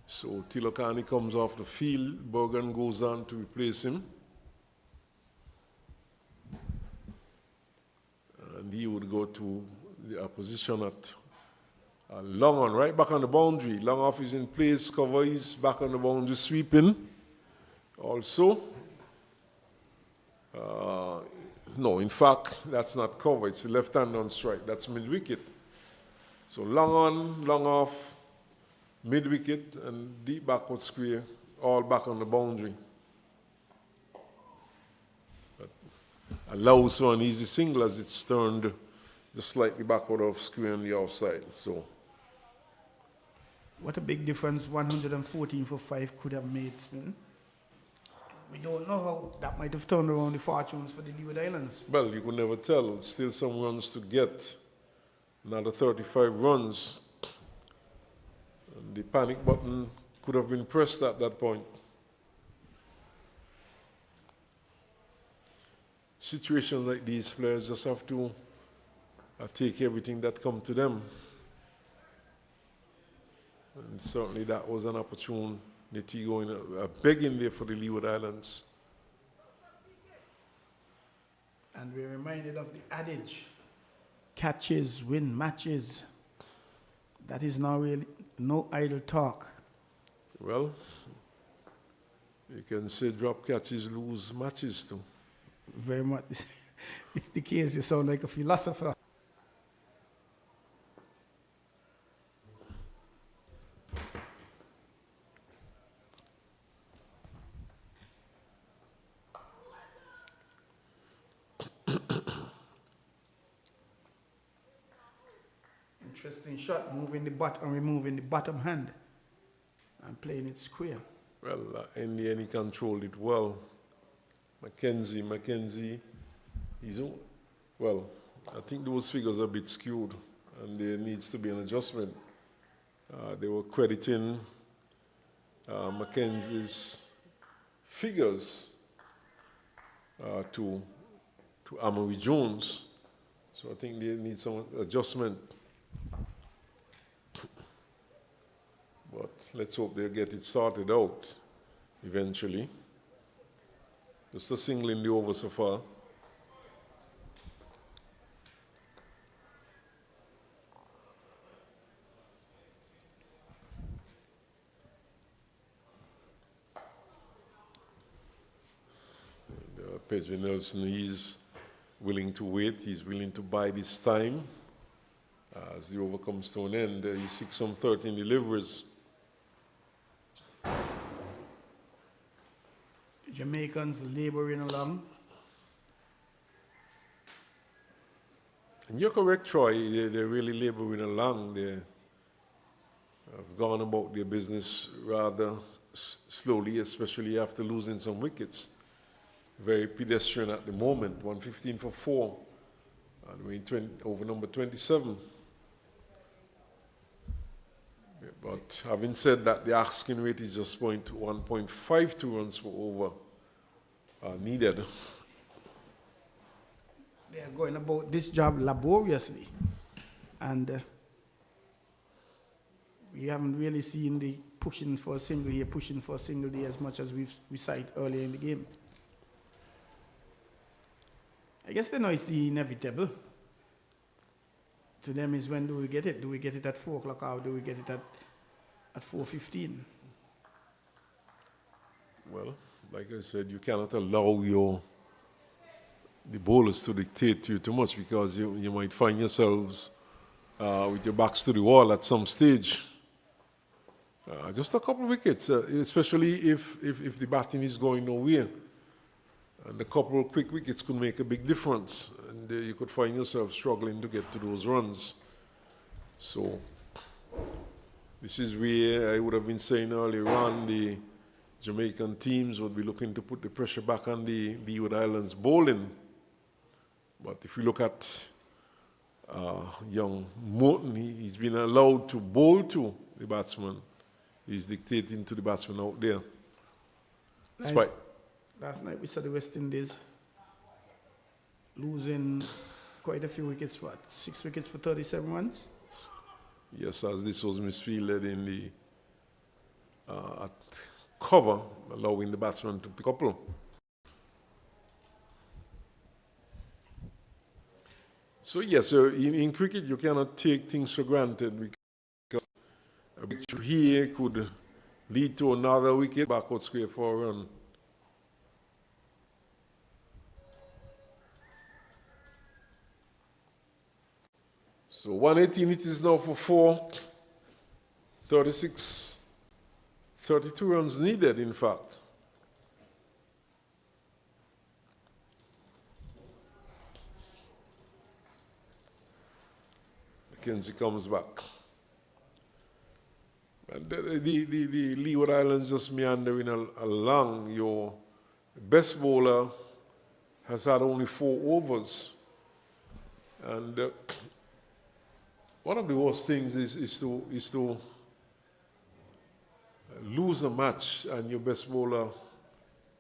Speaker 4: So Tilokani comes off the field. Bergen goes on to replace him. And he would go to the opposition at long on, right back on the boundary. Long off is in place, cover is back on the boundary, sweeping. Also, no, in fact, that's not cover. It's the left hand on strike. That's mid-wicket. So long on, long off, mid-wicket, and deep backward square, all back on the boundary. But allows for an easy single as it's turned just slightly backward of square on the outside. So,
Speaker 2: What a big difference 114 for 5 could have made, Spin. We don't know how that might have turned around the fortunes for the Leeward Islands.
Speaker 4: well, you could never tell. Still some runs to get. Another 35 runs. And the panic button could have been pressed at that point. Situations like these, players just have to take everything that comes to them. And certainly that was an opportunity going begging there for the Leeward Islands.
Speaker 2: And we're reminded of the adage, catches win matches. That is now really no idle talk.
Speaker 4: Well, you can say drop catches lose matches too.
Speaker 2: Very much. It's the case, you sound like a philosopher. Interesting shot, moving the bottom, removing the bottom hand and playing it square.
Speaker 4: Well, in the end, he controlled it well. Mackenzie, well, I think those figures are a bit skewed and there needs to be an adjustment. They were crediting Mackenzie's figures to Amory Jones. So I think they need some adjustment. But let's hope they'll get it sorted out eventually. Just a single in the over so far. Pedro Nelson, he's willing to wait. He's willing to buy this time. As the over comes to an end, he seeks some 13 deliveries.
Speaker 2: The Jamaicans laboring along.
Speaker 4: And you're correct, Troy. They're really laboring along. They have gone about their business rather slowly, especially after losing some wickets. Very pedestrian at the moment, 115 for 4, and we're over number 27. Yeah, but having said that, the asking rate is just 1.52 runs per over needed.
Speaker 2: They are going about this job laboriously, and we haven't really seen the pushing for a single here, pushing for a single day as much as we cited earlier in the game. I guess they know it's the inevitable. to them is when do we get it? Do we get it at 4 o'clock or do we get it at 4:15?
Speaker 4: Well, like I said, you cannot allow the bowlers to dictate to you too much because you might find yourselves with your backs to the wall at some stage. Just a couple of wickets, especially if the batting is going nowhere. And a couple of quick wickets could make a big difference. And you could find yourself struggling to get to those runs. So this is where I would have been saying earlier on, the Jamaican teams would be looking to put the pressure back on the Leeward Islands bowling. But if you look at young Morton, he's been allowed to bowl to the batsman. He's dictating to the batsman out there.
Speaker 2: Last night we saw the West Indies losing quite a few wickets, 6 wickets for 37 runs?
Speaker 4: Yes, as this was misfielded in the at cover, allowing the batsman to pick up. So yes, in cricket you cannot take things for granted because a victory here could lead to another wicket backward square for a run. So 118 it is now for 4, 36, 32 runs needed in fact. Mackenzie comes back. And the Leeward Islands just meandering along. Your best bowler has had only 4 overs. And one of the worst things is to lose a match and your best bowler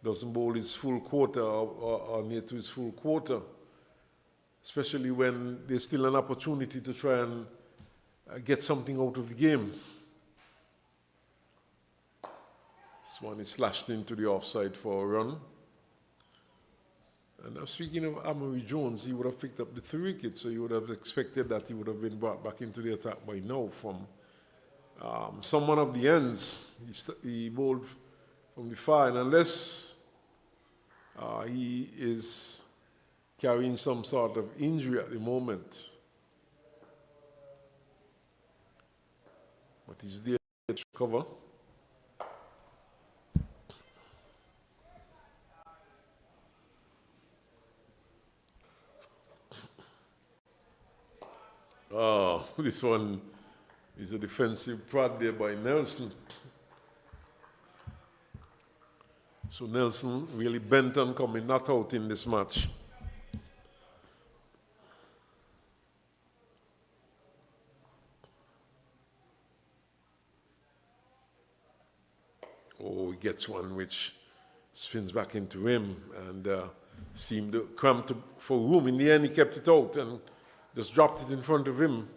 Speaker 4: doesn't bowl his full quarter or near to his full quarter, especially when there's still an opportunity to try and get something out of the game. This one is slashed into the offside for a run. And now speaking of Amory Jones, he would have picked up the 3 wickets, so you would have expected that he would have been brought back into the attack by now from someone of the ends. He bowled from the far, and unless he is carrying some sort of injury at the moment, but he's there to cover. Oh, this one is a defensive prod there by Nelson. So Nelson really bent on coming not out in this match. Oh, he gets one which spins back into him and seemed cramped for room. In the end, he kept it out and just dropped it in front of him.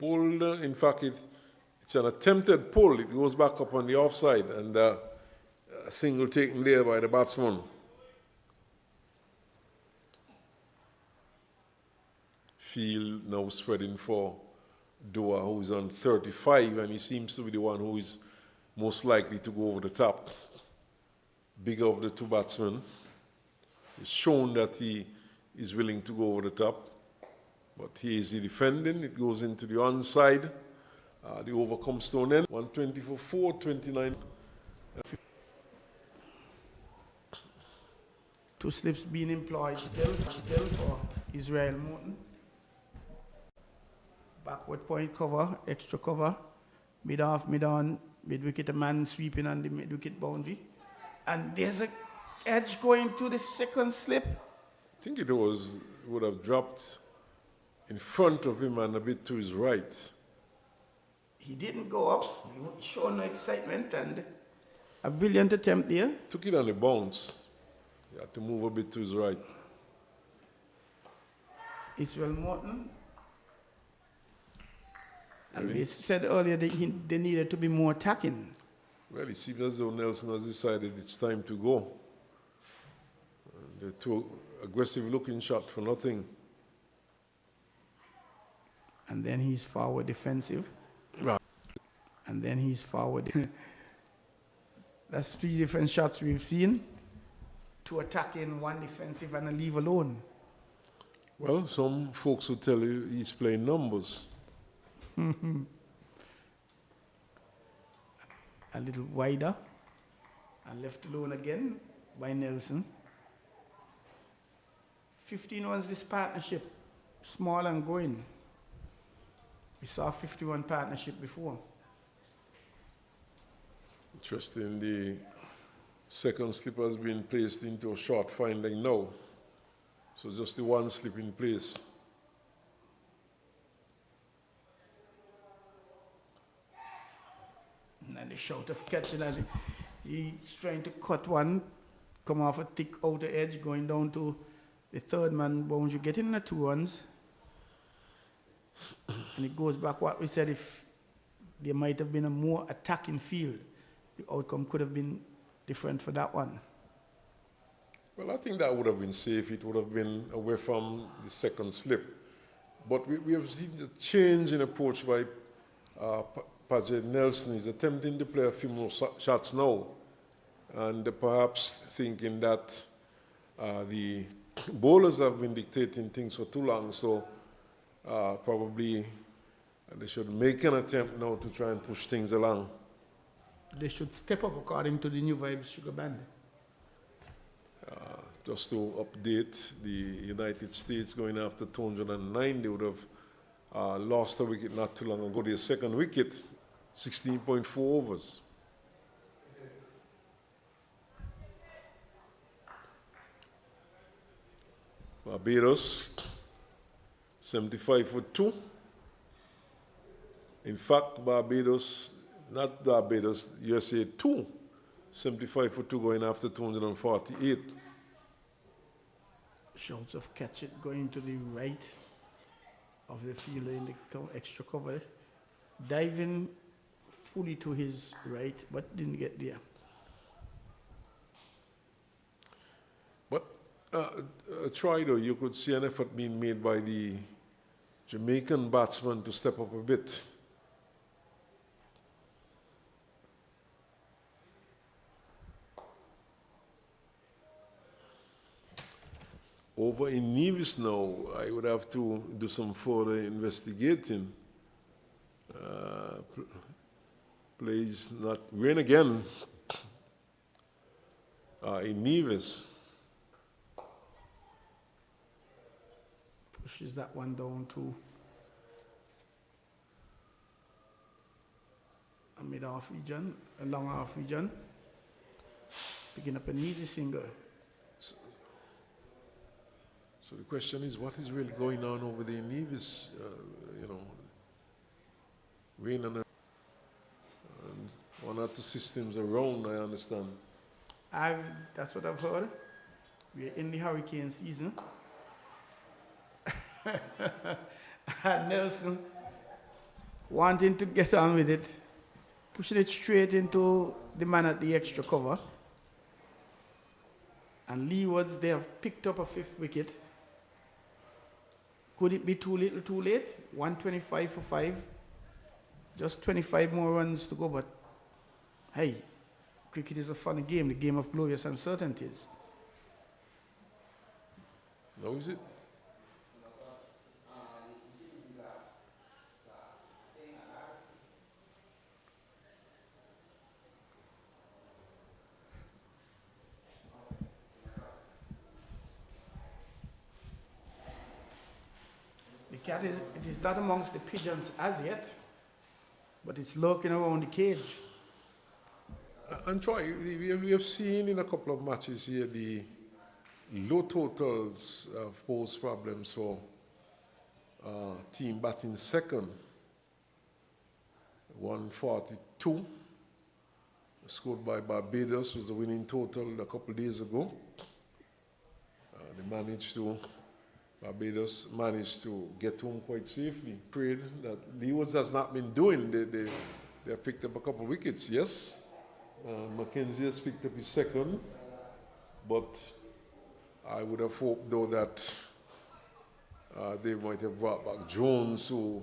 Speaker 4: Pulled, in fact, it's an attempted pull. It goes back up on the offside and a single taken there by the batsman. Field now spreading for Dua, who's on 35, and he seems to be the one who is most likely to go over the top. Bigger of the 2 batsmen. It's shown that he is willing to go over the top. But here is the defending. It goes into the onside. The over comes to an end. 120 for 4, 29.
Speaker 2: 2 slips being employed still for Israel Morton. Backward point cover, extra cover, mid-off, mid-on, mid-wicket, a man sweeping on the mid-wicket boundary. And there's a edge going to the 2nd slip.
Speaker 4: I think it would have dropped in front of him and a bit to his right.
Speaker 2: He didn't go up. He showed no excitement and a brilliant attempt there.
Speaker 4: Took it on the bounce. He had to move a bit to his right.
Speaker 2: Israel Morton. And we said earlier that they needed to be more attacking.
Speaker 4: Well, it seems as though Nelson has decided it's time to go. And they took aggressive looking shot for nothing.
Speaker 2: And then he's forward defensive.
Speaker 4: Right.
Speaker 2: And then he's forward. That's 3 different shots we've seen. 2 attacking, 1 defensive, and a leave alone.
Speaker 4: Well, some folks will tell you he's playing numbers.
Speaker 2: A little wider. And left alone again by Nelson. 15 runs this partnership. Small and going. We saw 51 partnership before.
Speaker 4: Interesting, the second slip has been placed into a short finding now. So just the 1 slip in place.
Speaker 2: And the shout of catching as he's trying to cut one, come off a thick outer edge, going down to the third man boundary, getting the 2 runs. And it goes back what we said, if there might have been a more attacking field, the outcome could have been different for that one.
Speaker 4: Well, I think that would have been safe. It would have been away from the second slip. But we have seen the change in approach by Paget Nelson. He's attempting to play a few more shots now. And perhaps thinking that the bowlers have been dictating things for too long. So probably they should make an attempt now to try and push things along.
Speaker 2: They should step up according to the new Vibes Sugar Band.
Speaker 4: Just to update, the United States going after 209, they would have lost a wicket not too long ago. Their second wicket, 16.4 overs. Barbados, 75 for 2. In fact, not Barbados, USA 2, 75 for 2 going after 248.
Speaker 2: Shouts of catch it going to the right of the fielder in the extra cover. Diving fully to his right, but didn't get there.
Speaker 4: But try though, you could see an effort being made by the Jamaican batsman to step up a bit. Over in Nevis now, I would have to do some further investigating. Plays not rain again in Nevis.
Speaker 2: Pushes that one down to a mid-off region, a long-off region. Picking up an easy single.
Speaker 4: So the question is, what is really going on over there in Nevis? Rain and one or two systems around, I understand.
Speaker 2: That's what I've heard. We're in the hurricane season. And Nelson wanting to get on with it, pushing it straight into the man at the extra cover. And Leewards, they have picked up a 5th wicket. Could it be too little, too late? 125 for 5. Just 25 more runs to go, but hey, cricket is a funny game, the game of glorious uncertainties.
Speaker 4: No, is it?
Speaker 2: The cat it is not amongst the pigeons as yet, but it's lurking around the cage.
Speaker 4: And Troy, we have seen in a couple of matches here the low totals pose problems for team batting second. 142 scored by Barbados was the winning total a couple of days ago. They managed to Barbados managed to get home quite safely. Prayed that Leewards has not been doing. They have picked up a couple of wickets, yes. Mackenzie has picked up his second, but I would have hoped though that they might have brought back Jones, who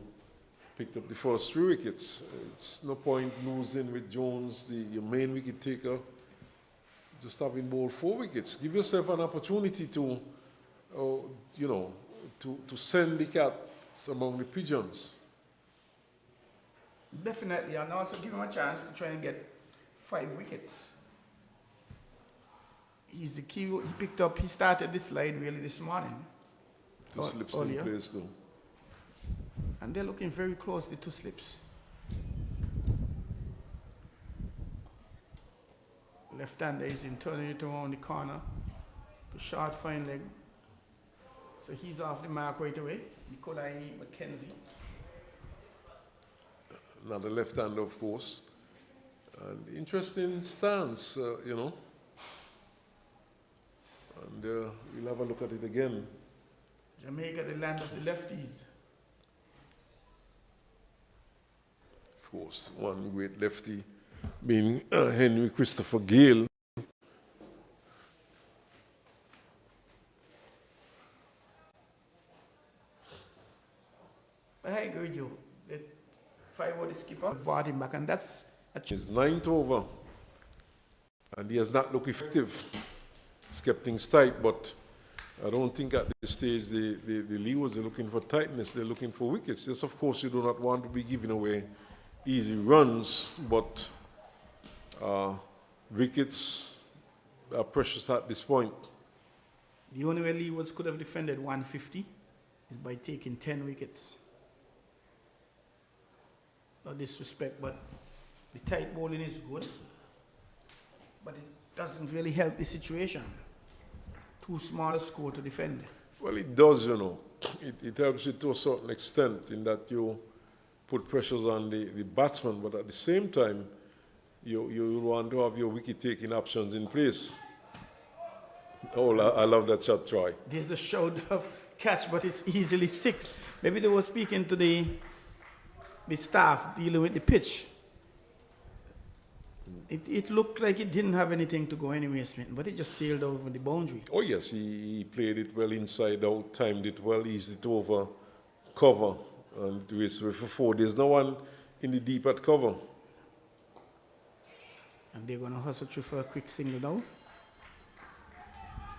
Speaker 4: picked up the first 3 wickets. It's no point losing with Jones, your main wicket taker, just having bowled 4 wickets. Give yourself an opportunity to, to send the cats among the pigeons.
Speaker 2: Definitely, and also give him a chance to try and get 5 wickets. He's the key. He started this slide really this morning.
Speaker 4: 2 slips in place though.
Speaker 2: And they're looking very close, the 2 slips. Left-hander is in, turning it around the corner. The short fine leg. So he's off the mark right away. Nikolai Mackenzie.
Speaker 4: Another left-hander, of course. And interesting stance, And we'll have a look at it again.
Speaker 2: Jamaica, the land of the lefties.
Speaker 4: Of course, one great lefty being Henry Christopher Gale.
Speaker 2: I agree with you. The 5-over skipper brought him back, and that's
Speaker 4: his 9th over. And he has not looked effective. He's kept things tight, but I don't think at this stage the Leewards are looking for tightness. They're looking for wickets. Yes, of course, you do not want to be giving away easy runs, but wickets are precious at this point.
Speaker 2: The only way Leewards could have defended 150 is by taking 10 wickets. No disrespect, but the tight bowling is good, but it doesn't really help the situation. Too small a score to defend.
Speaker 4: Well, it does, It helps you to a certain extent in that you put pressures on the batsman, but at the same time, you want to have your wicket-taking options in place. Oh, I love that shot, Troy.
Speaker 2: There's a shout of catch, but it's easily 6. Maybe they were speaking to the staff dealing with the pitch. It looked like it didn't have anything to go anyway, Smith, but it just sailed over the boundary.
Speaker 4: Oh, yes, he played it well inside out, timed it well, eased it over cover, and for 4. There's no one in the deep at cover.
Speaker 2: And they're going to hustle through for a quick single now.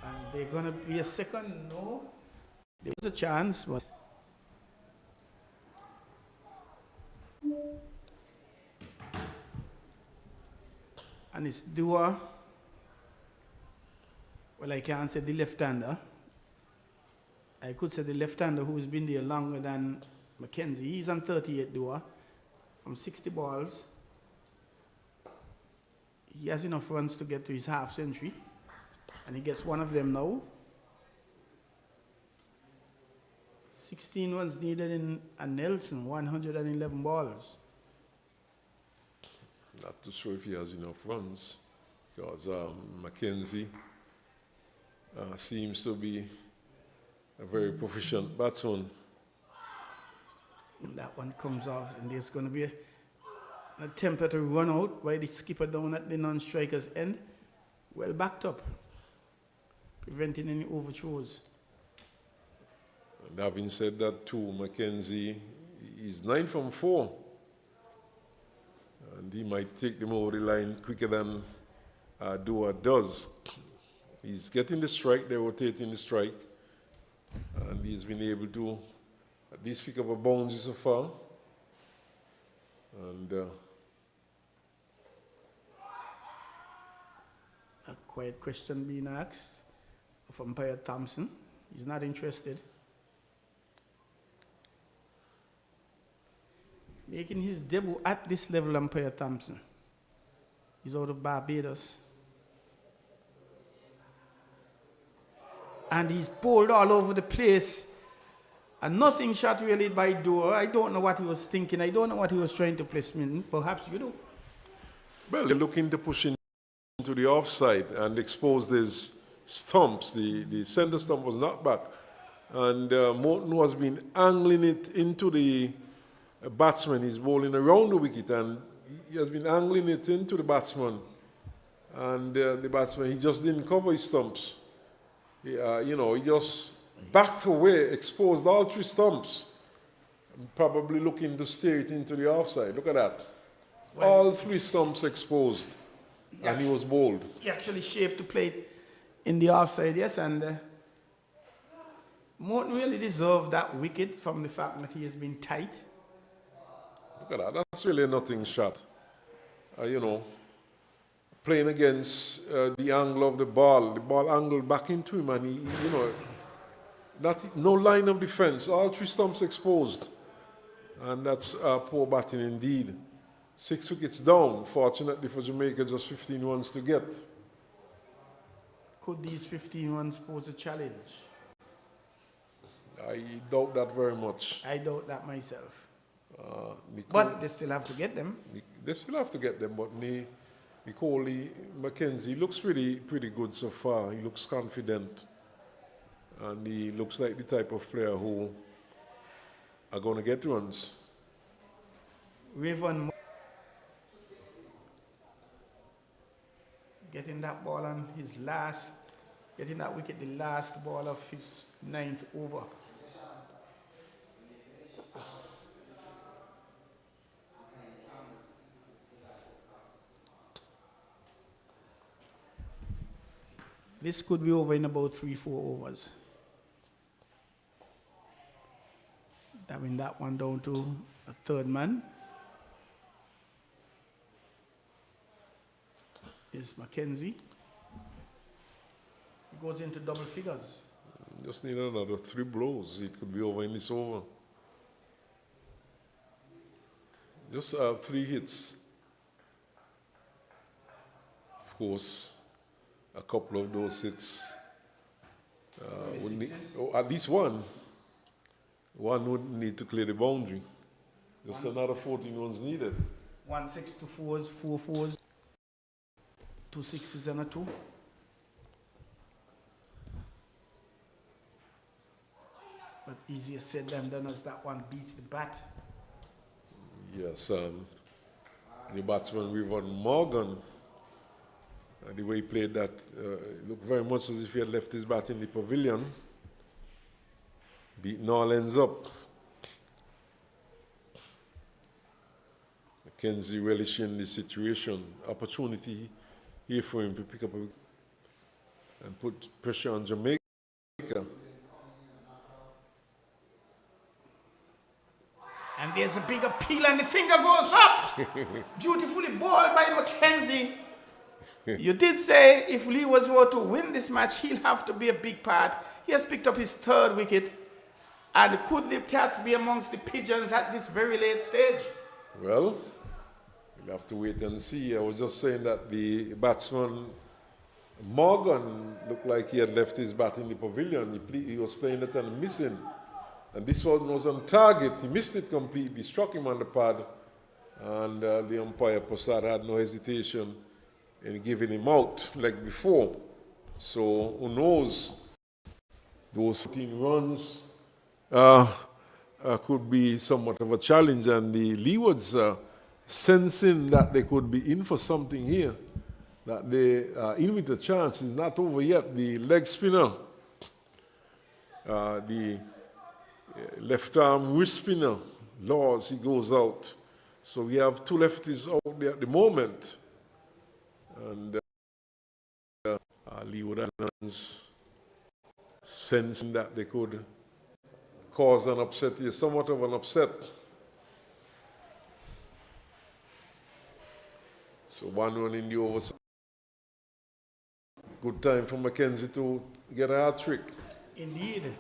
Speaker 2: And they're going to be a second. No. There's a chance, but... And it's Dua. Well, I can't say the left-hander. I could say the left-hander who's been there longer than Mackenzie. He's on 38, Dua, from 60 balls. He has enough runs to get to his half century. And he gets one of them now. 16 runs needed in a Nelson, 111 balls.
Speaker 4: Not too sure if he has enough runs, because Mackenzie seems to be a very proficient batsman.
Speaker 2: That one comes off, and there's going to be an attempt to run out by the skipper down at the non-striker's end. Well backed up, preventing any overthrows.
Speaker 4: And having said that too, Mackenzie is 9 from 4. And he might take them over the line quicker than Dua does. He's getting the strike, they're rotating the strike. And he's been able to at least pick up a boundary so far. And
Speaker 2: a quiet question being asked of umpire Thompson. He's not interested. Making his debut at this level, umpire Thompson. He's out of Barbados. And he's bowled all over the place. And nothing shot really by Dua. I don't know what he was thinking. I don't know what he was trying to place in. Perhaps you do.
Speaker 4: Well, they're looking to push into the offside and expose these stumps. The center stump was not back. And Morton has been angling it into the batsman. He's bowling around the wicket, and he has been angling it into the batsman. And the batsman, he just didn't cover his stumps. He just backed away, exposed all 3 stumps, probably looking to steer it into the offside. Look at that. Well, all 3 stumps exposed, and he was bowled.
Speaker 2: He actually shaped the plate in the offside, yes, and Morton really deserved that wicket from the fact that he has been tight.
Speaker 4: Look at that. That's really a nothing shot. Playing against the angle of the ball angled back into him, and he no line of defense, all 3 stumps exposed. And that's poor batting indeed. 6 wickets down, fortunately for Jamaica, just 15 runs to get.
Speaker 2: Could these 15 runs pose a challenge?
Speaker 4: I doubt that very much.
Speaker 2: I doubt that myself. But they still have to get them.
Speaker 4: They still have to get them, but Nicole Mackenzie looks pretty good so far. He looks confident. And he looks like the type of player who are going to get runs.
Speaker 2: Rayvon getting that ball on his last, getting that wicket, the last ball of his 9th over. This could be over in about 3-4 overs. Having that one down to a 3rd man is Mackenzie. He goes into double figures.
Speaker 4: Just need another 3 blows. It could be over in this over. Just 3 hits. Of course, a couple of those hits would need, at least one. One would need to clear the boundary. Just another 14 runs needed.
Speaker 2: 1 6 2 4s, 4 4s, 2 6s and a 2. But easier said than done as that one beats the bat.
Speaker 4: Yes, the batsman Rayvon Morgan, the way he played that, looked very much as if he had left his bat in the pavilion. Beating all ends up. Mackenzie relishing the situation. Opportunity here for him to pick up and put pressure on Jamaica.
Speaker 2: And there's a big appeal and the finger goes up. Beautifully balled by Mackenzie. You did say if Leewards were to win this match, he'll have to be a big part. He has picked up his 3rd wicket. And could the Cats be amongst the pigeons at this very late stage?
Speaker 4: Well, we'll have to wait and see. I was just saying that the batsman Morgan looked like he had left his bat in the pavilion. He was playing it and missing. And this one was on target. He missed it completely, struck him on the pad. And the umpire, Posada, had no hesitation in giving him out like before. So who knows? Those 14 runs could be somewhat of a challenge, and the Leewards sensing that they could be in for something here, that they are in with a chance. It's not over yet. The leg spinner, the left arm wrist spinner, Laws, he goes out. So we have 2 lefties out there at the moment, and Leeward Islands sensing that they could cause an upset here, somewhat of an upset. So 1 run in the over. Good time for Mackenzie to get a hat trick.
Speaker 2: Indeed.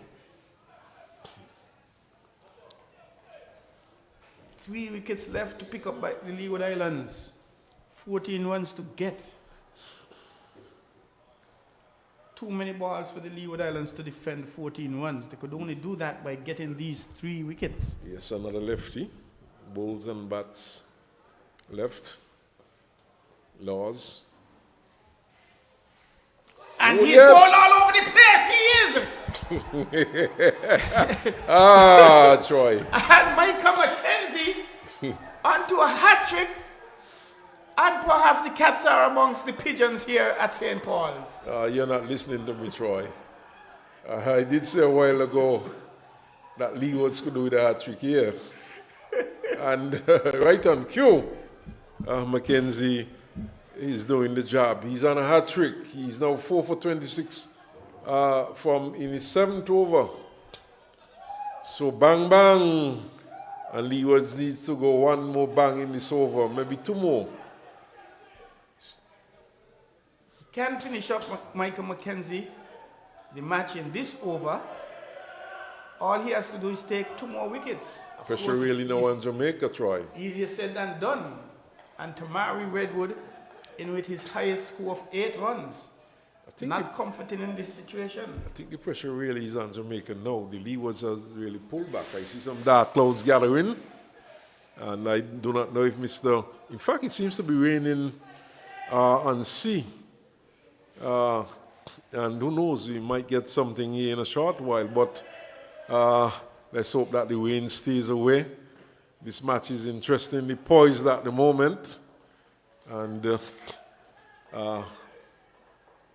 Speaker 2: 3 wickets left to pick up by the Leeward Islands. 14 runs to get. Too many balls for the Leeward Islands to defend 14 runs. They could only do that by getting these 3 wickets.
Speaker 4: Yes, another lefty. Bowls and bats left. Laws.
Speaker 2: And he's going all over the place. He is.
Speaker 4: Troy.
Speaker 2: And Michael McKenzie onto a hat trick. And perhaps the cats are amongst the pigeons here at St. Paul's.
Speaker 4: You're not listening to me, Troy. I did say a while ago that Leewards could do the hat trick here. And right on cue, Mackenzie is doing the job. He's on a hat trick. He's now 4 for 26 from in his 7th over. So bang bang. And Leewards needs to go one more bang in this over, maybe 2 more.
Speaker 2: Can finish up Michael McKenzie the match in this over. All he has to do is take 2 more wickets.
Speaker 4: Pressure really now on Jamaica, Troy.
Speaker 2: Easier said than done. And Tamari Redwood in with his highest score of 8 runs. Not comforting in this situation.
Speaker 4: I think the pressure really is on Jamaica now. The Leewards has really pulled back. I see some dark clouds gathering. And I do not know if in fact, it seems to be raining on sea. And who knows, we might get something here in a short while, but let's hope that the rain stays away. This match is interestingly poised at the moment, and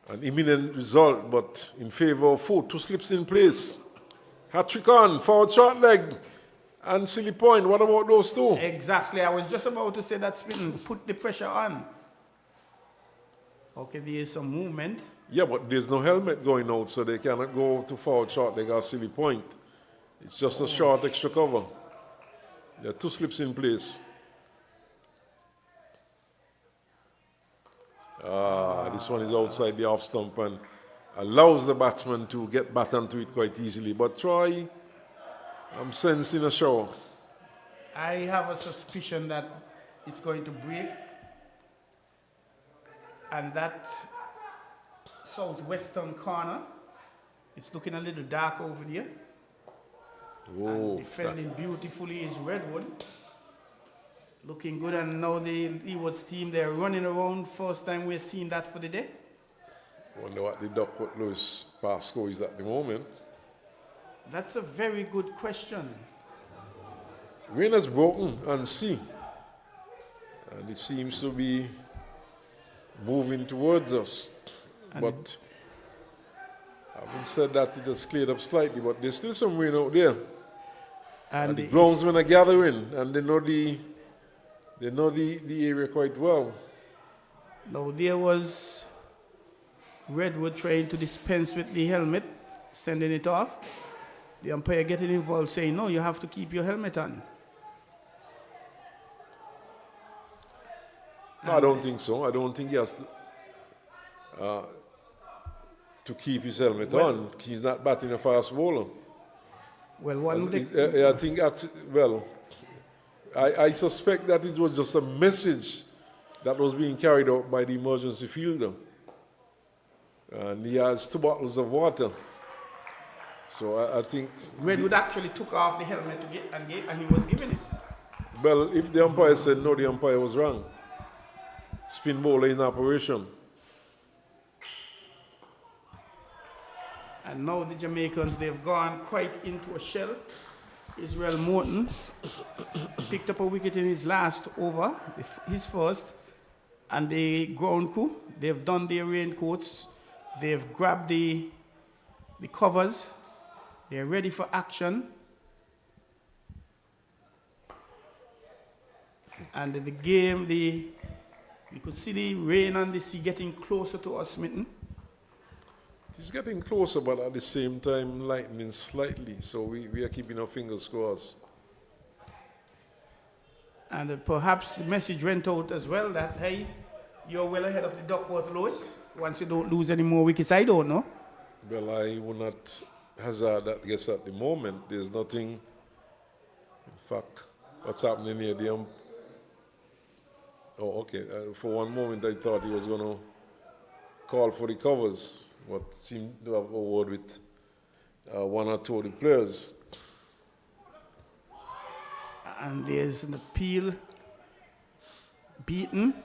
Speaker 4: an imminent result, but in favor of foot. 2 slips in place. Hat-trick on, forward short leg, and silly point. What about those 2?
Speaker 2: Exactly, I was just about to say that spin, put the pressure on. Okay, there is some movement.
Speaker 4: Yeah, but there's no helmet going out, so they cannot go to forward short. They got a silly point. It's just a short extra cover. There are 2 slips in place. This one is outside the off stump and allows the batsman to get back onto it quite easily. But Troy, I'm sensing a shower.
Speaker 2: I have a suspicion that it's going to break. And that southwestern corner, it's looking a little dark over there. And defending beautifully is Redwood. Looking good, and now the Leewards team, they're running around. First time we're seeing that for the day.
Speaker 4: Wonder what the Duckworth Lewis pass score is at the moment.
Speaker 2: That's a very good question.
Speaker 4: Rain has broken on sea, and it seems to be moving towards us.
Speaker 2: And
Speaker 4: but having said that, it has cleared up slightly, but there's still some rain out there. And the groundsmen are gathering, and they know the area quite well.
Speaker 2: Now there was Redwood trying to dispense with the helmet, sending it off. The umpire getting involved, saying, no, you have to keep your helmet on.
Speaker 4: No, I don't think so. I don't think he has to keep his helmet on. He's not batting a fast bowler.
Speaker 2: Well,
Speaker 4: I think, I suspect that it was just a message that was being carried out by the emergency fielder. And he has 2 bottles of water. So I think...
Speaker 2: Redwood actually took off the helmet and he was giving it.
Speaker 4: Well, if the umpire said no, the umpire was wrong. Spin bowler in operation.
Speaker 2: And now the Jamaicans, they've gone quite into a shell. Israel Morton picked up a wicket in his last over, his first. And the ground crew, they've done their raincoats. They've grabbed the covers. They're ready for action. And the game, you could see the rain and the sea getting closer to us, Smitten.
Speaker 4: It's getting closer, but at the same time lightening slightly. So we are keeping our fingers crossed.
Speaker 2: And perhaps the message went out as well that, hey, you're well ahead of the Duckworth Lewis. Once you don't lose any more wickets, I don't know.
Speaker 4: Well, I will not hazard that guess at the moment. There's nothing. In fact, what's happening here? For one moment, I thought he was going to call for the covers. What seemed to have a word with 1 or 2 of the players.
Speaker 2: And there's an appeal beaten.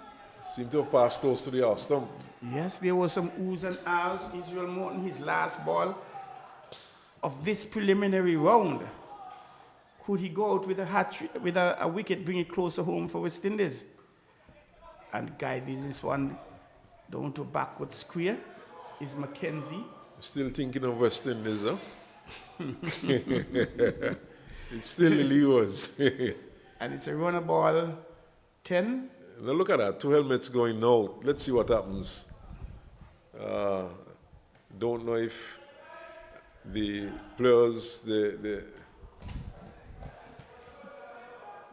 Speaker 4: Seemed to have passed close to the off stump.
Speaker 2: Yes, there was some oohs and ahs. Israel Morton, his last ball. of this preliminary round, could he go out with with a wicket, bring it closer home for West Indies, and guiding this one down to backward square is Mackenzie.
Speaker 4: Still thinking of West Indies, huh? It's still the Leewards.
Speaker 2: And it's a runner ball 10.
Speaker 4: Now look at that, 2 helmets going out. Let's see what happens. Don't know if the players,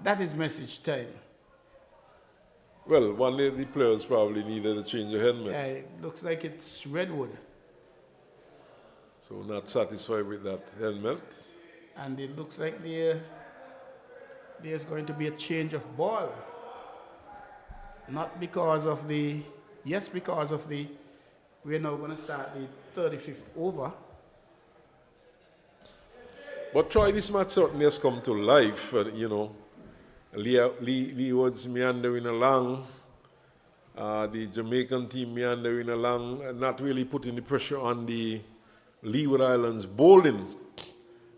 Speaker 2: That is message time.
Speaker 4: well, one of the players probably needed to change a helmet.
Speaker 2: Yeah, it looks like it's Redwood.
Speaker 4: So not satisfied with that helmet.
Speaker 2: And it looks like there's going to be a change of ball. Not because of because of we're now going to start the 35th over.
Speaker 4: But try this match certainly has come to life, you know. Leewards meandering along, the Jamaican team meandering along, not really putting the pressure on the Leeward Islands bowling.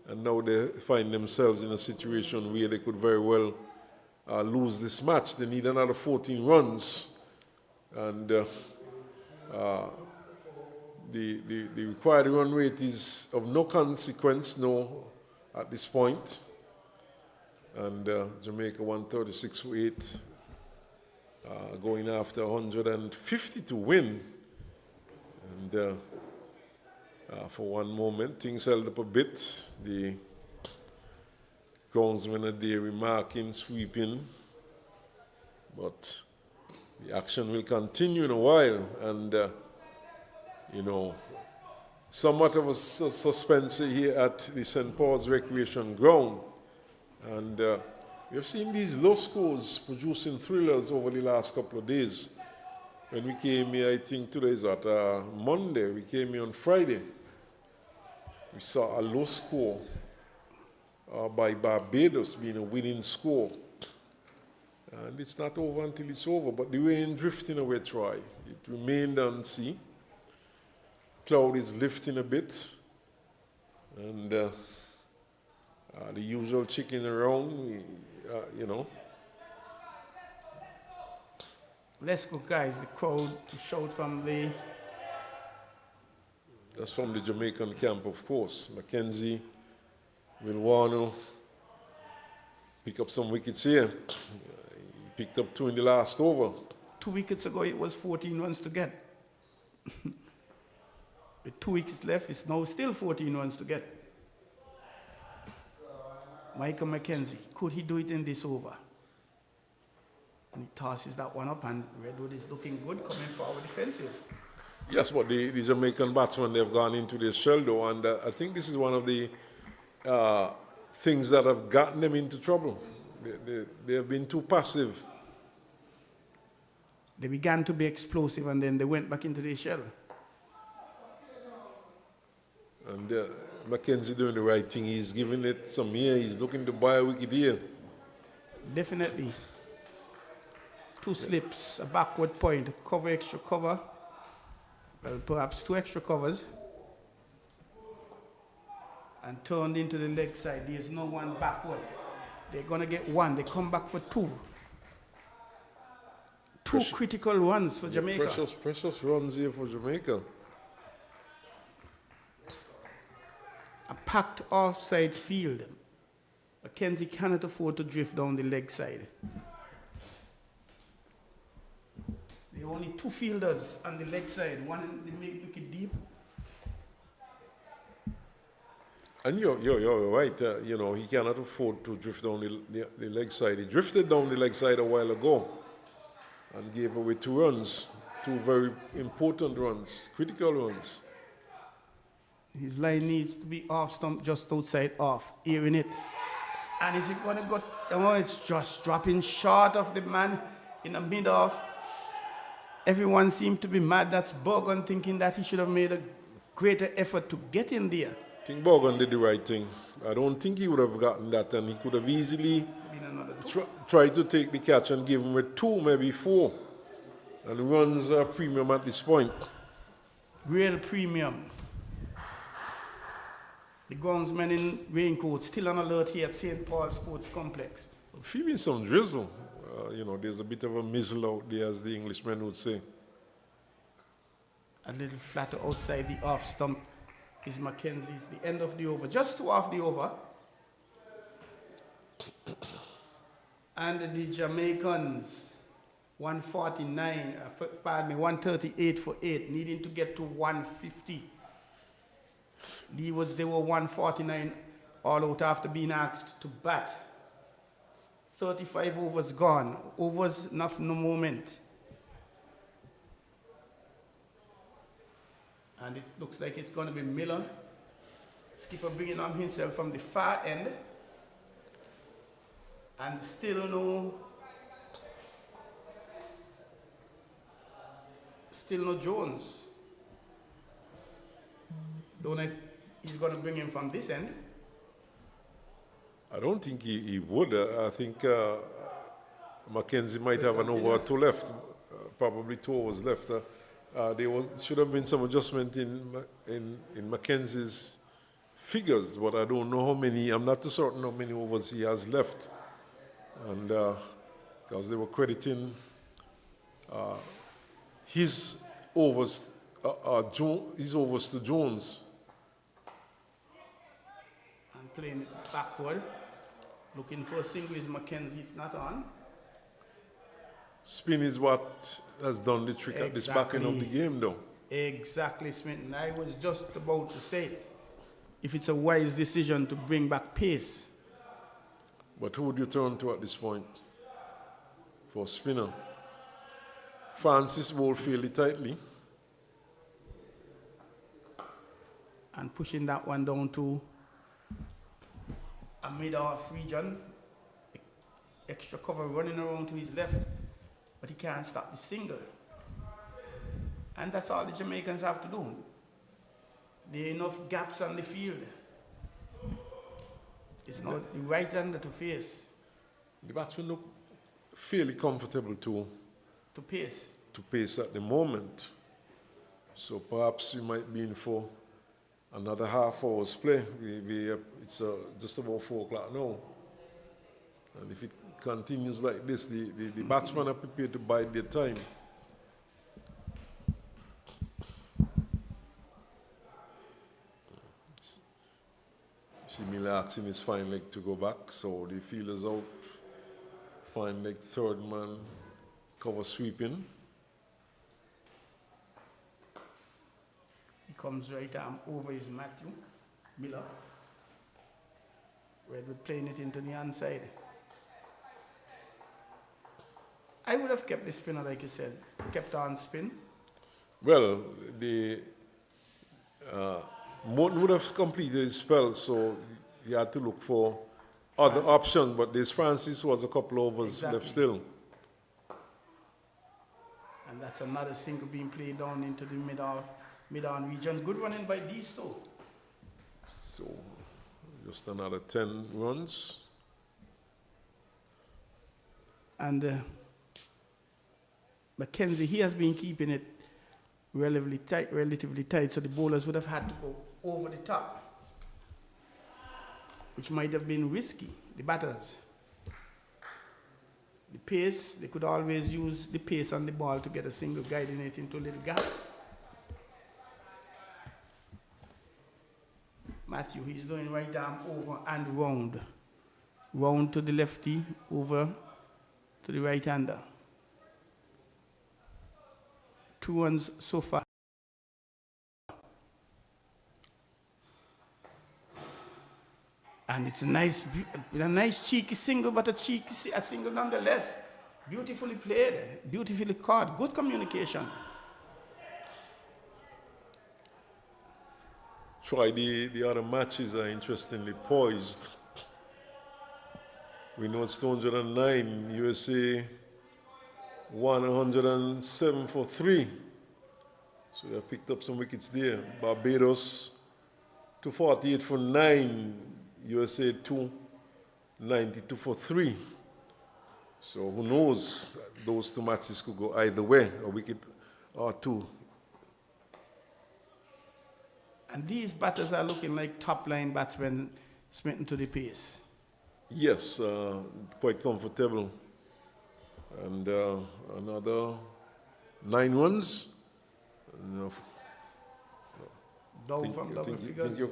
Speaker 4: And now they find themselves in a situation where they could very well lose this match. They need another 14 runs. And the required run rate is of no consequence, at this point. And Jamaica 136 for 8, going after 150 to win. And for one moment, things held up a bit. The groundsmen are there remarking, sweeping. But the action will continue in a while. And, you know, somewhat of a suspense here at the St. Paul's Recreation Ground. And we have seen these low scores producing thrillers over the last couple of days. When we came here, I think today is Monday, we came here on Friday. We saw a low score by Barbados being a winning score. And it's not over until it's over, but the rain drifting away, Troy. It remained unseen. Cloud is lifting a bit. And the usual chicken around, you know.
Speaker 2: Let's go, guys. The crowd showed from the...
Speaker 4: That's from the Jamaican camp, of course. Mackenzie will want to pick up some wickets here. He picked up 2 in the last over.
Speaker 2: 2 wickets ago, it was 14 runs to get. With 2 wickets left, it's now still 14 runs to get. Michael Mackenzie, could he do it in this over? And he tosses that one up, and Redwood is looking good, coming forward defensive.
Speaker 4: Yes, but the Jamaican batsmen, they've gone into their shell, though, and I think this is one of the things that have gotten them into trouble. They have been too passive.
Speaker 2: They began to be explosive, and then they went back into their shell.
Speaker 4: And Mackenzie doing the right thing. He's giving it some here. He's looking to buy a wicket here.
Speaker 2: Definitely. 2 slips, a backward point, cover, extra cover. Well, perhaps 2 extra covers. And turned into the leg side. There's no one backward. They're going to get 1. They come back for 2. 2 critical runs for Jamaica.
Speaker 4: Precious runs here for Jamaica.
Speaker 2: A packed offside field. Mackenzie cannot afford to drift down the leg side. There are only 2 fielders on the leg side, one in the mid-wicket deep.
Speaker 4: And you're right. You know, he cannot afford to drift down the leg side. He drifted down the leg side a while ago and gave away 2 runs, 2 very important runs, critical runs.
Speaker 2: His line needs to be off stump, just outside off, hearing it. And is it going to go? Oh, it's just dropping short of the man in the mid off. Everyone seemed to be mad. That's Bogan thinking that he should have made a greater effort to get in there.
Speaker 4: I think Bogan did the right thing. I don't think he would have gotten that, and he could have easily tried to take the catch and give him a 2, maybe 4. And runs are premium at this point.
Speaker 2: Real premium. The groundsmen in raincoats still on alert here at St. Paul Sports Complex.
Speaker 4: I'm feeling some drizzle. There's a bit of a mizzle out there, as the Englishman would say.
Speaker 2: A little flatter outside the off stump is Mackenzie's. The end of the over, just to off the over. And the Jamaicans, 138 for 8, needing to get to 150. Leewards, they were 149 all out after being asked to bat. 35 overs gone. Overs, enough no moment. And it looks like it's going to be Miller. Skipper bringing on himself from the far end. And still no Jones. Don't know if he's going to bring him from this end.
Speaker 4: I don't think he would. I think Mackenzie might have an over or two left, probably 2 overs left. There should have been some adjustment in Mackenzie's figures, but I don't know how many. I'm not too certain how many overs he has left, and because they were crediting his overs to Jones.
Speaker 2: And playing it backward, looking for a single is Mackenzie. It's not on.
Speaker 4: Spin is what has done the trick at this back end of the game, though.
Speaker 2: Exactly, Smith. I was just about to say, if it's a wise decision to bring back pace.
Speaker 4: But who would you turn to at this point for spinner? Francis bowled fairly tightly.
Speaker 2: And pushing that one down to a mid-off region. Extra cover running around to his left. But he can't stop the single. And that's all the Jamaicans have to do. There are enough gaps on the field. It's not the right-hander to face.
Speaker 4: The batsmen look fairly comfortable to
Speaker 2: pace
Speaker 4: at the moment. So perhaps we might be in for another half hour's play. It's just about 4 o'clock now. And if it continues like this, the batsmen are prepared to bide their time. See Miller asking his fine leg to go back, so the fielder's out. Fine leg, third man, cover sweeping.
Speaker 2: He comes right arm over his Matthew Miller. Redwood playing it into the hand side. I would have kept the spinner, like you said, kept on spin.
Speaker 4: Well, Morton would have completed his spell, so he had to look for other options, but this Francis was a couple overs left still.
Speaker 2: And that's another single being played down into the mid-on region. Good running by these two.
Speaker 4: So, just another 10 runs.
Speaker 2: And Mackenzie, he has been keeping it relatively tight, so the bowlers would have had to go over the top, which might have been risky, the batters. The pace, they could always use the pace on the ball to get a single, guiding it into a little gap. Matthew, he's doing right arm over and round. Round to the lefty, over to the right-hander. 2 runs so far. And it's a nice cheeky single, but a single nonetheless. Beautifully played, beautifully caught, good communication.
Speaker 4: Try the other matches are interestingly poised. We know it's 209, USA 107 for 3. So they have picked up some wickets there. Barbados 248 for 9, USA 292 for 3. So who knows, those 2 matches could go either way, a wicket or 2.
Speaker 2: And these batters are looking like top-line batsmen smitten to the pace.
Speaker 4: Yes, quite comfortable. And another 9 runs.
Speaker 2: Down from double figures.
Speaker 4: Think you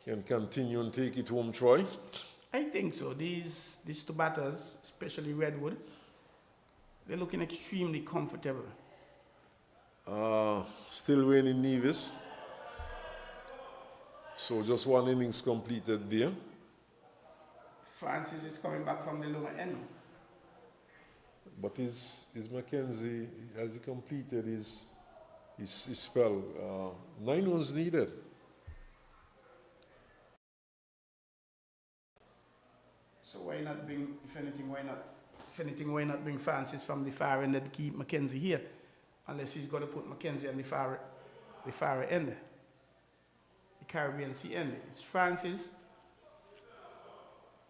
Speaker 4: can continue and take it home, Troy?
Speaker 2: I think so. These two batters, especially Redwood, they're looking extremely comfortable.
Speaker 4: Still raining Nevis. So just 1 innings completed there.
Speaker 2: Francis is coming back from the lower end.
Speaker 4: But is Mackenzie, has he completed his spell? 9 runs needed.
Speaker 2: So why not bring, if anything, why not bring Francis from the far end and keep Mackenzie here? Unless he's going to put Mackenzie on the far end, the Caribbean Sea end. It's Francis,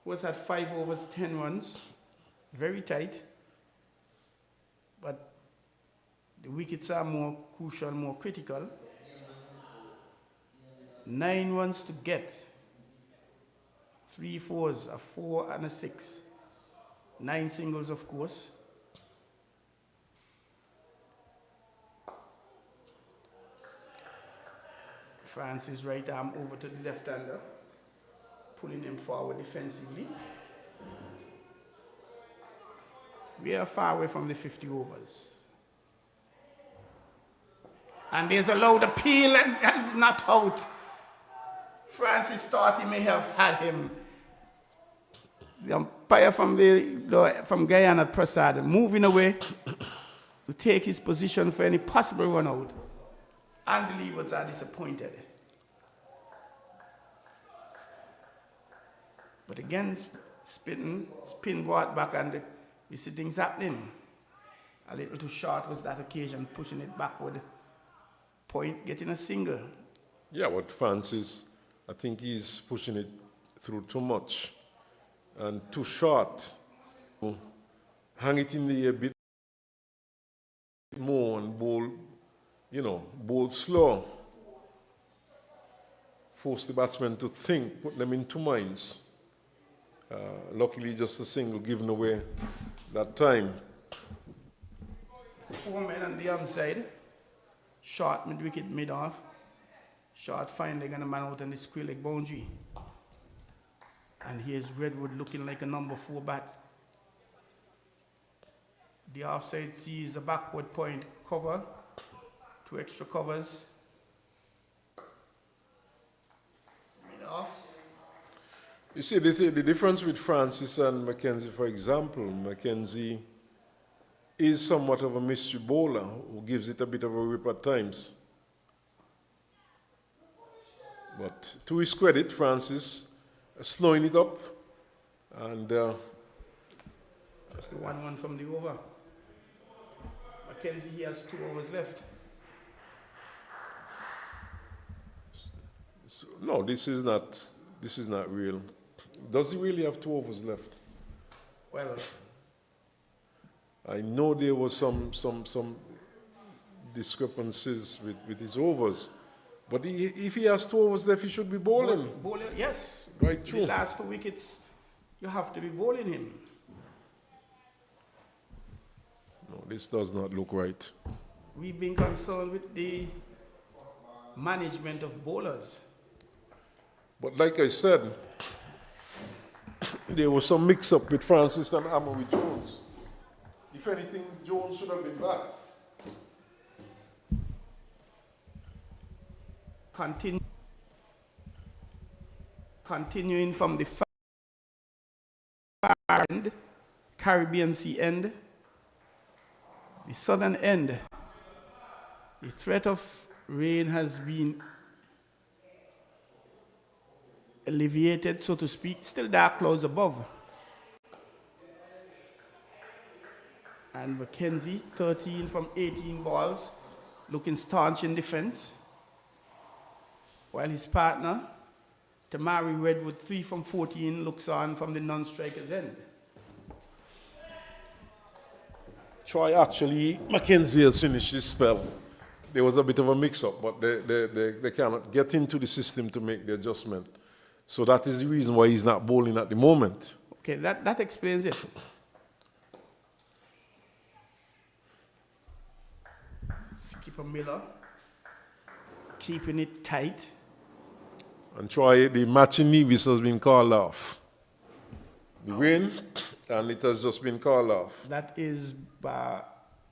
Speaker 2: who has had 5 overs, 10 runs, very tight. But the wickets are more crucial, more critical. 9 runs to get. 3 fours, a 4 and a 6. 9 singles, of course. Francis' right arm over to the left-hander, pulling him forward defensively. We are far away from the 50 overs. And there's a loud appeal and he's not out. Francis thought he may have had him. The umpire from Guyana, Prasad, moving away to take his position for any possible run out. And the Leewards are disappointed. But again, spin brought back and we see things happening. A little too short was that occasion, pushing it backward. Point, getting a single.
Speaker 4: Yeah, but Francis, I think he's pushing it through too much and too short. Hang it in the air a bit more and bowl, bowl slow. Force the batsman to think, put them in 2 minds. Luckily, just a single given away that time.
Speaker 2: 4 men on the onside. Short mid-wicket, mid-off. Short fine leg and a man out on the square leg boundary. And here's Redwood looking like a number 4 bat. The offside sees a backward point cover. 2 extra covers. Mid-off.
Speaker 4: You see, the difference with Francis and Mackenzie, for example, Mackenzie is somewhat of a mystery bowler who gives it a bit of a rip at times. But to his credit, Francis slowing it up, and
Speaker 2: that's the 1-1 from the over. Mackenzie, he has 2 overs left.
Speaker 4: So, no, this is not real. Does he really have 2 overs left?
Speaker 2: Well,
Speaker 4: I know there was some discrepancies with his overs, but if he has 2 overs left, he should be bowling.
Speaker 2: Bowling, yes.
Speaker 4: Right through.
Speaker 2: The last 2 wickets, you have to be bowling him.
Speaker 4: No, this does not look right.
Speaker 2: We've been concerned with the management of bowlers.
Speaker 4: But like I said, there was some mix-up with Francis and Amory Jones. If anything, Jones should have been back.
Speaker 2: Continuing from the far end, Caribbean Sea end, the southern end, the threat of rain has been alleviated, so to speak. Still dark clouds above. And Mackenzie, 13 from 18 balls, looking staunch in defense. While his partner, Tamari Redwood, 3 from 14, looks on from the non-striker's end.
Speaker 4: Troy, actually, Mackenzie has finished his spell. there was a bit of a mix-up, but they cannot get into the system to make the adjustment. So that is the reason why he's not bowling at the moment.
Speaker 2: Okay, that explains it. Skipper Miller, keeping it tight.
Speaker 4: And try the matching Nevis has been called off. The win, and it has just been called off.
Speaker 2: That is,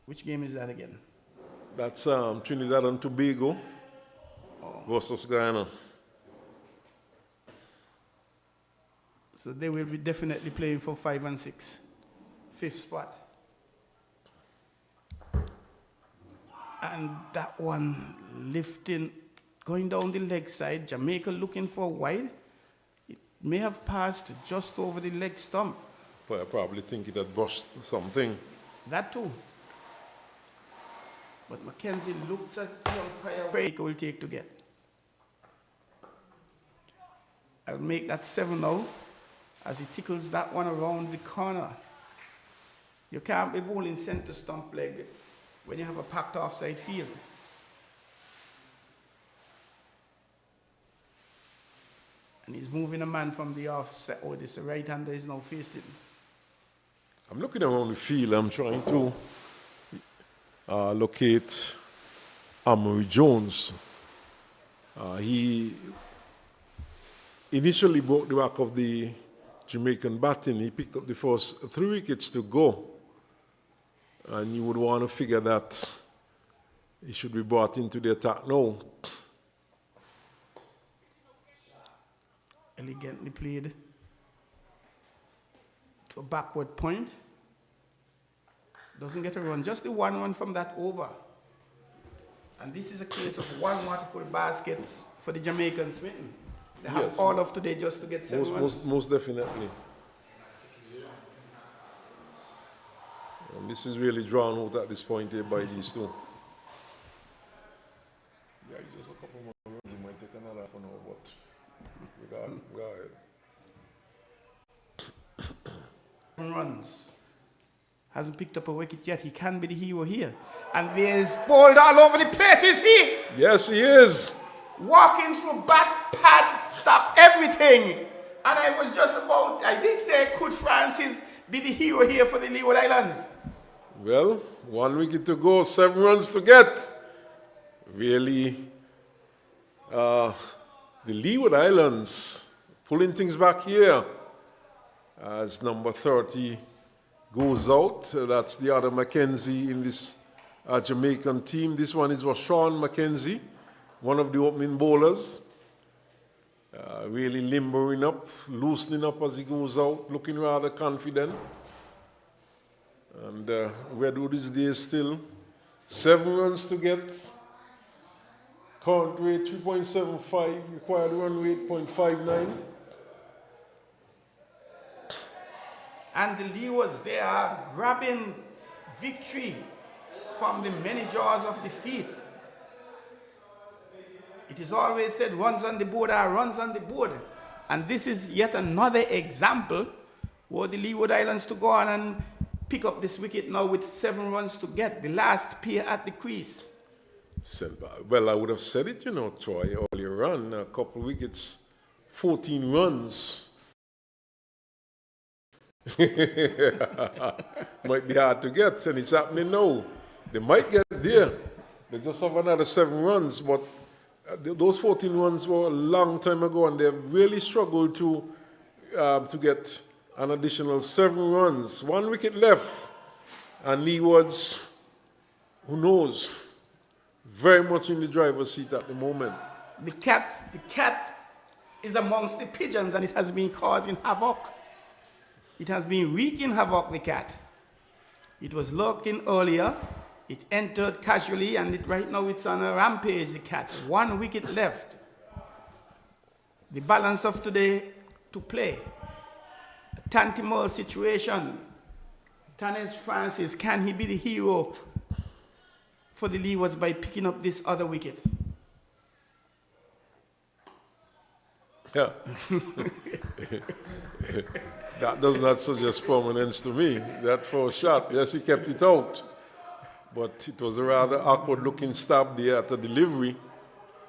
Speaker 2: which game is that again?
Speaker 4: That's Trinidad and Tobago versus Guyana.
Speaker 2: So they will be definitely playing for 5 and 6. 5th spot. And that one lifting, going down the leg side, Jamaica looking for a wide. It may have passed just over the leg stump.
Speaker 4: But I probably think it had brushed something.
Speaker 2: That too. But Mackenzie looks as the umpire break will take to get. I'll make that 7 now as he tickles that one around the corner. You can't be bowling center stump leg when you have a packed offside field. And he's moving a man from the offside. Oh, this right-hander is now faced him.
Speaker 4: I'm looking around the field. I'm trying to locate Amory Jones. He initially broke the back of the Jamaican batting. He picked up the first 3 wickets to go. And you would want to figure that he should be brought into the attack now.
Speaker 2: Elegantly played to a backward point. Doesn't get a run, just the 1-1 from that over. And this is a case of 1 wonderful baskets for the Jamaicans smitten. They have all of today just to get 7 runs.
Speaker 4: Most definitely. And this is really drawn out at this point here by these two. Yeah, it's just a couple more runs. We might take another half an hour, but we got it.
Speaker 2: Runs. Hasn't picked up a wicket yet. He can be the hero here. And there's bowled all over the place, is he?
Speaker 4: Yes, he is.
Speaker 2: Walking through bat, pad, stuff, everything. And I was just about, I did say, could Francis be the hero here for the Leeward Islands?
Speaker 4: Well, 1 wicket to go, 7 runs to get. Really, the Leeward Islands pulling things back here as number 30 goes out. That's the other Mackenzie in this Jamaican team. This one is Sean Mackenzie, one of the opening bowlers. Really limbering up, loosening up as he goes out, looking rather confident. And where do these days still? 7 runs to get. Current rate 3.75, required run rate 0.59.
Speaker 2: And the Leewards, they are grabbing victory from the many jaws of defeat. It is always said runs on the board are runs on the board. And this is yet another example where the Leeward Islands to go on and pick up this wicket now with 7 runs to get, the last pair at the crease.
Speaker 4: Well, I would have said it, Troy, earlier on, a couple of wickets, 14 runs. Might be hard to get, and it's happening now. They might get there. They just have another 7 runs, but those 14 runs were a long time ago, and they've really struggled to get an additional 7 runs. 1 wicket left, and Leewards, who knows, very much in the driver's seat at the moment.
Speaker 2: The cat is amongst the pigeons, and it has been causing havoc. It has been wreaking havoc, the cat. It was lurking earlier. It entered casually, and right now it's on a rampage, the cat. 1 wicket left. The balance of today to play. A Tantimore situation. Tanis Francis, can he be the hero for the Leewards by picking up this other wicket?
Speaker 4: Yeah. That does not suggest permanence to me. That first shot, yes, he kept it out. But it was a rather awkward looking stab there at the delivery,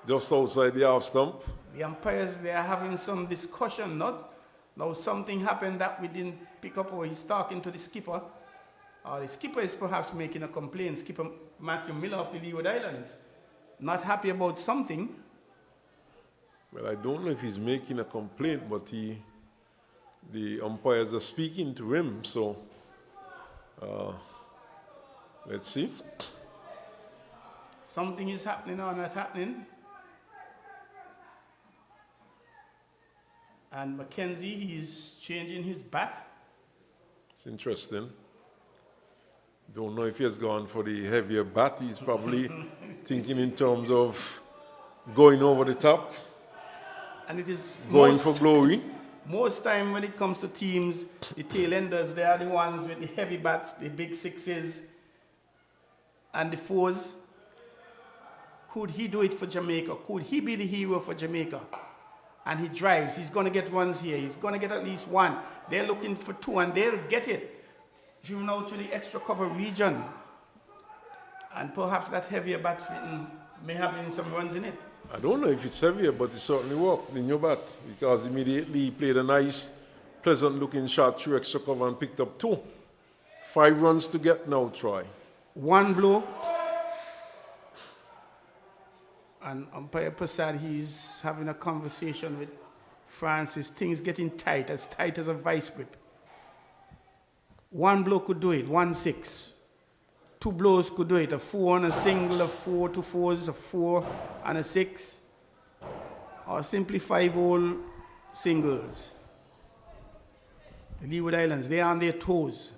Speaker 4: just outside the half stump.
Speaker 2: The umpires, they are having some discussion, not? Now something happened that we didn't pick up, or he's talking to the skipper. The skipper is perhaps making a complaint. Skipper Matthew Miller of the Leeward Islands, not happy about something.
Speaker 4: Well, I don't know if he's making a complaint, but the umpires are speaking to him, so let's see.
Speaker 2: Something is happening or not happening. And Mackenzie, he's changing his bat.
Speaker 4: It's interesting. Don't know if he has gone for the heavier bat. He's probably thinking in terms of going over the top.
Speaker 2: And it is
Speaker 4: going for glory.
Speaker 2: Most time when it comes to teams, the tail enders, they are the ones with the heavy bats, the big sixes, and the fours. Could he do it for Jamaica? Could he be the hero for Jamaica? And he drives. He's going to get runs here. He's going to get at least one. They're looking for two, and they'll get it. Driven out to the extra cover region. And perhaps that heavier batsman may have some runs in it.
Speaker 4: I don't know if it's heavier, but it certainly worked in your bat, because immediately he played a nice, pleasant-looking shot through extra cover and picked up 2. 5 runs to get now, Troy.
Speaker 2: One blow. And umpire Prasad, he's having a conversation with Francis. Things getting tight as a vice grip. One blow could do it, 1-6. 2 blows could do it, a 4 and a single, a 4 to 4s, a 4 and a 6, or simply 5-hole singles. The Leeward Islands, they are on their toes.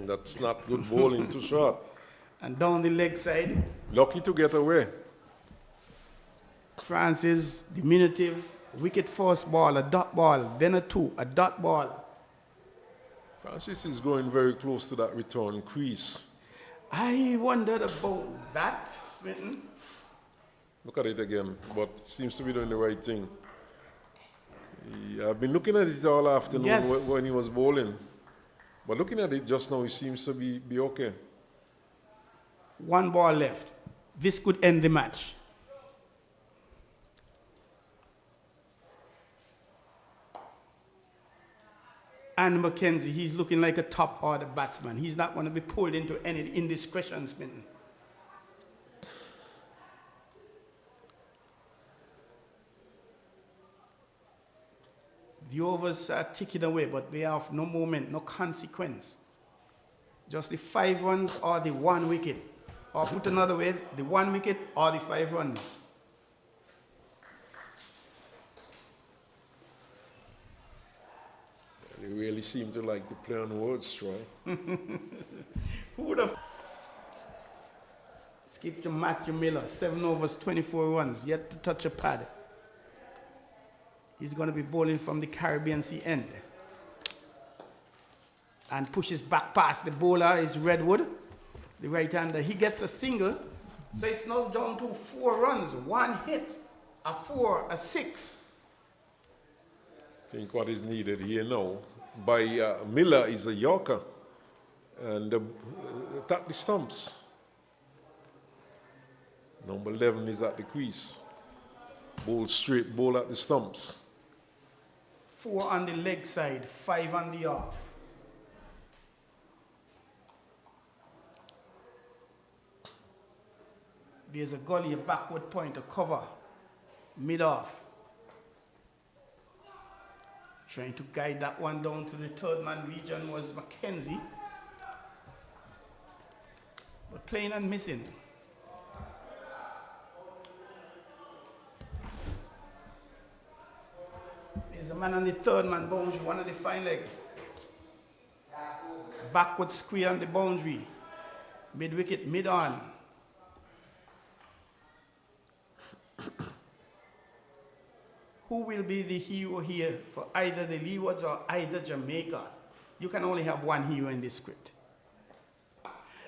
Speaker 4: That's not good bowling, too short.
Speaker 2: And down the leg side.
Speaker 4: Lucky to get away.
Speaker 2: Francis, diminutive, wicket first ball, a dot ball, then a 2, a dot ball.
Speaker 4: Francis is going very close to that return crease.
Speaker 2: I wondered about that, Smitten.
Speaker 4: Look at it again, but seems to be doing the right thing. I've been looking at it all afternoon.
Speaker 2: Yes.
Speaker 4: When he was bowling. But looking at it just now, he seems to be okay.
Speaker 2: 1 ball left. This could end the match. And Mackenzie, he's looking like a top order batsman. He's not going to be pulled into any indiscretion spin. The overs are ticking away, but they have no moment, no consequence. Just the 5 runs or the 1 wicket. Or put another way, the 1 wicket or the 5 runs.
Speaker 4: They really seem to like to play on words, Troy.
Speaker 2: Who would have skipped to Matthew Miller, 7 overs, 24 runs, yet to touch a pad. He's going to be bowling from the Caribbean Sea end. And pushes back past the bowler is Redwood, the right-hander. He gets a single, so it's now down to 4 runs, 1 hit, a 4, a 6.
Speaker 4: I think what is needed here now by Miller is a Yorker and attack the stumps. Number 11 is at the crease. Bowl straight, bowl at the stumps.
Speaker 2: 4 on the leg side, 5 on the off. There's a gully, a backward point, a cover, mid-off. Trying to guide that one down to the 3rd man region was Mackenzie. But playing and missing. There's a man on the 3rd man boundary, one of the fine leg. Backward square on the boundary. Mid-wicket, mid-on. Who will be the hero here for either the Leewards or either Jamaica? You can only have one hero in this script.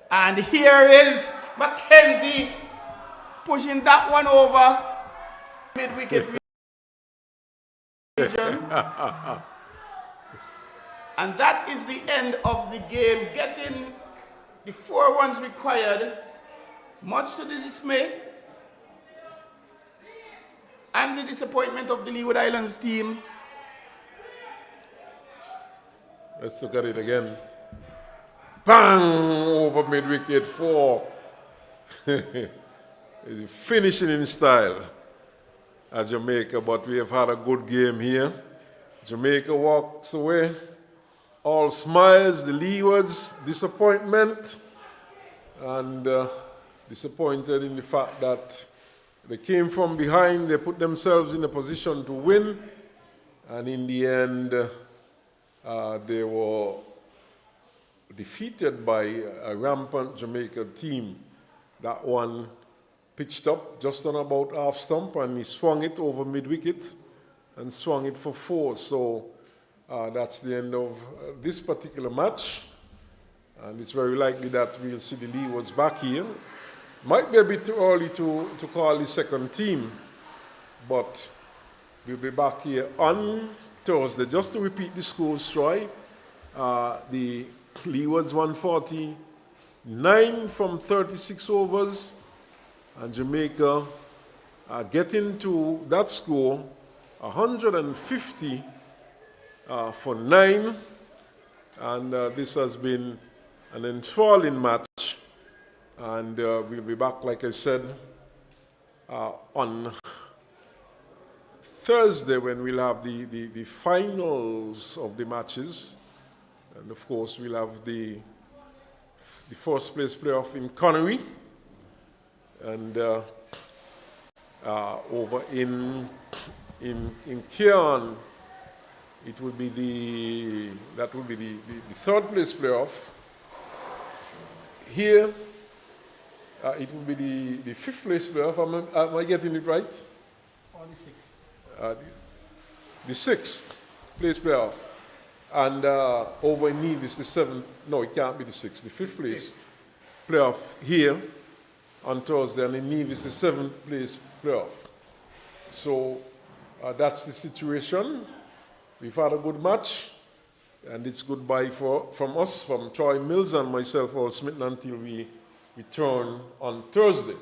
Speaker 2: And here is Mackenzie pushing that one over mid-wicket region. And that is the end of the game, getting the 4 runs required, much to the dismay and the disappointment of the Leeward Islands team.
Speaker 4: Let's look at it again. Bang! Over mid-wicket 4. Finishing in style at Jamaica, but we have had a good game here. Jamaica walks away. All smiles, the Leewards, disappointment, and disappointed in the fact that they came from behind, they put themselves in a position to win, and in the end, they were defeated by a rampant Jamaica team. That one pitched up just on about half stump, and he swung it over mid-wicket and swung it for 4. So that's the end of this particular match, and it's very likely that we'll see the Leewards back here. Might be a bit too early to call the second team, but we'll be back here on Thursday. Just to repeat the scores, Troy, the Leewards 149 from 36 overs, and Jamaica getting to that score 150 for 9, and this has been an enthralling match, and we'll be back, like I said, on Thursday when we'll have the finals of the matches, and of course we'll have the first place playoff in Connery, and over in Cairn, it will be the third place playoff. Here, it will be the fifth place playoff. Am I getting it right?
Speaker 2: Or the 6th.
Speaker 4: The sixth place playoff. And over in Nevis, the 7th. No, it can't be the 6th. The 5th place playoff here on Thursday, and in Nevis, the 7th place playoff. So that's the situation. We've had a good match, and it's goodbye from us, from Troy Mills and myself, Earl Smith, until we return on Thursday.